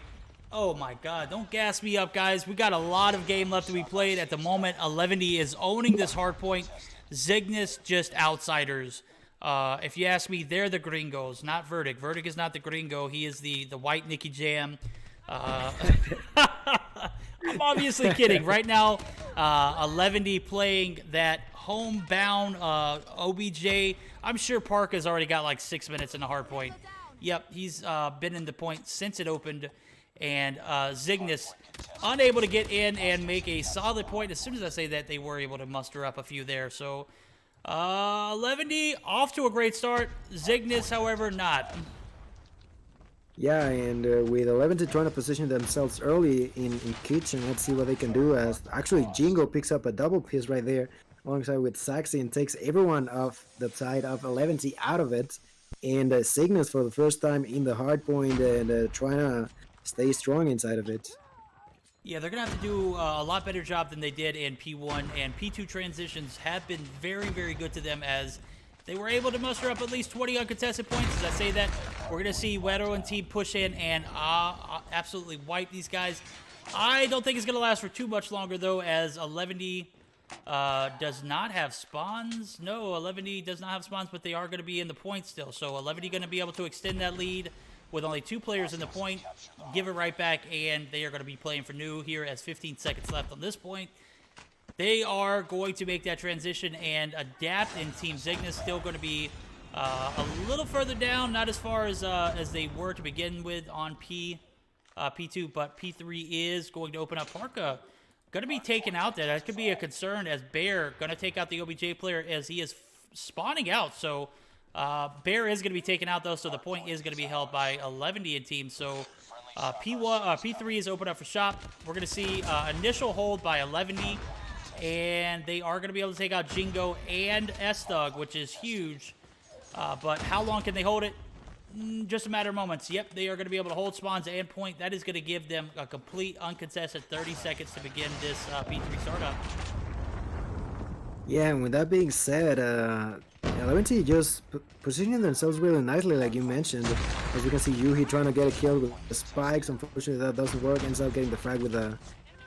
Oh my God, don't gas me up, guys. We got a lot of game left to be played. At the moment, 11D is owning this hard point. Cygnus, just outsiders. If you ask me, they're the gringos, not Verdict. Verdict is not the gringo. He is the white Nicky Jam. I'm obviously kidding. Right now, 11D playing that homebound OBJ. I'm sure Park has already got like 6 minutes in the hard point. Yep, he's been in the point since it opened. And Cygnus unable to get in and make a solid point. As soon as I say that, they were able to muster up a few there. So 11D off to a great start. Cygnus, however, not. Yeah, and with 11D trying to position themselves early in kitchen, let's see what they can do. As actually Jingo picks up a double piece right there alongside with Saxy and takes everyone off the side of 11D out of it. And Cygnus for the first time in the hard point and trying to stay strong inside of it. Yeah, they're going to have to do a lot better job than they did in P1, and P2 transitions have been very, very good to them as they were able to muster up at least 20 uncontested points. As I say that, we're going to see Wedo and team push in and absolutely wipe these guys. I don't think it's going to last for too much longer, though, as 11D does not have spawns. No, 11D does not have spawns, but they are going to be in the point still. So 11D going to be able to extend that lead with only 2 players in the point, give it right back, and they are going to be playing for new here as 15 seconds left on this point. They are going to make that transition and adapt, and Team Cygnus still going to be a little further down, not as far as they were to begin with on P2, but P3 is going to open up. Parka going to be taken out there. That could be a concern as Bear going to take out the OBJ player as he is spawning out, so Bear is going to be taken out, though, so the point is going to be held by 11D and team. So P3 is open up for shop. We're going to see initial hold by 11D, and they are going to be able to take out Jingo and S-Thug, which is huge. But how long can they hold it? Just a matter of moments. Yep, they are going to be able to hold spawns and point. That is going to give them a complete uncontested 30 seconds to begin this P3 startup. Yeah, and with that being said, 11D just positioning themselves really nicely, like you mentioned. As you can see, Yuhi trying to get a kill with the spikes. Unfortunately, that doesn't work. Ends up getting the frag with a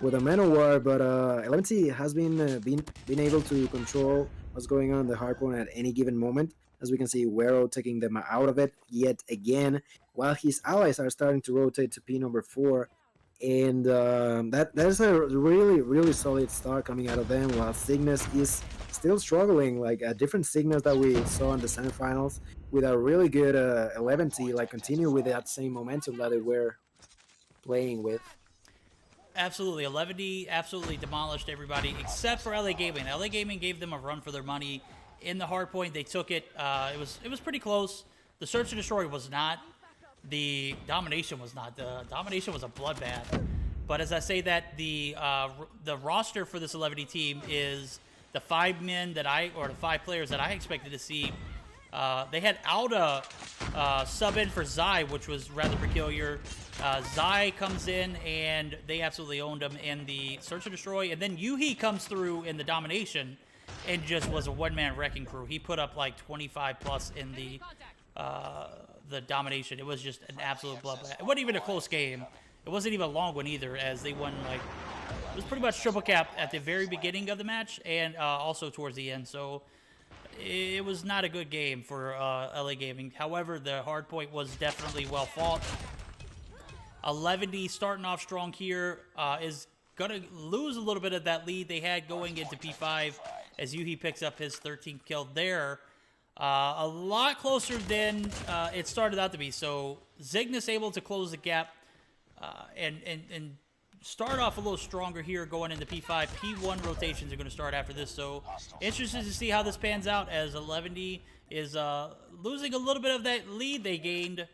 Manowar. But 11D has been able to control what's going on in the hardpoint at any given moment. As we can see, Wero taking them out of it yet again, while his allies are starting to rotate to P number 4. and that's a really solid start coming out of them. While Cygnus is still struggling, like different Cygnus that we saw in the semifinals, with a really good 11T, like continue with that same momentum that they were playing with. Absolutely, 11D absolutely demolished everybody except for LA Gaming. LA Gaming gave them a run for their money in the hard point. They took it. It was pretty close. The search and destroy was not. The domination was not. The domination was a bloodbath. But as I say that, the roster for this 11D team is the 5 men that the 5 players that I expected to see. They had Alda sub in for Zai, which was rather peculiar. Zai comes in, and they absolutely owned him in the search and destroy. And then Yuhi comes through in the domination and just was a one-man wrecking crew. He put up like 25 plus in the domination. It was just an absolute bloodbath. It wasn't even a close game. It wasn't even a long one either, as they won like it was pretty much triple cap at the very beginning of the match and also towards the end. So it was not a good game for LA Gaming. However, the hard point was definitely well fought. 11D starting off strong here is going to lose a little bit of that lead they had going into P5 as Yuhi picks up his 13th kill there. A lot closer than it started out to be. So Cygnus able to close the gap and start off a little stronger here going into P5. P1 rotations are going to start after this. So interested to see how this pans out as 11D is losing a little bit of that lead they gained.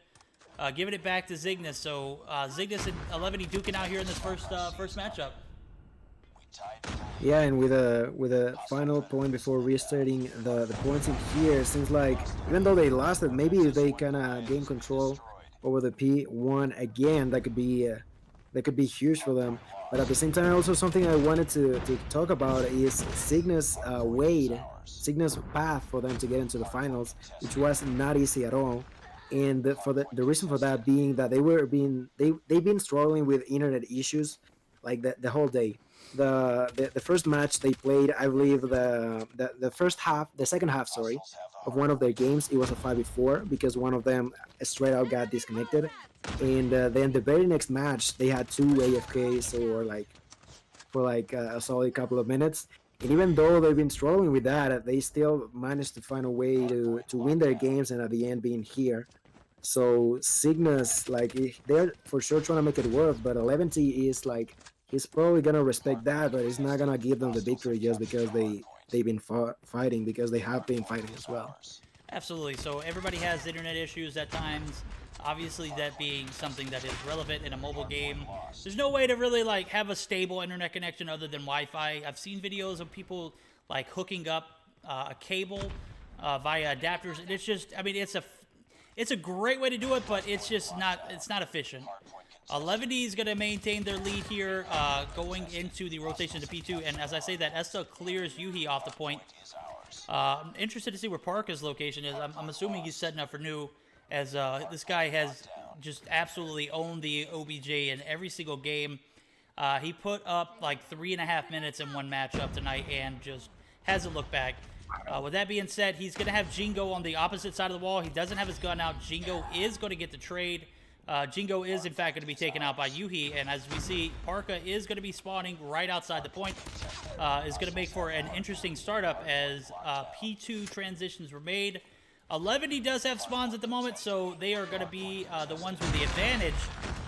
Giving it back to Cygnus. So Cygnus and 11D duking out here in this first matchup. Yeah, and with a final point before restarting the points in here, it seems like even though they lost it, maybe if they kind of gain control over the P1 again, that could be huge for them. But at the same time, also something I wanted to talk about is Cygnus Cygnus path for them to get into the finals, which was not easy at all. And the reason for that being that they've been struggling with internet issues like the whole day. The first match they played, I believe the second half, sorry, of one of their games, it was a 5v4 because one of them straight out got disconnected, and then the very next match they had 2 AFKs for a solid couple of minutes. And even though they've been struggling with that, they still managed to find a way to win their games and at the end being here. So Cygnus, they're for sure trying to make it work, but 11T is he's probably gonna respect that, but he's not gonna give them the victory just because they've been fighting, because they have been fighting as well. Absolutely. So everybody has internet issues at times. Obviously, that being something that is relevant in a mobile game. There's no way to really have a stable internet connection other than Wi-Fi. I've seen videos of people hooking up a cable via adapters, and it's just, I mean, it's a great way to do it, but it's not efficient. 11D is going to maintain their lead here going into the rotation to P2, and as I say that, Esta clears Yuhi off the point. I'm interested to see where Parka's location is. I'm assuming he's setting up for new, as this guy has just absolutely owned the OBJ in every single game. He put up 3.5 minutes in one matchup tonight and just hasn't looked back. With that being said, he's going to have Jingo on the opposite side of the wall. He doesn't have his gun out. Jingo is going to get the trade. Jingo is, in fact, going to be taken out by Yuhi. And as we see, Parka is going to be spawning right outside the point. Is going to make for an interesting startup as P2 transitions were made. 11D does have spawns at the moment, so they are going to be the ones with the advantage.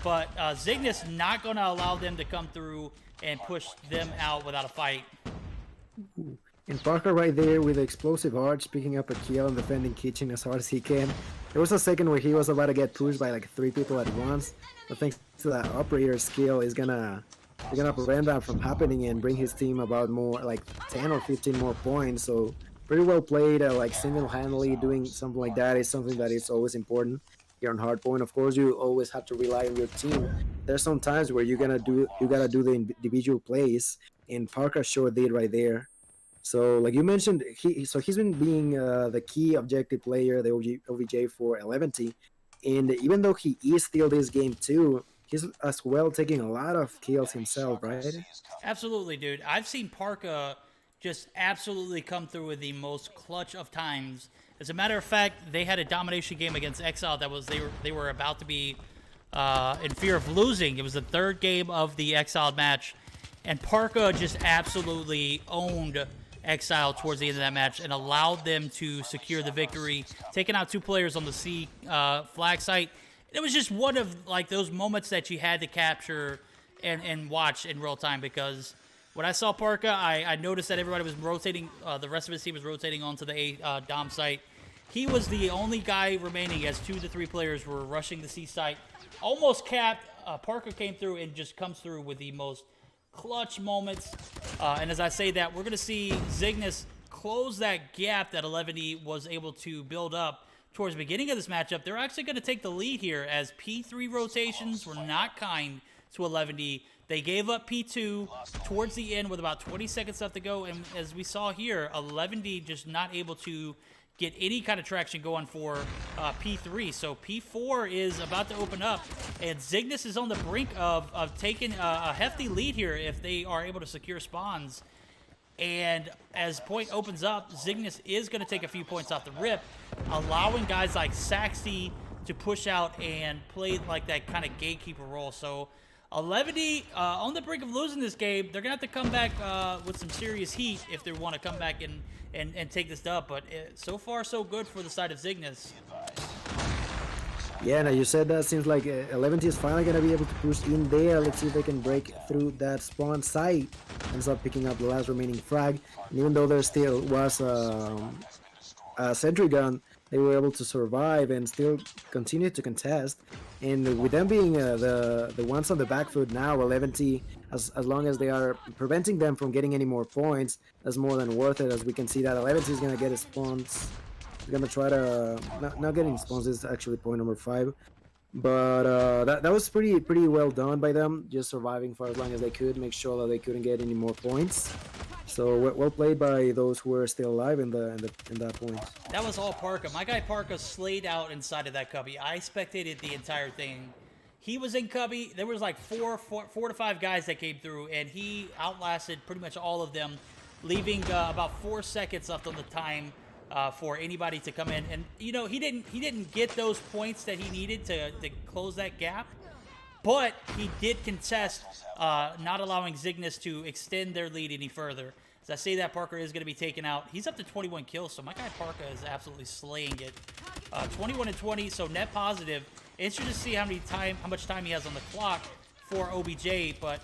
But Cygnus not going to allow them to come through and push them out without a fight. And Parker right there with the explosive arch, picking up a kill and defending Kitchen as hard as he can. There was a second where he was about to get pushed by 3 people at once, but thanks to that operator skill, he's gonna prevent that from happening and bring his team about more 10 or 15 more points. So pretty well played. Single-handedly doing something like that is something that is always important here on Hardpoint. Of course, you always have to rely on your team. There's some times where you gotta do the individual plays, and Parker sure did right there. So, like you mentioned, he's been being the key objective player, the OVJ for 11T, and even though he is still this game too, he's as well taking a lot of kills himself, right? Absolutely, dude. I've seen Parka just absolutely come through with the most clutch of times. As a matter of fact, they had a domination game against Exile that was they were about to be in fear of losing. It was the third game of the Exiled match, and Parka just absolutely owned Exile towards the end of that match and allowed them to secure the victory, taking out 2 players on the C flag site. It was just one of like those moments that you had to capture and watch in real time, because when I saw Parka, I noticed that everybody was rotating, the rest of his team was rotating onto the A Dom site. He was the only guy remaining as 2 to 3 players were rushing the C site. Almost capped. Parka came through and just comes through with the most clutch moments. And as I say that, we're going to see Zygnus close that gap that 11D was able to build up towards the beginning of this matchup. They're actually going to take the lead here, as P3 rotations were not kind to 11D. They gave up P2 towards the end with about 20 seconds left to go. And as we saw here, 11D just not able to get any kind of traction going for P3. So P4 is about to open up, and Zygnus is on the brink of taking a hefty lead here if they are able to secure spawns. And as point opens up, Zygnus is going to take a few points off the rip, allowing guys like Saxy to push out and play like that kind of gatekeeper role. So 11D on the brink of losing this game. They're going to have to come back with some serious heat if they want to come back and take this dub. But so far, so good for the side of Zygnus. Yeah, now you said that. Seems like 11T is finally going to be able to push in there. Let's see if they can break through that spawn site. Ends up picking up the last remaining frag. And even though there still was a sentry gun, they were able to survive and still continue to contest. And with them being the ones on the back foot now, 11T, as long as they are preventing them from getting any more points, that's more than worth it. As we can see that 11T is going to get his spawns. He's going to try to... Not getting spawns is actually point number 5. But that was pretty well done by them, just surviving for as long as they could, make sure that they couldn't get any more points. So well played by those who are still alive in that point. That was all Parka. My guy Parka slayed out inside of that cubby. I spectated the entire thing. He was in cubby. There was like four to five guys that came through, and he outlasted pretty much all of them, leaving about 4 seconds left on the time for anybody to come in. And you know, he didn't get those points that he needed to close that gap, but he did contest, not allowing Zygnus to extend their lead any further. As I say that, Parker is going to be taken out. He's up to 21 kills, so my guy Parker is absolutely slaying it. 21 and 20, so net positive. Interesting to see how much time he has on the clock for OBJ, but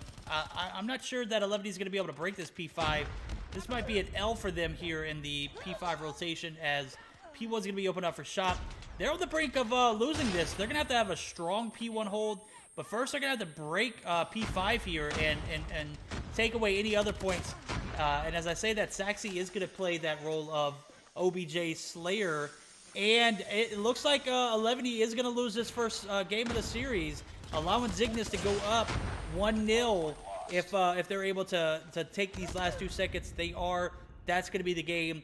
I'm not sure that 11 is going to be able to break this P5. This might be an L for them here in the P5 rotation, as P1's going to be opened up for shot. They're on the brink of losing this. They're going to have a strong P1 hold, but first they're going to have to break P5 here and take away any other points. And as I say that, Saxy is going to play that role of OBJ Slayer. And it looks like 11E is going to lose this first game of the series, allowing Zygnus to go up 1-0 if they're able to take these last 2 seconds. That's going to be the game.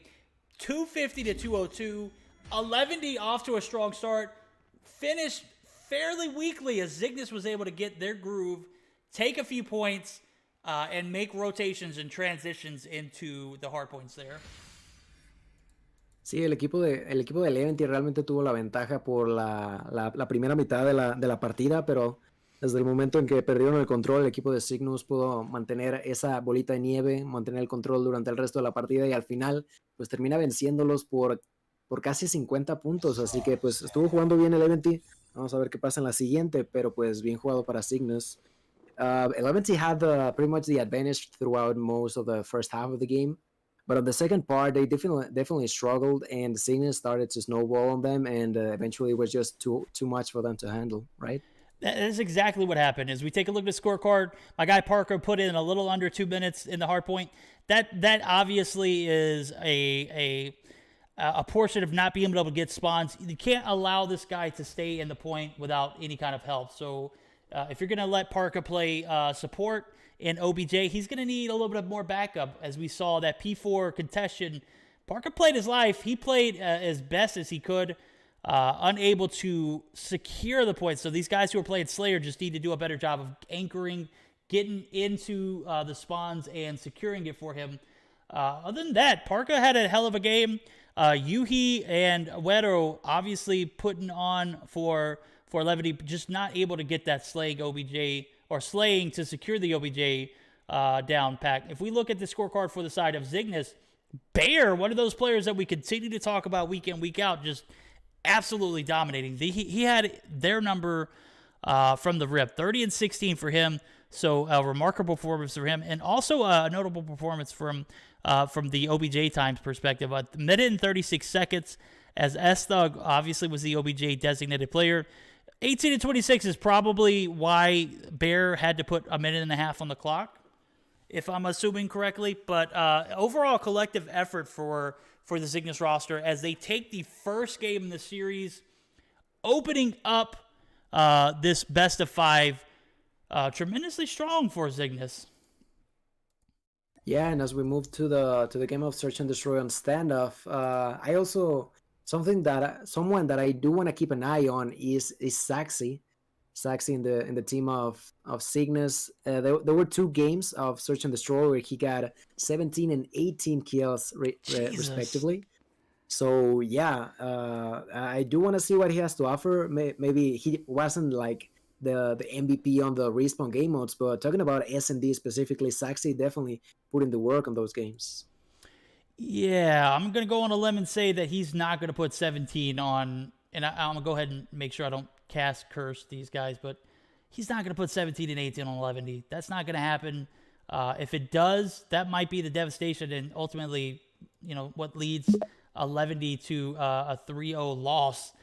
250 to 202. 11D off to a strong start. Finished fairly weakly as Zygnus was able to get their groove, take a few points, and make rotations and transitions into the hard points there. Sí, el equipo de Eleventy realmente tuvo la ventaja por la primera mitad de la partida, pero desde el momento en que perdieron el control, el equipo de Cygnus pudo mantener esa bolita de nieve, mantener el control durante el resto de la partida, y al final pues termina venciéndolos por casi 50 puntos, así que pues estuvo jugando bien Eleventy. Vamos a ver qué pasa en la siguiente, pero pues bien jugado para Cygnus. Eleventy had pretty much the advantage throughout most of the first half of the game, but on the second part they definitely struggled, and Cygnus started to snowball on them, and eventually it was just too much for them to handle, right? That is exactly what happened. As we take a look at the scorecard, my guy Parker put in a little under 2 minutes in the hard point. That obviously is a portion of not being able to get spawns. You can't allow this guy to stay in the point without any kind of help. So if you're going to let Parker play support in OBJ, he's going to need a little bit more backup. As we saw that P4 contestation, Parker played his life. He played as best as he could, unable to secure the points. So these guys who are playing Slayer just need to do a better job of anchoring, getting into the spawns, and securing it for him. Other than that, Parker had a hell of a game. Yuhi and Uero obviously putting on for for 11, just not able to get that slaying OBJ or slaying to secure the OBJ down pack. If we look at the scorecard for the side of Cygnus, Bear, one of those players that we continue to talk about week in, week out, just absolutely dominating. He had their number from the rip, 30 and 16 for him. So a remarkable performance for him, and also a notable performance from the OBJ times perspective. A minute and 36 seconds, as S-Thug obviously was the OBJ designated player. 18 and 26 is probably why Bear had to put a minute and a half on the clock, if I'm assuming correctly. But overall collective effort for the Cygnus roster as they take the first game in the series, opening up this best of 5 tremendously strong for Cygnus. Yeah, and as we move to the game of Search and Destroy on standoff, I also someone that I do want to keep an eye on is Saxy. Saxy in the team of Cygnus. There were 2 games of Search and Destroy where he got 17 and 18 kills respectively. So yeah, I do want to see what he has to offer. Maybe he wasn't like the MVP on the Respawn game modes, but talking about S&D specifically, Saxy definitely put in the work on those games. Yeah, I'm going to go on a limb and say that he's not going to put 17 on, and I'm going to go ahead and make sure I don't cast curse these guys, but he's not going to put 17 and 18 on 11D. That's not going to happen. If it does, that might be the devastation and ultimately, what leads 11D to a 3-0 loss.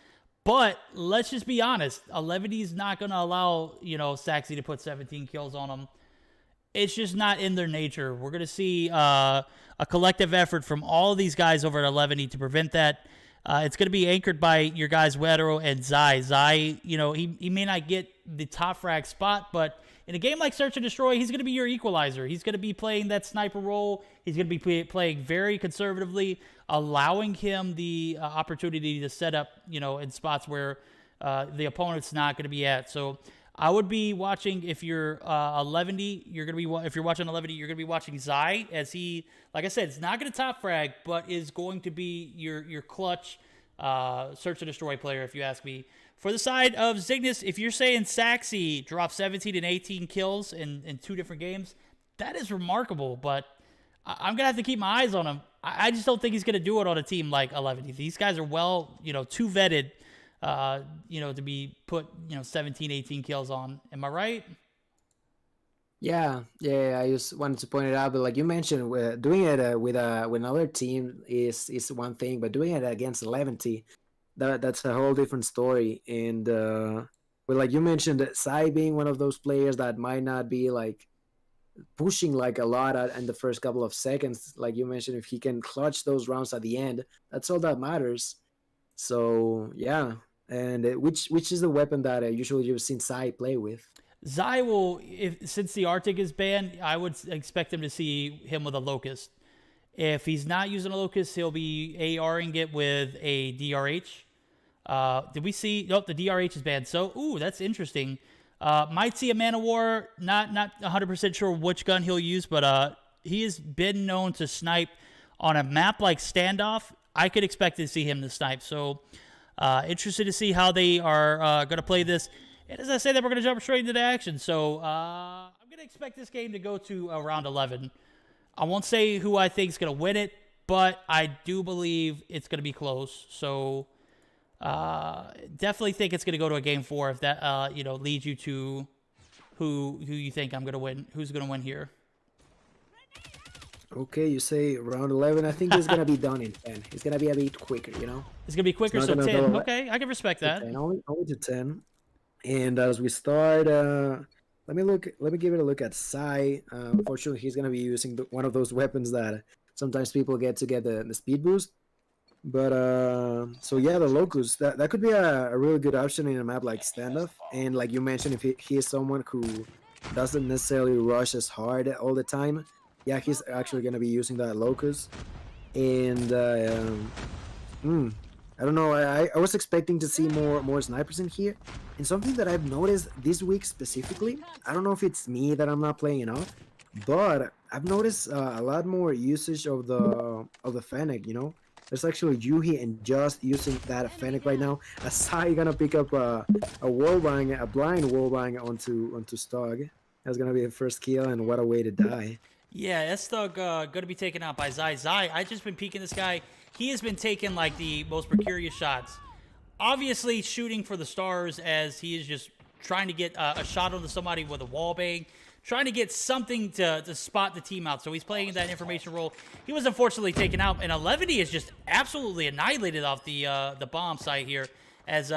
But let's just be honest, 11D is not going to allow, Saxy to put 17 kills on him. It's just not in their nature. We're going to see a collective effort from all of these guys over at 11D to prevent that. It's going to be anchored by your guys Wetero and Zai. Zai, he may not get the top frag spot, but in a game like Search and Destroy, he's going to be your equalizer. He's going to be playing that sniper role. He's going to be playing very conservatively, allowing him the opportunity to set up, in spots where the opponent's not going to be at. So I would be watching, if you're 11D, if you're watching 11D, you're going to be watching Zai, as he, like I said, it's not going to top frag, but is going to be your clutch Search and Destroy player, if you ask me. For the side of Cygnus, if you're saying Saxy dropped 17 and 18 kills in 2 different games, that is remarkable, but I'm going to have to keep my eyes on him. I just don't think he's going to do it on a team like 11. These guys are well, too vetted, to be put, 17, 18 kills on. Am I right? Yeah. I just wanted to point it out, but like you mentioned, doing it with another team is one thing, but doing it against 11T, that's a whole different story. And but like you mentioned, Sai being one of those players that might not be like pushing like a lot in the first couple of seconds, like you mentioned, if he can clutch those rounds at the end, that's all that matters. So yeah, and which is the weapon that usually you've seen Sai play with? Zai will, since the Arctic is banned, I would expect him to see him with a Locust. If he's not using a Locust, he'll be ARing it with a DRH. Did we see? Nope, the DRH is banned. So, that's interesting. Might see a Man of War. Not 100% sure which gun he'll use, but he has been known to snipe on a map like Standoff. I could expect to see him to snipe. So, interested to see how they are going to play this. And as I say that, we're going to jump straight into the action. So, I'm going to expect this game to go to around 11. I won't say who I think is going to win it, but I do believe it's going to be close. So, definitely think it's going to go to a game 4 if that, leads you to who you think I'm going to win. Who's going to win here? Okay, you say round 11. I think it's going to be done in 10. It's going to be a bit quicker, It's going to be quicker, so 10. Okay, I can respect that. 10, only to 10. And as we start, let me give it a look at Sai. Unfortunately, he's going to be using one of those weapons that sometimes people get to get the speed boost. But so yeah, the Locust, that could be a really good option in a map like Standoff. And like you mentioned, if he is someone who doesn't necessarily rush as hard all the time, yeah, he's actually going to be using that Locust. And I don't know, I was expecting to see more snipers in here. And something that I've noticed this week specifically, I don't know if it's me that I'm not playing enough, but I've noticed a lot more usage of the Fennec, There's actually Yuhi and Just using that Fennec right now. Asai gonna pick up a wallbang, a blind wallbang onto Stog. That's gonna be the first kill, and what a way to die. Yeah, that's going to be taken out by Zai. Zai, I just been peeking this guy. He has been taking, like, the most precarious shots. Obviously shooting for the stars as he is just trying to get a shot onto somebody with a wall bang. Trying to get something to spot the team out. So he's playing that information role. He was unfortunately taken out. And 11D is just absolutely annihilated off the bomb site here. As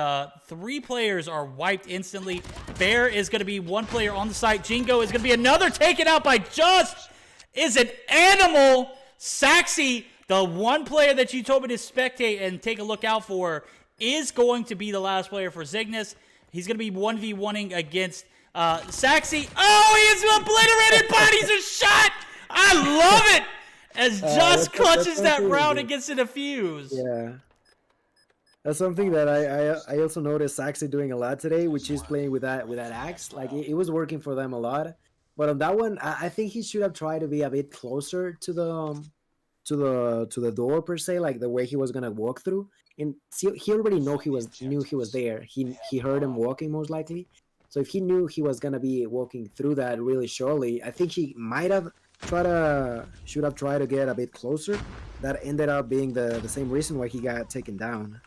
3 players are wiped instantly. Bear is going to be 1 player on the site. Jingo is going to be another taken out by Just. Is an animal. Saxy, the 1 player that you told me to spectate and take a look out for, is going to be the last player for Zygnus. He's going to be 1v1ing against Saxy. Oh, he is obliterated. Bodies are shot. I love it. As Just clutches that round against the defuse. Yeah. That's something that I also noticed Saxy doing a lot today, which is playing with that axe. Like it was working for them a lot. But on that one, I think he should have tried to be a bit closer to the door per se, like the way he was gonna walk through. And he already knew he was there. He heard him walking most likely. So if he knew he was gonna be walking through that really surely, I think he should have tried to get a bit closer. That ended up being the same reason why he got taken down.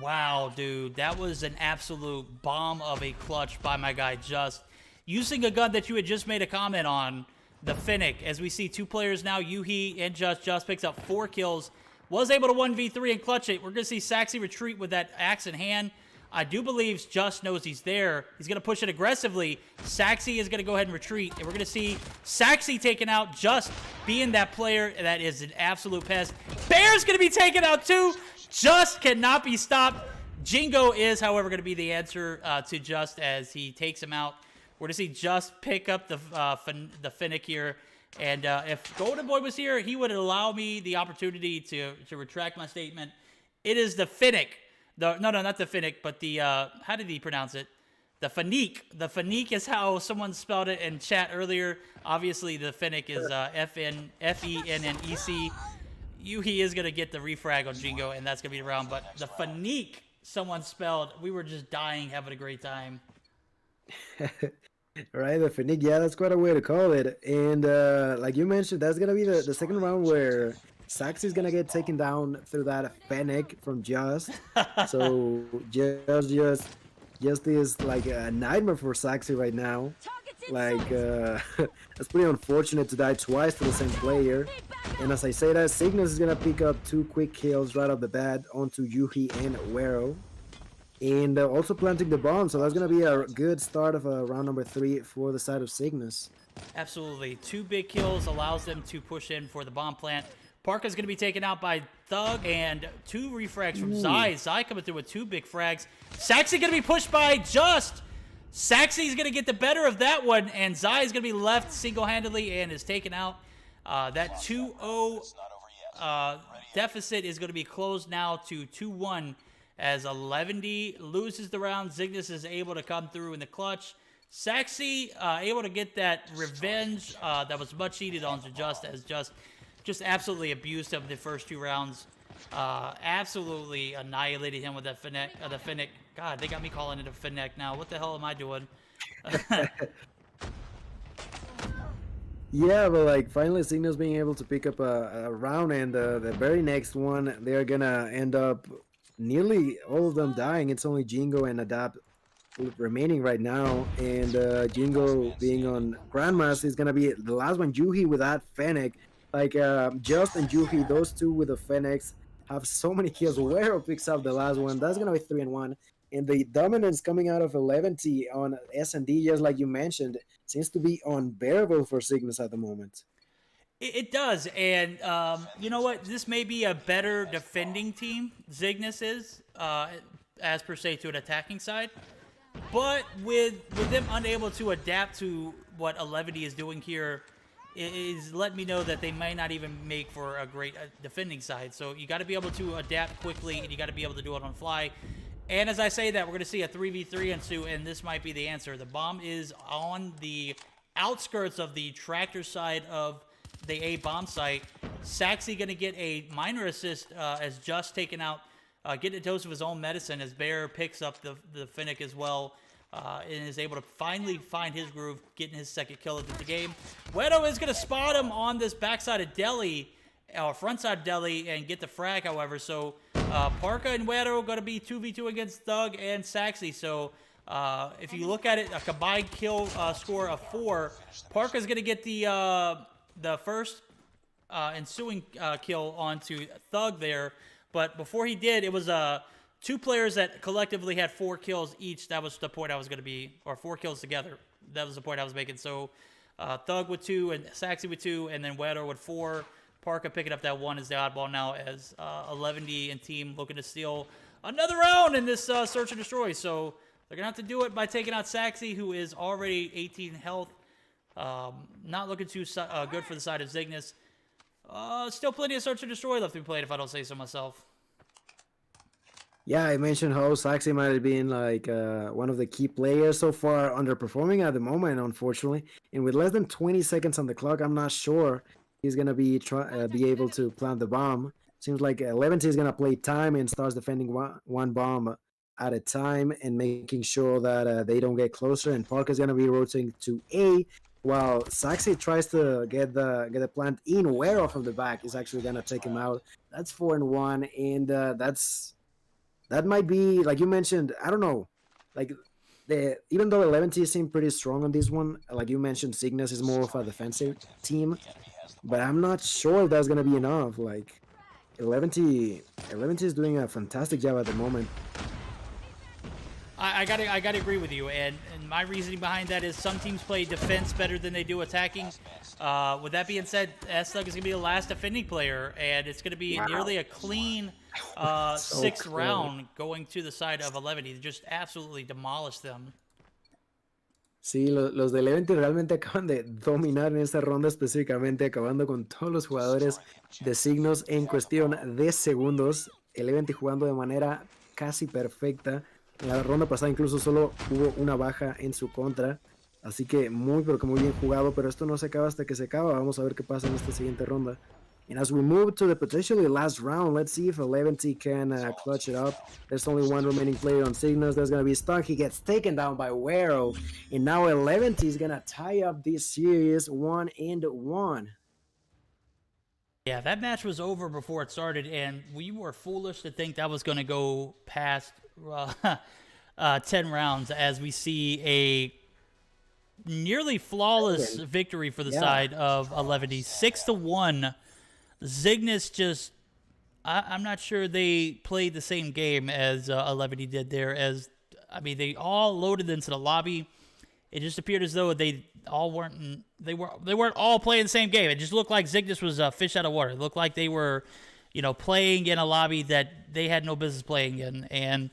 Wow, dude, that was an absolute bomb of a clutch by my guy Just. Using a gun that you had just made a comment on, the Finnick, as we see 2 players now, Yuhi and Just. Just picks up 4 kills, was able to 1v3 and clutch it. We're going to see Saxy retreat with that axe in hand. I do believe Just knows he's there. He's going to push it aggressively. Saxy is going to go ahead and retreat, and we're going to see Saxy taken out, Just being that player that is an absolute pest. Bear's going to be taken out too. Just cannot be stopped. Jingo is, however, going to be the answer to Just as he takes him out. We're going to see Just pick up the Finnick here. And if GoldenBoy was here, he would allow me the opportunity to retract my statement. It is the Finnick. No, not the Finnick, but the, how did he pronounce it? The Finnick. The Finnick is how someone spelled it in chat earlier. Obviously, the Finnick is F-E-N-N-E-C. Yuhi is going to get the refrag on Jingo, and that's going to be the round. But the Finnick, someone spelled, we were just dying, having a great time. Right, the Finnick, yeah, that's quite a way to call it. And like you mentioned, that's going to be the second round where Saxy's going to get taken down through that Finnick from Just. So just is like a nightmare for Saxy right now. Like, it's pretty unfortunate to die twice to the same player. And as I say that, Cygnus is going to pick up 2 quick kills right off the bat onto Yuhi and Wero. And also planting the bomb, so that's going to be a good start of round number 3 for the side of Cygnus. Absolutely. 2 big kills allows them to push in for the bomb plant. Parka's going to be taken out by Thug, and 2 refrags from Zai. Zai coming through with 2 big frags. Saxy going to be pushed by Just. Saxy's going to get the better of that one, and Zai is going to be left single-handedly and is taken out. That 2-0 deficit is going to be closed now to 2-1 as 11D loses the round. Zygnus is able to come through in the clutch. Saxy able to get that revenge that was much needed on Just, as just absolutely abused him the first 2 rounds. Absolutely annihilated him with that Finnick. God, they got me calling it a Finnick now. What the hell am I doing? Yeah, but like finally Cygnus being able to pick up a round, and the very next one they're gonna end up nearly all of them dying. It's only Jingo and Adapt remaining right now, and Jingo being on Grandmaster is gonna be the last one. Yuhi with that Fennec, like Just and Yuhi, those 2 with the Fennecs have so many kills. Wero picks up the last one. That's gonna be 3-1. And the dominance coming out of 11T on S&D, just like you mentioned, seems to be unbearable for Cygnus at the moment. It does, and you know what? This may be a better defending team, Zygnus is, as per se, to an attacking side. But with them unable to adapt to what 11D is doing here, is letting me know that they may not even make for a great defending side. So you got to be able to adapt quickly, and you got to be able to do it on the fly. And as I say that, we're going to see a 3v3 ensue, and this might be the answer. The bomb is on the outskirts of the tractor side of the A bomb site. Saxy going to get a minor assist as Just taken out, getting a dose of his own medicine as Bear picks up the Finnick as well. And is able to finally find his groove, getting his second kill of the game. Wedo is going to spot him on this backside of Deli, or front side of Deli, and get the frag, however. So Parka and Wedo going to be 2v2 against Thug and Saxy. So if you look at it, a combined kill score of 4. Parka's going to get the first ensuing kill onto Thug there. But before he did, it was 2 players that collectively had 4 kills each. That was the point I was going to be, or 4 kills together. That was the point I was making. So Thug with 2 and Saxy with 2, and then Wedo with 4. Parka picking up that 1 as the oddball now, as 11D and team looking to steal another round in this search and destroy. So they're going to have to do it by taking out Saxy, who is already 18 health. Not looking too good for the side of Zygnus. Still plenty of search and destroy left to be played, if I don't say so myself. Yeah, I mentioned how Saxy might have been like one of the key players so far, underperforming at the moment, unfortunately. And with less than 20 seconds on the clock, I'm not sure he's gonna be able to plant the bomb. Seems like 11T is gonna play time and starts defending one bomb at a time and making sure that they don't get closer. And Parker's gonna be rotating to A, while Saxy tries to get the plant in. Where off of the back is actually gonna take him out. That's 4-1, and that might be, like you mentioned, I don't know, like even though 11T seemed pretty strong on this one, like you mentioned, Cygnus is more of a defensive team, but I'm not sure if that's gonna be enough. Like 11T is doing a fantastic job at the moment. I gotta agree with you, and my reasoning behind that is some teams play defense better than they do attacking. With that being said, S-Thug is gonna be the last defending player, and it's gonna be nearly a clean 6th round going to the side of 11. He just absolutely demolished them. Sí, los de 11 realmente acaban de dominar en esta ronda, específicamente acabando con todos los jugadores de signos en cuestión de segundos. 11 jugando de manera casi perfecta. En la ronda pasada incluso solo hubo una baja en su contra. Así que muy, pero que muy bien jugado. Pero esto no se acaba hasta que se acaba. Vamos a ver qué pasa en esta siguiente ronda. And as we move to the potentially last round, let's see if 11T can clutch it up. There's only one remaining player on Cygnus. There's going to be stuck. He gets taken down by Wero. And now 11T is going to tie up this series 1-1. Yeah, that match was over before it started, and we were foolish to think that was going to go past 10 rounds, as we see a nearly flawless victory for the side of 11D. 6-1. Zygnus just, I'm not sure they played the same game as 11D did there. As I mean, they all loaded into the lobby. It just appeared as though they all weren't. They weren't all playing the same game. It just looked like Zygnus was a fish out of water. It looked like they were, playing in a lobby that they had no business playing in. And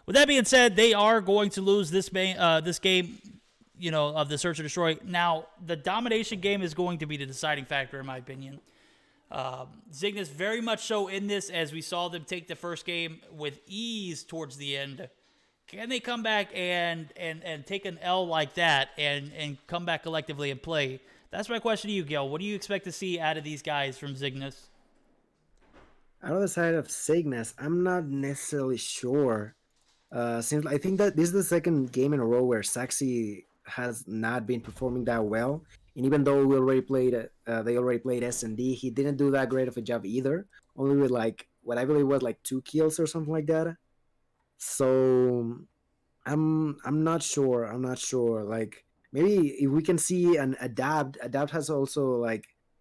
with that being said, they are going to lose this game. Of the Search and Destroy. Now, the domination game is going to be the deciding factor, in my opinion. Zygnus very much so in this, as we saw them take the first game with ease towards the end. Can they come back and take an L like that and come back collectively and play? That's my question to you, Gil. What do you expect to see out of these guys from Zygnus? Out of the side of Cygnus, I'm not necessarily sure. Since I think that this is the second game in a row where Saxy has not been performing that well. And even though they already played S&D, he didn't do that great of a job either. Only with what I believe was 2 kills or something like that. So I'm not sure. Like maybe if we can see an Adapt has also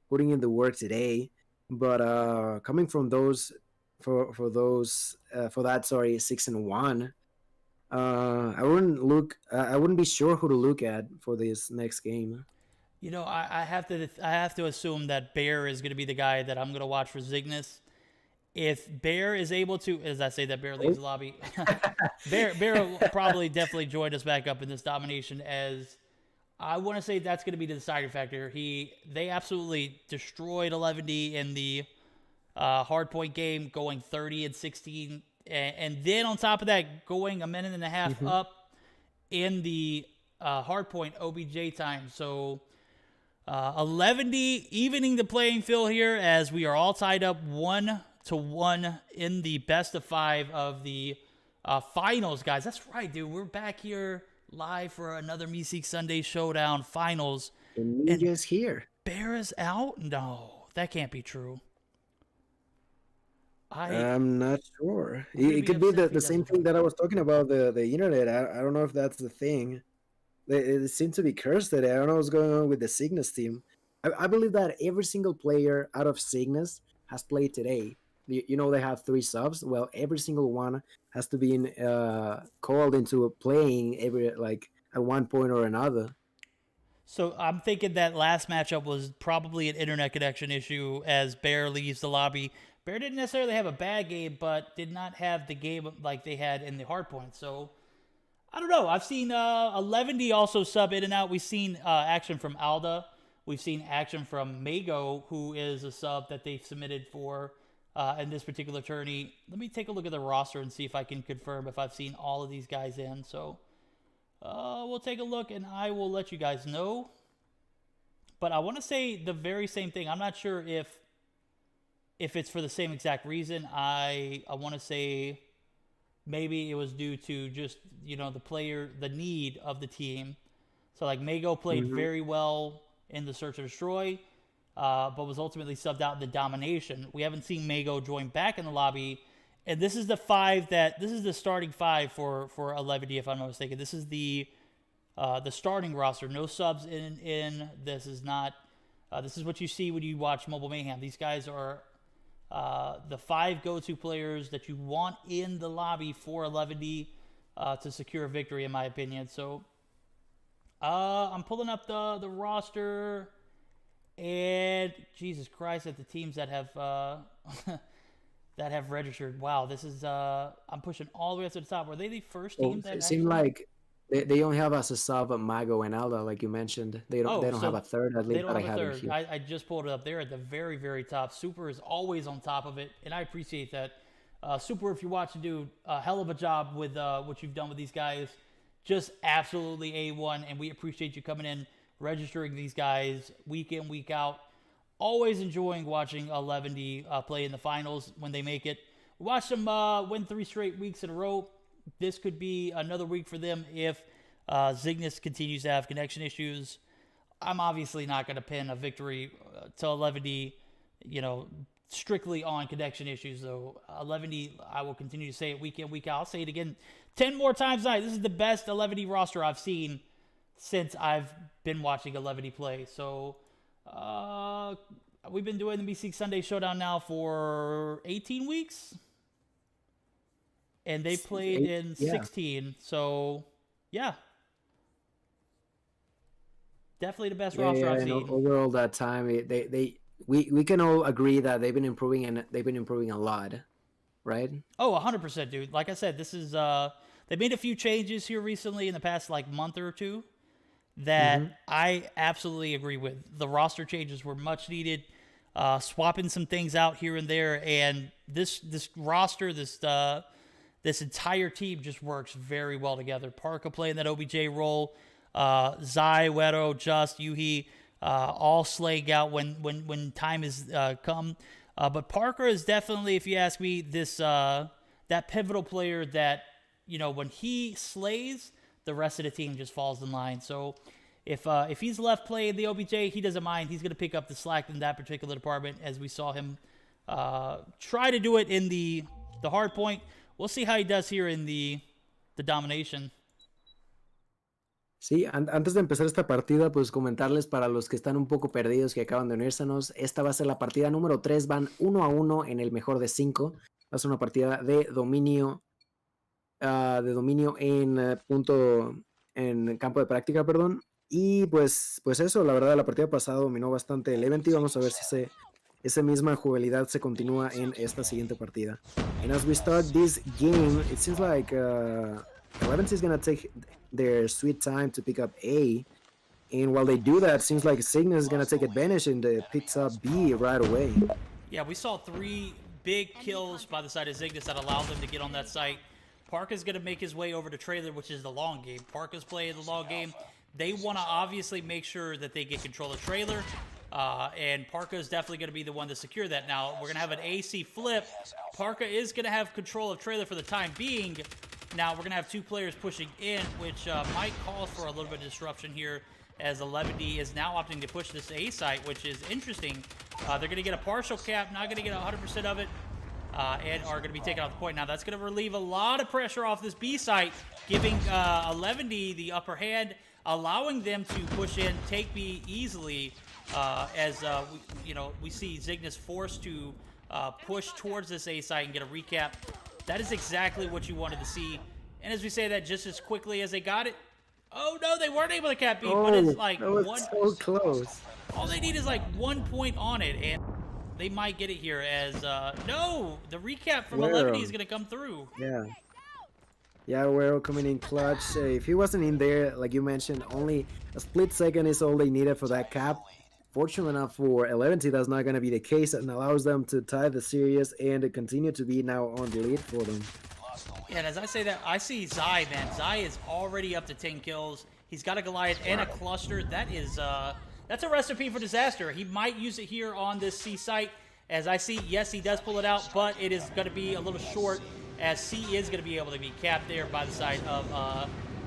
putting in the work today. But coming from those for that 6-1. I wouldn't be sure who to look at for this next game. I have to assume that Bear is going to be the guy that I'm going to watch for Zygnus. If Bear is able to, as I say that Bear leaves the lobby, Bear will probably definitely join us back up in this domination, as I want to say that's going to be the deciding factor. They absolutely destroyed 11D in the hardpoint game, going 30-16. And then on top of that, going a minute and a half up in the hardpoint OBJ time. So 11D evening the playing field here as we are all tied up 1-1 in the best of 5 of the finals, guys. That's right, dude. We're back here live for another Meseeks Sunday Showdown finals. And Ninja's here. Bear is out? No, that can't be true. I'm not sure. I'm gonna It be could be upset if he the same doesn't thing play. that I was talking about, the internet. I don't know if that's the thing. It seems to be cursed today. I don't know what's going on with the Cygnus team. I believe that every single player out of Cygnus has played today. You know they have 3 subs. Well, every single one has to be called into playing at one point or another. So I'm thinking that last matchup was probably an internet connection issue as Bear leaves the lobby. Bear didn't necessarily have a bad game, but did not have the game like they had in the hardpoint. So I don't know. I've seen 11D also sub in and out. We've seen action from Alda. We've seen action from Mago, who is a sub that they've submitted for in this particular tourney. Let me take a look at the roster and see if I can confirm if I've seen all of these guys in. So we'll take a look and I will let you guys know. But I want to say the very same thing. I'm not sure if it's for the same exact reason. I want to say maybe it was due to just, the need of the team. So like Mago played very well in the Search and Destroy, but was ultimately subbed out in the Domination. We haven't seen Mago join back in the lobby. And this is the starting 5 for 11D, if I'm not mistaken. This is the starting roster. No subs in. This is not. This is what you see when you watch Mobile Mayhem. These guys are the 5 go-to players that you want in the lobby for 11D to secure a victory, in my opinion. So I'm pulling up the roster, and Jesus Christ, at the teams that have that have registered. Wow, this is I'm pushing all the way up to the top. Were they the first team that it seemed like they only have as a sub Mago and Alda, like you mentioned. They don't have a third, at least that I have in here. I just pulled it up. They're at the very, very top. Super is always on top of it, and I appreciate that. Super, if you're watching, do a hell of a job with what you've done with these guys. Just absolutely A1, and we appreciate you coming in, registering these guys week in, week out. Always enjoying watching 11D play in the finals when they make it. We watched them win 3 straight weeks in a row. This could be another week for them if Cygnus continues to have connection issues. I'm obviously not going to pin a victory to 11D, strictly on connection issues, though. 11D, I will continue to say it week in, week out. I'll say it again 10 more times tonight. This is the best 11D roster I've seen since I've been watching 11D play. So we've been doing the Meseeks Sunday Showdown now for 18 weeks. And they played in 16. So, yeah. Definitely the best roster I've seen. Overall, that time, we can all agree that they've been improving, and they've been improving a lot, right? Oh, 100%, dude. Like I said, this is they made a few changes here recently in the past month or two that I absolutely agree with. The roster changes were much needed. Swapping some things out here and there, and this roster, this entire team just works very well together. Parka playing that OBJ role, Zai, Wero, Just, Yuhi, all slaying out when time has come. But Parker is definitely, if you ask me, that pivotal player that, when he slays, the rest of the team just falls in line. So if he's left playing the OBJ, he doesn't mind. He's going to pick up the slack in that particular department, as we saw him try to do it in the hard point. We'll see how he does here in the Domination. Sí, antes de empezar esta partida, pues comentarles para los que están un poco perdidos, que acaban de unírsenos, esta va a ser la partida número 3, van 1-1 en el mejor de 5. Va a ser una partida de dominio en campo de práctica, perdón. Y pues eso, la verdad, la partida pasada dominó bastante el evento y vamos a ver si esa misma jugabilidad se continúa en esta siguiente partida. And as we start this game, it seems like 11 is going to take their sweet time to pick up A. And while they do that, it seems like Cygnus is going to take advantage and picks up B right away. Yeah, we saw 3 big kills by the side of Cygnus that allowed them to get on that site. Parka's going to make his way over to trailer, which is the long game. Parka's playing the long game. they want to obviously make sure that they get control of trailer. And Parka is definitely going to be the one to secure that. Now, we're going to have an AC flip. Parka is going to have control of trailer for the time being. Now, we're going to have two players pushing in, which might cause for a little bit of disruption here, as 11D is now opting to push this A site, which is interesting. They're going to get a partial cap, not going to get 100% of it, and are going to be taken off the point. Now, that's going to relieve a lot of pressure off this B site, giving 11D the upper hand, allowing them to push in, take B easily, as we see Zygnus forced to push towards this A site and get a recap. That is exactly what you wanted to see. And as we say that just as quickly as they got it, oh no, they weren't able to cap B, but it's like that was so close. All they need is like 1 point on it, and they might get it here as, no, the recap from 11D is going to come through. Yeah. Yeah, we're coming in clutch. If he wasn't in there, like you mentioned, only a split second is all they needed for that cap. Fortunate enough for 11T, that's not going to be the case, and allows them to tie the series and continue to be now on the lead for them. Yeah, and as I say that, I see Zai, man. Zai is already up to 10 kills. He's got a Goliath and a cluster. That is, that's a recipe for disaster. He might use it here on this C site. As I see, yes, he does pull it out, but it is going to be a little short, as C is going to be able to be capped there by the side of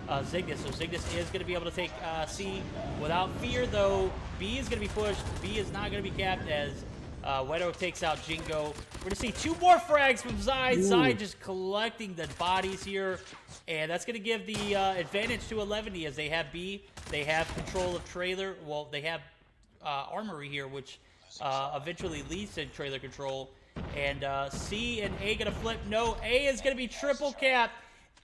Zygnus. So Zygnus is going to be able to take C without fear, though. B is going to be pushed. B is not going to be capped as Wedo takes out Jingo. We're going to see 2 more frags from Zai. Ooh. Zai just collecting the bodies here. And that's going to give the advantage to 11D as they have B. They have control of trailer. Well, they have armory here, which eventually leads to trailer control. And C and A going to flip. No, A is going to be triple capped.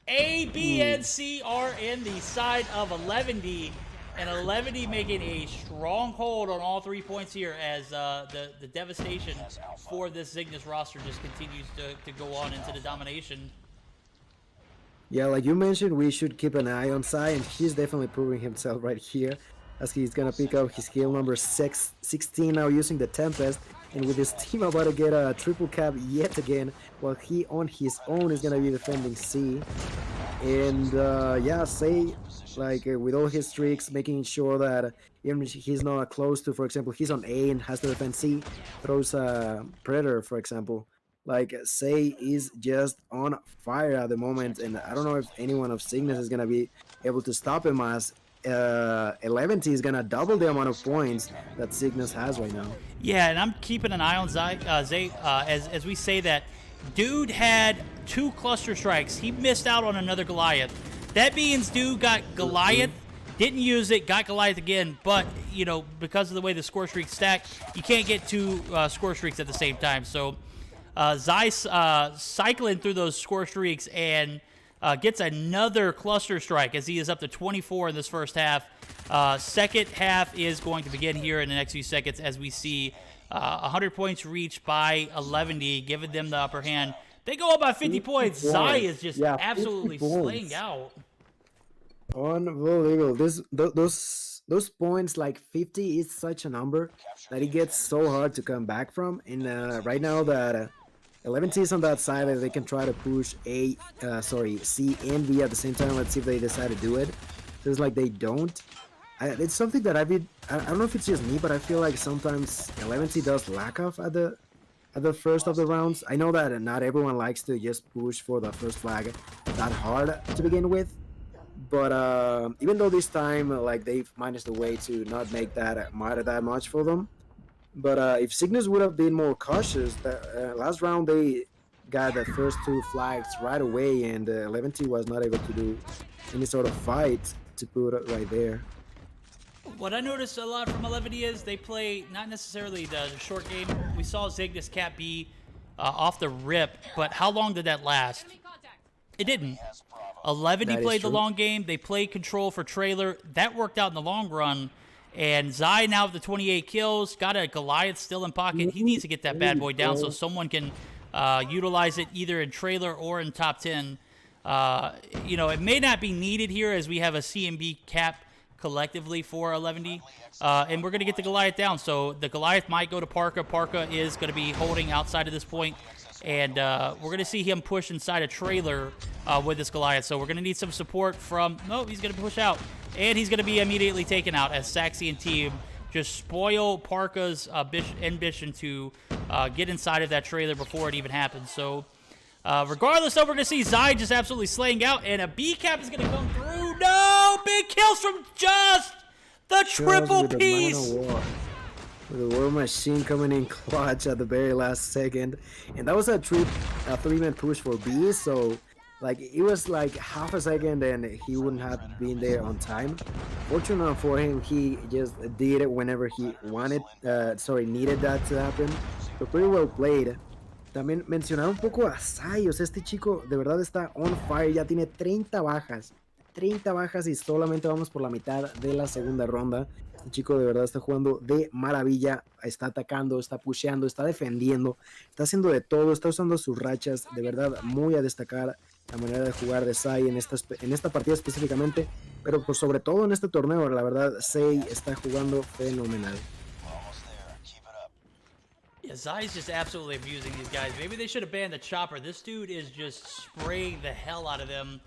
A, B, and C are in the side of 11D. And 11D making a strong hold on all 3 points here as the devastation for this Zygnus roster just continues to go on into the domination. Yeah, like you mentioned, we should keep an eye on Sai, and he's definitely proving himself right here, as he's going to pick up his kill number 16 now using the Tempest. And with his team about to get a triple cap yet again, while he on his own is going to be defending C. And yeah, Sai, like with all his tricks, making sure that even if he's not close to, for example, he's on A and has to defend C, throws a Predator, for example. Like, Sai is just on fire at the moment, and I don't know if anyone of Cygnus is going to be able to stop him, as 11T is going to double the amount of points that Cygnus has right now. Yeah, and I'm keeping an eye on Zai, as we say that. Dude had 2 cluster strikes. He missed out on another Goliath. That means dude got Goliath, didn't use it, got Goliath again, but, you know, because of the way the score streaks stack, you can't get 2 score streaks at the same time. So Zai cycling through those score streaks and gets another cluster strike as he is up to 24 in this first half. Second half is going to begin here in the next few seconds as we see 100 points reached by 11D, giving them the upper hand. They go up by 50 points. Zai is just absolutely slaying out. Unbelievable. Those points, like 50, is such a number that it gets so hard to come back from. And right now that 11T is on that side, they can try to push C and B at the same time. Let's see if they decide to do it. Feels like they don't. It's something that I don't know if it's just me, but I feel like sometimes 11T does lack of at the first of the rounds. I know that not everyone likes to just push for the first flag that hard to begin with, but even though this time like they've managed a way to not make that matter that much for them. But if Cygnus would have been more cautious, last round they got the first 2 flags right away, and 11T was not able to do any sort of fight to put it right there. What I noticed a lot from 11D is they play not necessarily the short game. We saw Zygnus cap B off the rip, but how long did that last? It didn't. 11D played the long game. They played control for trailer. That worked out in the long run. And Zai now with the 28 kills, got a Goliath still in pocket. He needs to get that bad boy down so someone can utilize it either in trailer or in top 10. You know, it may not be needed here as we have a C and B cap collectively for 11D. And we're going to get the Goliath down. So the Goliath might go to Parka. Parka is going to be holding outside of this point. And we're going to see him push inside a trailer with this Goliath. So we're going to need some support from... No, he's going to push out. And he's going to be immediately taken out as Saxy and team just spoil Parka's ambition to get inside of that trailer before it even happens. So regardless, though, we're going to see Zai just absolutely slaying out, and a B cap is going to come through. No! Big kills from Just! The triple piece! With the War Machine coming in clutch at the very last second. And that was a three-man push for B, so like it was like half a second and he wouldn't have been there on time. Fortunately for him, he just did it whenever he needed that to happen. So pretty well played. También mencionar un poco a Sai, o sea, este chico de verdad está on fire, ya tiene 30 bajas. 30 bajas y solamente vamos por la mitad de la segunda ronda. Este chico de verdad está jugando de maravilla, está atacando, está pusheando, está defendiendo, está haciendo de todo, está usando sus rachas, de verdad muy a destacar la manera de jugar de Sai en esta partida específicamente, pero por sobre todo en este torneo, la verdad, Sai está jugando fenomenal. Yeah, Zai's just absolutely abusing these guys. Maybe they should have banned the chopper. This dude is just spraying the hell out of them.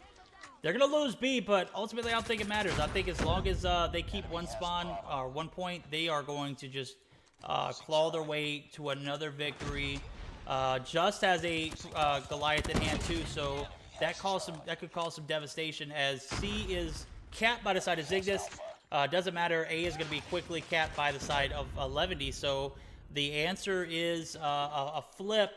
They're going to lose B, but ultimately I don't think it matters. I think as long as they keep one spawn or 1 point, they are going to just claw their way to another victory. Just has a Goliath in hand too, so that could cause some devastation as C is capped by the side of Zygnus. Doesn't matter, A is going to be quickly capped by the side of 11D, so the answer is a flip.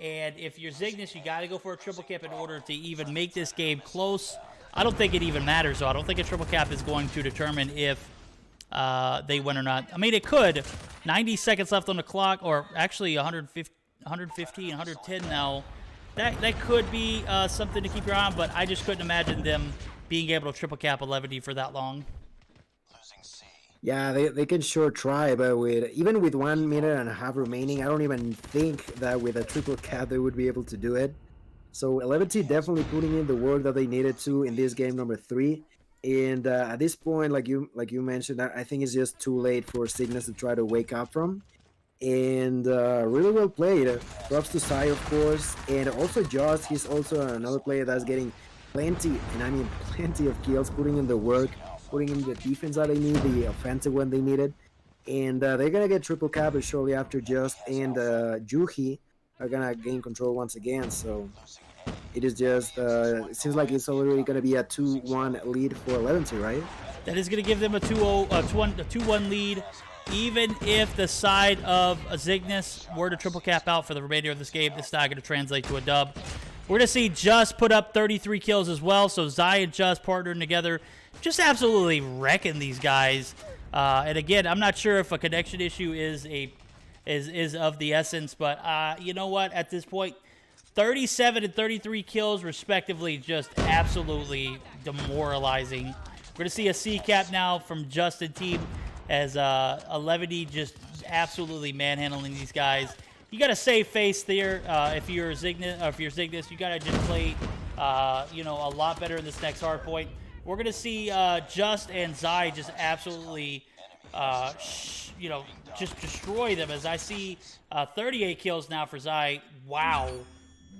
And if you're Zygnus, you got to go for a triple cap in order to even make this game close. I don't think it even matters, though. I don't think a triple cap is going to determine if they win or not. I mean, it could. 90 seconds left on the clock, or actually 150, 110 now. That could be something to keep your eye on, but I just couldn't imagine them being able to triple cap 11D for that long. Yeah, they can sure try, but even with 1 minute and a half remaining, I don't even think that with a triple cap they would be able to do it. So 11T definitely putting in the work that they needed to in this game number 3. And at this point, like you mentioned, I think it's just too late for Cygnus to try to wake up from. And really well played. Props to Sai, of course, and also Josh. He's also another player that's getting plenty, and I mean plenty of kills, putting in the work, putting in the defense that they need, the offensive when they need it. And they're gonna get triple cap shortly after Just and Juhi are gonna gain control once again. So it is just it seems like it's already gonna be a 2-1 lead for 11T, right? That is gonna give them a 2-1 lead. Even if the side of Zygnus were to triple cap out for the remainder of this game, it's not going to translate to a dub. We're going to see Just put up 33 kills as well, so Zai and Just partnering together, just absolutely wrecking these guys. And again, I'm not sure if a connection issue is of the essence, but you know what? At this point, 37 and 33 kills respectively, just absolutely demoralizing. We're going to see a C cap now from Just and team, as 11D just absolutely manhandling these guys. You got to save face there if you're Zygnus. You got to just play, a lot better in this next hard point. We're gonna see Just and Zai just absolutely, just destroy them. As I see 38 kills now for Zai. Wow,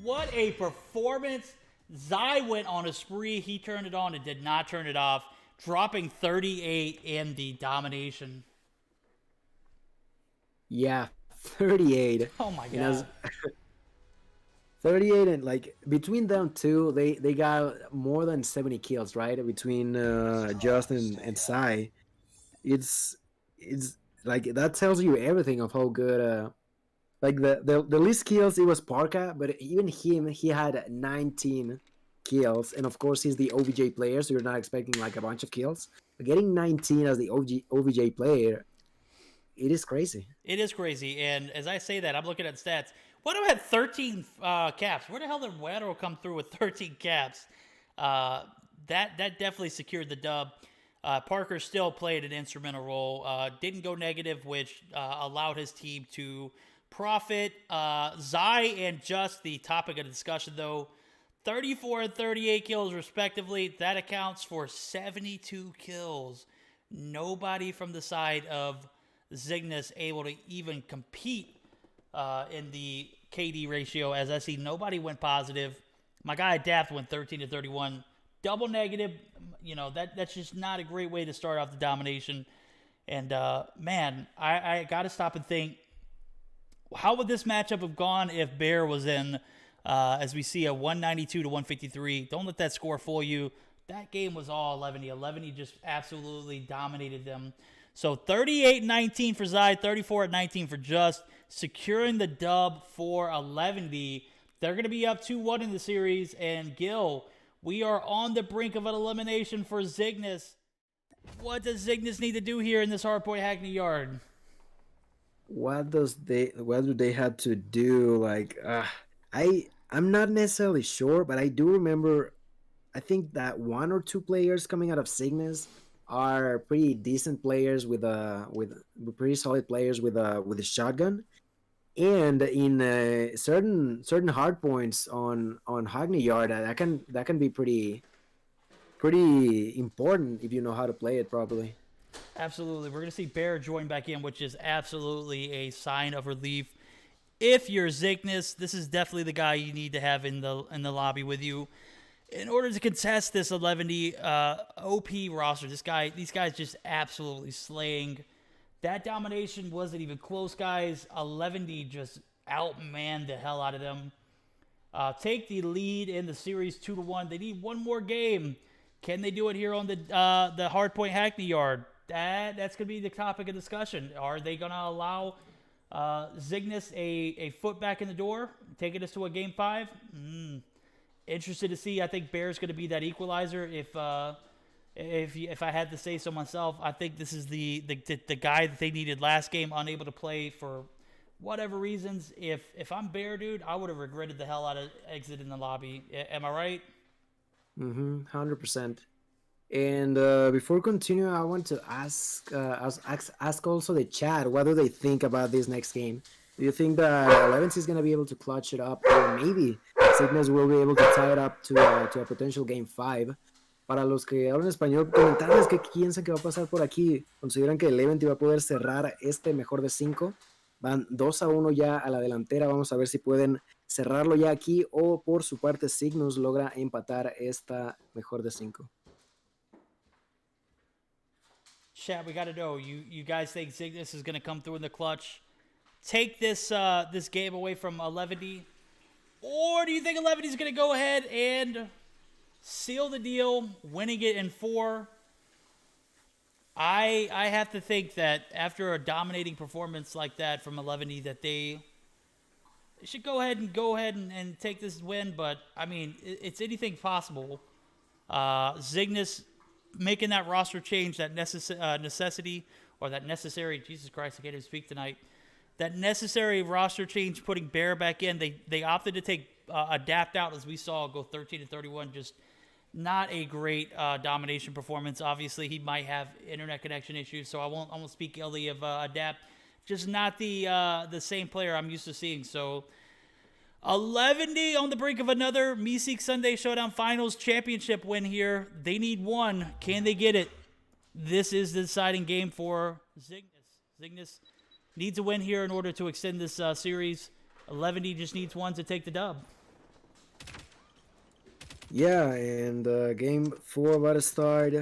what a performance! Zai went on a spree. He turned it on and did not turn it off, dropping 38 in the domination. Yeah, 38. Oh my god. 38, and like between them two, they got more than 70 kills, right? Between Justin and Sai. It's like that tells you everything of how good like the least kills it was Parka, but even him, he had 19 kills, and of course he's the OVJ player, so you're not expecting like a bunch of kills. But getting 19 as the OVJ player, it is crazy. It is crazy, and as I say that, I'm looking at stats. Weado had 13 caps. Where the hell did Weado come through with 13 caps? That definitely secured the dub. Parker still played an instrumental role. Didn't go negative, which allowed his team to profit. Zai and Just, the topic of the discussion, though, 34 and 38 kills respectively. That accounts for 72 kills. Nobody from the side of Zygnus able to even compete in the KD ratio, as I see nobody went positive. My guy Daft went 13 to 31. Double negative. you know, that's just not a great way to start off the domination. And man, I got to stop and think, how would this matchup have gone if Bear was in? As we see a 192 to 153. Don't let that score fool you. That game was all 11-y. 11-y just absolutely dominated them. So 38-19 for Zai, 34-19 for Just, securing the dub for 11-y. They're going to be up 2-1 in the series. And Gil, we are on the brink of an elimination for Zygnus. What does Zygnus need to do here in this Hardpoint Hackney Yard? What do they have to do? Like, I'm not necessarily sure, but I do remember. I think that 1 or 2 players coming out of Cygnus are pretty decent players with pretty solid players with a shotgun, and in certain hard points on Hackney Yard, that can be pretty important if you know how to play it properly. Absolutely. We're going to see Bear join back in, which is absolutely a sign of relief. If you're Zygnus, this is definitely the guy you need to have in the lobby with you in order to contest this 11-y OP roster. These guys just absolutely slaying. That domination wasn't even close, guys. 11-y just outmanned the hell out of them. Take the lead in the series 2-1. They need one more game. Can they do it here on the Hardpoint Hackney Yard? That's going to be the topic of discussion. Are they going to allow Zygnus a foot back in the door, taking us to a game 5? Interested to see. I think Bear's going to be that equalizer. If I had to say so myself, I think this is the guy that they needed last game, unable to play for whatever reasons. If I'm Bear, dude, I would have regretted the hell out of exiting the lobby. Am I right? 100%. And before continuing, I want to ask also the chat, what do they think about this next game? Do you think that 11 is going to be able to clutch it up, or maybe Cygnus will be able to tie it up to a potential game 5? Para los que hablan español, comentarles que piensan que va a pasar por aquí. ¿Consideran que el Eleventy va a poder cerrar este mejor de 5? Van 2-1 ya a la delantera. Vamos a ver si pueden cerrarlo ya aquí, o por su parte Cygnus logra empatar esta mejor de 5. Chat, we got to know. You guys think Zygnus is going to come through in the clutch, take this this game away from 11-y? Or do you think 11-y is going to go ahead and seal the deal, winning it in 4? I have to think that after a dominating performance like that from 11-y, that they should go ahead and take this win. But, I mean, it's anything possible. Zygnus making that roster change, that necessity, or that necessary, Jesus Christ, I can't even speak tonight, that necessary roster change, putting Bear back in. They opted to take Adapt out, as we saw, go 13-31, just not a great domination performance. Obviously, he might have internet connection issues, so I won't speak illy of Adapt. Just not the same player I'm used to seeing. So 11-y on the brink of another Meseeks Sunday Showdown Finals championship win here. They need one. Can they get it? This is the deciding game for Zygnus. Zygnus needs a win here in order to extend this series. 11-y just needs one to take the dub. Yeah, and game 4 about to start.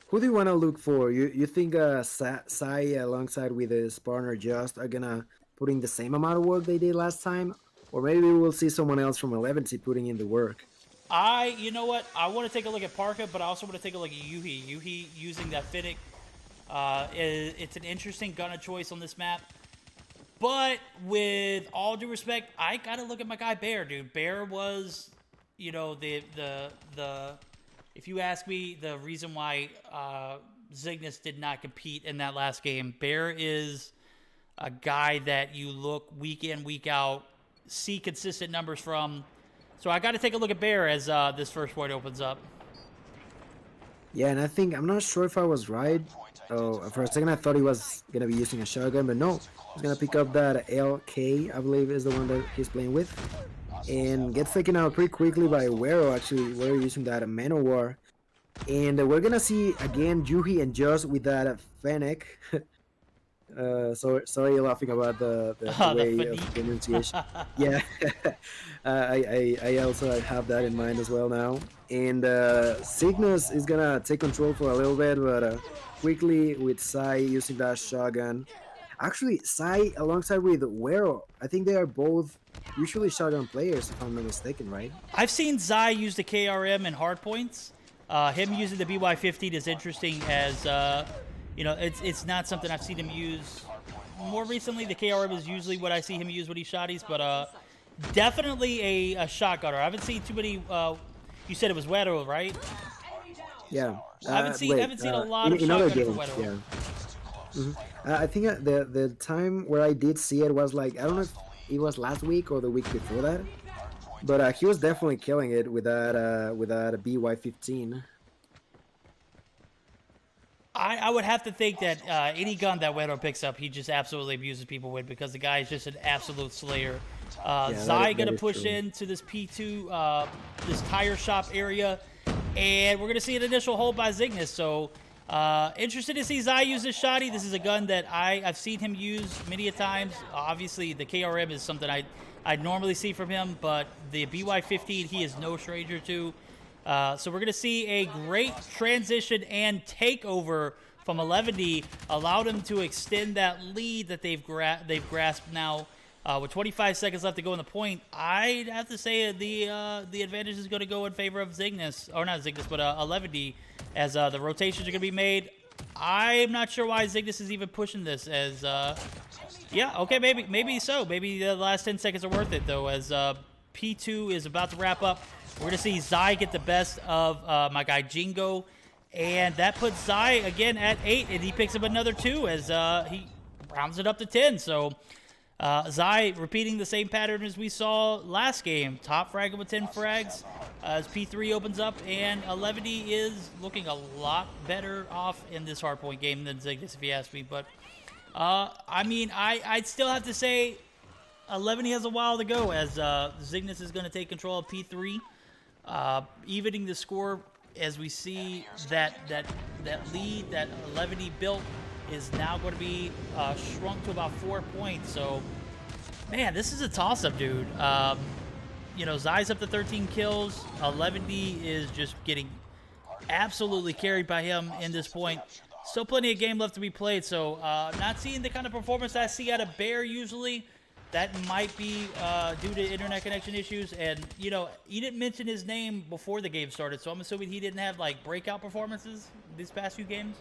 Who do you want to look for? You think Sai alongside with his partner Just are gonna put in the same amount of work they did last time? Or maybe we'll see someone else from 11-y putting in the work. You know what? I want to take a look at Parka, but I also want to take a look at Yuhi. Yuhi using that Finnick. It's an interesting gunner choice on this map. But with all due respect, I got to look at my guy Bear, dude. Bear was, you know, if you ask me, the reason why Zygnus did not compete in that last game. Bear is a guy that you look week in, week out, see consistent numbers from. So I got to take a look at Bear as this first point opens up. Yeah, and I'm not sure if I was right. Oh, for a second I thought he was going to be using a shotgun, but no. He's going to pick up that LK, I believe is the one that he's playing with. And gets taken out pretty quickly by Wero, actually. Wero using that Manowar. And we're going to see, again, Juhi and Just with that Fennec. Sorry, laughing about the way of Fanique. pronunciation. Yeah, I also have that in mind as well now. And Cygnus is gonna take control for a little bit, but quickly with Sai using that shotgun. Actually, Sai alongside with Wero, I think they are both usually shotgun players, if I'm not mistaken, right? I've seen Zai use the KRM in hardpoints. Him using the BY-15 is interesting as, you know, it's not something I've seen him use more recently. The KRM is usually what I see him use when he shotties, but definitely a shotgunner. I haven't seen too many, you said it was Wedo, right? Yeah. I haven't seen a lot of in other shotgun for games, Wedo. yeah. I think the time where I did see it was like, I don't know if it was last week or the week before that, but he was definitely killing it with that BY-15. I would have to think that any gun that Wedo picks up, he just absolutely abuses people with because the guy is just an absolute slayer. Zai gonna push into this P2, this tire shop area, and we're gonna see an initial hold by Cygnus. So interested to see Zai use this shotty. This is a gun that I've seen him use many a times. Obviously, the KRM is something I'd normally see from him, but the BY-15 he is no stranger to. So we're going to see a great transition and takeover from 11D, allowed him to extend that lead that they've grasped now. With 25 seconds left to go in the point, I'd have to say the advantage is going to go in favor of Cygnus, or not Cygnus, but 11D, as the rotations are going to be made. I'm not sure why Cygnus is even pushing this, as yeah, okay, maybe so. Maybe the last 10 seconds are worth it, though, as P2 is about to wrap up. We're going to see Zai get the best of my guy Jingo, and that puts Zai again at 8, and he picks up another 2 as he rounds it up to 10. So Zai repeating the same pattern as we saw last game. Top fragging with 10 frags as P3 opens up, and 11D is looking a lot better off in this hardpoint game than Cygnus, if you ask me. But, I mean, I'd still have to say 11D has a while to go as Cygnus is going to take control of P3. Evening the score as we see that lead that 11D built is now going to be shrunk to about 4 points. So, man, this is a toss-up, dude. You know, Zai's up to 13 kills. 11D is just getting absolutely carried by him in this point. Still plenty of game left to be played, so not seeing the kind of performance I see out of Bear usually. That might be due to internet connection issues, and, you know, he didn't mention his name before the game started, so I'm assuming he didn't have, like, breakout performances these past few games?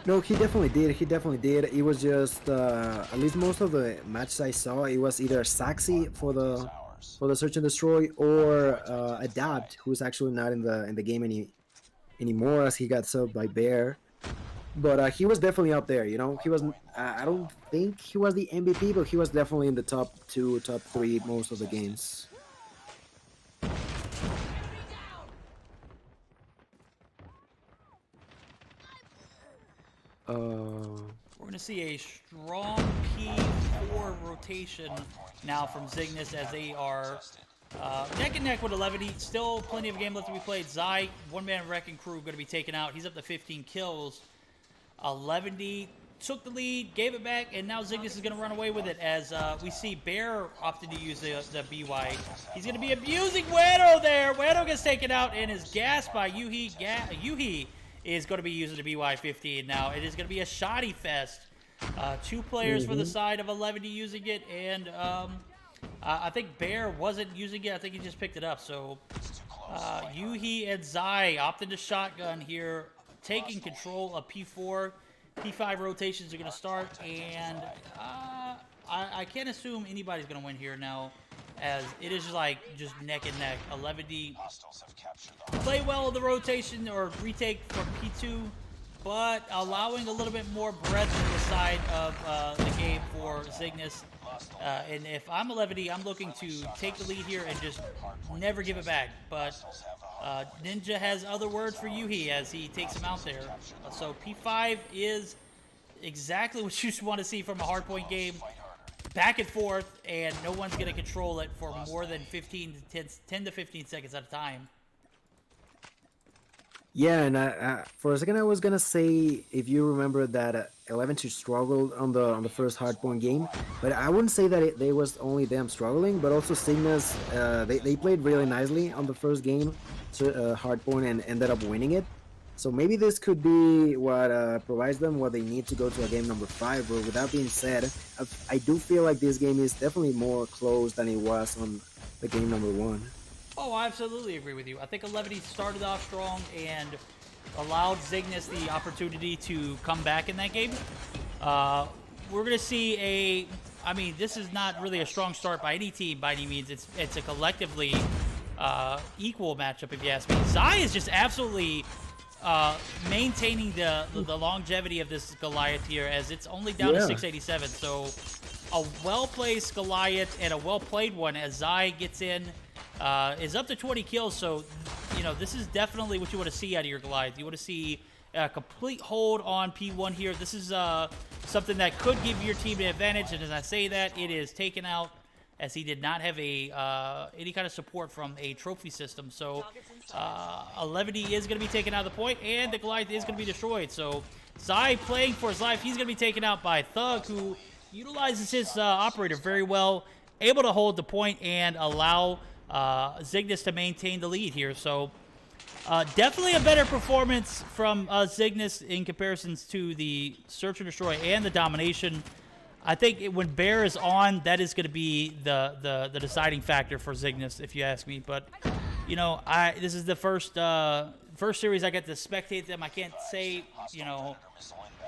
No, he definitely did. He definitely did. It was just, at least most of the matches I saw, it was either Saxy for the Search and Destroy or Adapt, who's actually not in the game anymore as he got subbed by Bear. But he was definitely up there, you know. He was, I don't think he was the MVP, but he was definitely in the top 2, top 3 most of the games. We're going to see a strong P4 rotation now from Cygnus as they are neck and neck with 11D. Still plenty of game left to be played. Zai, one-man wrecking crew, going to be taken out. He's up to 15 kills. 11D took the lead, gave it back, and now Cygnus is going to run away with it as we see Bear opted to use the BY. He's going to be abusing Wedo there. Wedo gets taken out and is gassed by Yuhi. Yuhi is going to be using the BY-15 now. It is going to be a shoddy fest. 2 players for the side of 11D using it, and I think Bear wasn't using it. I think he just picked it up. So Yuhi and Zai opted to shotgun here, taking control of P4. P5 rotations are going to start, and I can't assume anybody's going to win here now, as it is just neck and neck. 11D play well in the rotation or retake from P2, but allowing a little bit more breadth in the side of the game for Cygnus. And if I'm 11D, I'm looking to take the lead here and just never give it back. But Ninja has other words for Yuhi as he takes him out there. So P5 is exactly what you want to see from a hardpoint game. Back and forth, and no one's going to control it for more than 10 to 15 seconds at a time. Yeah, and for a second I was gonna say if you remember that 11-2 struggled on the first hardpoint game, but I wouldn't say that they was only them struggling, but also Cygnus they played really nicely on the first game, so, hardpoint, and ended up winning it. So maybe this could be what provides them what they need to go to a game number 5. But with that being said, I do feel like this game is definitely more close than it was on the game number 1. Oh, I absolutely agree with you. I think 11 started off strong and allowed Cygnus the opportunity to come back in that game. We're going to see I mean, this is not really a strong start by any team by any means. It's a collectively equal matchup, if you ask me. Zai is just absolutely maintaining the longevity of this Goliath here, as it's only down to 687. So a well-placed Goliath and a well-played one as Zai gets in. Is up to 20 kills, so, you know, this is definitely what you want to see out of your Goliath. You want to see a complete hold on P1 here. This is something that could give your team an advantage, and as I say that, it is taken out as he did not have any kind of support from a trophy system. So 11 is going to be taken out of the point, and the Goliath is going to be destroyed. So Zai playing for his life. He's going to be taken out by Thug, who utilizes his operator very well, able to hold the point and allow Cygnus to maintain the lead here. So definitely a better performance from Cygnus in comparisons to the Search and Destroy and the Domination. I think when Bear is on, that is going to be the deciding factor for Cygnus, if you ask me. But, you know, this is the first series I get to spectate them. I can't say, you know,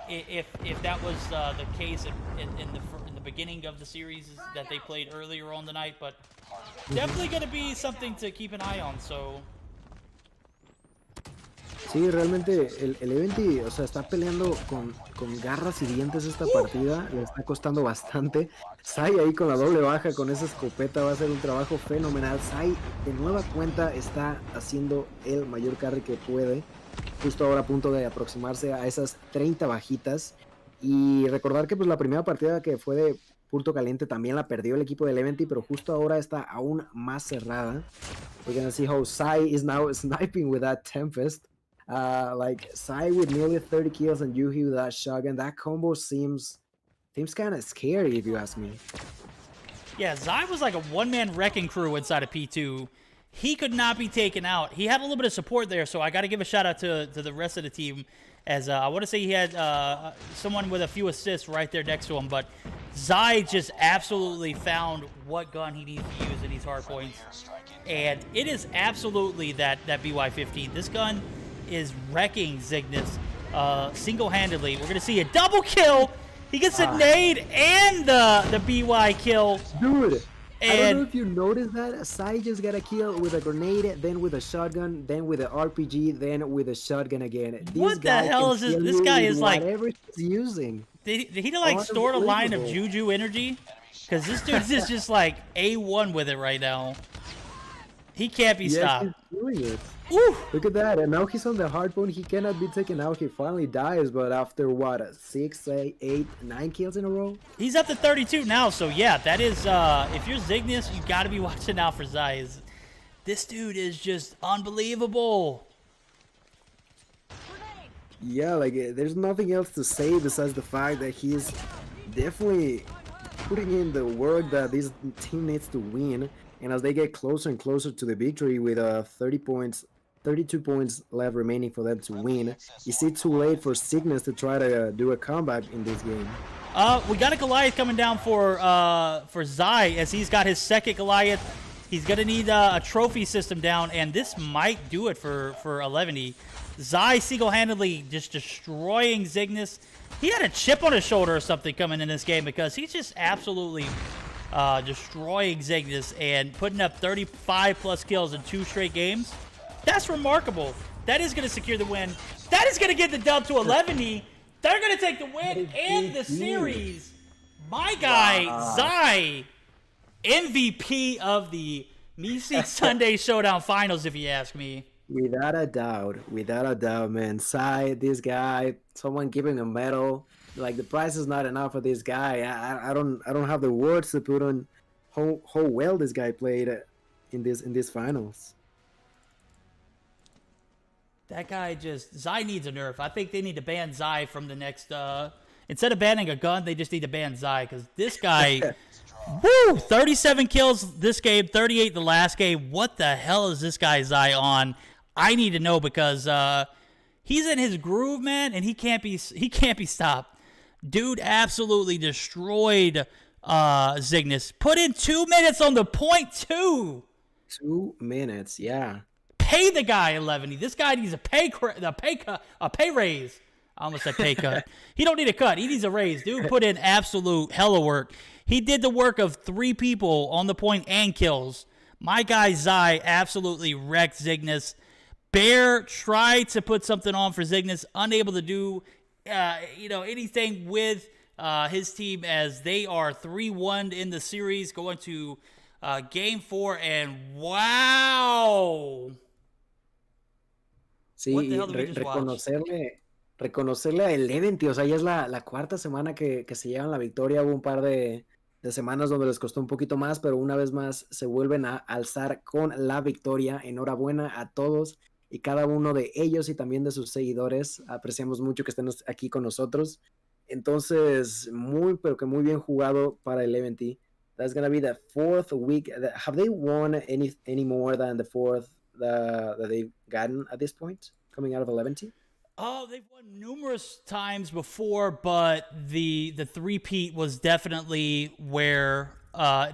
if that was the case in the beginning of the series that they played earlier on the night, but definitely going to be something to keep an eye on. So Sí, realmente el Eventi, o sea, está peleando con garras y dientes esta partida, le está costando bastante. Sai ahí con la doble baja, con esa escopeta, va a hacer un trabajo fenomenal. Sai, de nueva cuenta, está haciendo el mayor carry que puede, justo ahora a punto de aproximarse a esas 30 bajitas. Y recordar que pues la primera partida que fue de punto caliente también la perdió el equipo del Eventi, pero justo ahora está aún más cerrada. We're gonna see how Sai is now sniping with that Tempest. Like Sai with nearly 30 kills and Yuhi with that shotgun. That combo seems kind of scary, if you ask me. yeah, Zai was like a one-man wrecking crew inside of P2. He could not be taken out. He had a little bit of support there, so I got to give a shout out to the rest of the team. As I want to say he had someone with a few assists right there next to him, but Zai just absolutely found what gun he needs to use in these hard points. And it is absolutely that BY-15. This gun is wrecking Cygnus single-handedly. We're going to see a double kill. He gets a nade and the BY kill. Dude, I don't know if you noticed that. Sai just got a kill with a grenade, then with a shotgun, then with an RPG, then with a shotgun again. What the hell is this? This guy is like... whatever he's using. Did he like store a line of JuJu energy? Because this dude is just like A1 with it right now. He can't be stopped. He's doing it. Ooh. Look at that, and now he's on the hard point. He cannot be taken out. He finally dies, but after what, 6, 8, 9 kills in a row? He's up to 32 now, so yeah, that is, if you're Cygnus, you gotta be watching out for Zai. This dude is just unbelievable. Yeah, like, there's nothing else to say besides the fact that he's definitely putting in the work that this team needs to win. And as they get closer and closer to the victory with 32 points left remaining for them to win, is it too late for Cygnus to try to do a comeback in this game? We got a Goliath coming down for Zai, as he's got his second Goliath. He's gonna need a trophy system down, and this might do it for 11. Zai single-handedly just destroying Cygnus. He had a chip on his shoulder or something coming in this game, because he's just absolutely destroying Cygnus and putting up 35 plus kills in 2 straight games. That's remarkable. That is going to secure the win. That is going to get the dub to 11. They're going to take the win and the series. My guy, Zai, MVP of the Meseeks Sunday Showdown Finals, if you ask me. Without a doubt, man. Zai, this guy, someone giving a medal. Like, the price is not enough for this guy. I don't have the words to put on how well this guy played in this finals. That guy Zai needs a nerf. I think they need to ban Zai from the next, instead of banning a gun, they just need to ban Zai, because this guy, woo, 37 kills this game, 38 the last game. What the hell is this guy Zai on? I need to know, because he's in his groove, man, and he can't be stopped. Dude absolutely destroyed Cygnus. Put in 2 minutes on the point, too. 2 minutes, yeah. Pay the guy 11. This guy needs a pay raise. I almost said pay cut. He don't need a cut. He needs a raise. Dude put in absolute hella work. He did the work of 3 people on the point and kills. My guy Zai absolutely wrecked Cygnus. Bear tried to put something on for Cygnus, unable to do anything with his team, as they are 3-1 in the series, going to game 4, and wow. Sí, reconocerle a Eleven, tío. O sea, ya es la cuarta semana que se llevan la victoria. Hubo un par de semanas donde les costó un poquito más, pero una vez más se vuelven a alzar con la victoria. Enhorabuena a todos y cada uno de ellos y también de sus seguidores. Apreciamos mucho que estén aquí con nosotros. Entonces, pero que muy bien jugado para Eleven T. That's gonna be the 4th week. Have they won any more than the 4th that they've gotten at this point, coming out of 11T? Oh, they've won numerous times before, but the three-peat was definitely where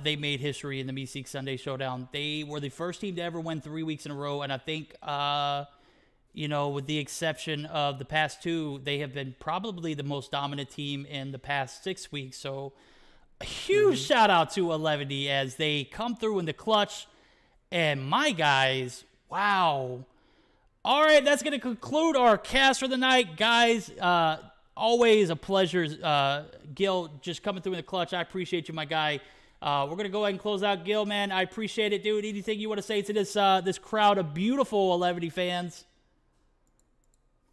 they made history in the Meseeks Sunday Showdown. They were the first team to ever win 3 weeks in a row, and I think, with the exception of the past 2, they have been probably the most dominant team in the past 6 weeks. So a huge shout out to 11D as they come through in the clutch. And my guys, wow. All right, that's going to conclude our cast for the night. Guys, always a pleasure. Gil, just coming through in the clutch. I appreciate you, my guy. We're going to go ahead and close out. Gil, man, I appreciate it, dude. Anything you want to say to this crowd of beautiful 11D fans?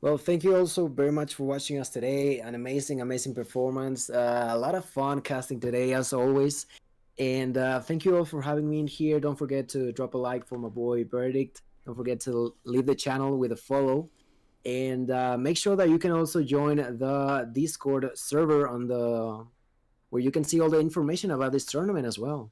Well, thank you also very much for watching us today. An amazing performance. A lot of fun casting today, as always. And thank you all for having me in here. Don't forget to drop a like for my boy Verdict. Don't forget to leave the channel with a follow. And make sure that you can also join the Discord server where you can see all the information about this tournament as well.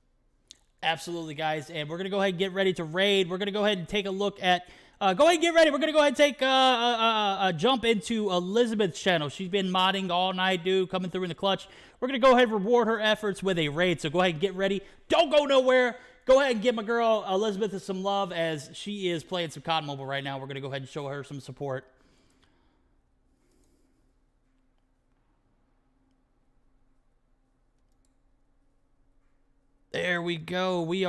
Absolutely, guys. And we're going to go ahead and get ready to raid. We're going to go ahead and take a look at... go ahead and get ready. We're going to go ahead and take a jump into Elizabeth's channel. She's been modding all night, dude, coming through in the clutch. We're going to go ahead and reward her efforts with a raid. So go ahead and get ready. Don't go nowhere. Go ahead and give my girl Elizabeth some love, as she is playing some COD Mobile right now. We're going to go ahead and show her some support. There we go. We are